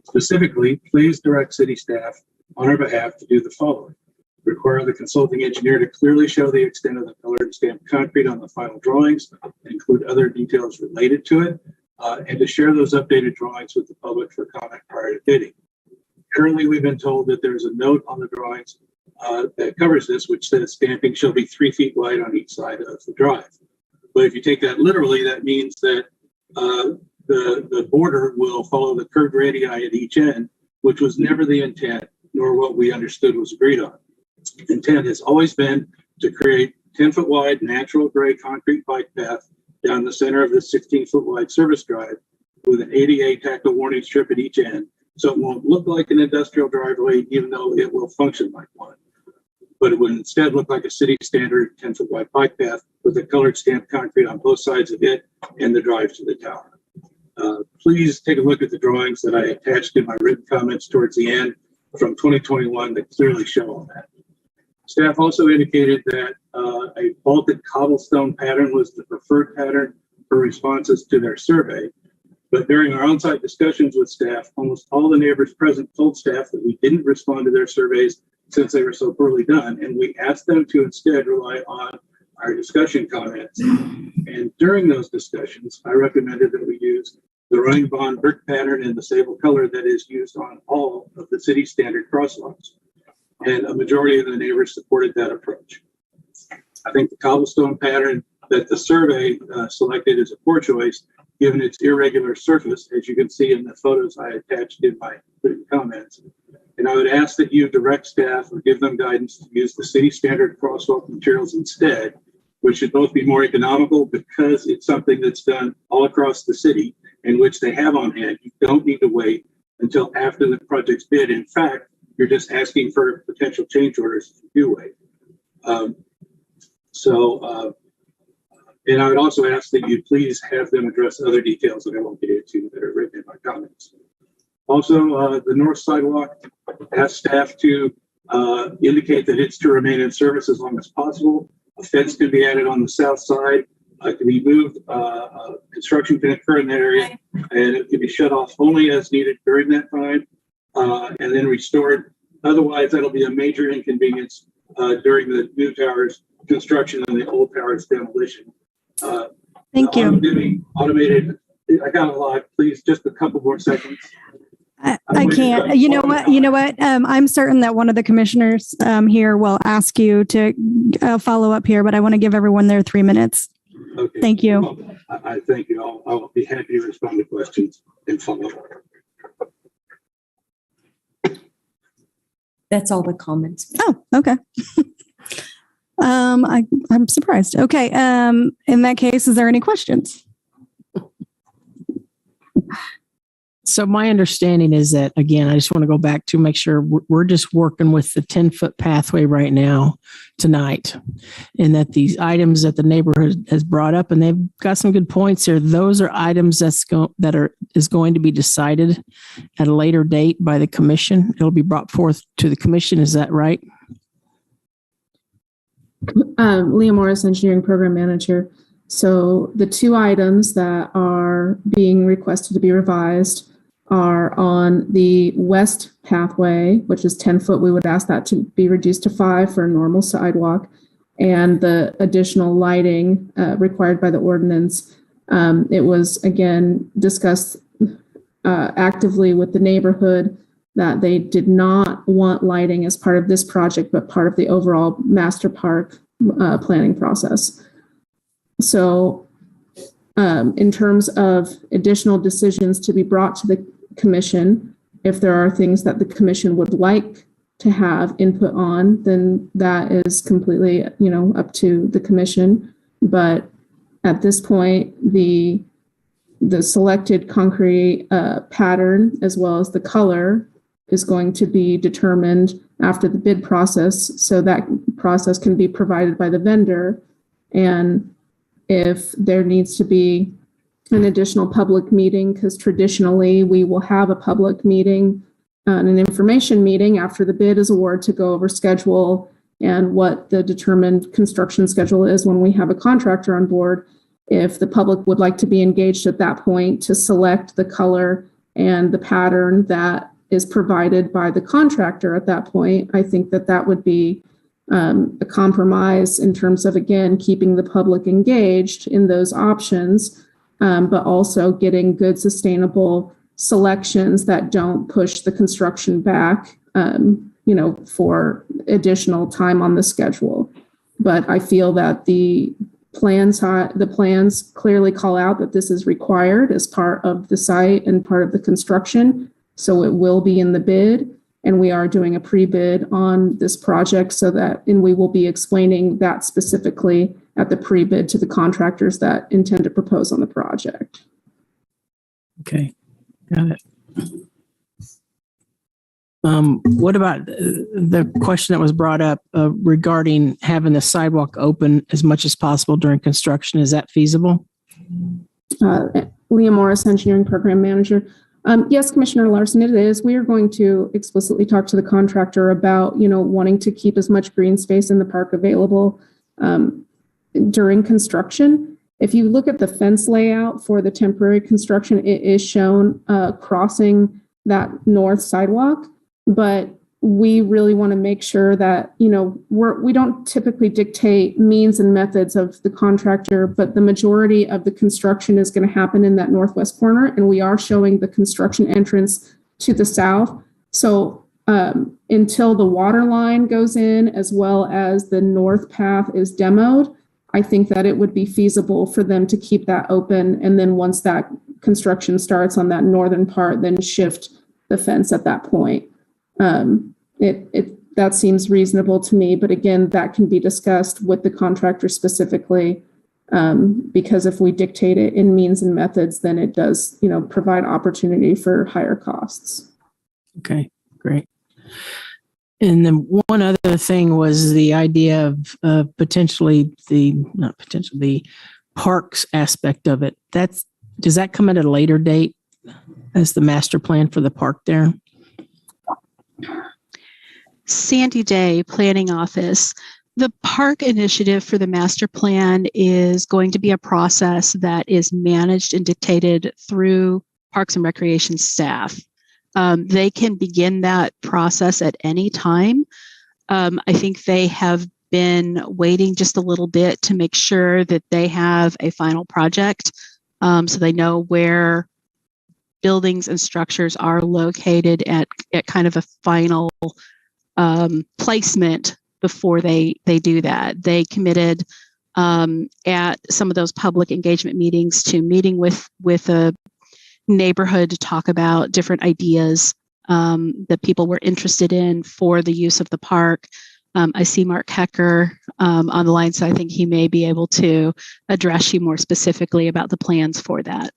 Specifically, please direct city staff on our behalf to do the following. Require the consulting engineer to clearly show the extent of the colored stamped concrete on the final drawings and include other details related to it, and to share those updated drawings with the public for comment prior to bidding. Currently, we've been told that there's a note on the drawings that covers this, which says stamping shall be 3 feet wide on each side of the drive. But if you take that literally, that means that the border will follow the curved radii at each end, which was never the intent, nor what we understood was agreed on. Intent has always been to create 10-foot wide natural gray concrete bike path down the center of the 16-foot wide service drive with an ADA tactile warning strip at each end, so it won't look like an industrial driveway, even though it will function like one. But it would instead look like a city standard 10-foot wide bike path with a colored stamped concrete on both sides of it and the drive to the tower. Please take a look at the drawings that I attached in my written comments towards the end from 2021 that clearly show all that. Staff also indicated that a vaulted cobblestone pattern was the preferred pattern for responses to their survey, But during our on-site discussions with staff, almost all the neighbors present told staff that we didn't respond to their surveys since they were so poorly done. And we asked them to instead rely on our discussion comments. And during those discussions, I recommended that we use the running bond brick pattern in the sable color that is used on all of the city standard crosswalks. And a majority of the neighbors supported that approach. I think the cobblestone pattern that the survey selected is a poor choice, given its irregular surface, as you can see in the photos I attached in my comments. And I would ask that you direct staff or give them guidance to use the city standard crosswalk materials instead, which should both be more economical because it's something that's done all across the city and which they have on hand. You don't need to wait until after the project's bid. In fact, you're just asking for potential change orders if you do wait. And I would also ask that you please have them address other details that I won't get into that are written in my comments. Also, the north sidewalk, ask staff to indicate that it's to remain in service as long as possible. A fence can be added on the south side, can be moved, construction can occur in that area, and it can be shut off only as needed during that time, and then restored. Otherwise, that'll be a major inconvenience during the new tower's construction and the old tower's demolition. Thank you. Automated, I got a lot. Please, just a couple more seconds. I can't. You know what? I'm certain that one of the commissioners here will ask you to follow up here, but I want to give everyone their 3 minutes. Okay. Thank you. Well, I thank you. I'll be happy to respond to questions and follow up. That's all the comments. Oh, okay. I'm surprised. Okay. In that case, is there any questions? So my understanding is that, again, I just want to go back to make sure we're just working with the 10-foot pathway right now tonight, and that these items that the neighborhood has brought up, and they've got some good points here. Those are items is going to be decided at a later date by the commission. It'll be brought forth to the commission. Is that right? Leah Morris, Engineering Program Manager. So the two items that are being requested to be revised are on the west pathway, which is 10 foot. We would ask that to be reduced to 5 for a normal sidewalk, and the additional lighting required by the ordinance. It was, again, discussed actively with the neighborhood that they did not want lighting as part of this project, but part of the overall master park planning process. So in terms of additional decisions to be brought to the commission, if there are things that the commission would like to have input on, then that is completely, up to the commission. But at this point, the selected concrete pattern as well as the color is going to be determined after the bid process, so that process can be provided by the vendor. And if there needs to be an additional public meeting, because traditionally we will have a public meeting and an information meeting after the bid is awarded to go over schedule and what the determined construction schedule is when we have a contractor on board. If the public would like to be engaged at that point to select the color and the pattern that is provided by the contractor at that point, I think that would be a compromise in terms of, again, keeping the public engaged in those options, but also getting good sustainable selections that don't push the construction back, for additional time on the schedule. But I feel that the plans clearly call out that this is required as part of the site and part of the construction. So it will be in the bid, and we are doing a pre-bid on this project and we will be explaining that specifically at the pre-bid to the contractors that intend to propose on the project. Okay, got it. What about the question that was brought up regarding having the sidewalk open as much as possible during construction? Is that feasible? Leah Morris, Engineering Program Manager. Yes, Commissioner Larson, it is. We are going to explicitly talk to the contractor about, wanting to keep as much green space in the park available during construction. If you look at the fence layout for the temporary construction, it is shown crossing that north sidewalk, but we really want to make sure that, we don't typically dictate means and methods of the contractor, but the majority of the construction is going to happen in that northwest corner. And we are showing the construction entrance to the south. So until the water line goes in, as well as the north path is demoed, I think that it would be feasible for them to keep that open. And then once that construction starts on that northern part, then shift the fence at that point. That seems reasonable to me, but again, that can be discussed with the contractor specifically, because if we dictate it in means and methods, then it does, provide opportunity for higher costs. Okay, great. And then one other thing was the idea of the parks aspect of it. Does that come at a later date as the master plan for the park there? Sandy Day, Planning Office. The park initiative for the master plan is going to be a process that is managed and dictated through Parks and Recreation staff. They can begin that process at any time. I think they have been waiting just a little bit to make sure that they have a final project, so they know where buildings and structures are located at kind of a final placement before they do that. They committed at some of those public engagement meetings to meeting with a neighborhood to talk about different ideas that people were interested in for the use of the park. I see Mark Hecker on the line, so I think he may be able to address you more specifically about the plans for that.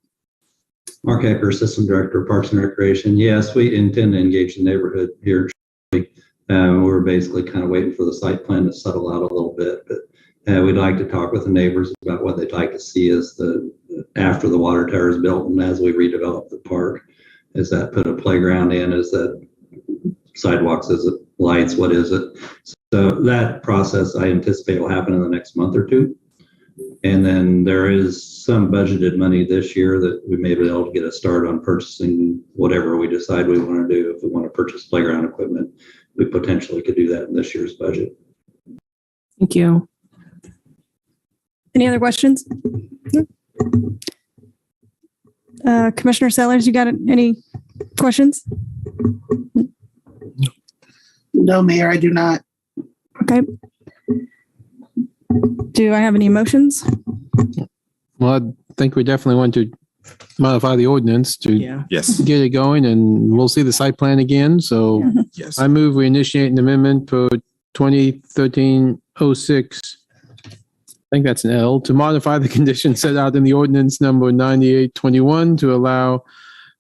Mark Hecker, Assistant Director of Parks and Recreation. Yes, we intend to engage the neighborhood here. We're basically kind of waiting for the site plan to settle out a little bit, but we'd like to talk with the neighbors about what they'd like to see as after the water tower is built and as we redevelop the park. Is that put a playground in? Is that sidewalks? Is it lights? What is it? So that process I anticipate will happen in the next month or two. And then there is some budgeted money this year that we may be able to get a start on purchasing whatever we decide we want to do. If we want to purchase playground equipment, we potentially could do that in this year's budget. Thank you. Any other questions? Commissioner Sellers, you got any questions? No, Mayor, I do not. Okay. Do I have any motions? Well, I think we definitely want to modify the ordinance to get it going, and we'll see the site plan again. So yes, I move we initiate an amendment for 2013-06. I think that's an L, to modify the conditions set out in the ordinance number 9821 to allow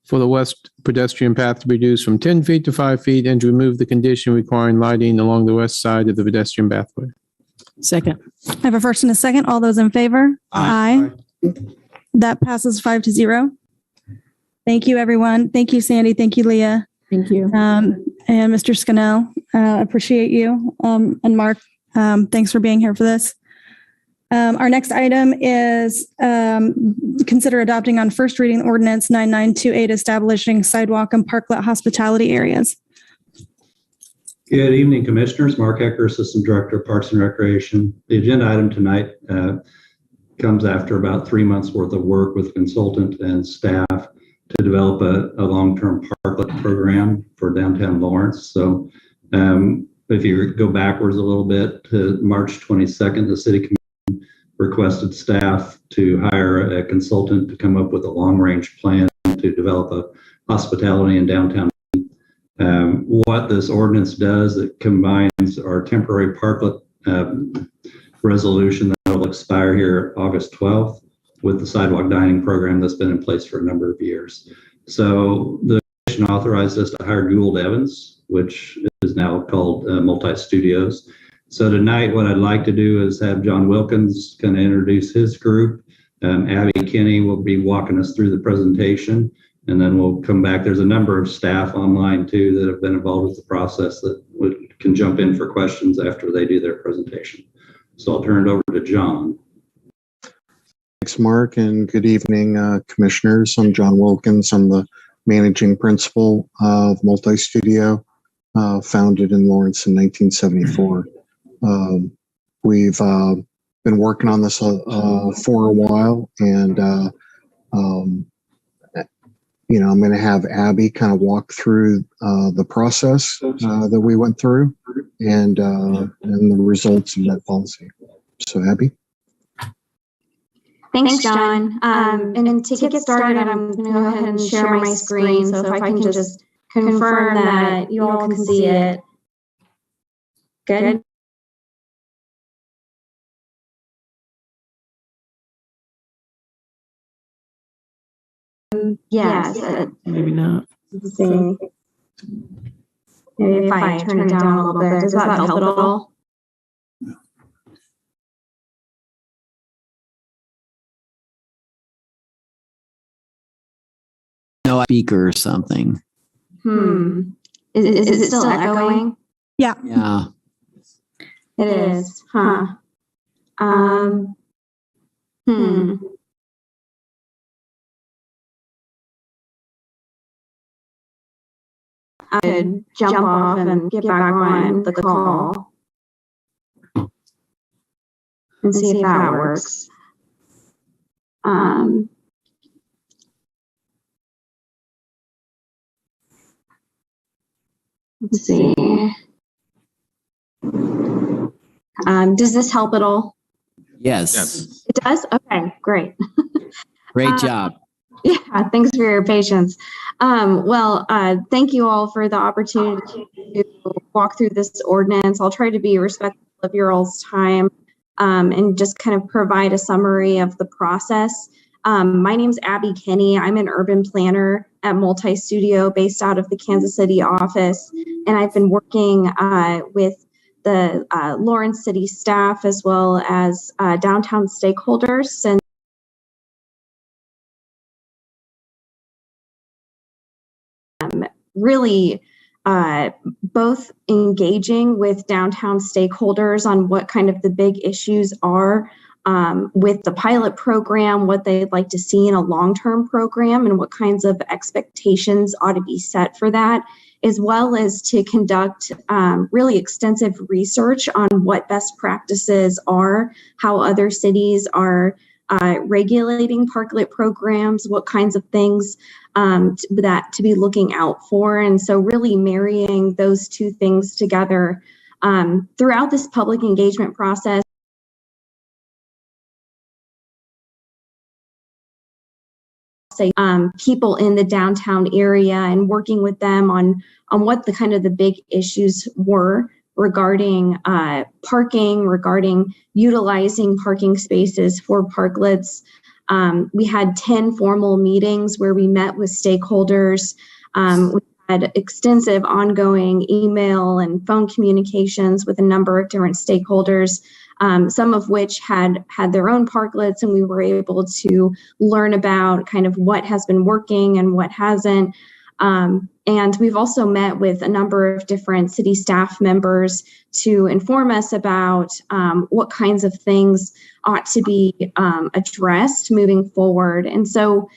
for the west pedestrian path to be reduced from 10 feet to 5 feet and to remove the condition requiring lighting along the west side of the pedestrian pathway. Second. I have a first and a second. All those in favor? Aye. That passes 5-0. Thank you, everyone. Thank you, Sandy. Thank you, Leah. Thank you. And Mr. Scannell, appreciate you. And Mark, thanks for being here for this. Our next item is consider adopting on first reading ordinance 9928 establishing sidewalk and parklet hospitality areas. Good evening, Commissioners. Mark Hecker, Assistant Director of Parks and Recreation. The agenda item tonight comes after about 3 months worth of work with consultant and staff to develop a long-term parklet program for downtown Lawrence. So if you go backwards a little bit to March 22nd, the City Commission requested staff to hire a consultant to come up with a long-range plan to develop a hospitality in downtown. What this ordinance does, it combines our temporary parklet resolution that will expire here August 12th with the sidewalk dining program that's been in place for a number of years. So the Commission authorized us to hire Gould Evans, which is now called Multi Studios. So tonight, what I'd like to do is have John Wilkins kind of introduce his group. Abby Kinney will be walking us through the presentation, and then we'll come back. There's a number of staff online too that have been involved with the process that can jump in for questions after they do their presentation. So I'll turn it over to John. Thanks, Mark, and good evening, commissioners. I'm John Wilkins. I'm the managing principal of Multi-Studio, founded in Lawrence in 1974. We've been working on this for a while, and I'm going to have Abby kind of walk through the process that we went through and the results of that policy. So, Abby. Thanks, John. And then to get started, I'm going to go ahead and share my screen. So if I can just confirm that you all can see it. Good. Yes. Maybe not. Let's see. Maybe if I turn it down a little bit, does that help at all? No speaker or something. Is it still echoing? Yeah. Yeah. It is. Huh. I could jump off and get back on the call and see if that works. Let's see. Does this help at all? Yes. It does? Okay, great. Great job. Yeah, thanks for your patience. Thank you all for the opportunity to walk through this ordinance. I'll try to be respectful of your all's time and just kind of provide a summary of the process. My name's Abby Kinney. I'm an urban planner at Multi-Studio based out of the Kansas City office. And I've been working with the Lawrence City staff as well as downtown stakeholders since really both engaging with downtown stakeholders on what kind of the big issues are with the pilot program, what they'd like to see in a long-term program, and what kinds of expectations ought to be set for that, as well as to conduct really extensive research on what best practices are, how other cities are regulating parklet programs, what kinds of things that to be looking out for. And so really marrying those two things together throughout this public engagement process. People in the downtown area and working with them on what the kind of the big issues were regarding parking, regarding utilizing parking spaces for parklets. We had 10 formal meetings where we met with stakeholders. We had extensive ongoing email and phone communications with a number of different stakeholders, some of which had their own parklets, and we were able to learn about kind of what has been working and what hasn't. And we've also met with a number of different city staff members to inform us about what kinds of things ought to be addressed moving forward. And so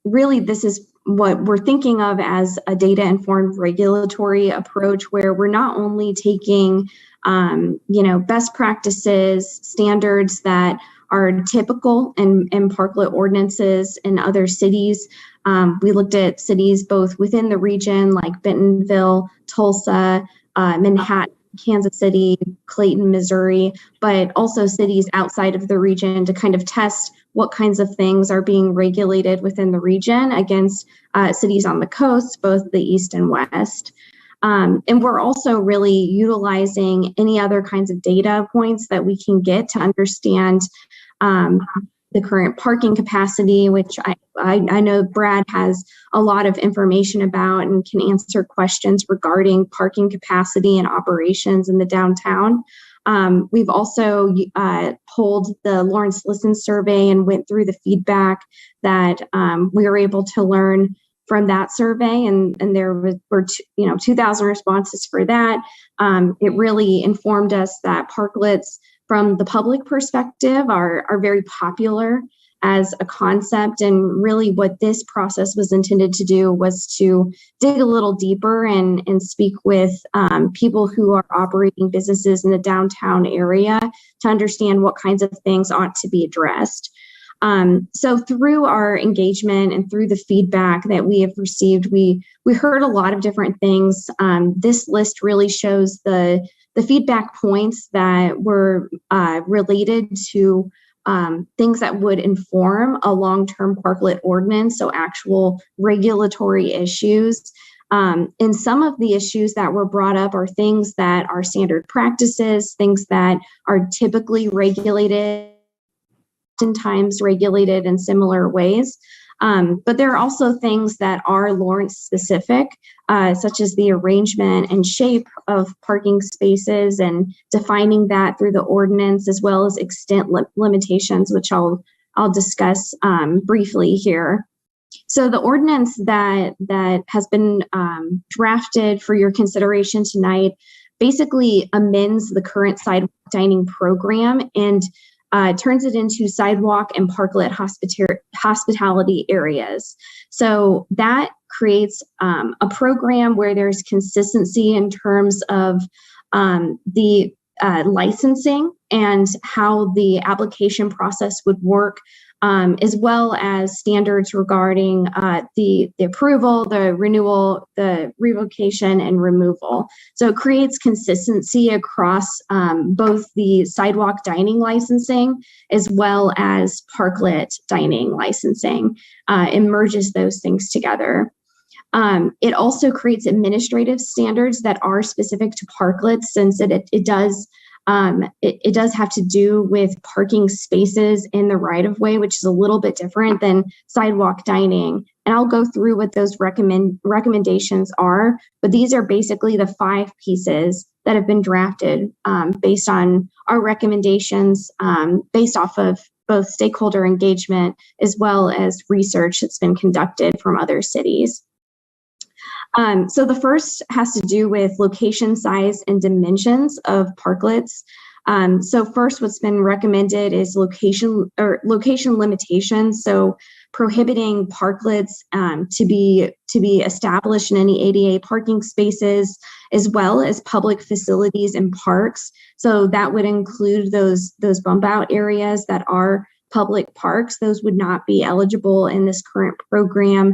really this is what we're thinking of as a data-informed regulatory approach, where we're not only taking best practices, standards that are typical in parklet ordinances in other cities. We looked at cities both within the region like Bentonville, Tulsa, Manhattan, Kansas City, Clayton, Missouri, but also cities outside of the region to kind of test what kinds of things are being regulated within the region against cities on the coast, both the East and West. And we're also really utilizing any other kinds of data points that we can get to understand the current parking capacity, which I know Brad has a lot of information about and can answer questions regarding parking capacity and operations in the downtown. We've also pulled the Lawrence Listen survey and went through the feedback that we were able to learn from that survey, and there were 2,000 responses for that. It really informed us that parklets from the public perspective are very popular as a concept. And really what this process was intended to do was to dig a little deeper and speak with people who are operating businesses in the downtown area to understand what kinds of things ought to be addressed. So through our engagement and through the feedback that we have received, we heard a lot of different things. This list really shows the feedback points that were related to things that would inform a long-term parklet ordinance, so actual regulatory issues. And some of the issues that were brought up are things that are standard practices, things that are typically regulated, oftentimes regulated in similar ways. But there are also things that are Lawrence specific, such as the arrangement and shape of parking spaces and defining that through the ordinance, as well as extent limitations, which I'll discuss briefly here. So the ordinance that has been drafted for your consideration tonight basically amends the current sidewalk dining program and turns it into sidewalk and parklet hospitality areas. So that creates a program where there's consistency in terms of the licensing and how the application process would work, as well as standards regarding the approval, the renewal, the revocation, and removal. So it creates consistency across both the sidewalk dining licensing as well as parklet dining licensing. It merges those things together. It also creates administrative standards that are specific to parklets, since it does have to do with parking spaces in the right of way, which is a little bit different than sidewalk dining. And I'll go through what those recommendations are, but these are basically the 5 pieces that have been drafted based on our recommendations, based off of both stakeholder engagement as well as research that's been conducted from other cities. So the first has to do with location size and dimensions of parklets. So first, what's been recommended is location limitations. So prohibiting parklets to be established in any ADA parking spaces, as well as public facilities and parks. So that would include those bump out areas that are public parks. Those would not be eligible in this current program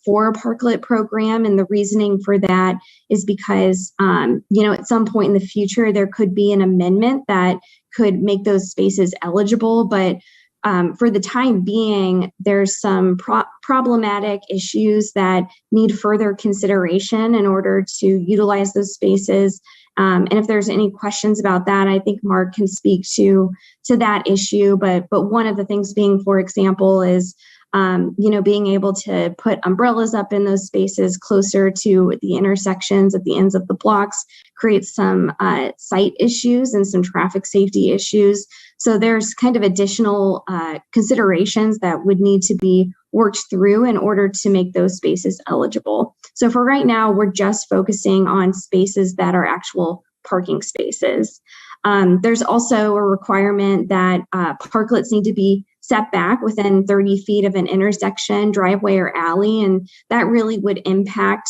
for a parklet program. And the reasoning for that is because, at some point in the future, there could be an amendment that could make those spaces eligible. But for the time being, there's some problematic issues that need further consideration in order to utilize those spaces. And if there's any questions about that, I think Mark can speak to that issue. But one of the things being, for example, is being able to put umbrellas up in those spaces closer to the intersections at the ends of the blocks creates some site issues and some traffic safety issues. So there's kind of additional considerations that would need to be worked through in order to make those spaces eligible. So for right now, we're just focusing on spaces that are actual parking spaces. There's also a requirement that parklets need to be set back within 30 feet of an intersection, driveway, or alley, and that really would impact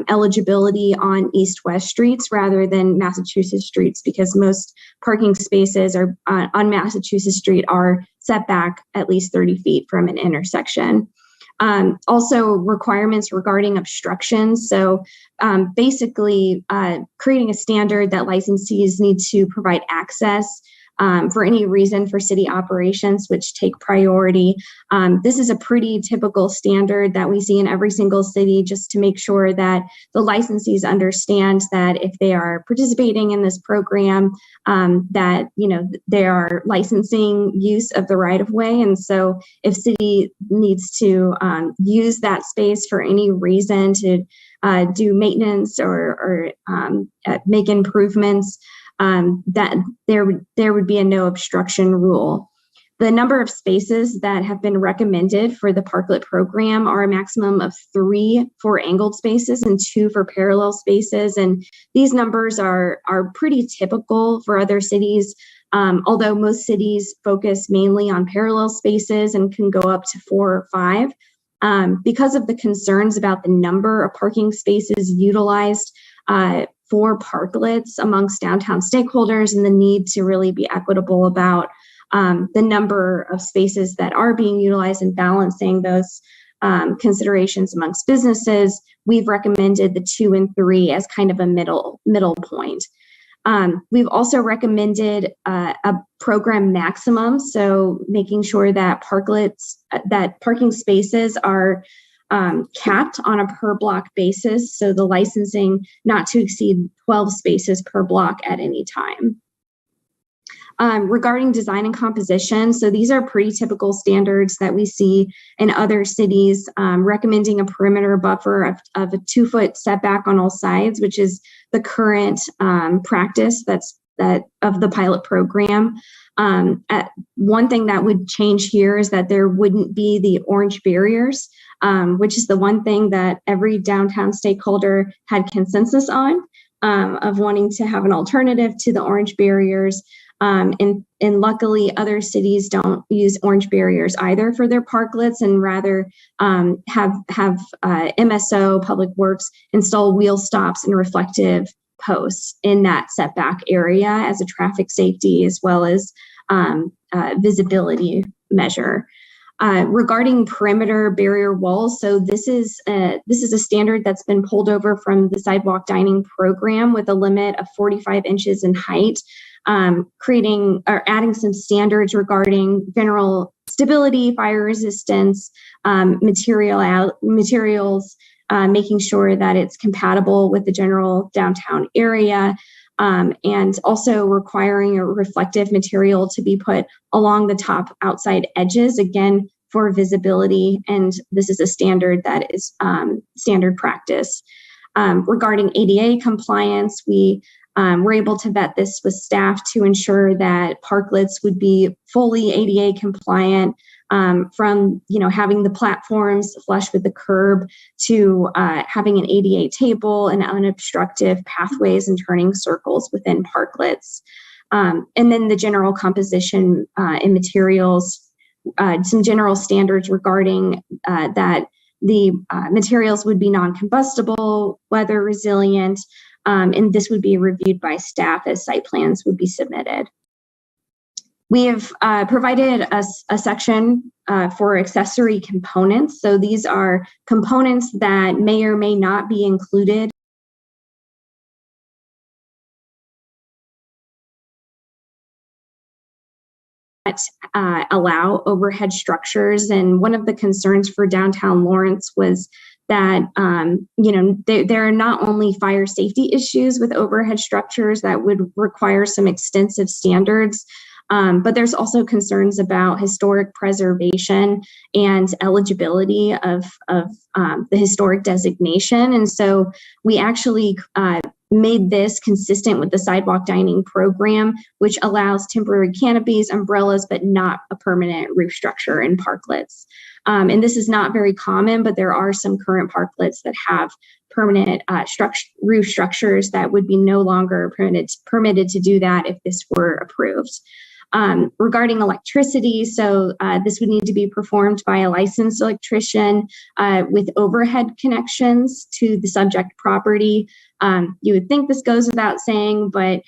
eligibility on east-west streets rather than Massachusetts streets, because most parking spaces are on Massachusetts Street are set back at least 30 feet from an intersection. Also requirements regarding obstructions. So basically creating a standard that licensees need to provide access for any reason for city operations, which take priority. This is a pretty typical standard that we see in every single city, just to make sure that the licensees understand that if they are participating in this program, that they are licensing use of the right of way. And so if city needs to use that space for any reason to do maintenance or make improvements, that there would be a no obstruction rule. The number of spaces that have been recommended for the parklet program are a maximum of 3 for angled spaces and 2 for parallel spaces. And these numbers are pretty typical for other cities. Although most cities focus mainly on parallel spaces and can go up to 4 or 5, because of the concerns about the number of parking spaces utilized for parklets amongst downtown stakeholders and the need to really be equitable about the number of spaces that are being utilized and balancing those considerations amongst businesses, we've recommended the 2 and 3 as kind of a middle point. We've also recommended a program maximum, so making sure that that parking spaces are capped on a per block basis, so the licensing not to exceed 12 spaces per block at any time. Regarding design and composition, so these are pretty typical standards that we see in other cities, recommending a perimeter buffer of a 2-foot setback on all sides, which is the current practice of the pilot program. One thing that would change here is that there wouldn't be the orange barriers, which is the one thing that every downtown stakeholder had consensus on, of wanting to have an alternative to the orange barriers. And luckily, other cities don't use orange barriers either for their parklets, and rather have MSO Public Works install wheel stops and reflective posts in that setback area as a traffic safety as well as visibility measure. Regarding perimeter barrier walls, so this is a standard that's been pulled over from the sidewalk dining program with a limit of 45 inches in height. Creating or adding some standards regarding general stability, fire resistance, materials, making sure that it's compatible with the general downtown area, and also requiring a reflective material to be put along the top outside edges, again, for visibility. And this is a standard that is standard practice. Regarding ADA compliance, we we're able to vet this with staff to ensure that parklets would be fully ADA compliant, from having the platforms flush with the curb to having an ADA table and unobstructed pathways and turning circles within parklets. And then the general composition and materials, some general standards regarding that the materials would be non-combustible, weather resilient, and this would be reviewed by staff as site plans would be submitted. We have provided a section for accessory components. So these are components that may or may not be included that allow overhead structures. And one of the concerns for downtown Lawrence was that there are not only fire safety issues with overhead structures that would require some extensive standards, but there's also concerns about historic preservation and eligibility of the historic designation. And so we actually made this consistent with the sidewalk dining program, which allows temporary canopies, umbrellas, but not a permanent roof structure in parklets. And this is not very common, but there are some current parklets that have permanent roof structures that would be no longer permitted to do that if this were approved. Regarding electricity, so this would need to be performed by a licensed electrician with overhead connections to the subject property. You would think this goes without saying, but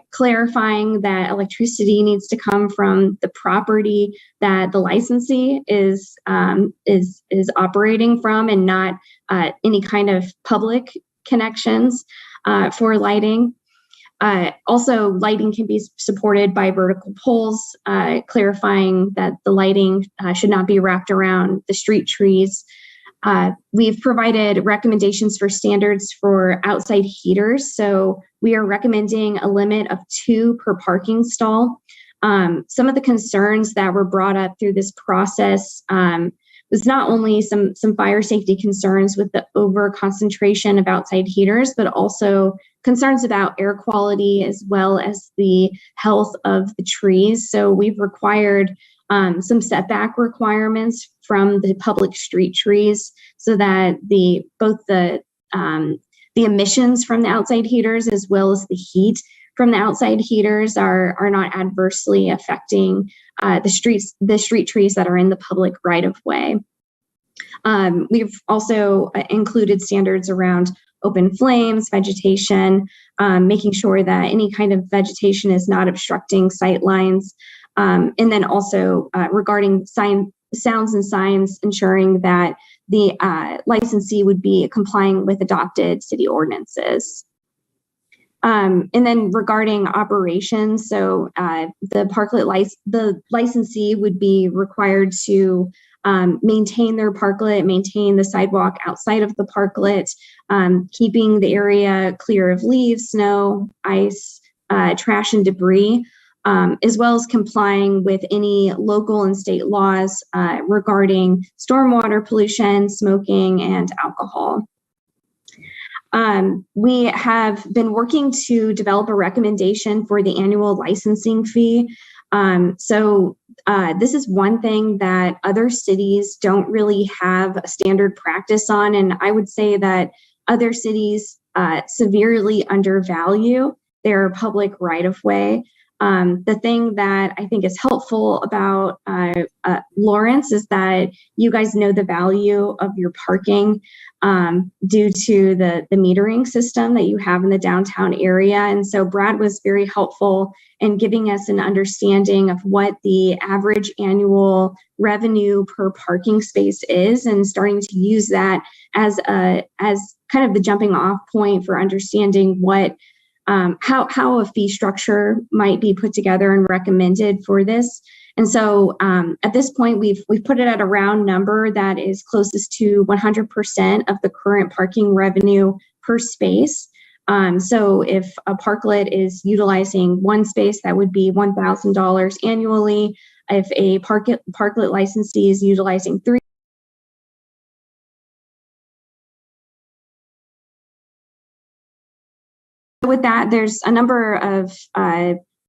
clarifying that electricity needs to come from the property that the licensee is operating from, and not any kind of public connections for lighting. Also, lighting can be supported by vertical poles, clarifying that the lighting should not be wrapped around the street trees. We've provided recommendations for standards for outside heaters. So we are recommending a limit of 2 per parking stall. Some of the concerns that were brought up through this process was not only some fire safety concerns with the over concentration of outside heaters, but also concerns about air quality as well as the health of the trees. So we've required some setback requirements from the public street trees so that both the emissions from the outside heaters as well as the heat from the outside heaters are not adversely affecting the street trees that are in the public right of way. We've also included standards around open flames, vegetation, making sure that any kind of vegetation is not obstructing sight lines. And then also regarding sounds and signs, ensuring that the licensee would be complying with adopted city ordinances. And then regarding operations, so the licensee would be required to maintain their parklet, maintain the sidewalk outside of the parklet, keeping the area clear of leaves, snow, ice, trash, and debris, as well as complying with any local and state laws regarding stormwater pollution, smoking, and alcohol. We have been working to develop a recommendation for the annual licensing fee. This is one thing that other cities don't really have a standard practice on, and I would say that other cities severely undervalue their public right-of-way. The thing that I think is helpful about Lawrence is that you guys know the value of your parking due to the metering system that you have in the downtown area. And so Brad was very helpful in giving us an understanding of what the average annual revenue per parking space is, and starting to use that as kind of the jumping off point for understanding what how a fee structure might be put together and recommended for this. And so at this point, we've put it at a round number that is closest to 100% of the current parking revenue per space. So if a parklet is utilizing one space, that would be $1,000 annually. If a parklet licensee is utilizing 3, with that, there's a number of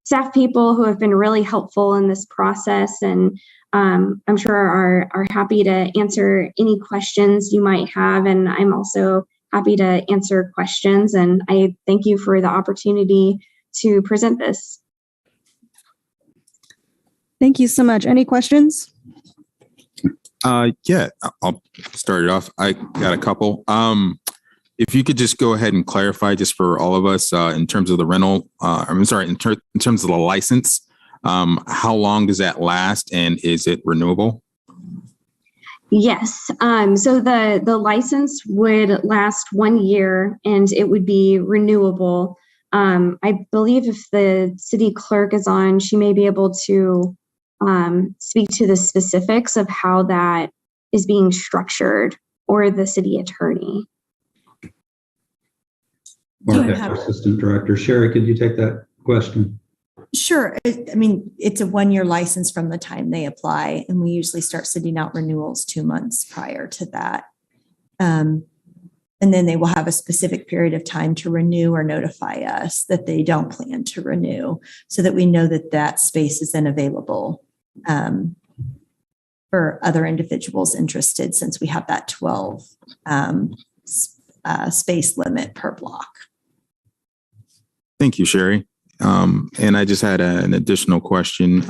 staff people who have been really helpful in this process, and I'm sure are happy to answer any questions you might have. And I'm also happy to answer questions. And I thank you for the opportunity to present this. Thank you so much. Any questions? Yeah, I'll start it off. I got a couple. If you could just go ahead and clarify just for all of us in terms of the rental, in terms of the license, how long does that last and is it renewable? Yes. So the license would last 1 year and it would be renewable. I believe if the city clerk is on, she may be able to speak to the specifics of how that is being structured, or the city attorney. Okay, Assistant Director Sherry, could you take that question? Sure. I mean, it's a 1-year license from the time they apply, and we usually start sending out renewals 2 months prior to that. And then they will have a specific period of time to renew or notify us that they don't plan to renew, so that we know that that space is then available for other individuals interested, since we have that 12 space limit per block. Thank you, Sherry. And I just had an additional question.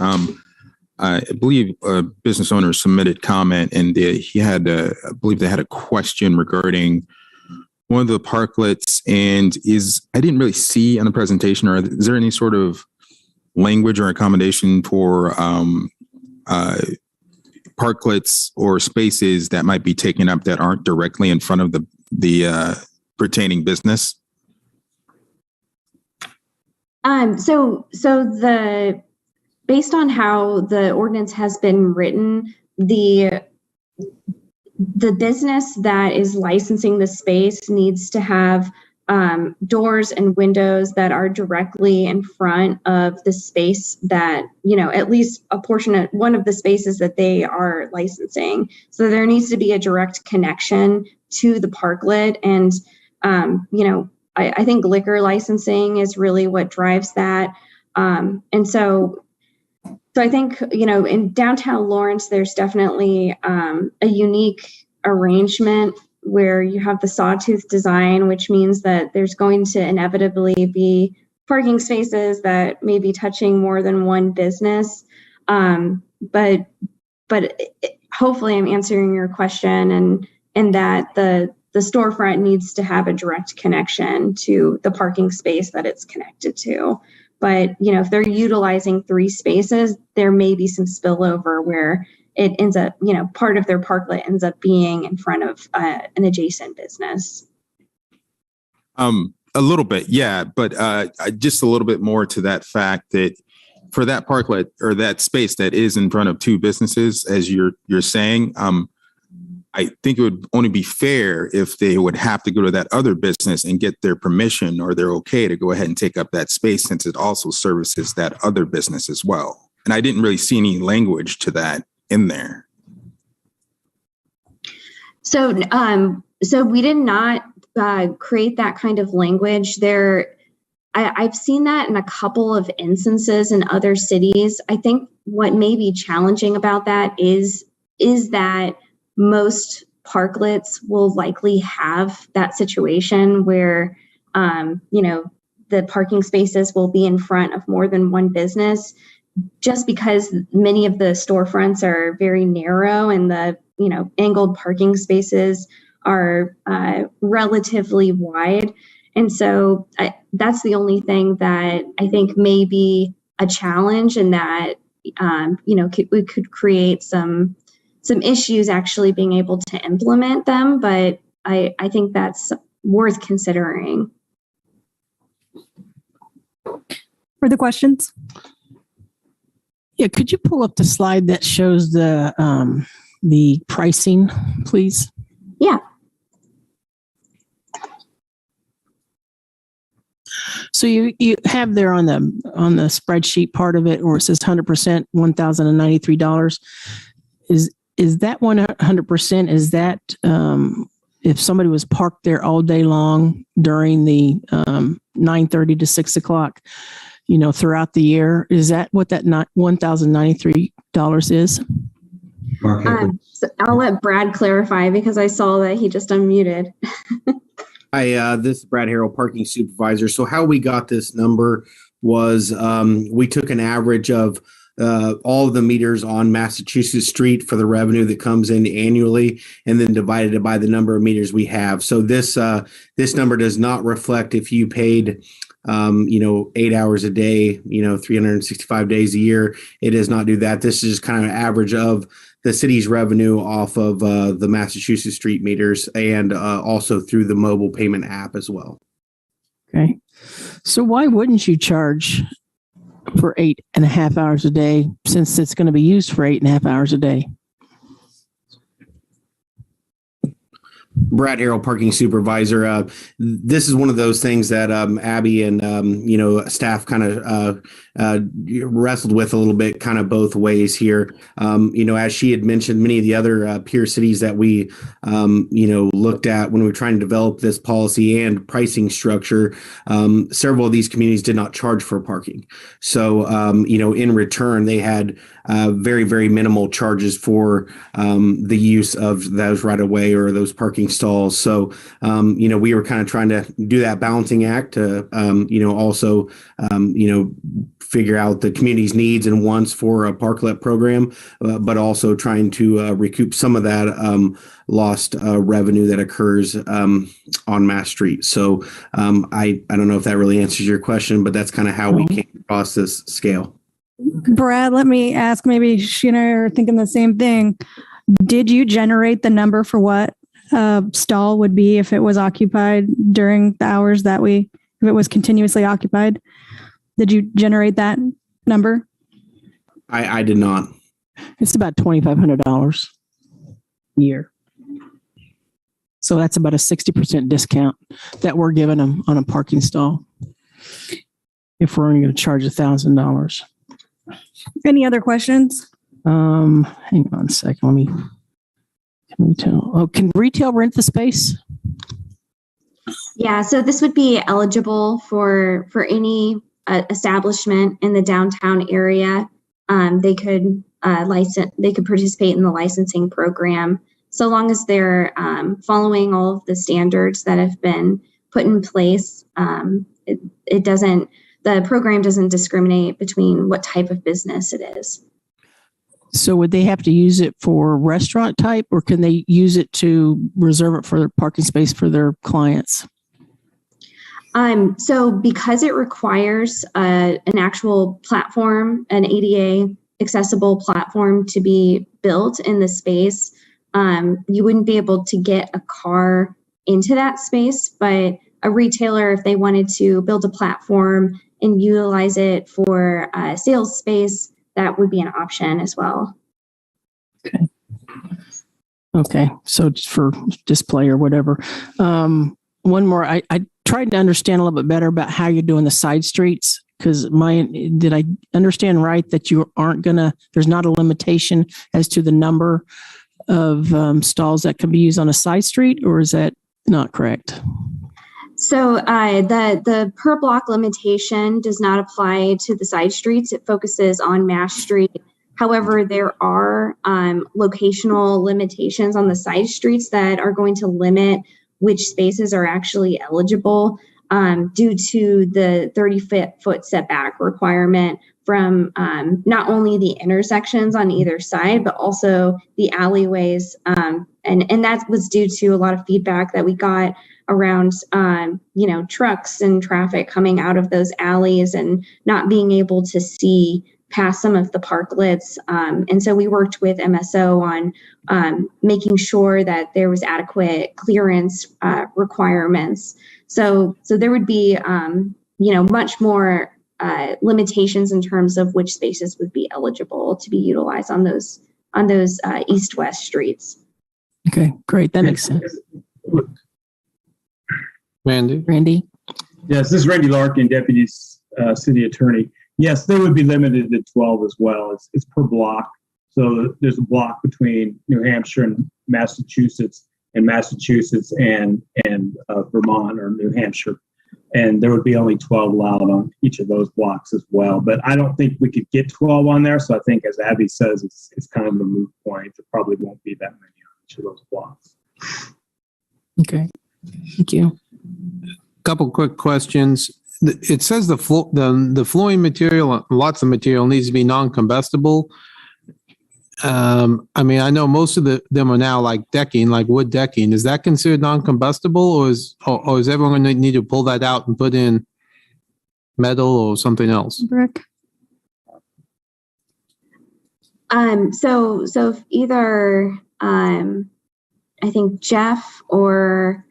I believe a business owner submitted comment, and he had, I believe they had a question regarding one of the parklets, and I didn't really see on the presentation, or is there any sort of language or accommodation for parklets or spaces that might be taken up that aren't directly in front of the pertaining business? Based on how the ordinance has been written, the business that is licensing the space needs to have doors and windows that are directly in front of the space that, at least a portion of one of the spaces that they are licensing. So there needs to be a direct connection to the parklet. And, I think liquor licensing is really what drives that. And so I think, in downtown Lawrence, there's definitely a unique arrangement where you have the sawtooth design, which means that there's going to inevitably be parking spaces that may be touching more than one business. But hopefully I'm answering your question, and that the storefront needs to have a direct connection to the parking space that it's connected to. But, if they're utilizing 3 spaces, there may be some spillover where it ends up, part of their parklet ends up being in front of an adjacent business. A little bit, yeah, but just a little bit more to that fact that for that parklet or that space that is in front of 2 businesses, as you're saying, I think it would only be fair if they would have to go to that other business and get their permission or they're okay to go ahead and take up that space, since it also services that other business as well. And I didn't really see any language to that in there. So we did not create that kind of language there. I've seen that in a couple of instances in other cities. I think what may be challenging about that is that most parklets will likely have that situation where, the parking spaces will be in front of more than one business, just because many of the storefronts are very narrow and the, angled parking spaces are really wide. And so that's the only thing that I think may be a challenge, and that, we could create some issues actually being able to implement them. But I think that's worth considering. Further questions? Yeah, could you pull up the slide that shows the pricing, please? Yeah. So you have there on the spreadsheet part of it where it says 100%, $1,093. Is that 100%? Is that if somebody was parked there all day long during the 9:30 to 6 o'clock, throughout the year? Is that what that $1,093 is? So I'll let Brad clarify, because I saw that he just unmuted. Hi, this is Brad Harrell, parking supervisor. So how we got this number was we took an average of all of the meters on Massachusetts Street for the revenue that comes in annually, and then divided it by the number of meters we have. So this number does not reflect if you paid 8 hours a day, 365 days a year. It does not do that. This is kind of an average of the city's revenue off of the Massachusetts Street meters, and also through the mobile payment app as well. Okay. So why wouldn't you charge for 8.5 hours a day, since it's going to be used for 8.5 hours a day? Brad Harrell, parking supervisor. This is one of those things that Abby and staff kind of wrestled with a little bit, kind of both ways here. As she had mentioned, many of the other peer cities that we looked at when we were trying to develop this policy and pricing structure, several of these communities did not charge for parking. So in return, they had very, very minimal charges for the use of those right away or those parking stalls. So, we were kind of trying to do that balancing act to, also, figure out the community's needs and wants for a parklet program, but also trying to recoup some of that lost revenue that occurs on Mass Street. So I don't know if that really answers your question, but that's kind of how we came across this scale. Brad, let me ask, maybe she and I are thinking the same thing. Did you generate the number for what stall would be if it was occupied during the hours that if it was continuously occupied? Did you generate that number? I did not. It's about $2,500 a year. So that's about a 60% discount that we're giving them on a parking stall, if we're only going to charge $1,000. Any other questions? Hang on a second. Can retail rent the space? Yeah, so this would be eligible for any establishment in the downtown area. They could participate in the licensing program, so long as they're following all of the standards that have been put in place. It doesn't the program doesn't discriminate between what type of business it is. So would they have to use it for restaurant type, or can they use it to reserve it for their parking space for their clients? So because it requires an actual platform, an ADA accessible platform to be built in the space, you wouldn't be able to get a car into that space, but a retailer, if they wanted to build a platform and utilize it for sales space, that would be an option as well. Okay. So just for display or whatever. One more, I tried to understand a little bit better about how you're doing the side streets, because did I understand right that you aren't there's not a limitation as to the number of stalls that can be used on a side street, or is that not correct? So the per block limitation does not apply to the side streets. It focuses on Mass Street. However, there are locational limitations on the side streets that are going to limit which spaces are actually eligible due to the 30-foot setback requirement from not only the intersections on either side, but also the alleyways. And that was due to a lot of feedback that we got around, trucks and traffic coming out of those alleys and not being able to see past some of the parklets. And so we worked with MSO on making sure that there was adequate clearance requirements. So there would be, much more limitations in terms of which spaces would be eligible to be utilized on those east-west streets. Okay, great. That makes sense. Randy? Yes, this is Randy Larkin, Deputy City Attorney. Yes, they would be limited to 12 as well. It's per block. So there's a block between New Hampshire and Massachusetts and Vermont or New Hampshire. And there would be only 12 allowed on each of those blocks as well. But I don't think we could get 12 on there. So I think, as Abby says, it's kind of a moot point. There probably won't be that many on each of those blocks. Okay, thank you. Couple quick questions. It says the flooring material, lots of material, needs to be non-combustible. I know most of them are now like decking, like wood decking. Is that considered non-combustible, or is everyone going to need to pull that out and put in metal or something else? Brick. So if either I think Jeff or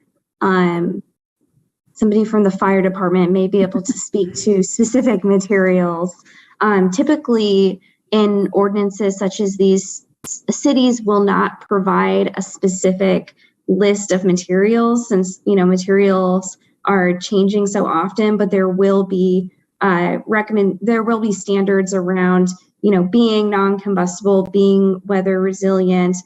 somebody from the fire department may be able to speak to specific materials. Typically, in ordinances such as these, cities will not provide a specific list of materials, since materials are changing so often. But there will be standards around being non-combustible, being weather resilient,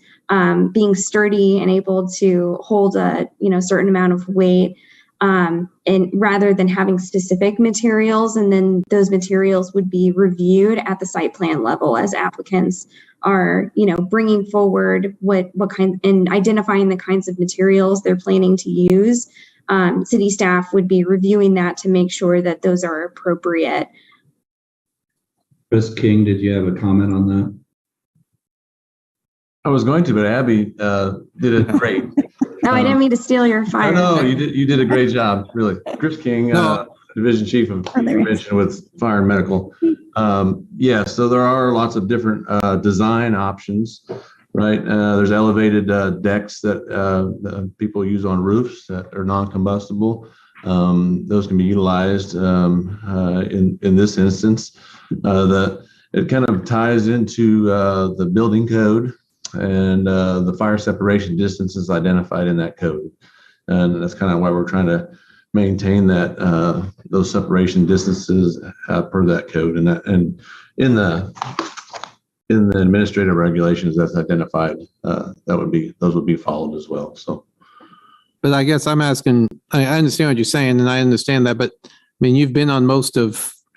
being sturdy and able to hold a certain amount of weight. And rather than having specific materials, and then those materials would be reviewed at the site plan level as applicants are, bringing forward what kind and identifying the kinds of materials they're planning to use. City staff would be reviewing that to make sure that those are appropriate. Chris King, did you have a comment on that? I was going to, but Abby did it great. No, I didn't mean to steal your fire. No, you did a great job, really. Chris King, Division Chief of Prevention with Fire and Medical. So there are lots of different design options, right? There's elevated decks that people use on roofs that are non-combustible. Those can be utilized in this instance. It kind of ties into the building code, and the fire separation distance is identified in that code. And that's kind of why we're trying to maintain that those separation distances per that code. And in the administrative regulations that's identified, those would be followed as well. So, but I guess I'm asking, I understand what you're saying, and I understand that, but you've been on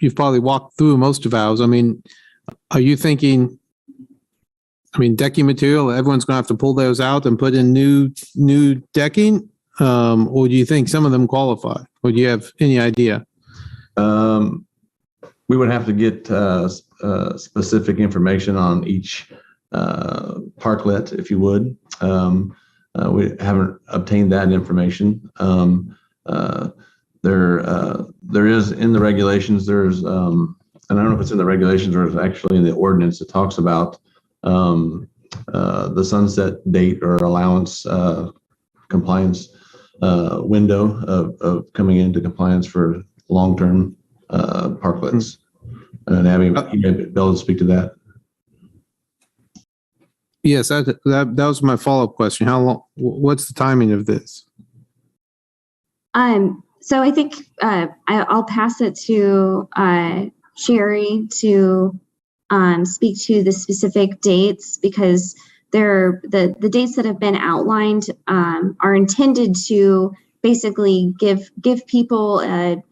you've probably walked through most of ours. Are you thinking, decking material, everyone's going to have to pull those out and put in new decking? Or do you think some of them qualify? Or do you have any idea? we would have to get specific information on each parklet, if you would. We haven't obtained that information. There is in the regulations, there's, and I don't know if it's in the regulations or it's actually in the ordinance, it talks about the sunset date or allowance compliance window of coming into compliance for long-term parklets. And Abby, you may be able to speak to that. Yes, that was my follow-up question. How long? What's the timing of this? So I think I'll pass it to Sherry to speak to the specific dates, because the dates that have been outlined are intended to basically give people a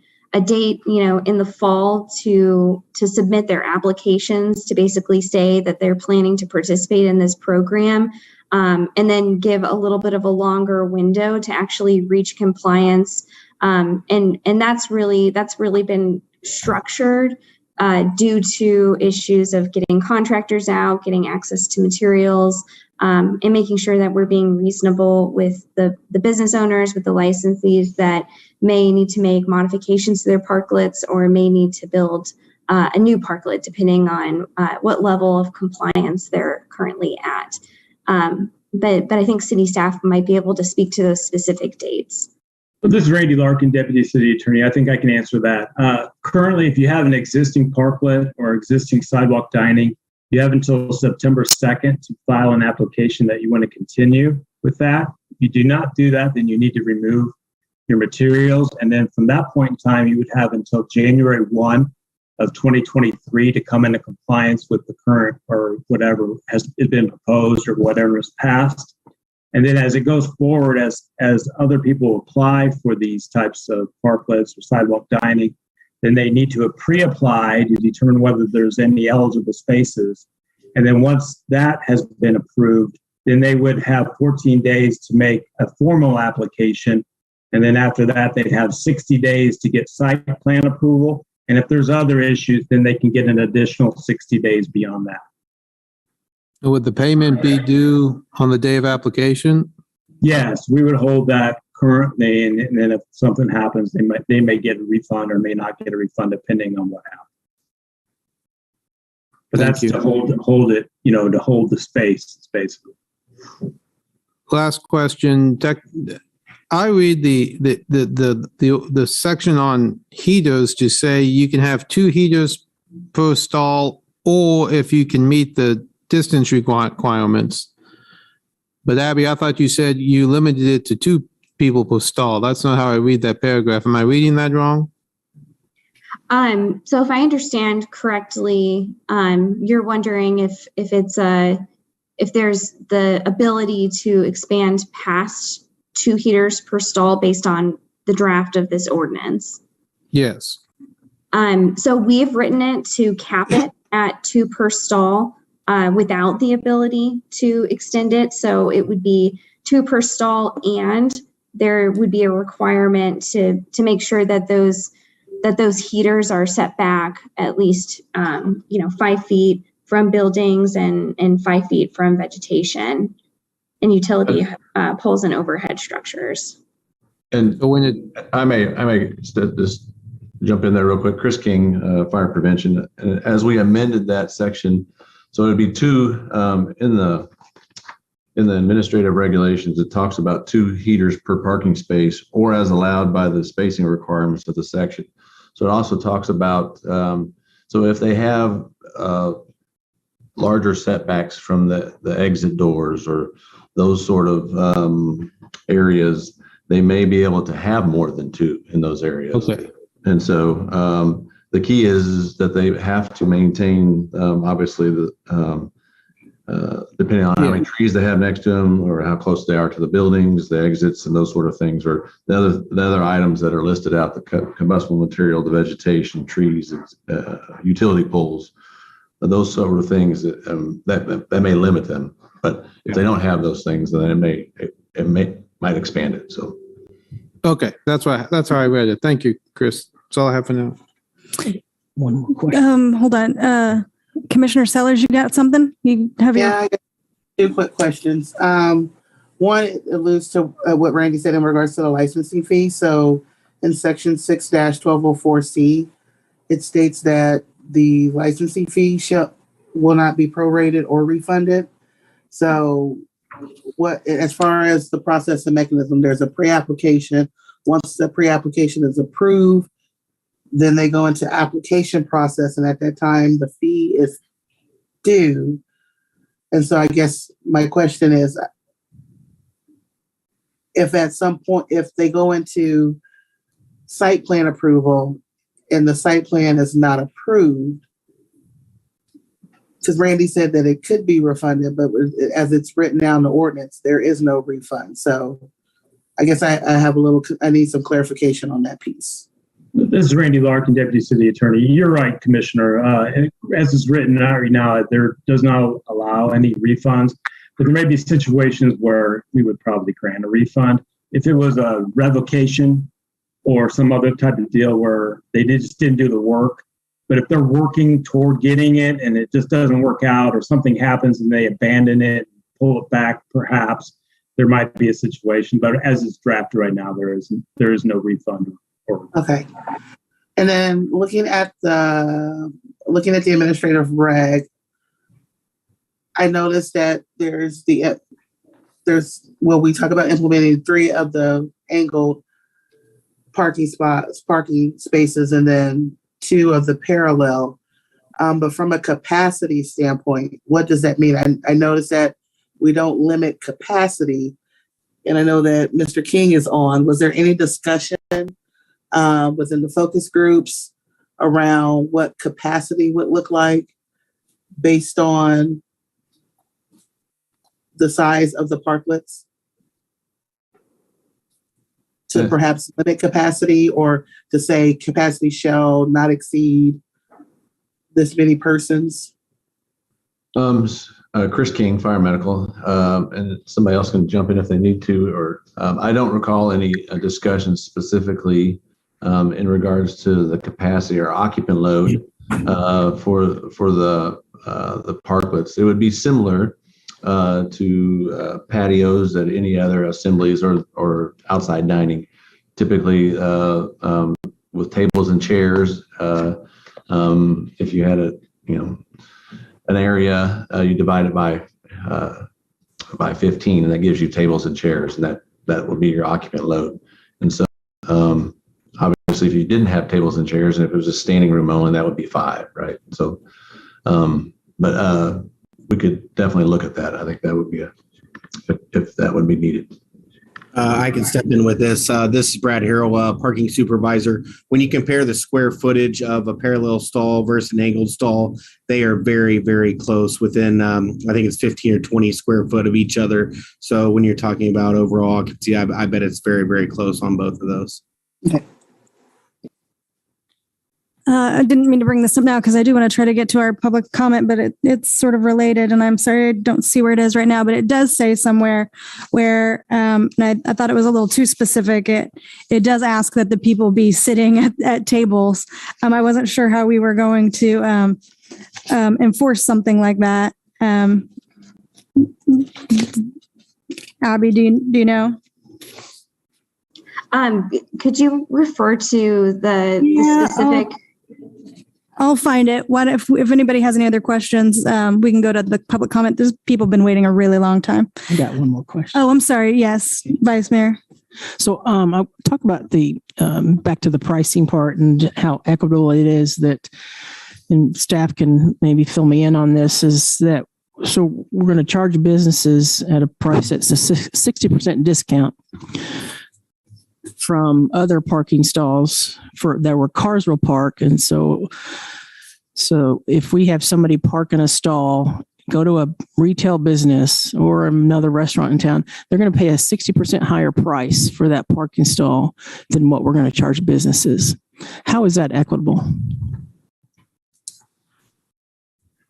date, in the fall to submit their applications, to basically say that they're planning to participate in this program, and then give a little bit of a longer window to actually reach compliance. And that's really been structured due to issues of getting contractors out, getting access to materials, and making sure that we're being reasonable with the business owners, with the licensees that may need to make modifications to their parklets or may need to build a new parklet, depending on what level of compliance they're currently at. But I think city staff might be able to speak to those specific dates. Well, this is Randy Larkin, Deputy City Attorney. I think I can answer that. Currently, if you have an existing parklet or existing sidewalk dining, you have until September 2nd to file an application that you want to continue with that. If you do not do that, then you need to remove your materials. And then from that point in time, you would have until January 1 of 2023 to come into compliance with the current or whatever has been proposed or whatever is passed. And then as it goes forward, as other people apply for these types of parklets or sidewalk dining, then they need to pre-apply to determine whether there's any eligible spaces. And then once that has been approved, then they would have 14 days to make a formal application. And then after that, they'd have 60 days to get site plan approval. And if there's other issues, then they can get an additional 60 days beyond that. Would the payment be due on the day of application? Yes, we would hold that currently, and then if something happens, they may get a refund or may not get a refund depending on what happens. But that's to hold it, to hold the space, basically. Last question. I read the section on heaters to say you can have 2 heaters per stall, or if you can meet the distance requirements. But Abby, I thought you said you limited it to 2 people per stall. That's not how I read that paragraph. Am I reading that wrong? So if I understand correctly, you're wondering if there's the ability to expand past 2 heaters per stall based on the draft of this ordinance. Yes. So we've written it to cap it at 2 per stall without the ability to extend it. So it would be 2 per stall, and there would be a requirement to make sure that those heaters are set back at least 5 feet from buildings and 5 feet from vegetation and utility poles and overhead structures. And I may just jump in there real quick. Chris King, Fire Prevention. As we amended that section, so it'd be 2 in the administrative regulations. It talks about 2 heaters per parking space, or as allowed by the spacing requirements of the section. So it also talks about so if they have larger setbacks from the exit doors or those sort of areas, they may be able to have more than 2 in those areas. Okay. And so the key is that they have to maintain, obviously, depending on how many trees they have next to them or how close they are to the buildings, the exits, and those sort of things, or the other items that are listed out: the combustible material, the vegetation, trees, utility poles, those sort of things that may limit them. But if they don't have those things, then it might expand it. So, okay, that's how I read it. Thank you, Chris. That's all I have for now. one more question. Hold on. Commissioner Sellers, you got something? I got two quick questions. One alludes to what Randy said in regards to the licensing fee. So in section 6-1204C, it states that the licensing fee will not be prorated or refunded. So as far as the process and mechanism, there's a pre-application. Once the pre-application is approved, then they go into application process, and at that time, the fee is due. And so I guess my question is, if at some point, if they go into site plan approval and the site plan is not approved, because Randy said that it could be refunded, but as it's written down in the ordinance, there is no refund. So I guess I need some clarification on that piece. This is Randy Larkin, Deputy City Attorney. You're right, Commissioner. As it's written out right now, there does not allow any refunds, but there may be situations where we would probably grant a refund. If it was a revocation or some other type of deal where they just didn't do the work, but if they're working toward getting it and it just doesn't work out or something happens and they abandon it, pull it back, perhaps there might be a situation. But as it's drafted right now, there is no refund. Okay. And then looking at the administrative reg, I noticed that we talk about implementing 3 of the angled parking spaces, and then 2 of the parallel. But from a capacity standpoint, what does that mean? I noticed that we don't limit capacity, and I know that Mr. King is on. Was there any discussion within the focus groups around what capacity would look like based on the size of the parklets? To perhaps limit capacity, or to say capacity shall not exceed this many persons? Chris King, Fire Medical, and somebody else can jump in if they need to, or I don't recall any discussions specifically in regards to the capacity or occupant load for the parklets. It would be similar to patios at any other assemblies or outside dining, typically with tables and chairs. If you had an area, you divide it by 15, and that gives you tables and chairs, and that would be your occupant load. And so obviously if you didn't have tables and chairs and if it was a standing room only, that would be 5, right? So but we could definitely look at that. I think that would be if that would be needed. I can step in with this. This is Brad Harrell, parking supervisor. When you compare the square footage of a parallel stall versus an angled stall, they are very, very close within, I think it's 15 or 20 square foot of each other. So when you're talking about overall occupancy, I bet it's very, very close on both of those. Okay. I didn't mean to bring this up now because I do want to try to get to our public comment, but it's sort of related, and I'm sorry I don't see where it is right now, but it does say somewhere where, and I thought it was a little too specific. It does ask that the people be sitting at tables. I wasn't sure how we were going to enforce something like that. Abby, do you know? Could you refer to the specific? I'll find it. What if anybody has any other questions, we can go to the public comment. There's people been waiting a really long time. I got one more question. Oh, I'm sorry. Yes, Vice Mayor. So I'll talk about the back to the pricing part and how equitable it is that, and staff can maybe fill me in on this, is that so we're going to charge businesses at a price that's a 60% discount from other parking stalls that where cars will park. And so if we have somebody park in a stall, go to a retail business or another restaurant in town, they're going to pay a 60% higher price for that parking stall than what we're going to charge businesses. How is that equitable?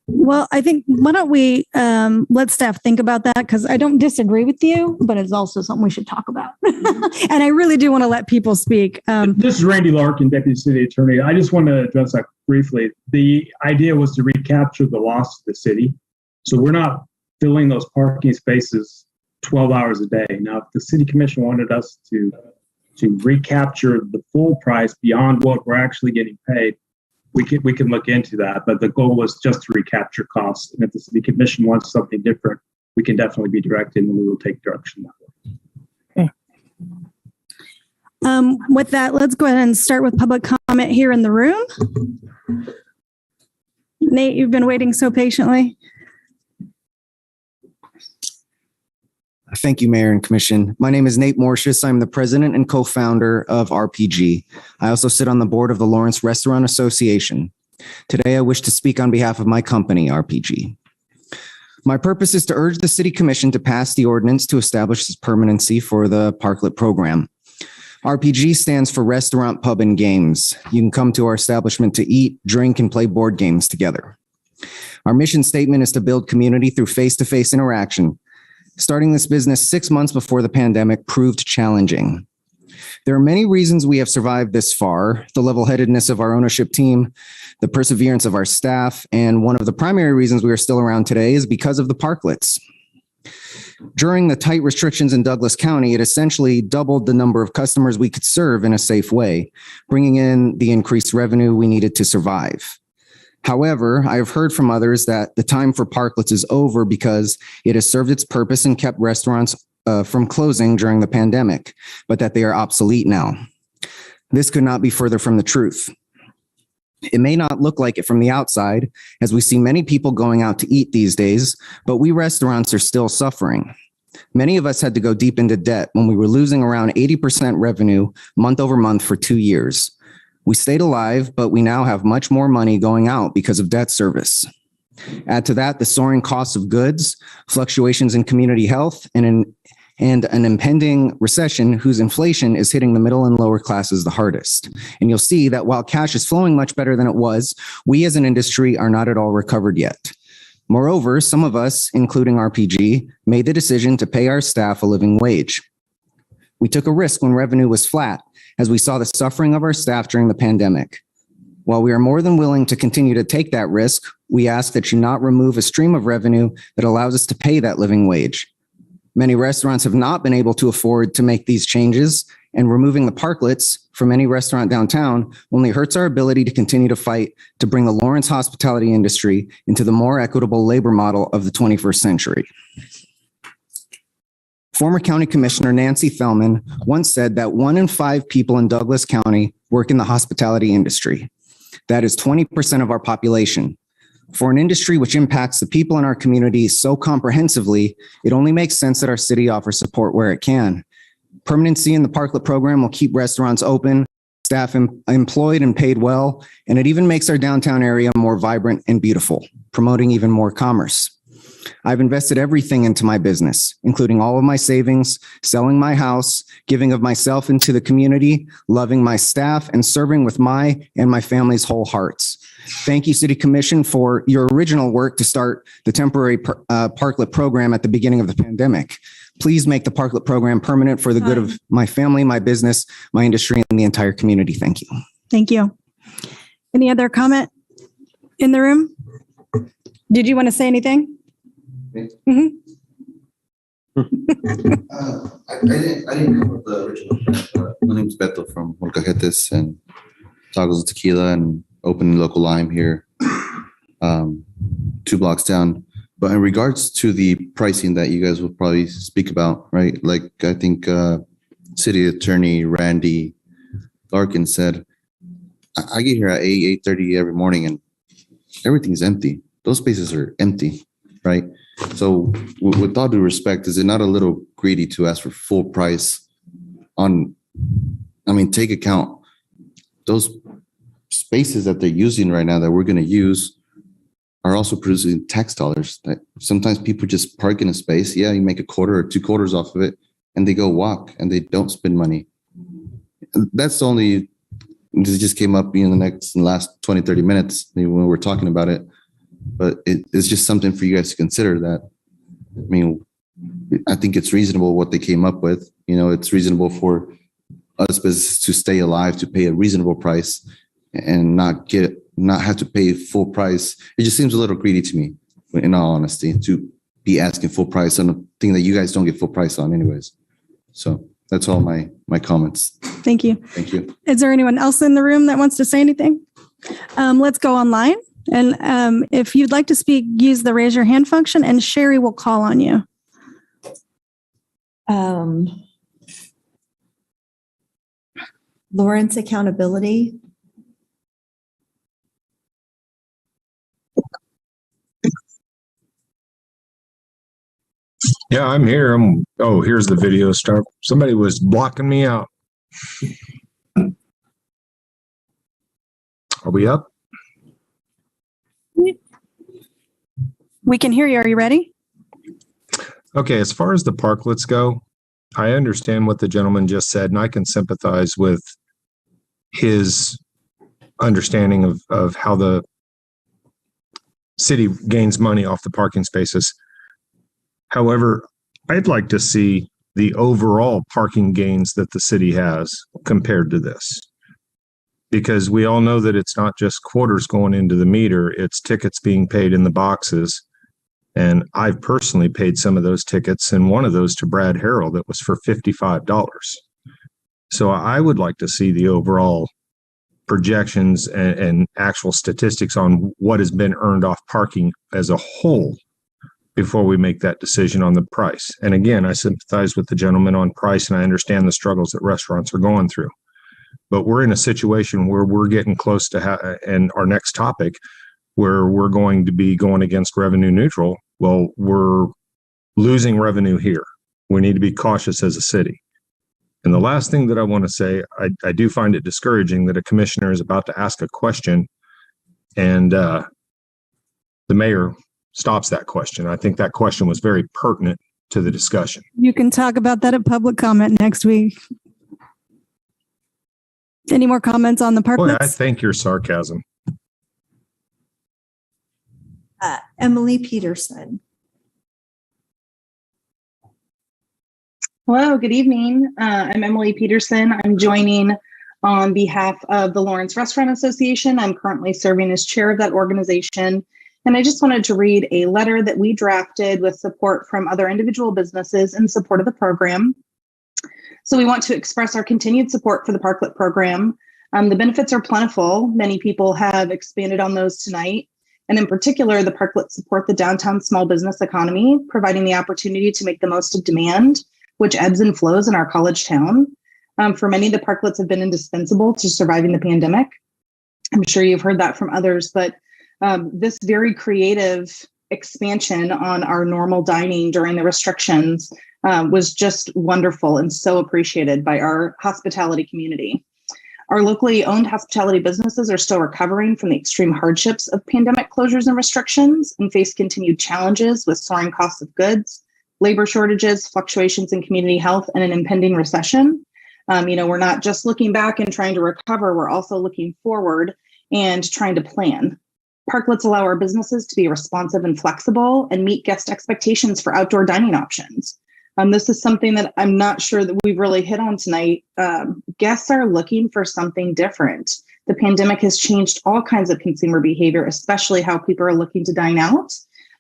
Well, I think why don't we let staff think about that, because I don't disagree with you, but it's also something we should talk about. And I really do want to let people speak. This is Randy Larkin, Deputy City Attorney. I just want to address that briefly. The idea was to recapture the loss to the city. So we're not filling those parking spaces 12 hours a day. Now, if the City Commission wanted us to recapture the full price beyond what we're actually getting paid, we can look into that, but the goal was just to recapture costs. And if the City Commission wants something different, we can definitely be directed, and we will take direction that way. Okay. With that, let's go ahead and start with public comment here in the room. Nate, you've been waiting so patiently. Thank you, Mayor and Commission. My name is Nate Mortius. I'm the president and co-founder of RPG. I also sit on the board of the Lawrence Restaurant Association. Today, I wish to speak on behalf of my company, RPG. My purpose is to urge the City Commission to pass the ordinance to establish this permanency for the Parklet program. RPG stands for Restaurant, Pub, and Games. You can come to our establishment to eat, drink, and play board games together. Our mission statement is to build community through face-to-face interaction. Starting this business 6 months before the pandemic proved challenging. There are many reasons we have survived this far: the level-headedness of our ownership team, the perseverance of our staff, and one of the primary reasons we are still around today is because of the parklets. During the tight restrictions in Douglas County, it essentially doubled the number of customers we could serve in a safe way, bringing in the increased revenue we needed to survive. However, I have heard from others that the time for parklets is over because it has served its purpose and kept restaurants from closing during the pandemic, but that they are obsolete now. This could not be further from the truth. It may not look like it from the outside, as we see many people going out to eat these days, but we restaurants are still suffering. Many of us had to go deep into debt when we were losing around 80% revenue month over month for 2 years. We stayed alive, but we now have much more money going out because of debt service. Add to that the soaring costs of goods, fluctuations in community health, and an impending recession whose inflation is hitting the middle and lower classes the hardest. And you'll see that while cash is flowing much better than it was, we as an industry are not at all recovered yet. Moreover, some of us, including RPG, made the decision to pay our staff a living wage. We took a risk when revenue was flat, as we saw the suffering of our staff during the pandemic. While we are more than willing to continue to take that risk, we ask that you not remove a stream of revenue that allows us to pay that living wage. Many restaurants have not been able to afford to make these changes, and removing the parklets from any restaurant downtown only hurts our ability to continue to fight to bring the Lawrence hospitality industry into the more equitable labor model of the 21st century. Former County Commissioner Nancy Thelman once said that 1 in 5 people in Douglas County work in the hospitality industry. That is 20% of our population. For an industry which impacts the people in our community so comprehensively, it only makes sense that our city offers support where it can. Permanency in the Parklet program will keep restaurants open, staff employed and paid well, and it even makes our downtown area more vibrant and beautiful, promoting even more commerce. I've invested everything into my business, including all of my savings, selling my house, giving of myself into the community, loving my staff, and serving with my and my family's whole hearts. Thank you, City Commission, for your original work to start the temporary Parklet program at the beginning of the pandemic. Please make the Parklet program permanent for the good of my family, my business, my industry, and the entire community. Thank you. Thank you. Any other comment in the room? Did you want to say anything? Mm-hmm. I didn't come up with the original. My name is Beto from Molcajetes and Tacos of Tequila and open local lime here, 2 blocks down. But in regards to the pricing that you guys will probably speak about, right? Like I think City Attorney Randy Larkin said, I get here at 8:30 every morning and everything's empty. Those spaces are empty, right? So with all due respect, is it not a little greedy to ask for full price on, take account those spaces that they're using right now that we're going to use are also producing tax dollars. That sometimes people just park in a space. Yeah, you make a quarter or 2 quarters off of it and they go walk and they don't spend money. And that's only, this just came up in the last 20, 30 minutes when we were talking about it. but it's just something for you guys to consider. That, I mean, I think it's reasonable what they came up with. It's reasonable for us businesses to stay alive, to pay a reasonable price and not have to pay full price. It just seems a little greedy to me, in all honesty, to be asking full price on a thing that you guys don't get full price on anyways. So that's all my comments. Thank you. Thank you. Is there anyone else in the room that wants to say anything? Let's go online. And if you'd like to speak, use the raise your hand function and Sherry will call on you. Lawrence Accountability. Yeah, I'm here. Here's the video start. Somebody was blocking me out. Are we up? We can hear you. Are you ready? Okay, as far as the parklets go, I understand what the gentleman just said, and I can sympathize with his understanding of how the city gains money off the parking spaces. However, I'd like to see the overall parking gains that the city has compared to this. Because we all know that it's not just quarters going into the meter, it's tickets being paid in the boxes. And I've personally paid some of those tickets, and one of those to Brad Harrell that was for $55. So I would like to see the overall projections and actual statistics on what has been earned off parking as a whole before we make that decision on the price. And again, I sympathize with the gentleman on price, and I understand the struggles that restaurants are going through. But we're in a situation where we're getting close to, and our next topic, where we're going to be going against revenue neutral. Well, we're losing revenue here. We need to be cautious as a city. And the last thing that I want to say, I do find it discouraging that a commissioner is about to ask a question and the mayor stops that question. I think that question was very pertinent to the discussion. You can talk about that at public comment next week. Any more comments on the parklets? Boy, I thank your sarcasm. Emily Peterson. Hello, good evening. I'm Emily Peterson. I'm joining on behalf of the Lawrence Restaurant Association. I'm currently serving as chair of that organization. And I just wanted to read a letter that we drafted with support from other individual businesses in support of the program. So we want to express our continued support for the Parklet program. The benefits are plentiful. Many people have expanded on those tonight. And in particular, the Parklets support the downtown small business economy, providing the opportunity to make the most of demand, which ebbs and flows in our college town. For many, the Parklets have been indispensable to surviving the pandemic. I'm sure you've heard that from others, but this very creative expansion on our normal dining during the restrictions was just wonderful and so appreciated by our hospitality community. Our locally owned hospitality businesses are still recovering from the extreme hardships of pandemic closures and restrictions and face continued challenges with soaring costs of goods, labor shortages, fluctuations in community health, and an impending recession. We're not just looking back and trying to recover, we're also looking forward and trying to plan. Parklets allow our businesses to be responsive and flexible and meet guest expectations for outdoor dining options. This is something that I'm not sure that we've really hit on tonight. Guests are looking for something different. The pandemic has changed all kinds of consumer behavior, especially how people are looking to dine out.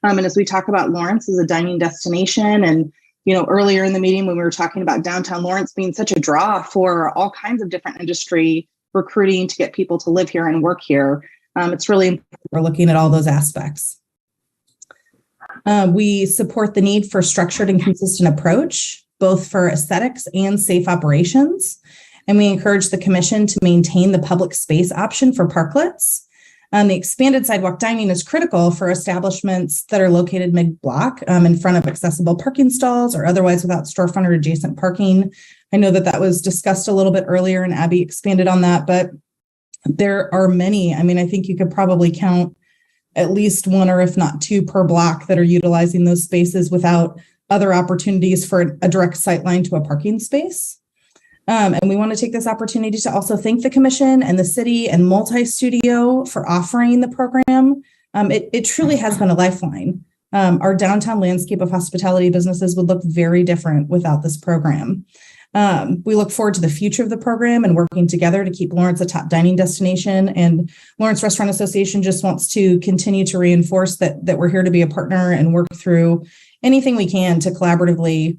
And as we talk about Lawrence as a dining destination, and earlier in the meeting when we were talking about downtown Lawrence being such a draw for all kinds of different industry recruiting to get people to live here and work here, it's really important. We're looking at all those aspects. We support the need for structured and consistent approach, both for aesthetics and safe operations. And we encourage the commission to maintain the public space option for parklets. The expanded sidewalk dining is critical for establishments that are located mid-block in front of accessible parking stalls or otherwise without storefront or adjacent parking. I know that was discussed a little bit earlier and Abby expanded on that, but there are many. I think you could probably count at least one or if not two per block that are utilizing those spaces without other opportunities for a direct sight line to a parking space. And we want to take this opportunity to also thank the commission and the city and Multi-Studio for offering the program. It truly has been a lifeline. Our downtown landscape of hospitality businesses would look very different without this program. We look forward to the future of the program and working together to keep Lawrence a top dining destination. And Lawrence Restaurant Association just wants to continue to reinforce that we're here to be a partner and work through anything we can to collaboratively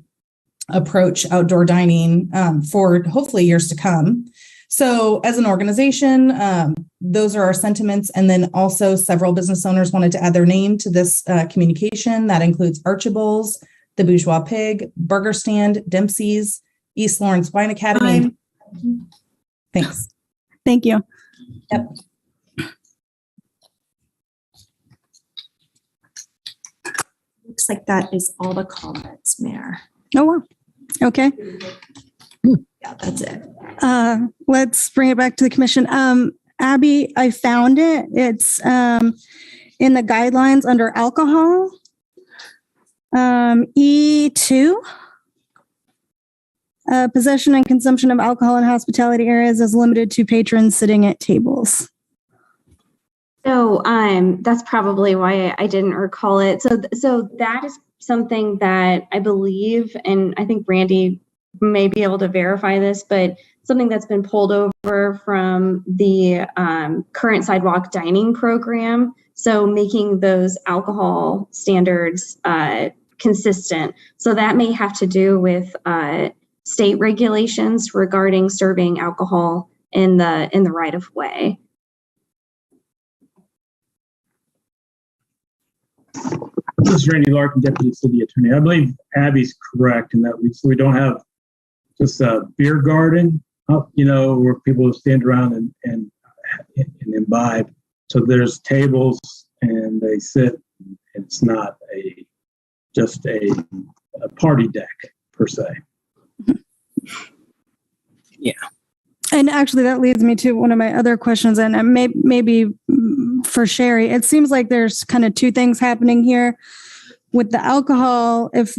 approach outdoor dining for hopefully years to come. So as an organization, those are our sentiments. And then also several business owners wanted to add their name to this communication. That includes Archibald's, the Bourgeois Pig, Burger Stand, Dempsey's, East Lawrence Wine Academy. Thanks. Thank you. Yep. Looks like that is all the comments, Mayor. Oh, wow. Okay. Yeah, that's it. Let's bring it back to the commission. Abby, I found it. It's in the guidelines under alcohol. E2. Possession and consumption of alcohol in hospitality areas is limited to patrons sitting at tables. So that's probably why I didn't recall it. So that is something that I believe, and I think Randy may be able to verify this, but something that's been pulled over from the current sidewalk dining program. So making those alcohol standards consistent. So that may have to do with state regulations regarding serving alcohol in the right of way. This is Randy Larkin, Deputy City Attorney. I believe Abby's correct in that we don't have just a beer garden, where people stand around and imbibe. So there's tables and they sit. It's not just a party deck per se. Yeah. And actually that leads me to one of my other questions, and maybe for Sherry. It seems like there's kind of two things happening here with the alcohol. If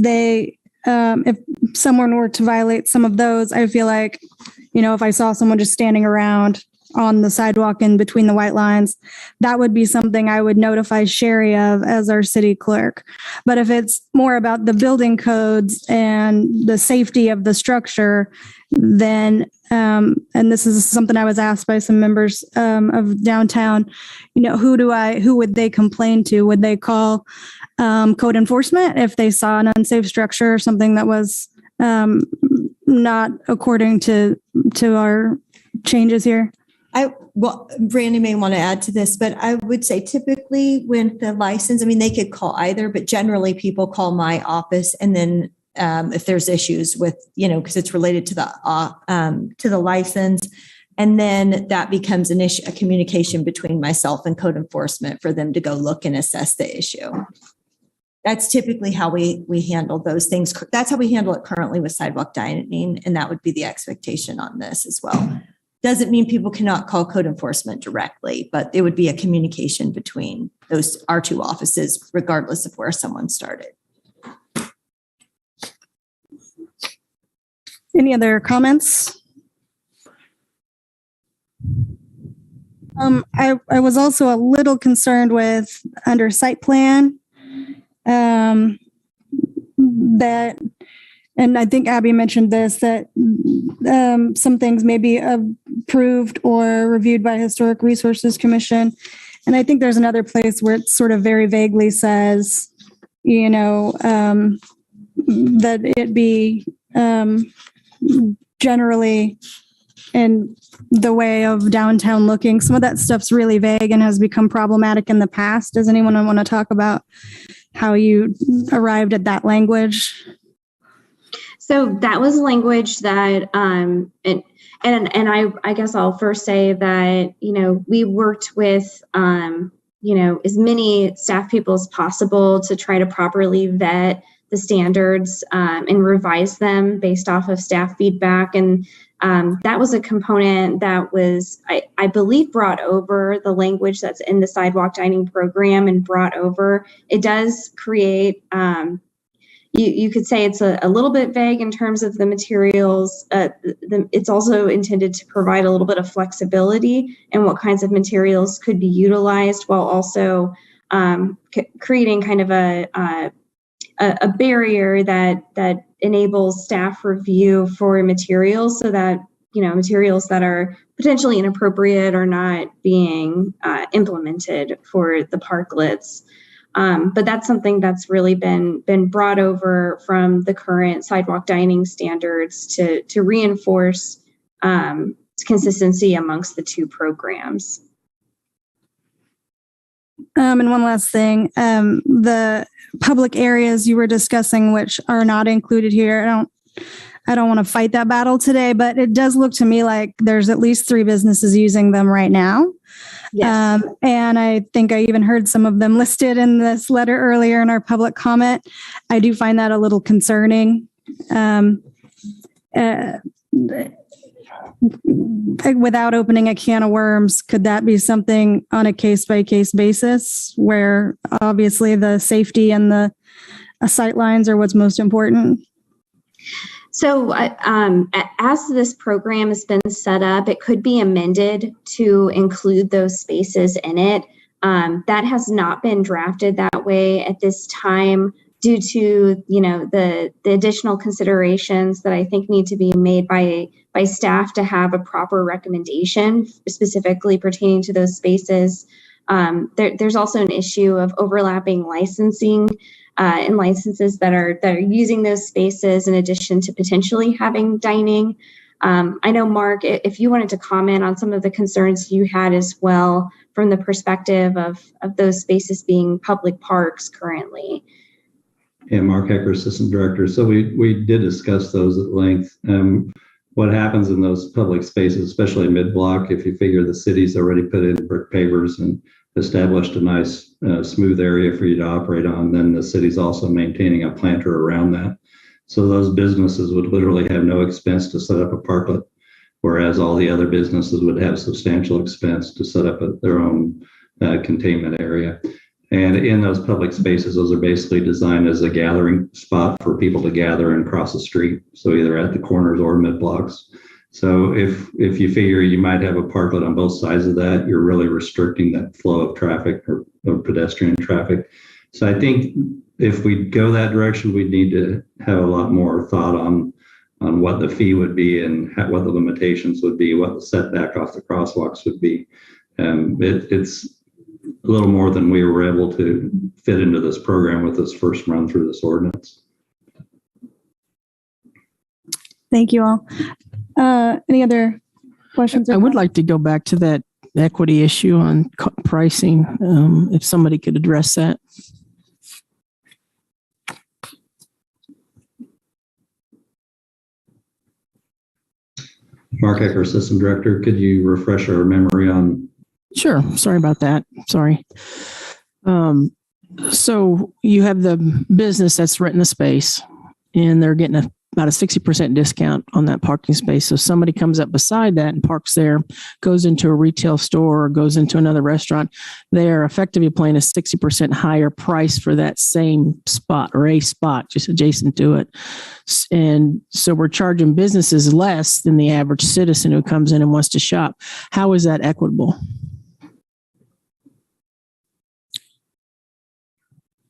someone were to violate some of those, I feel like, if I saw someone just standing around on the sidewalk in between the white lines, that would be something I would notify Sherry of as our city clerk. But if it's more about the building codes and the safety of the structure, then, and this is something I was asked by some members of downtown, who would they complain to? Would they call code enforcement if they saw an unsafe structure or something that was not according to our changes here? Brandy may want to add to this, but I would say typically when the license, they could call either, but generally people call my office, and then if there's issues with, because it's related to the license, and then that becomes an issue, a communication between myself and code enforcement for them to go look and assess the issue. That's typically how we handle those things. That's how we handle it currently with sidewalk dining, and that would be the expectation on this as well. Doesn't mean people cannot call code enforcement directly, but it would be a communication between our two offices, regardless of where someone started. Any other comments? I was also a little concerned with under site plan that, and I think Abby mentioned this, that some things may be approved or reviewed by Historic Resources Commission. And I think there's another place where it sort of very vaguely says, that it be generally in the way of downtown looking. Some of that stuff's really vague and has become problematic in the past. Does anyone want to talk about how you arrived at that language? So that was language that, and I guess I'll first say that, we worked with, as many staff people as possible to try to properly vet the standards and revise them based off of staff feedback. And that was a component that was, I believe, brought over the language that's in the sidewalk dining program and brought over. It does create, you could say it's a little bit vague in terms of the materials. It's also intended to provide a little bit of flexibility in what kinds of materials could be utilized, while also creating kind of a barrier that enables staff review for materials so that, materials that are potentially inappropriate are not being implemented for the parklets. But that's something that's really been brought over from the current sidewalk dining standards to reinforce consistency amongst the two programs. And one last thing, the public areas you were discussing, which are not included here, I don't want to fight that battle today, but it does look to me like there's at least 3 businesses using them right now. Yes. And I think I even heard some of them listed in this letter earlier in our public comment. I do find that a little concerning. Without opening a can of worms, could that be something on a case-by-case basis where obviously the safety and the sight lines are what's most important? So as this program has been set up, it could be amended to include those spaces in it. That has not been drafted that way at this time due to, the additional considerations that I think need to be made by staff to have a proper recommendation specifically pertaining to those spaces. There's also an issue of overlapping licensing and licenses that are using those spaces in addition to potentially having dining. I know, Mark, if you wanted to comment on some of the concerns you had as well from the perspective of those spaces being public parks currently. Yeah, Mark Hecker, Assistant Director. So we did discuss those at length. What happens in those public spaces, especially mid-block, if you figure the city's already put in brick pavers and established a nice smooth area for you to operate on, then the city's also maintaining a planter around that. So those businesses would literally have no expense to set up a parklet, whereas all the other businesses would have substantial expense to set up their own containment area. And in those public spaces, those are basically designed as a gathering spot for people to gather and cross the street. So either at the corners or mid blocks. So if you figure you might have a parklet on both sides of that, you're really restricting that flow of traffic or pedestrian traffic. So I think if we go that direction, we need to have a lot more thought on what the fee would be and what the limitations would be, what the setback off the crosswalks would be. It's a little more than we were able to fit into this program with this first run through this ordinance. Thank you all. Any other questions? I would like to go back to that equity issue on pricing, if somebody could address that. Mark Ecker, System Director, could you refresh our memory on? Sure. Sorry about that. Sorry. So you have the business that's renting the space and they're getting about a 60% discount on that parking space. So somebody comes up beside that and parks there, goes into a retail store or goes into another restaurant. They are effectively paying a 60% higher price for that same spot or a spot just adjacent to it. And so we're charging businesses less than the average citizen who comes in and wants to shop. How is that equitable?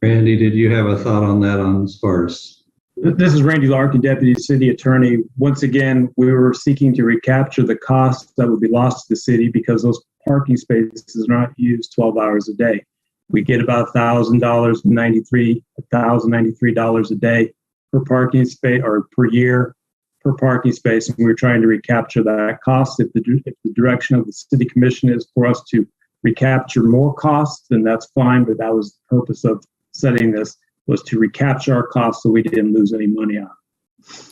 Randy, did you have a thought on that as far as? This is Randy Larkin, Deputy City Attorney. Once again, we were seeking to recapture the cost that would be lost to the city because those parking spaces are not used 12 hours a day. We get about $1,093 a day per parking space or per year per parking space. And we're trying to recapture that cost. If the direction of the City Commission is for us to recapture more costs, then that's fine. But that was the purpose of setting this, was to recapture our costs so we didn't lose any money on it.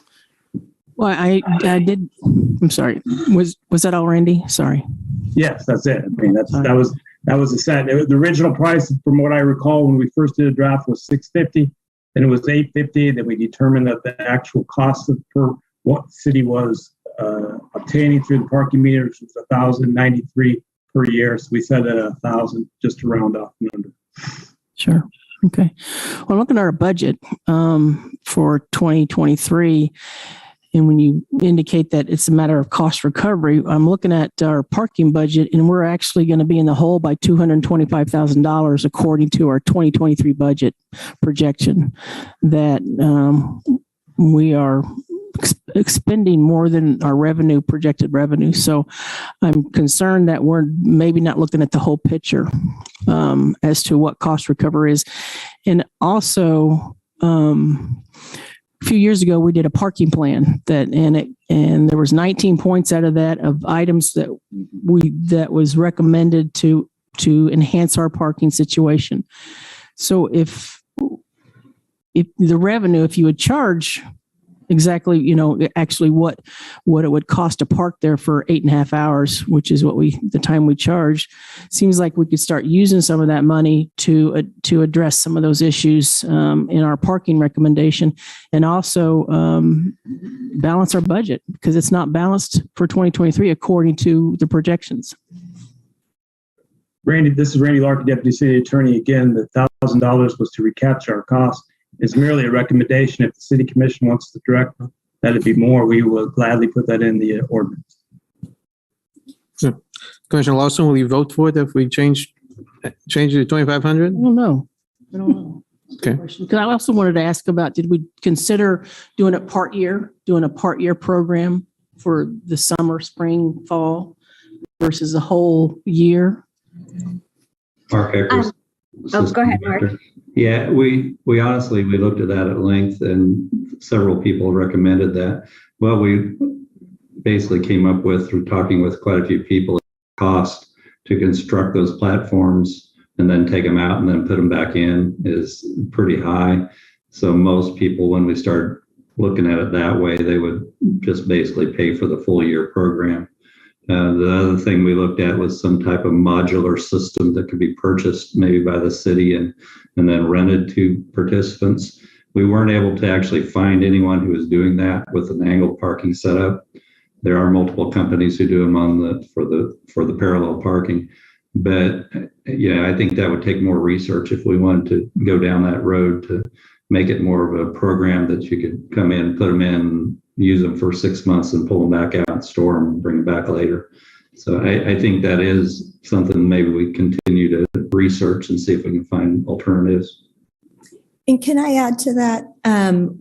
Well, I did. I'm sorry. Was that all, Randy? Sorry. Yes, that's it. I mean, that was the set. The original price, from what I recall, when we first did a draft, was $650. Then it was $850. Then we determined that the actual cost per what city was obtaining through the parking meters was $1,093 per year. So we set it at $1,000 just to round off the number. Sure. Okay. Well, looking at our budget for 2023, And when you indicate that it's a matter of cost recovery, I'm looking at our parking budget, and we're actually going to be in the hole by $225,000 according to our 2023 budget projection, that we are expending more than our projected revenue. So I'm concerned that we're maybe not looking at the whole picture as to what cost recovery is. And also, a few years ago, we did a parking plan and there was 19 points out of that of items that was recommended to enhance our parking situation. So if the revenue, if you would charge exactly, actually what it would cost to park there for 8.5 hours, which is the time we charge, seems like we could start using some of that money to address some of those issues in our parking recommendation, and also balance our budget, because it's not balanced for 2023 according to the projections. Randy, this is Randy Larkin, Deputy City Attorney. Again, the $1,000 was to recapture our costs. It's merely a recommendation. If the City Commission wants to direct that it be more, we will gladly put that in the ordinance. Commissioner Lawson, will you vote for it if we change it to 2,500? I don't know. Okay. Because I also wanted to ask about, did we consider doing a part year program for the summer, spring, fall versus a whole year? Mark Eckers. Go ahead, Mark. Yeah, we honestly, we looked at that at length, and several people recommended that. Well, we basically came up with, through talking with quite a few people, cost to construct those platforms and then take them out and then put them back in is pretty high. So most people, when we start looking at it that way, they would just basically pay for the full year program. The other thing we looked at was some type of modular system that could be purchased maybe by the city and then rented to participants. We weren't able to actually find anyone who was doing that with an angled parking setup. There are multiple companies who do them for the parallel parking, but I think that would take more research if we wanted to go down that road to make it more of a program that you could come in, put them in, use them for 6 months and pull them back out and store them and bring them back later. So I think that is something maybe we continue to research and see if we can find alternatives. And can I add to that?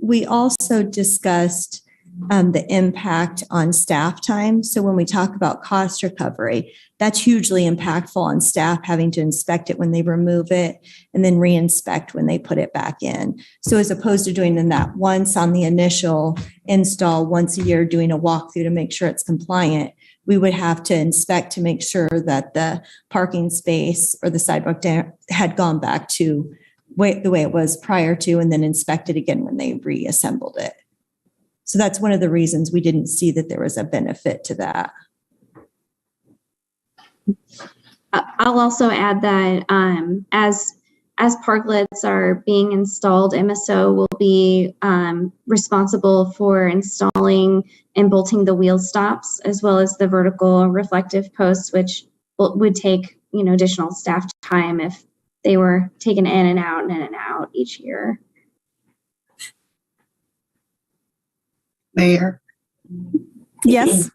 We also discussed the impact on staff time. So when we talk about cost recovery, that's hugely impactful on staff having to inspect it when they remove it and then re-inspect when they put it back in. So as opposed to doing that once on the initial install, once a year doing a walkthrough to make sure it's compliant, we would have to inspect to make sure that the parking space or the sidewalk had gone back to the way it was prior to, and then inspect it again when they reassembled it. So that's one of the reasons we didn't see that there was a benefit to that. I'll also add that as parklets are being installed, MSO will be responsible for installing and bolting the wheel stops, as well as the vertical reflective posts, which would take additional staff time if they were taken in and out each year. Mayor? Yes.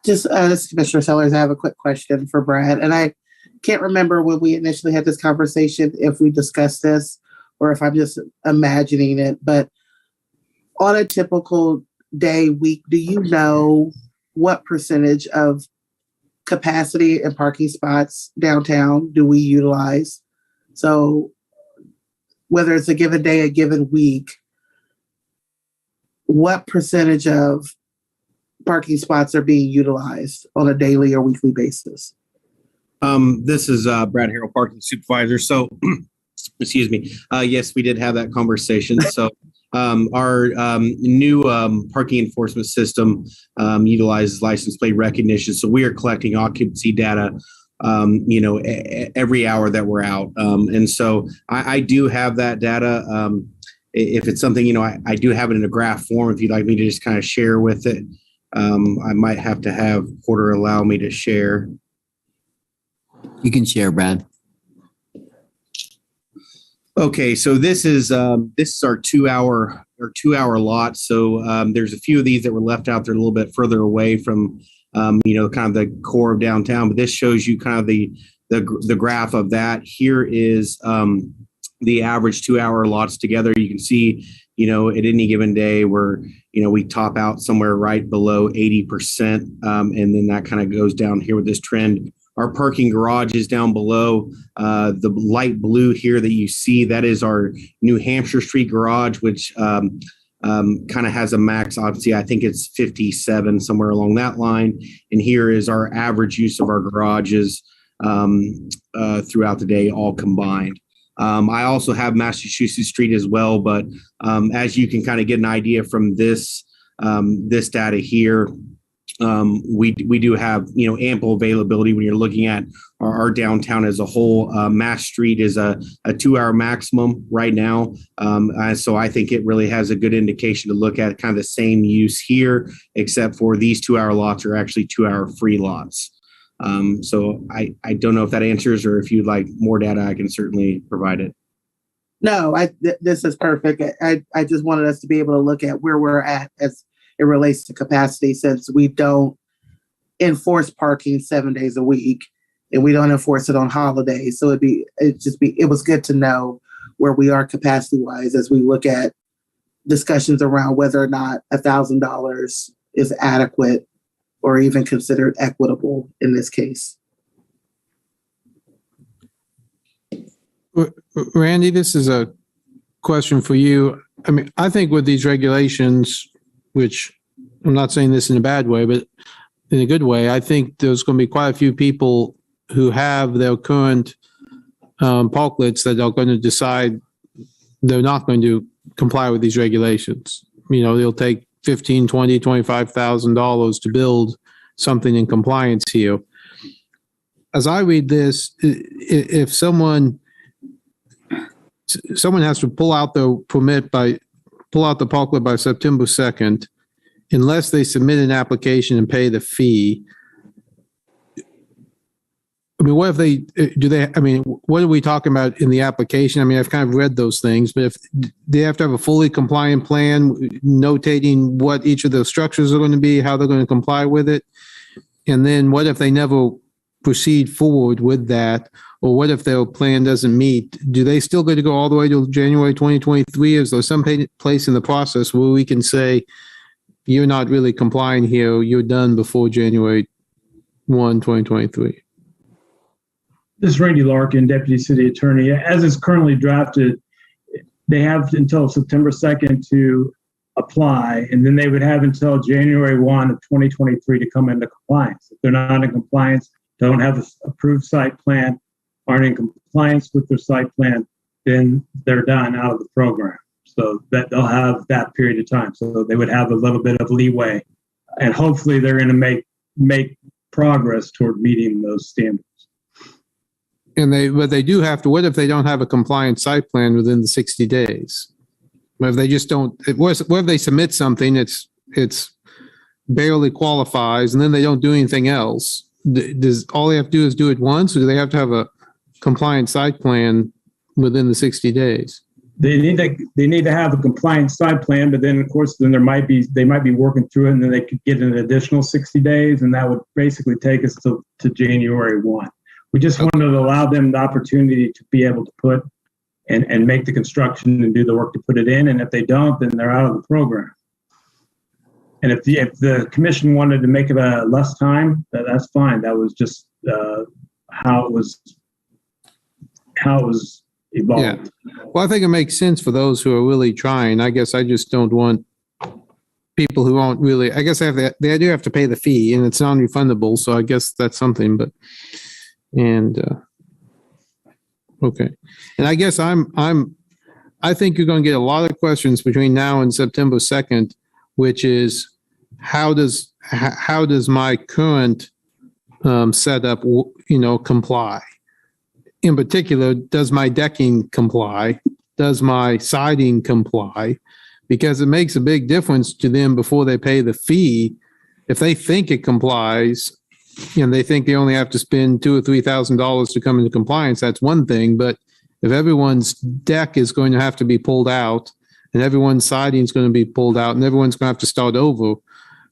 Just this is Commissioner Sellers. I have a quick question for Brad. And I can't remember when we initially had this conversation, if we discussed this or if I'm just imagining it. But on a typical day, week, do you know what percentage of capacity and parking spots downtown do we utilize? So whether it's a given day, a given week, what percentage of parking spots are being utilized on a daily or weekly basis? This is Brad Harrell, parking supervisor. So, excuse me. Yes, we did have that conversation. So, our new parking enforcement system utilizes license plate recognition. So we are collecting occupancy data, every hour that we're out. And so I do have that data. If it's something, I do have it in a graph form. If you'd like me to just kind of share with it, I might have to have Porter allow me to share. You can share, Brad. Okay, so this is our 2 hour lot. So there's a few of these that were left out there a little bit further away from kind of the core of downtown. But this shows you kind of the graph of that. Here is the average 2 hour lots together. You can see, at any given day where we top out somewhere right below 80%, and then that kind of goes down here with this trend. Our parking garage is down below. The light blue here that you see, that is our New Hampshire Street garage, which kind of has a max, obviously, I think it's 57, somewhere along that line. And here is our average use of our garages throughout the day, all combined. I also have Massachusetts Street as well, but as you can kind of get an idea from this data here, we do have ample availability when you're looking at our downtown as a whole. Mass Street is a 2 hour maximum right now, so I think it really has a good indication to look at kind of the same use here, except for these 2 hour lots are actually 2 hour free lots. So I don't know if that answers, or if you'd like more data, I can certainly provide it. No, this is perfect. I just wanted us to be able to look at where we're at as it relates to capacity, since we don't enforce parking 7 days a week and we don't enforce it on holidays. So it was good to know where we are capacity wise as we look at discussions around whether or not $1,000 is adequate or even considered equitable in this case. Randy, this is a question for you. I mean, I think with these regulations, which I'm not saying this in a bad way, but in a good way, I think there's going to be quite a few people who have their current parklets that are going to decide they're not going to comply with these regulations. They'll take $15,000, $20,000, $25,000 to build something in compliance here. As I read this, if someone has to pull out the parklet by September 2nd, unless they submit an application and pay the fee. I mean, what if what are we talking about in the application? I mean, I've kind of read those things, but if they have to have a fully compliant plan notating what each of those structures are going to be, how they're going to comply with it. And then what if they never proceed forward with that? Or what if their plan doesn't meet? Do they still get to go all the way to January 2023? Is there some place in the process where we can say, you're not really complying here, you're done before January 1, 2023? This is Randy Larkin, Deputy City Attorney. As it's currently drafted, they have until September 2nd to apply, and then they would have until January 1 of 2023 to come into compliance. If they're not in compliance, don't have an approved site plan, aren't in compliance with their site plan, then they're done out of the program. So that they'll have that period of time. So they would have a little bit of leeway, and hopefully they're going to make progress toward meeting those standards. But they do have to. What if they don't have a compliant site plan within the 60 days? What if they just don't? What if they submit something it's barely qualifies, and then they don't do anything else? Does all they have to do is do it once, or do they have to have a compliant site plan within the 60 days? They need to have a compliant site plan, but then of course they might be working through it, and then they could get an additional 60 days, and that would basically take us to January 1. We just wanted to allow them the opportunity to be able to put and make the construction and do the work to put it in, and if they don't, then they're out of the program. And if the commission wanted to make it a less time, that's fine. That was just how it was evolved. Yeah. Well, I think it makes sense for those who are really trying. I guess I just don't want people who aren't really. I guess they do have to pay the fee, and it's non-refundable. So I guess that's something. But okay, and I guess I think you're going to get a lot of questions between now and September 2nd, which is how does my current setup comply? In particular, does my decking comply? Does my siding comply? Because it makes a big difference to them before they pay the fee. If they think it complies and they think they only have to spend $2,000 or $3,000 to come into compliance, that's one thing. But if everyone's deck is going to have to be pulled out and everyone's siding is going to be pulled out and everyone's going to have to start over,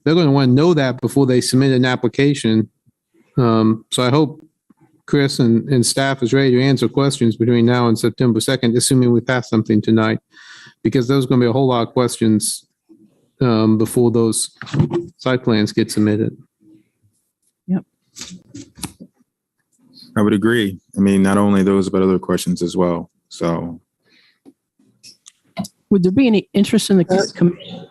they're going to want to know that before they submit an application. So I hope Chris and staff is ready to answer questions between now and September 2nd, assuming we pass something tonight, because there's going to be a whole lot of questions before those site plans get submitted. Yep. I would agree. I mean, not only those, but other questions as well. So would there be any interest in the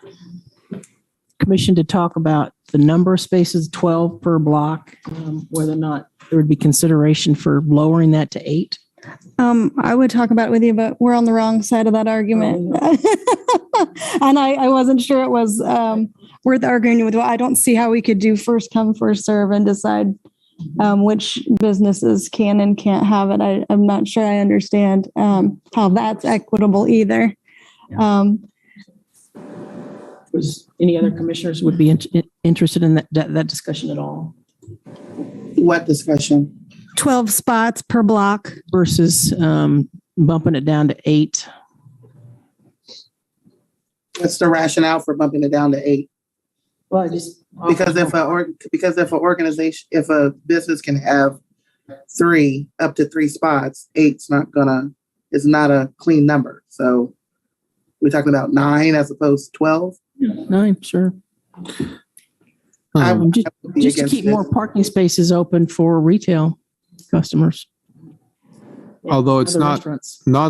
commission to talk about the number of spaces, 12 per block, whether or not there would be consideration for lowering that to 8? I would talk about it with you, but we're on the wrong side of that argument. And I wasn't sure it was worth arguing with. Well, I don't see how we could do first come, first serve and decide which businesses can and can't have it. I'm not sure I understand how that's equitable either. Was any other commissioners would be interested in that discussion at all? What discussion? 12 spots per block versus bumping it down to 8. What's the rationale for bumping it down to 8? Well, because if a business can have 3 up to 3 spots, 8's is not a clean number. So we're talking about 9 as opposed to 12. 9, sure. Just to keep more parking spaces open for retail customers. Although it's not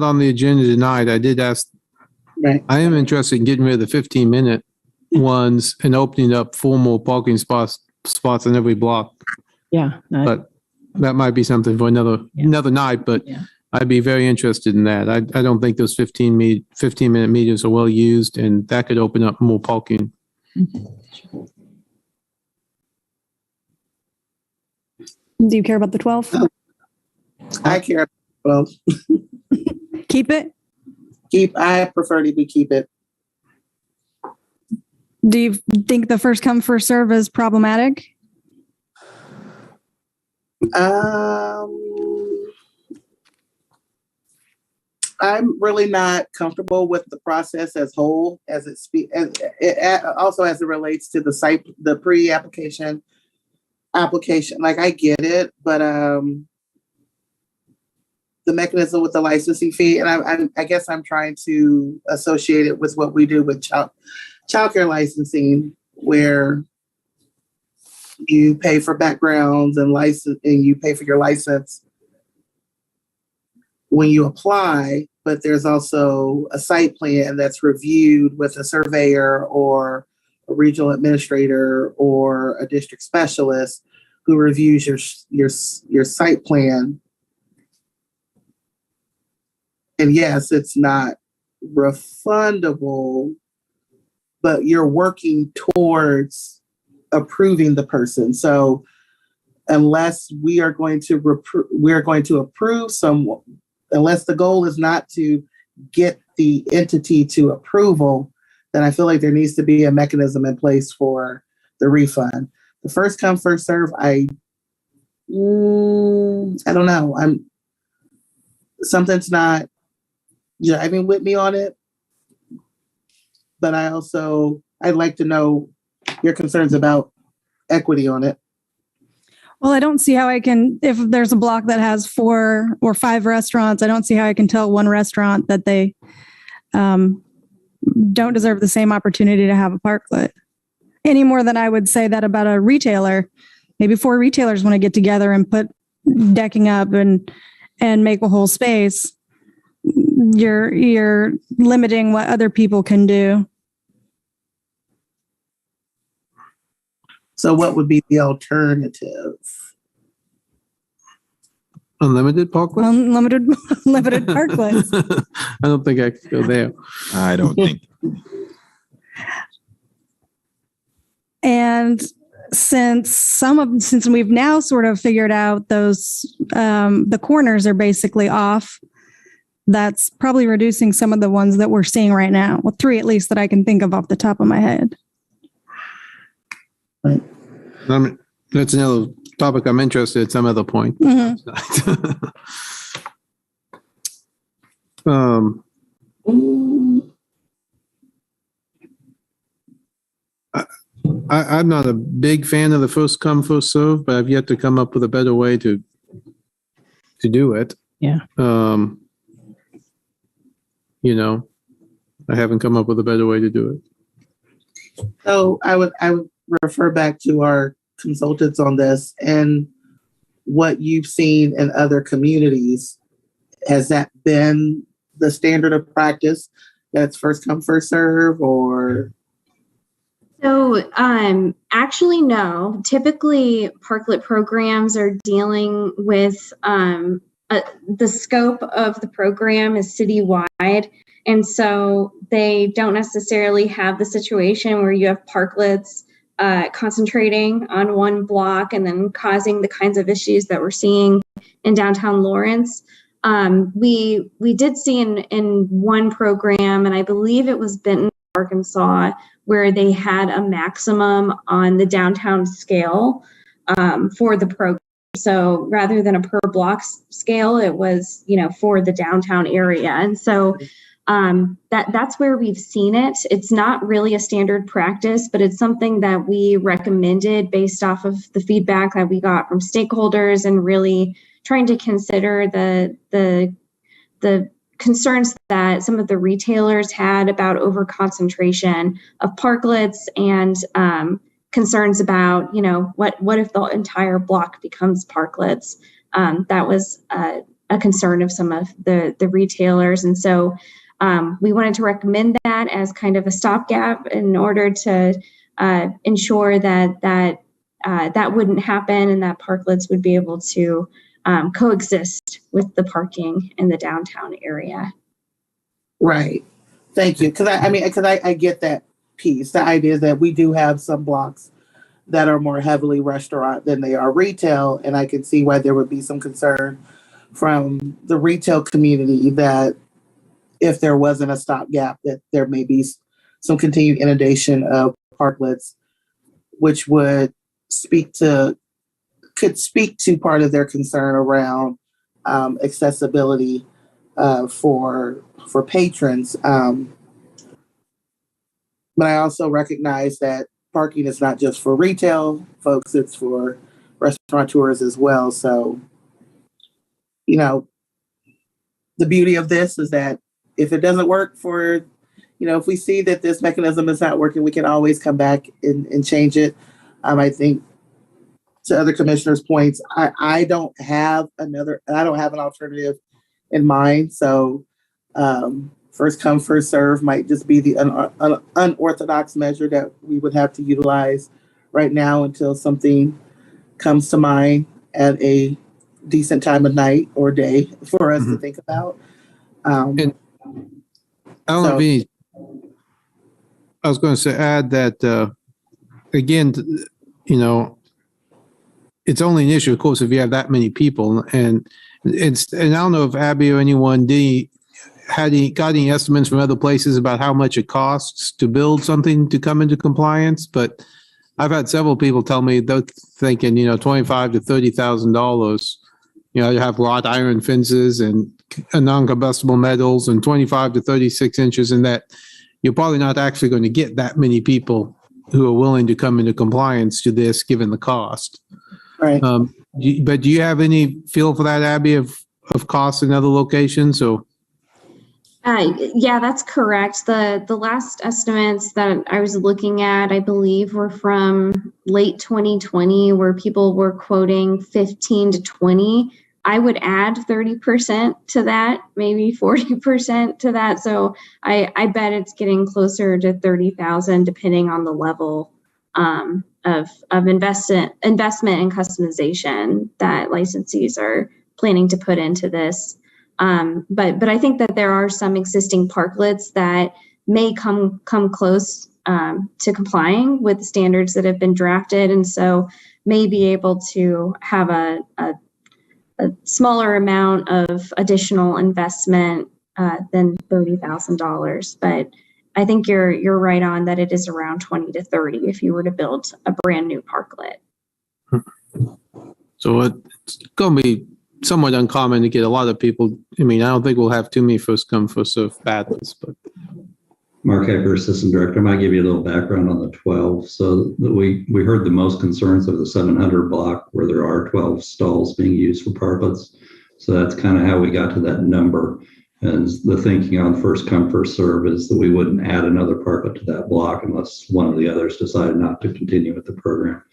on the agenda tonight, I did ask. Right. I am interested in getting rid of the 15-minute ones and opening up 4 more parking spots on every block. Yeah. But that might be something for another night, but I'd be very interested in that. I don't think those 15-minute meters are well used, and that could open up more parking. Do you care about the 12? I care about 12. Keep it? I prefer to keep it. Do you think the first come, first serve is problematic? I'm really not comfortable with the process as whole, as also as it relates to the pre-application application. Like, I get it, but the mechanism with the licensing fee, and I guess I'm trying to associate it with what we do with childcare licensing, where you pay for backgrounds and you pay for your license when you apply, but there's also a site plan that's reviewed with a surveyor or a regional administrator or a district specialist who reviews your site plan. And yes, it's not refundable, but you're working towards approving the person. So unless we are going to approve someone, unless the goal is not to get the entity to approval, then I feel like there needs to be a mechanism in place for the refund. The first come, first serve, I don't know. Something's not driving with me on it, but I'd like to know your concerns about equity on it. Well, I don't see how I can, if there's a block that has 4 or 5 restaurants, I don't see how I can tell one restaurant that they don't deserve the same opportunity to have a parklet. Any more than I would say that about a retailer. Maybe 4 retailers want to get together and put decking up and make a whole space. You're limiting what other people can do. So what would be the alternative? Unlimited parklets? Unlimited parklets. I don't think I could go there. I don't think. And since we've now sort of figured out those, the corners are basically off, that's probably reducing some of the ones that we're seeing right now. Well, 3 at least that I can think of off the top of my head. Right. That's another topic I'm interested in at some other point. Mm-hmm. I'm not a big fan of the first come, first serve, but I've yet to come up with a better way to do it. Yeah. I haven't come up with a better way to do it. So I would refer back to our consultants on this and what you've seen in other communities. Has that been the standard of practice? That's first come, first serve, or? So actually, no. Typically, parklet programs are dealing with the scope of the program is citywide. And so they don't necessarily have the situation where you have parklets concentrating on one block and then causing the kinds of issues that we're seeing in downtown Lawrence. We did see in one program, and I believe it was Benton, Arkansas, where they had a maximum on the downtown scale for the program. So rather than a per block scale, it was, for the downtown area. And so that's where we've seen it. It's not really a standard practice, but it's something that we recommended based off of the feedback that we got from stakeholders and really trying to consider the concerns that some of the retailers had about over concentration of parklets and concerns about, what if the entire block becomes parklets? That was a concern of some of the retailers. And so we wanted to recommend that as kind of a stopgap in order to ensure that wouldn't happen and that parklets would be able to coexist with the parking in the downtown area. Right. Thank you. Because I get that piece. The idea that we do have some blocks that are more heavily restaurant than they are retail, and I can see why there would be some concern from the retail community that if there wasn't a stopgap, that there may be some continued inundation of parklets, which could speak to part of their concern around accessibility for patrons. But I also recognize that parking is not just for retail folks, it's for restaurateurs as well. So, the beauty of this is that if it doesn't work if we see that this mechanism is not working, we can always come back and change it. I think to other commissioners' points, I don't have an alternative in mind. So first come, first serve might just be the unorthodox measure that we would have to utilize right now until something comes to mind at a decent time of night or day for us to think about. And I was going to add that, again, it's only an issue, of course, if you have that many people. And I don't know if Abby or anyone got any estimates from other places about how much it costs to build something to come into compliance. But I've had several people tell me they're thinking, $25,000 to $30,000. You have wrought iron fences and non-combustible metals and 25 to 36 inches, and that you're probably not actually going to get that many people who are willing to come into compliance to this, given the cost. Right. But do you have any feel for that, Abby, of costs in other locations? Or yeah, that's correct. The last estimates that I was looking at, I believe, were from late 2020, where people were quoting 15 to 20. I would add 30% to that, maybe 40% to that. So I bet it's getting closer to 30,000, depending on the level of investment and customization that licensees are planning to put into this. But I think that there are some existing parklets that may come close to complying with the standards that have been drafted, and so may be able to have a smaller amount of additional investment than $30,000. But I think you're right on that it is around 20 to 30 if you were to build a brand new parklet. So it's going to be somewhat uncommon to get a lot of people. I mean, I don't think we'll have too many first come, first served battles, but. Mark Hecker, Assistant Director. I might give you a little background on the 12. So we heard the most concerns of the 700 block where there are 12 stalls being used for parklets. So that's kind of how we got to that number. And the thinking on first come, first serve is that we wouldn't add another parklet to that block unless one of the others decided not to continue with the program.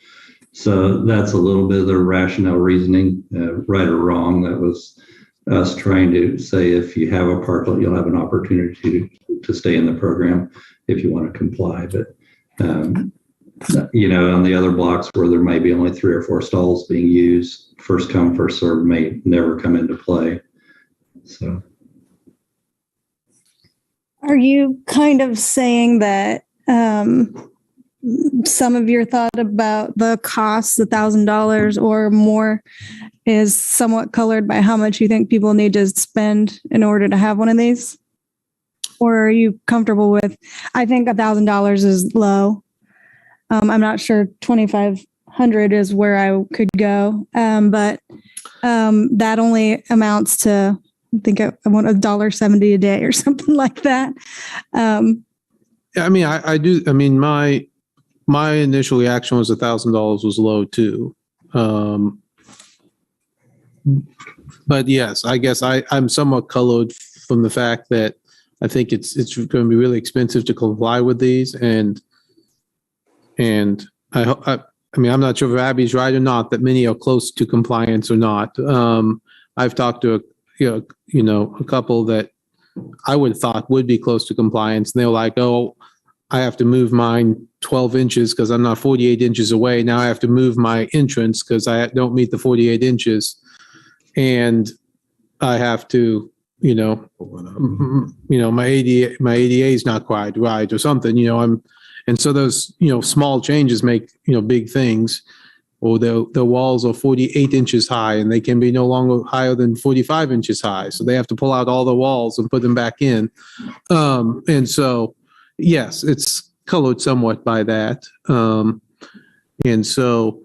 So that's a little bit of the rationale reasoning, right or wrong. That was us trying to say if you have a parklet, you'll have an opportunity to stay in the program if you want to comply. But, you know, on the other blocks where there may be only 3 or 4 stalls being used, first come, first serve may never come into play. So. Are you kind of saying that some of your thought about the cost, $1,000 or more, is somewhat colored by how much you think people need to spend in order to have one of these? Or are you comfortable with, I think $1,000 is low. I'm not sure 2,500 is where I could go. But that only amounts to, I think I want $1.70 a day or something like that. I mean, I do. I mean, my initial reaction was $1,000 was low too. But yes, I guess I'm somewhat colored from the fact that I think it's going to be really expensive to comply with these, and I mean, I'm not sure if Abby's right or not that many are close to compliance or not. I've talked to a couple that I would have thought would be close to compliance, and they were like, "Oh, I have to move mine 12 inches because I'm not 48 inches away. Now I have to move my entrance because I don't meet the 48 inches, and I have to, my ADA is not quite right or something. And so those small changes make big things." Or the walls are 48 inches high and they can be no longer higher than 45 inches high. So they have to pull out all the walls and put them back in. And so, yes, it's colored somewhat by that. And so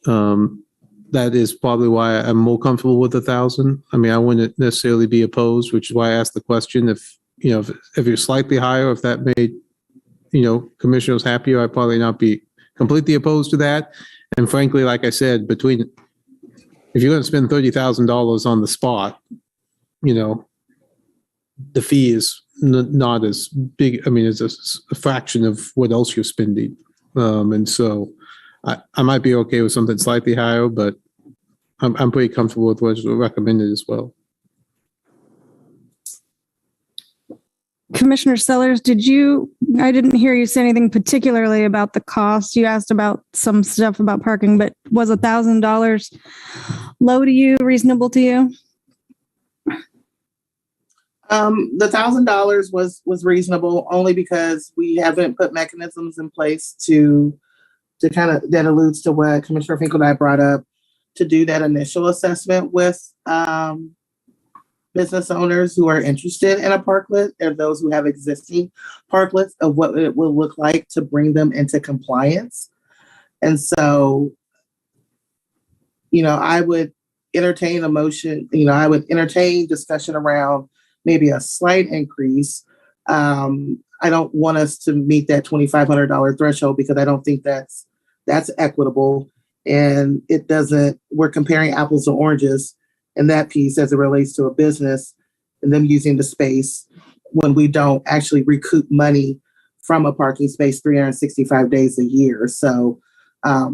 that is probably why I'm more comfortable with 1,000. I mean, I wouldn't necessarily be opposed, which is why I asked the question. If you're slightly higher, if that made, commissioners happier, I'd probably not be completely opposed to that. And frankly, like I said, if you're going to spend $30,000 on the spot, the fee is not as big. I mean, it's a fraction of what else you're spending. And so I might be okay with something slightly higher, but I'm pretty comfortable with what's recommended as well. Commissioner Sellers, I didn't hear you say anything particularly about the cost. You asked about some stuff about parking, but was $1,000 low to you, reasonable to you? The $1,000 was reasonable only because we haven't put mechanisms in place to kind of, that alludes to what Commissioner Finkel brought up, to do that initial assessment with business owners who are interested in a parklet and those who have existing parklets, of what it will look like to bring them into compliance. And so, I would entertain a motion, I would entertain discussion around maybe a slight increase. I don't want us to meet that $2,500 threshold because I don't think that's equitable. And we're comparing apples to oranges in that piece as it relates to a business and them using the space when we don't actually recoup money from a parking space 365 days a year. So, I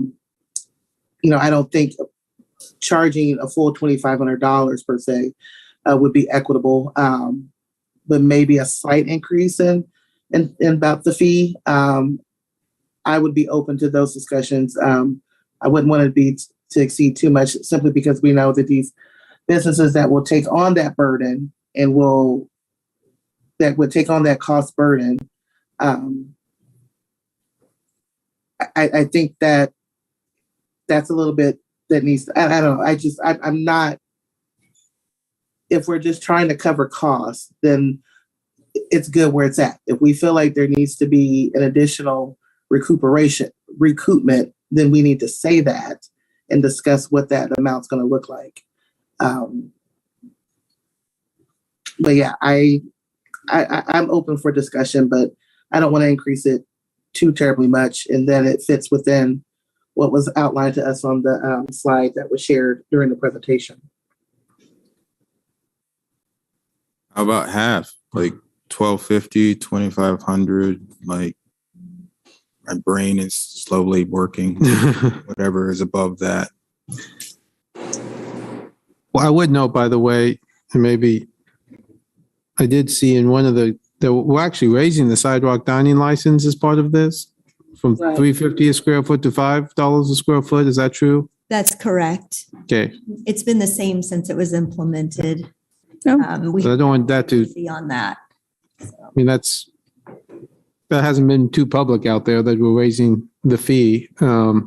don't think charging a full $2,500 per se would be equitable, but maybe a slight increase in about the fee. I would be open to those discussions. I wouldn't want it to exceed too much, simply because we know that these businesses that will take on that burden and that would take on that cost burden. I think that's a little bit that needs, I don't know. I'm not, if we're just trying to cover costs, then it's good where it's at. If we feel like there needs to be an additional recoupment, then we need to say that and discuss what that amount's going to look like. But yeah, I'm open for discussion, but I don't want to increase it too terribly much. And then it fits within what was outlined to us on the slide that was shared during the presentation. How about half? Like 1,250, 2,500, like my brain is slowly working, whatever is above that. Well, I would note, by the way, and maybe I did see in one of we're actually raising the sidewalk dining license as part of this from Right. $3.50 a square foot to $5 a square foot. Is that true? That's correct. Okay. It's been the same since it was implemented. So I don't want that to, Beyond that. I mean, that hasn't been too public out there that we're raising the fee. But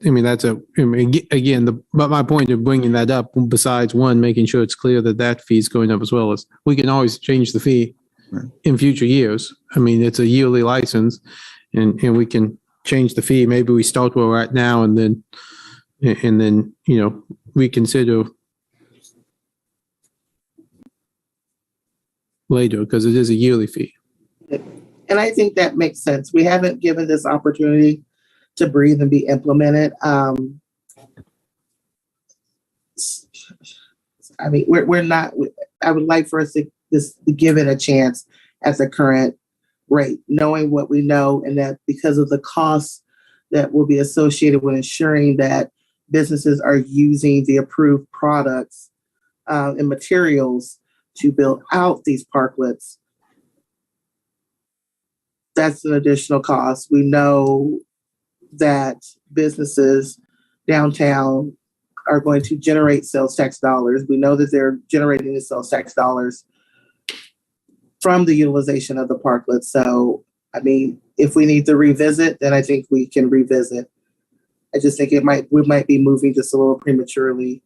I mean, but my point of bringing that up, besides one, making sure it's clear that fee is going up as well, as we can always change the fee in future years. I mean, it's a yearly license and we can change the fee. Maybe we start where we're at now and then, reconsider later because it is a yearly fee. And I think that makes sense. We haven't given this opportunity to breathe and be implemented. I mean, we're not, I would like for us to give it a chance at the current rate, knowing what we know, and that because of the costs that will be associated with ensuring that businesses are using the approved products and materials to build out these parklets, that's an additional cost. We know that businesses downtown are going to generate sales tax dollars. We know that they're generating the sales tax dollars from the utilization of the parklets. So, I mean, if we need to revisit, then I think we can revisit. I just think we might be moving just a little prematurely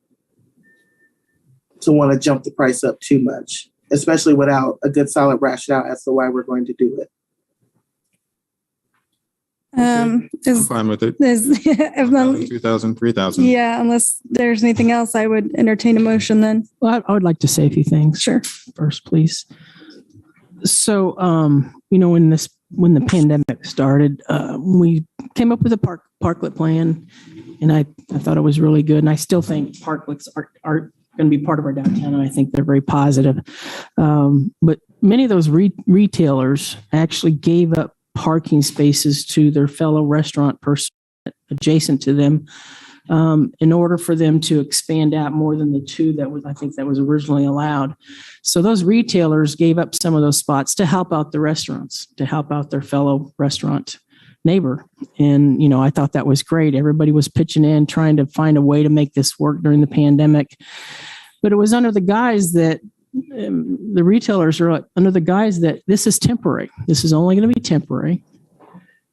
to want to jump the price up too much, especially without a good solid rationale as to why we're going to do it. I'm fine with it. 2,000, 3,000. Yeah, unless there's anything else, I would entertain a motion then. Well, I would like to say a few things. Sure. First, please. So, when the pandemic started, we came up with a parklet plan, and I thought it was really good. And I still think parklets are going to be part of our downtown, and I think they're very positive. But many of those retailers actually gave up parking spaces to their fellow restaurant person adjacent to them in order for them to expand out more than the two that was originally allowed. So those retailers gave up some of those spots to help out the restaurants, to help out their fellow restaurant neighbor. And, I thought that was great. Everybody was pitching in, trying to find a way to make this work during the pandemic. But it was under the guise that the retailers are under the guise that this is temporary. This is only going to be temporary.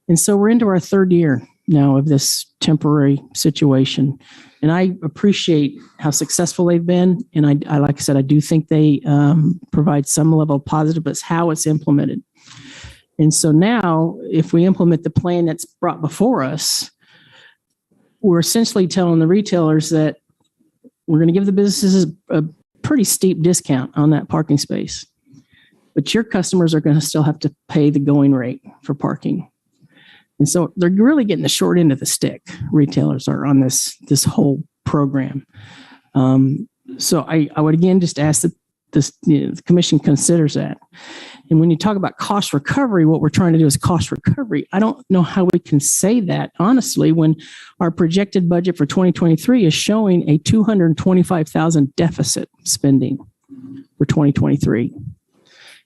And so we're into our third year now of this temporary situation. And I appreciate how successful they've been. And I like I said, I do think they provide some level of positive, but it's how it's implemented. And so now if we implement the plan that's brought before us, we're essentially telling the retailers that we're going to give the businesses a pretty steep discount on that parking space, but your customers are going to still have to pay the going rate for parking. And so they're really getting the short end of the stick. Retailers are on this whole program. So I would again just ask that the commission considers that. And when you talk about cost recovery, what we're trying to do is cost recovery. I don't know how we can say that honestly when our projected budget for 2023 is showing a $225,000 deficit spending for 2023.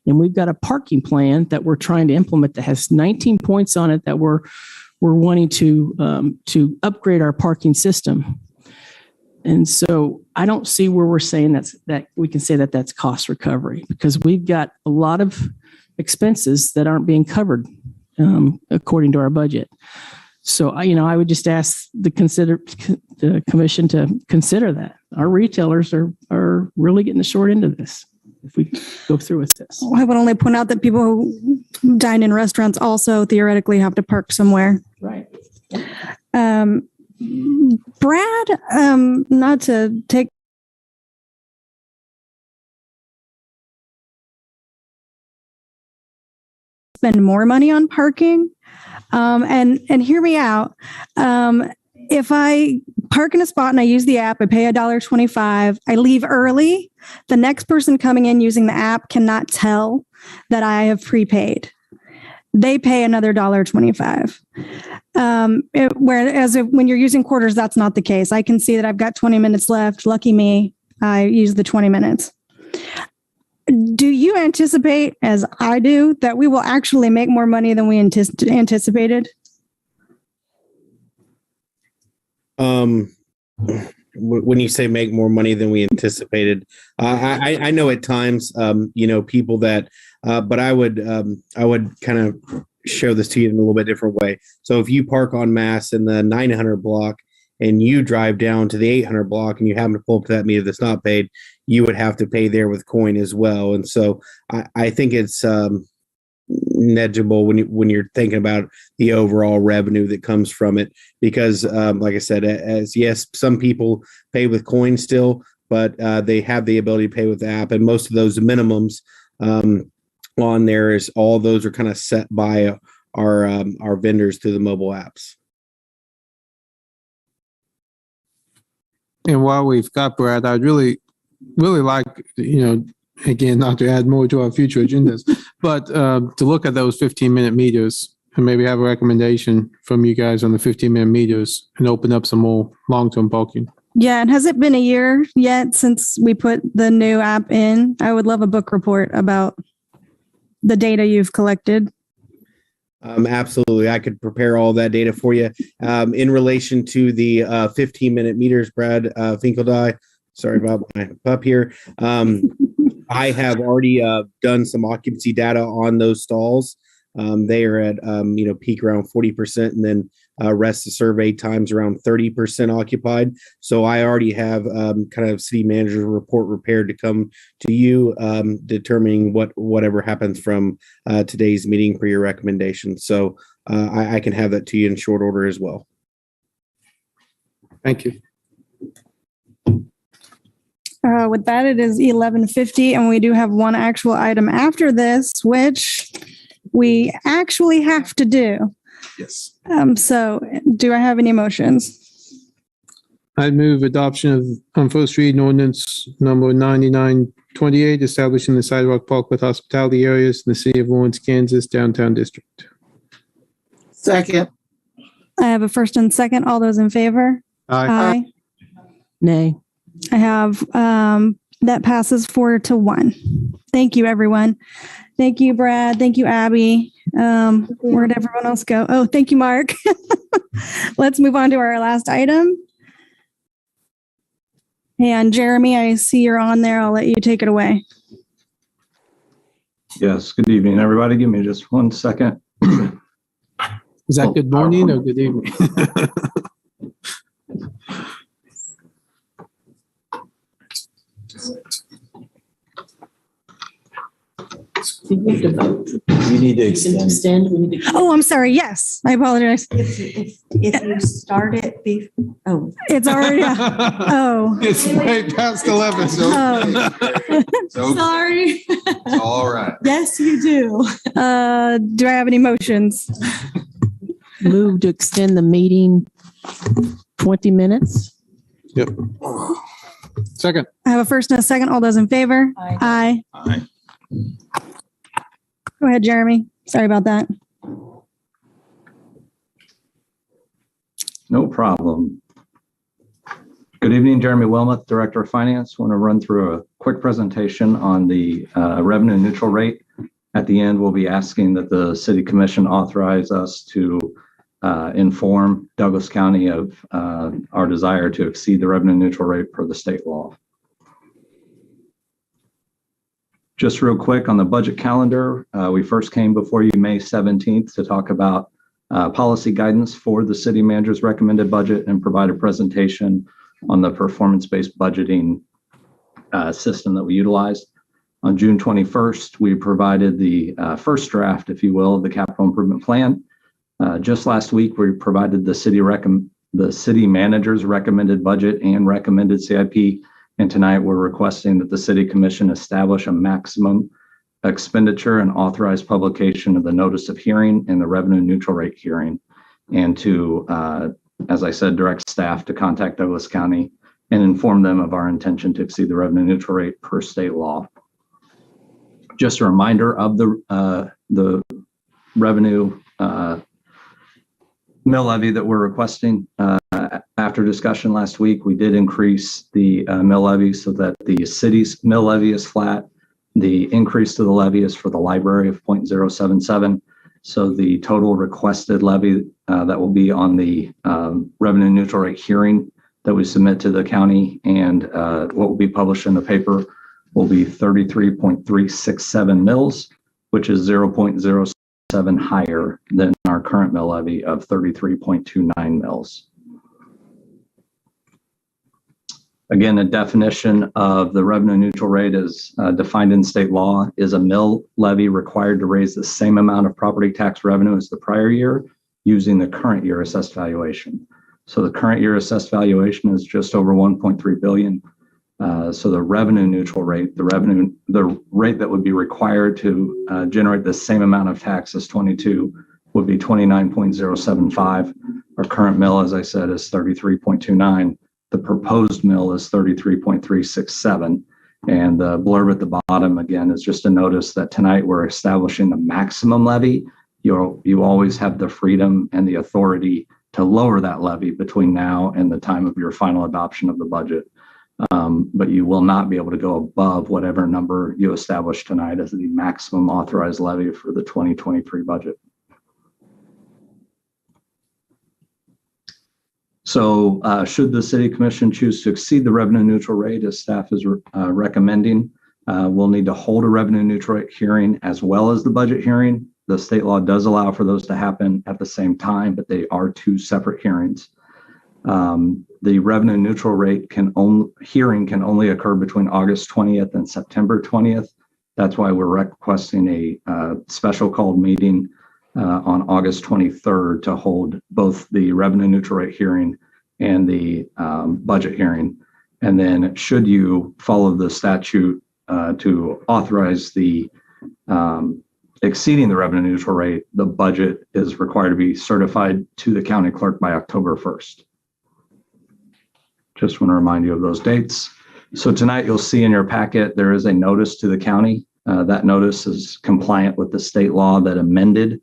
And we've got a parking plan that we're trying to implement that has 19 points on it that we're wanting to upgrade our parking system. And so I don't see where we're saying that we can say that that's cost recovery, because we've got a lot of expenses that aren't being covered according to our budget. So I would just ask the commission to consider that. Our retailers are really getting the short end of this if we go through with this. I would only point out that people who dine in restaurants also theoretically have to park somewhere. Right. Brad, not to take spend more money on parking. And hear me out. If I park in a spot and I use the app, I pay $1.25, I leave early, the next person coming in using the app cannot tell that I have prepaid. They pay another $1.25. Whereas when you're using quarters, that's not the case. I can see that I've got 20 minutes left. Lucky me, I use the 20 minutes. Do you anticipate, as I do, that we will actually make more money than we anticipated? When you say make more money than we anticipated, I know at times, people that, but I would kind of show this to you in a little bit different way. So if you park en masse in the 900 block and you drive down to the 800 block and you happen to pull up to that meter that's not paid, you would have to pay there with coin as well. And so I think it's negligible when you're thinking about the overall revenue that comes from it, because like I said, yes, some people pay with coin still, but they have the ability to pay with the app, and most of those minimums on there is all those are kind of set by our vendors through the mobile apps. And while we've got Brad, I'd really like, again, not to add more to our future agendas, but to look at those 15-minute meters and maybe have a recommendation from you guys on the 15-minute meters and open up some more long-term parking. Yeah, and has it been a year yet since we put the new app in? I would love a book report about the data you've collected. Absolutely. I could prepare all that data for you. In relation to the 15-minute meters, Brad Finkeldye, sorry about my pup here. I have already done some occupancy data on those stalls. They are at, peak around 40%, and then rest of survey times around 30% occupied. So I already have kind of city manager's report prepared to come to you, determining whatever happens from today's meeting for your recommendation. So I can have that to you in short order as well. Thank you. With that, it is 11:50, and we do have one actual item after this, which we actually have to do. Yes. So do I have any motions? I'd move adoption of on first reading ordinance number 9928, establishing the sidewalk park with hospitality areas in the city of Lawrence, Kansas downtown district. Second. I have a first and second. All those in favor? Aye. Nay. I have that passes 4-1. Thank you, everyone. Thank you, Brad. Thank you, Abby. Where'd everyone else go? Oh, thank you, Mark. Let's move on to our last item. And Jeremy, I see you're on there. I'll let you take it away. Yes. Good evening, everybody. Give me just 1 second. Is that good morning or good evening? You have to vote. You need to extend. We need to. Oh, I'm sorry. Yes, I apologize. If you start it It's already. Oh. It's way past 11. So, Oh. Sorry. It's all right. Yes, you do. Do I have any motions? Move to extend the meeting 20 minutes. Yep. Second. I have a first and a second. All those in favor? Aye. Aye. Go ahead, Jeremy. Sorry about that. No problem. Good evening, Jeremy Wilmoth, Director of Finance. Want to run through a quick presentation on the revenue neutral rate. At the end, we'll be asking that the City Commission authorize us to inform Douglas County of our desire to exceed the revenue neutral rate per the state law. Just real quick on the budget calendar, we first came before you May 17th to talk about policy guidance for the city manager's recommended budget and provide a presentation on the performance-based budgeting system that we utilized. On June 21st, we provided the first draft, if you will, of the capital improvement plan. Just last week, we provided the city the city manager's recommended budget and recommended CIP. And tonight we're requesting that the city commission establish a maximum expenditure and authorize publication of the notice of hearing and the revenue neutral rate hearing. And to, as I said, direct staff to contact Douglas County and inform them of our intention to exceed the revenue neutral rate per state law. Just a reminder of the revenue mill levy that we're requesting. After discussion last week, we did increase the mill levy so that the city's mill levy is flat. The increase to the levy is for the library of 0.077. So the total requested levy that will be on the revenue neutral rate hearing that we submit to the county and what will be published in the paper will be 33.367 mills, which is 0.07 higher than our current mill levy of 33.29 mills. Again, a definition of the revenue neutral rate is defined in state law is a mill levy required to raise the same amount of property tax revenue as the prior year using the current year assessed valuation. So the current year assessed valuation is just over 1.3 billion. So the revenue neutral rate, the rate that would be required to generate the same amount of tax as 22 would be 29.075. Our current mill, as I said, is 33.29. The proposed mill is 33.367. And the blurb at the bottom, again, is just a notice that tonight we're establishing the maximum levy. You always have the freedom and the authority to lower that levy between now and the time of your final adoption of the budget. But you will not be able to go above whatever number you establish tonight as the maximum authorized levy for the 2023 budget. So should the city commission choose to exceed the revenue neutral rate as staff is recommending, we'll need to hold a revenue neutral rate hearing as well as the budget hearing. The state law does allow for those to happen at the same time, but they are two separate hearings. The revenue neutral rate hearing can only occur between August 20th and September 20th. That's why we're requesting a special called meeting on August 23rd to hold both the revenue neutral rate hearing and the budget hearing. And then should you follow the statute to authorize the exceeding the revenue neutral rate, the budget is required to be certified to the county clerk by October 1st. Just want to remind you of those dates. So tonight you'll see in your packet, there is a notice to the county. That notice is compliant with the state law that amended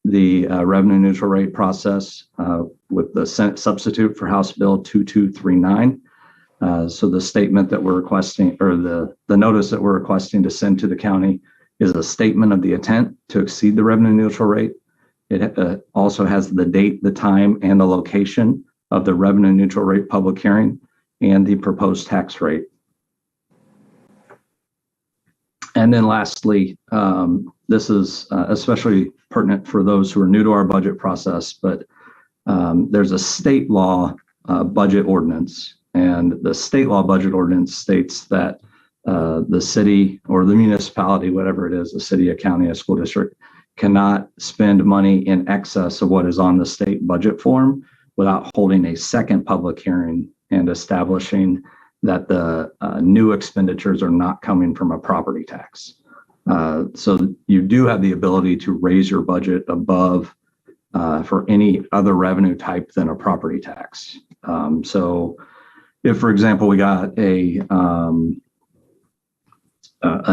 the revenue neutral rate process with the Senate substitute for House Bill 2239. So the statement that we're requesting, or the notice that we're requesting to send to the county is a statement of the intent to exceed the revenue neutral rate. It also has the date, the time, and the location of the revenue neutral rate public hearing and the proposed tax rate. And then lastly, this is especially pertinent for those who are new to our budget process, but there's a state law budget ordinance, and the state law budget ordinance states that the city or the municipality, whatever it is, a city, a county, a school district, cannot spend money in excess of what is on the state budget form without holding a second public hearing and establishing that the new expenditures are not coming from a property tax. So you do have the ability to raise your budget above for any other revenue type than a property tax. So if, for example, we got a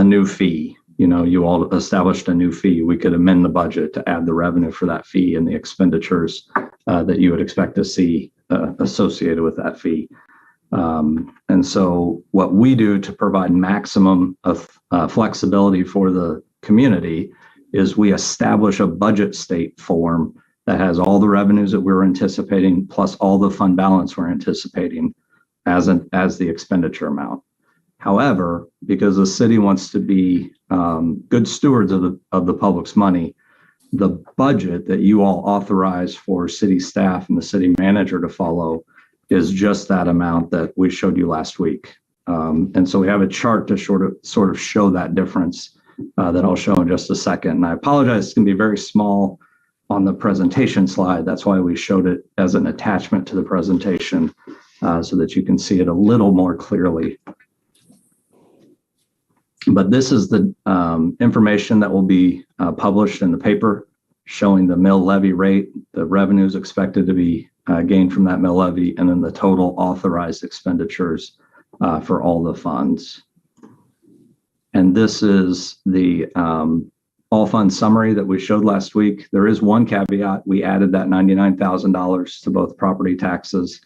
new fee, you all established a new fee, we could amend the budget to add the revenue for that fee and the expenditures that you would expect to see associated with that fee. And so what we do to provide maximum of flexibility for the community is we establish a budget state form that has all the revenues that we're anticipating plus all the fund balance we're anticipating as the expenditure amount. However, because the city wants to be good stewards of the public's money, the budget that you all authorize for city staff and the city manager to follow is just that amount that we showed you last week. And so we have a chart to sort of show that difference that I'll show in just a second. And I apologize, it's going to be very small on the presentation slide. That's why we showed it as an attachment to the presentation so that you can see it a little more clearly. But this is the information that will be published in the paper showing the mill levy rate, the revenues expected to be gained from that mill levy, and then the total authorized expenditures for all the funds. And this is the all fund summary that we showed last week. There is one caveat. We added that $99,000 to both property taxes,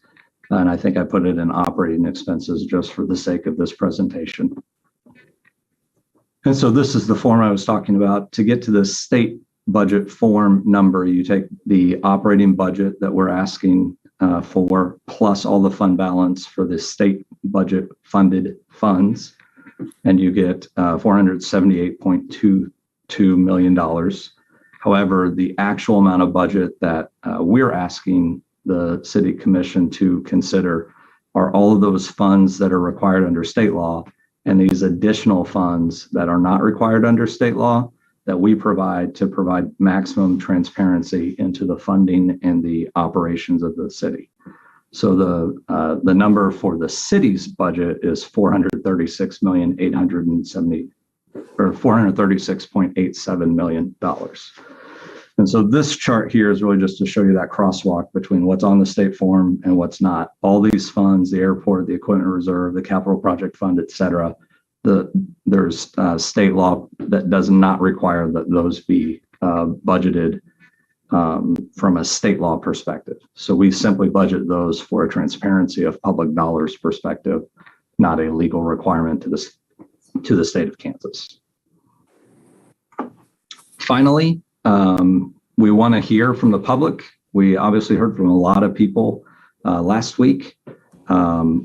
and I think I put it in operating expenses just for the sake of this presentation. And so this is the form I was talking about. To get to the state budget form number, you take the operating budget that we're asking for, plus all the fund balance for the state budget funded funds, and you get $478.22 million. However, the actual amount of budget that we're asking the city commission to consider are all of those funds that are required under state law and these additional funds that are not required under state law that we provide to provide maximum transparency into the funding and the operations of the city. So the number for the city's budget is $436.87 million. And so this chart here is really just to show you that crosswalk between what's on the state form and what's not. All these funds, the airport, the equipment reserve, the capital project fund, et cetera, there's state law that does not require that those be budgeted from a state law perspective. So we simply budget those for a transparency of public dollars perspective, not a legal requirement to the state of Kansas. Finally, we want to hear from the public. We obviously heard from a lot of people last week.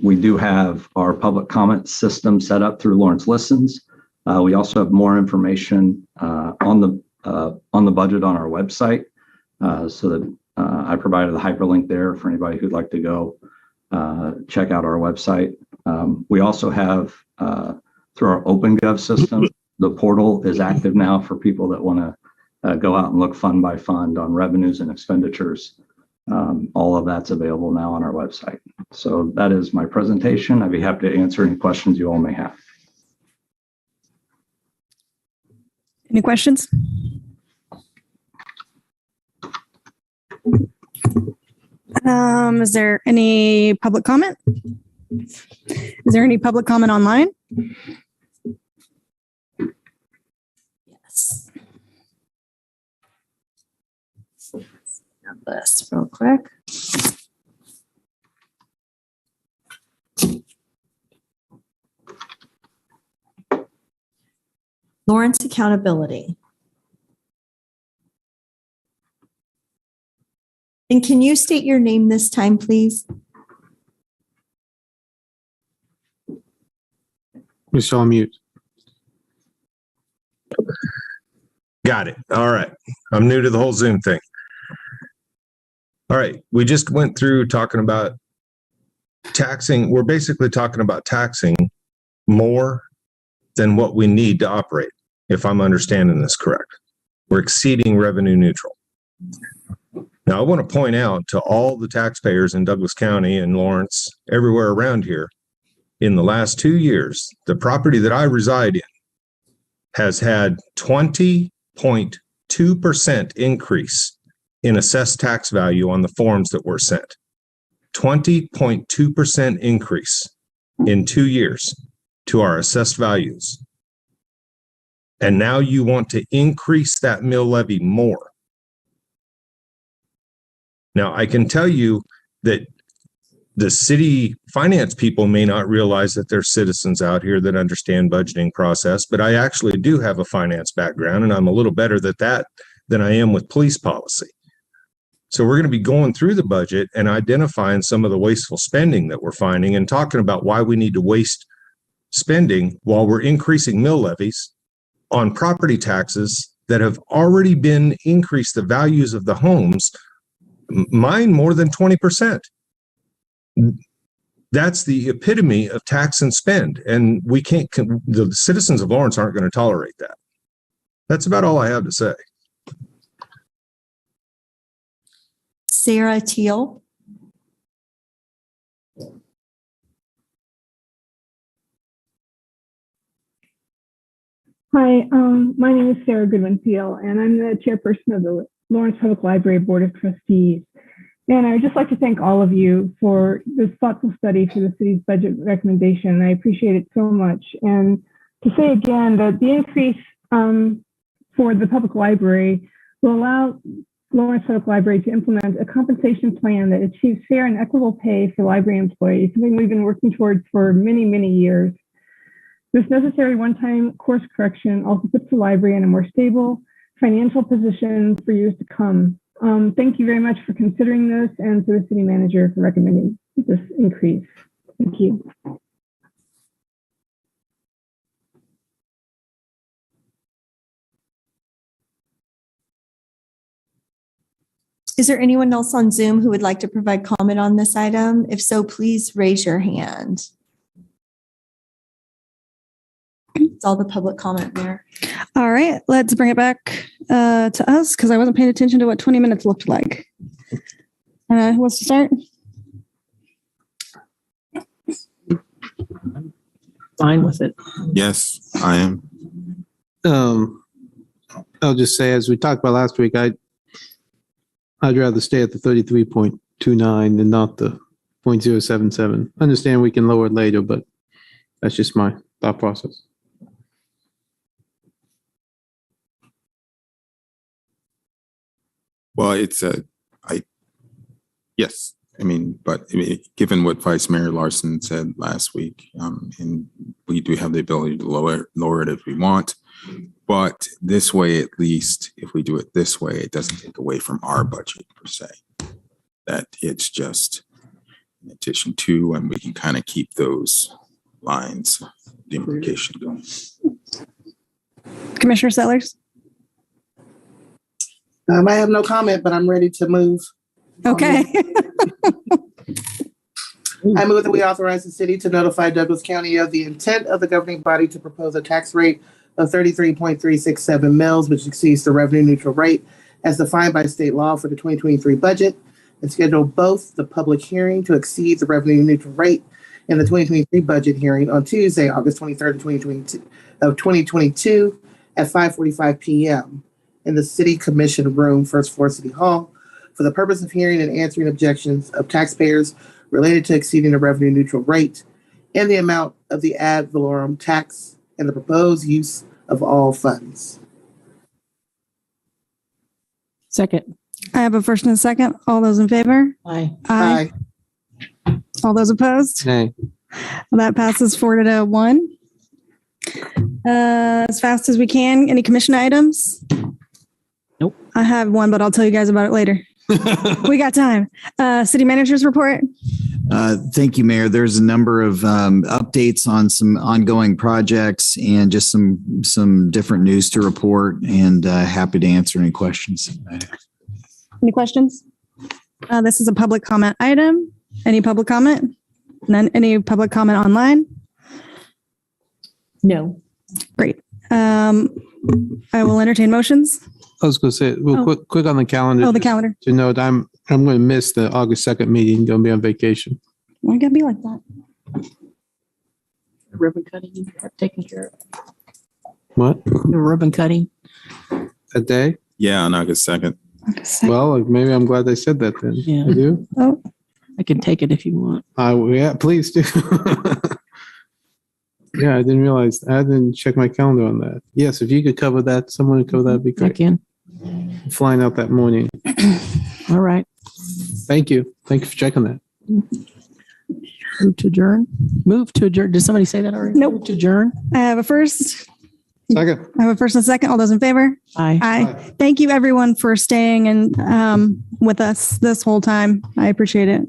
We do have our public comment system set up through Lawrence Listens. We also have more information on the budget on our website. So that I provided the hyperlink there for anybody who'd like to go check out our website. We also have through our OpenGov system, the portal is active now for people that want to go out and look fund by fund on revenues and expenditures. All of that's available now on our website. So that is my presentation. I'd be happy to answer any questions you all may have. Any questions? Is there any public comment? Is there any public comment online? Yes. Grab this real quick. Lawrence Accountability. And can you state your name this time, please? Michelle, mute. Got it. All right. I'm new to the whole Zoom thing. All right. We just went through talking about taxing. We're basically talking about taxing more than what we need to operate, if I'm understanding this correct. We're exceeding revenue neutral. Now, I want to point out to all the taxpayers in Douglas County and Lawrence, everywhere around here, in the last 2 years, the property that I reside in has had 20.2% increase in assessed tax value on the forms that were sent. 20.2% increase in 2 years to our assessed values. And now you want to increase that mill levy more. Now, I can tell you that the city finance people may not realize that there's citizens out here that understand budgeting process, but I actually do have a finance background, and I'm a little better at that than I am with police policy. So we're going to be going through the budget and identifying some of the wasteful spending that we're finding and talking about why we need to waste spending while we're increasing mill levies on property taxes that have already been increased the values of the homes, mine more than 20%. That's the epitome of tax and spend. And we can't, the citizens of Lawrence aren't going to tolerate that. That's about all I have to say. Sarah Teal. Hi, my name is Sarah Goodwin Peel, and I'm the chairperson of the Lawrence Public Library Board of Trustees. And I would just like to thank all of you for this thoughtful study for the city's budget recommendation. I appreciate it so much. And to say again that the increase for the public library will allow Lawrence Public Library to implement a compensation plan that achieves fair and equitable pay for library employees, something we've been working towards for many, many years. This necessary one-time course correction also puts the library in a more stable financial position for years to come. Thank you very much for considering this and to the city manager for recommending this increase. Thank you. Is there anyone else on Zoom who would like to provide comment on this item? If so, please raise your hand. It's all the public comment there. All right, let's bring it back to us because I wasn't paying attention to what 20 minutes looked like. Who wants to start? Fine with it. Yes, I am. I'll just say, as we talked about last week, I'd rather stay at the 33.29 than not the 0.077. Understand we can lower it later, but that's just my thought process. Well, yes. Given what Vice Mayor Larson said last week, and we do have the ability to lower it if we want, but this way, at least, if we do it this way, it doesn't take away from our budget per se. That it's just in addition to, and we can kind of keep those lines, demarcation going. Commissioner Sellers? I have no comment, but I'm ready to move. Okay. I move that we authorize the city to notify Douglas County of the intent of the governing body to propose a tax rate of 33.367 mils, which exceeds the revenue neutral rate as defined by state law for the 2023 budget, and schedule both the public hearing to exceed the revenue neutral rate and the 2023 budget hearing on Tuesday, August 23rd, 2022 at 5:45 p.m. in the City Commission Room, First Floor, City Hall, for the purpose of hearing and answering objections of taxpayers related to exceeding the revenue neutral rate and the amount of the ad valorem tax and the proposed use of all funds. Second. I have a first and a second. All those in favor? Aye. Aye. All those opposed? Nay. That passes 4-1. As fast as we can. Any commission items? Nope. I have one, but I'll tell you guys about it later. We got time. City manager's report. Thank you, Mayor. There's a number of updates on some ongoing projects and just some different news to report, and happy to answer any questions. Any questions? This is a public comment item. Any public comment? None. Any public comment online? No. Great. I will entertain motions. I was going to say, quick on the calendar. Oh, the calendar. To note, I'm going to miss the August 2nd meeting. Going to be on vacation. Why gotta be like that? The ribbon cutting you have taken care of. What? The ribbon cutting. That day? Yeah, on August 2nd. Well, maybe I'm glad they said that then. Yeah. I do? Oh. I can take it if you want. Yeah, please do. Yeah, I didn't realize. I didn't check my calendar on that. Yes, if you could cover that, someone would cover that, would be great. I can. I'm flying out that morning. All right. Thank you. Thank you for checking that. Move to adjourn. Move to adjourn. Did somebody say that already? Nope. Move to adjourn. I have a first. Second. I have a first and a second. All those in favor? Aye. Aye. Thank you, everyone, for staying and with us this whole time. I appreciate it.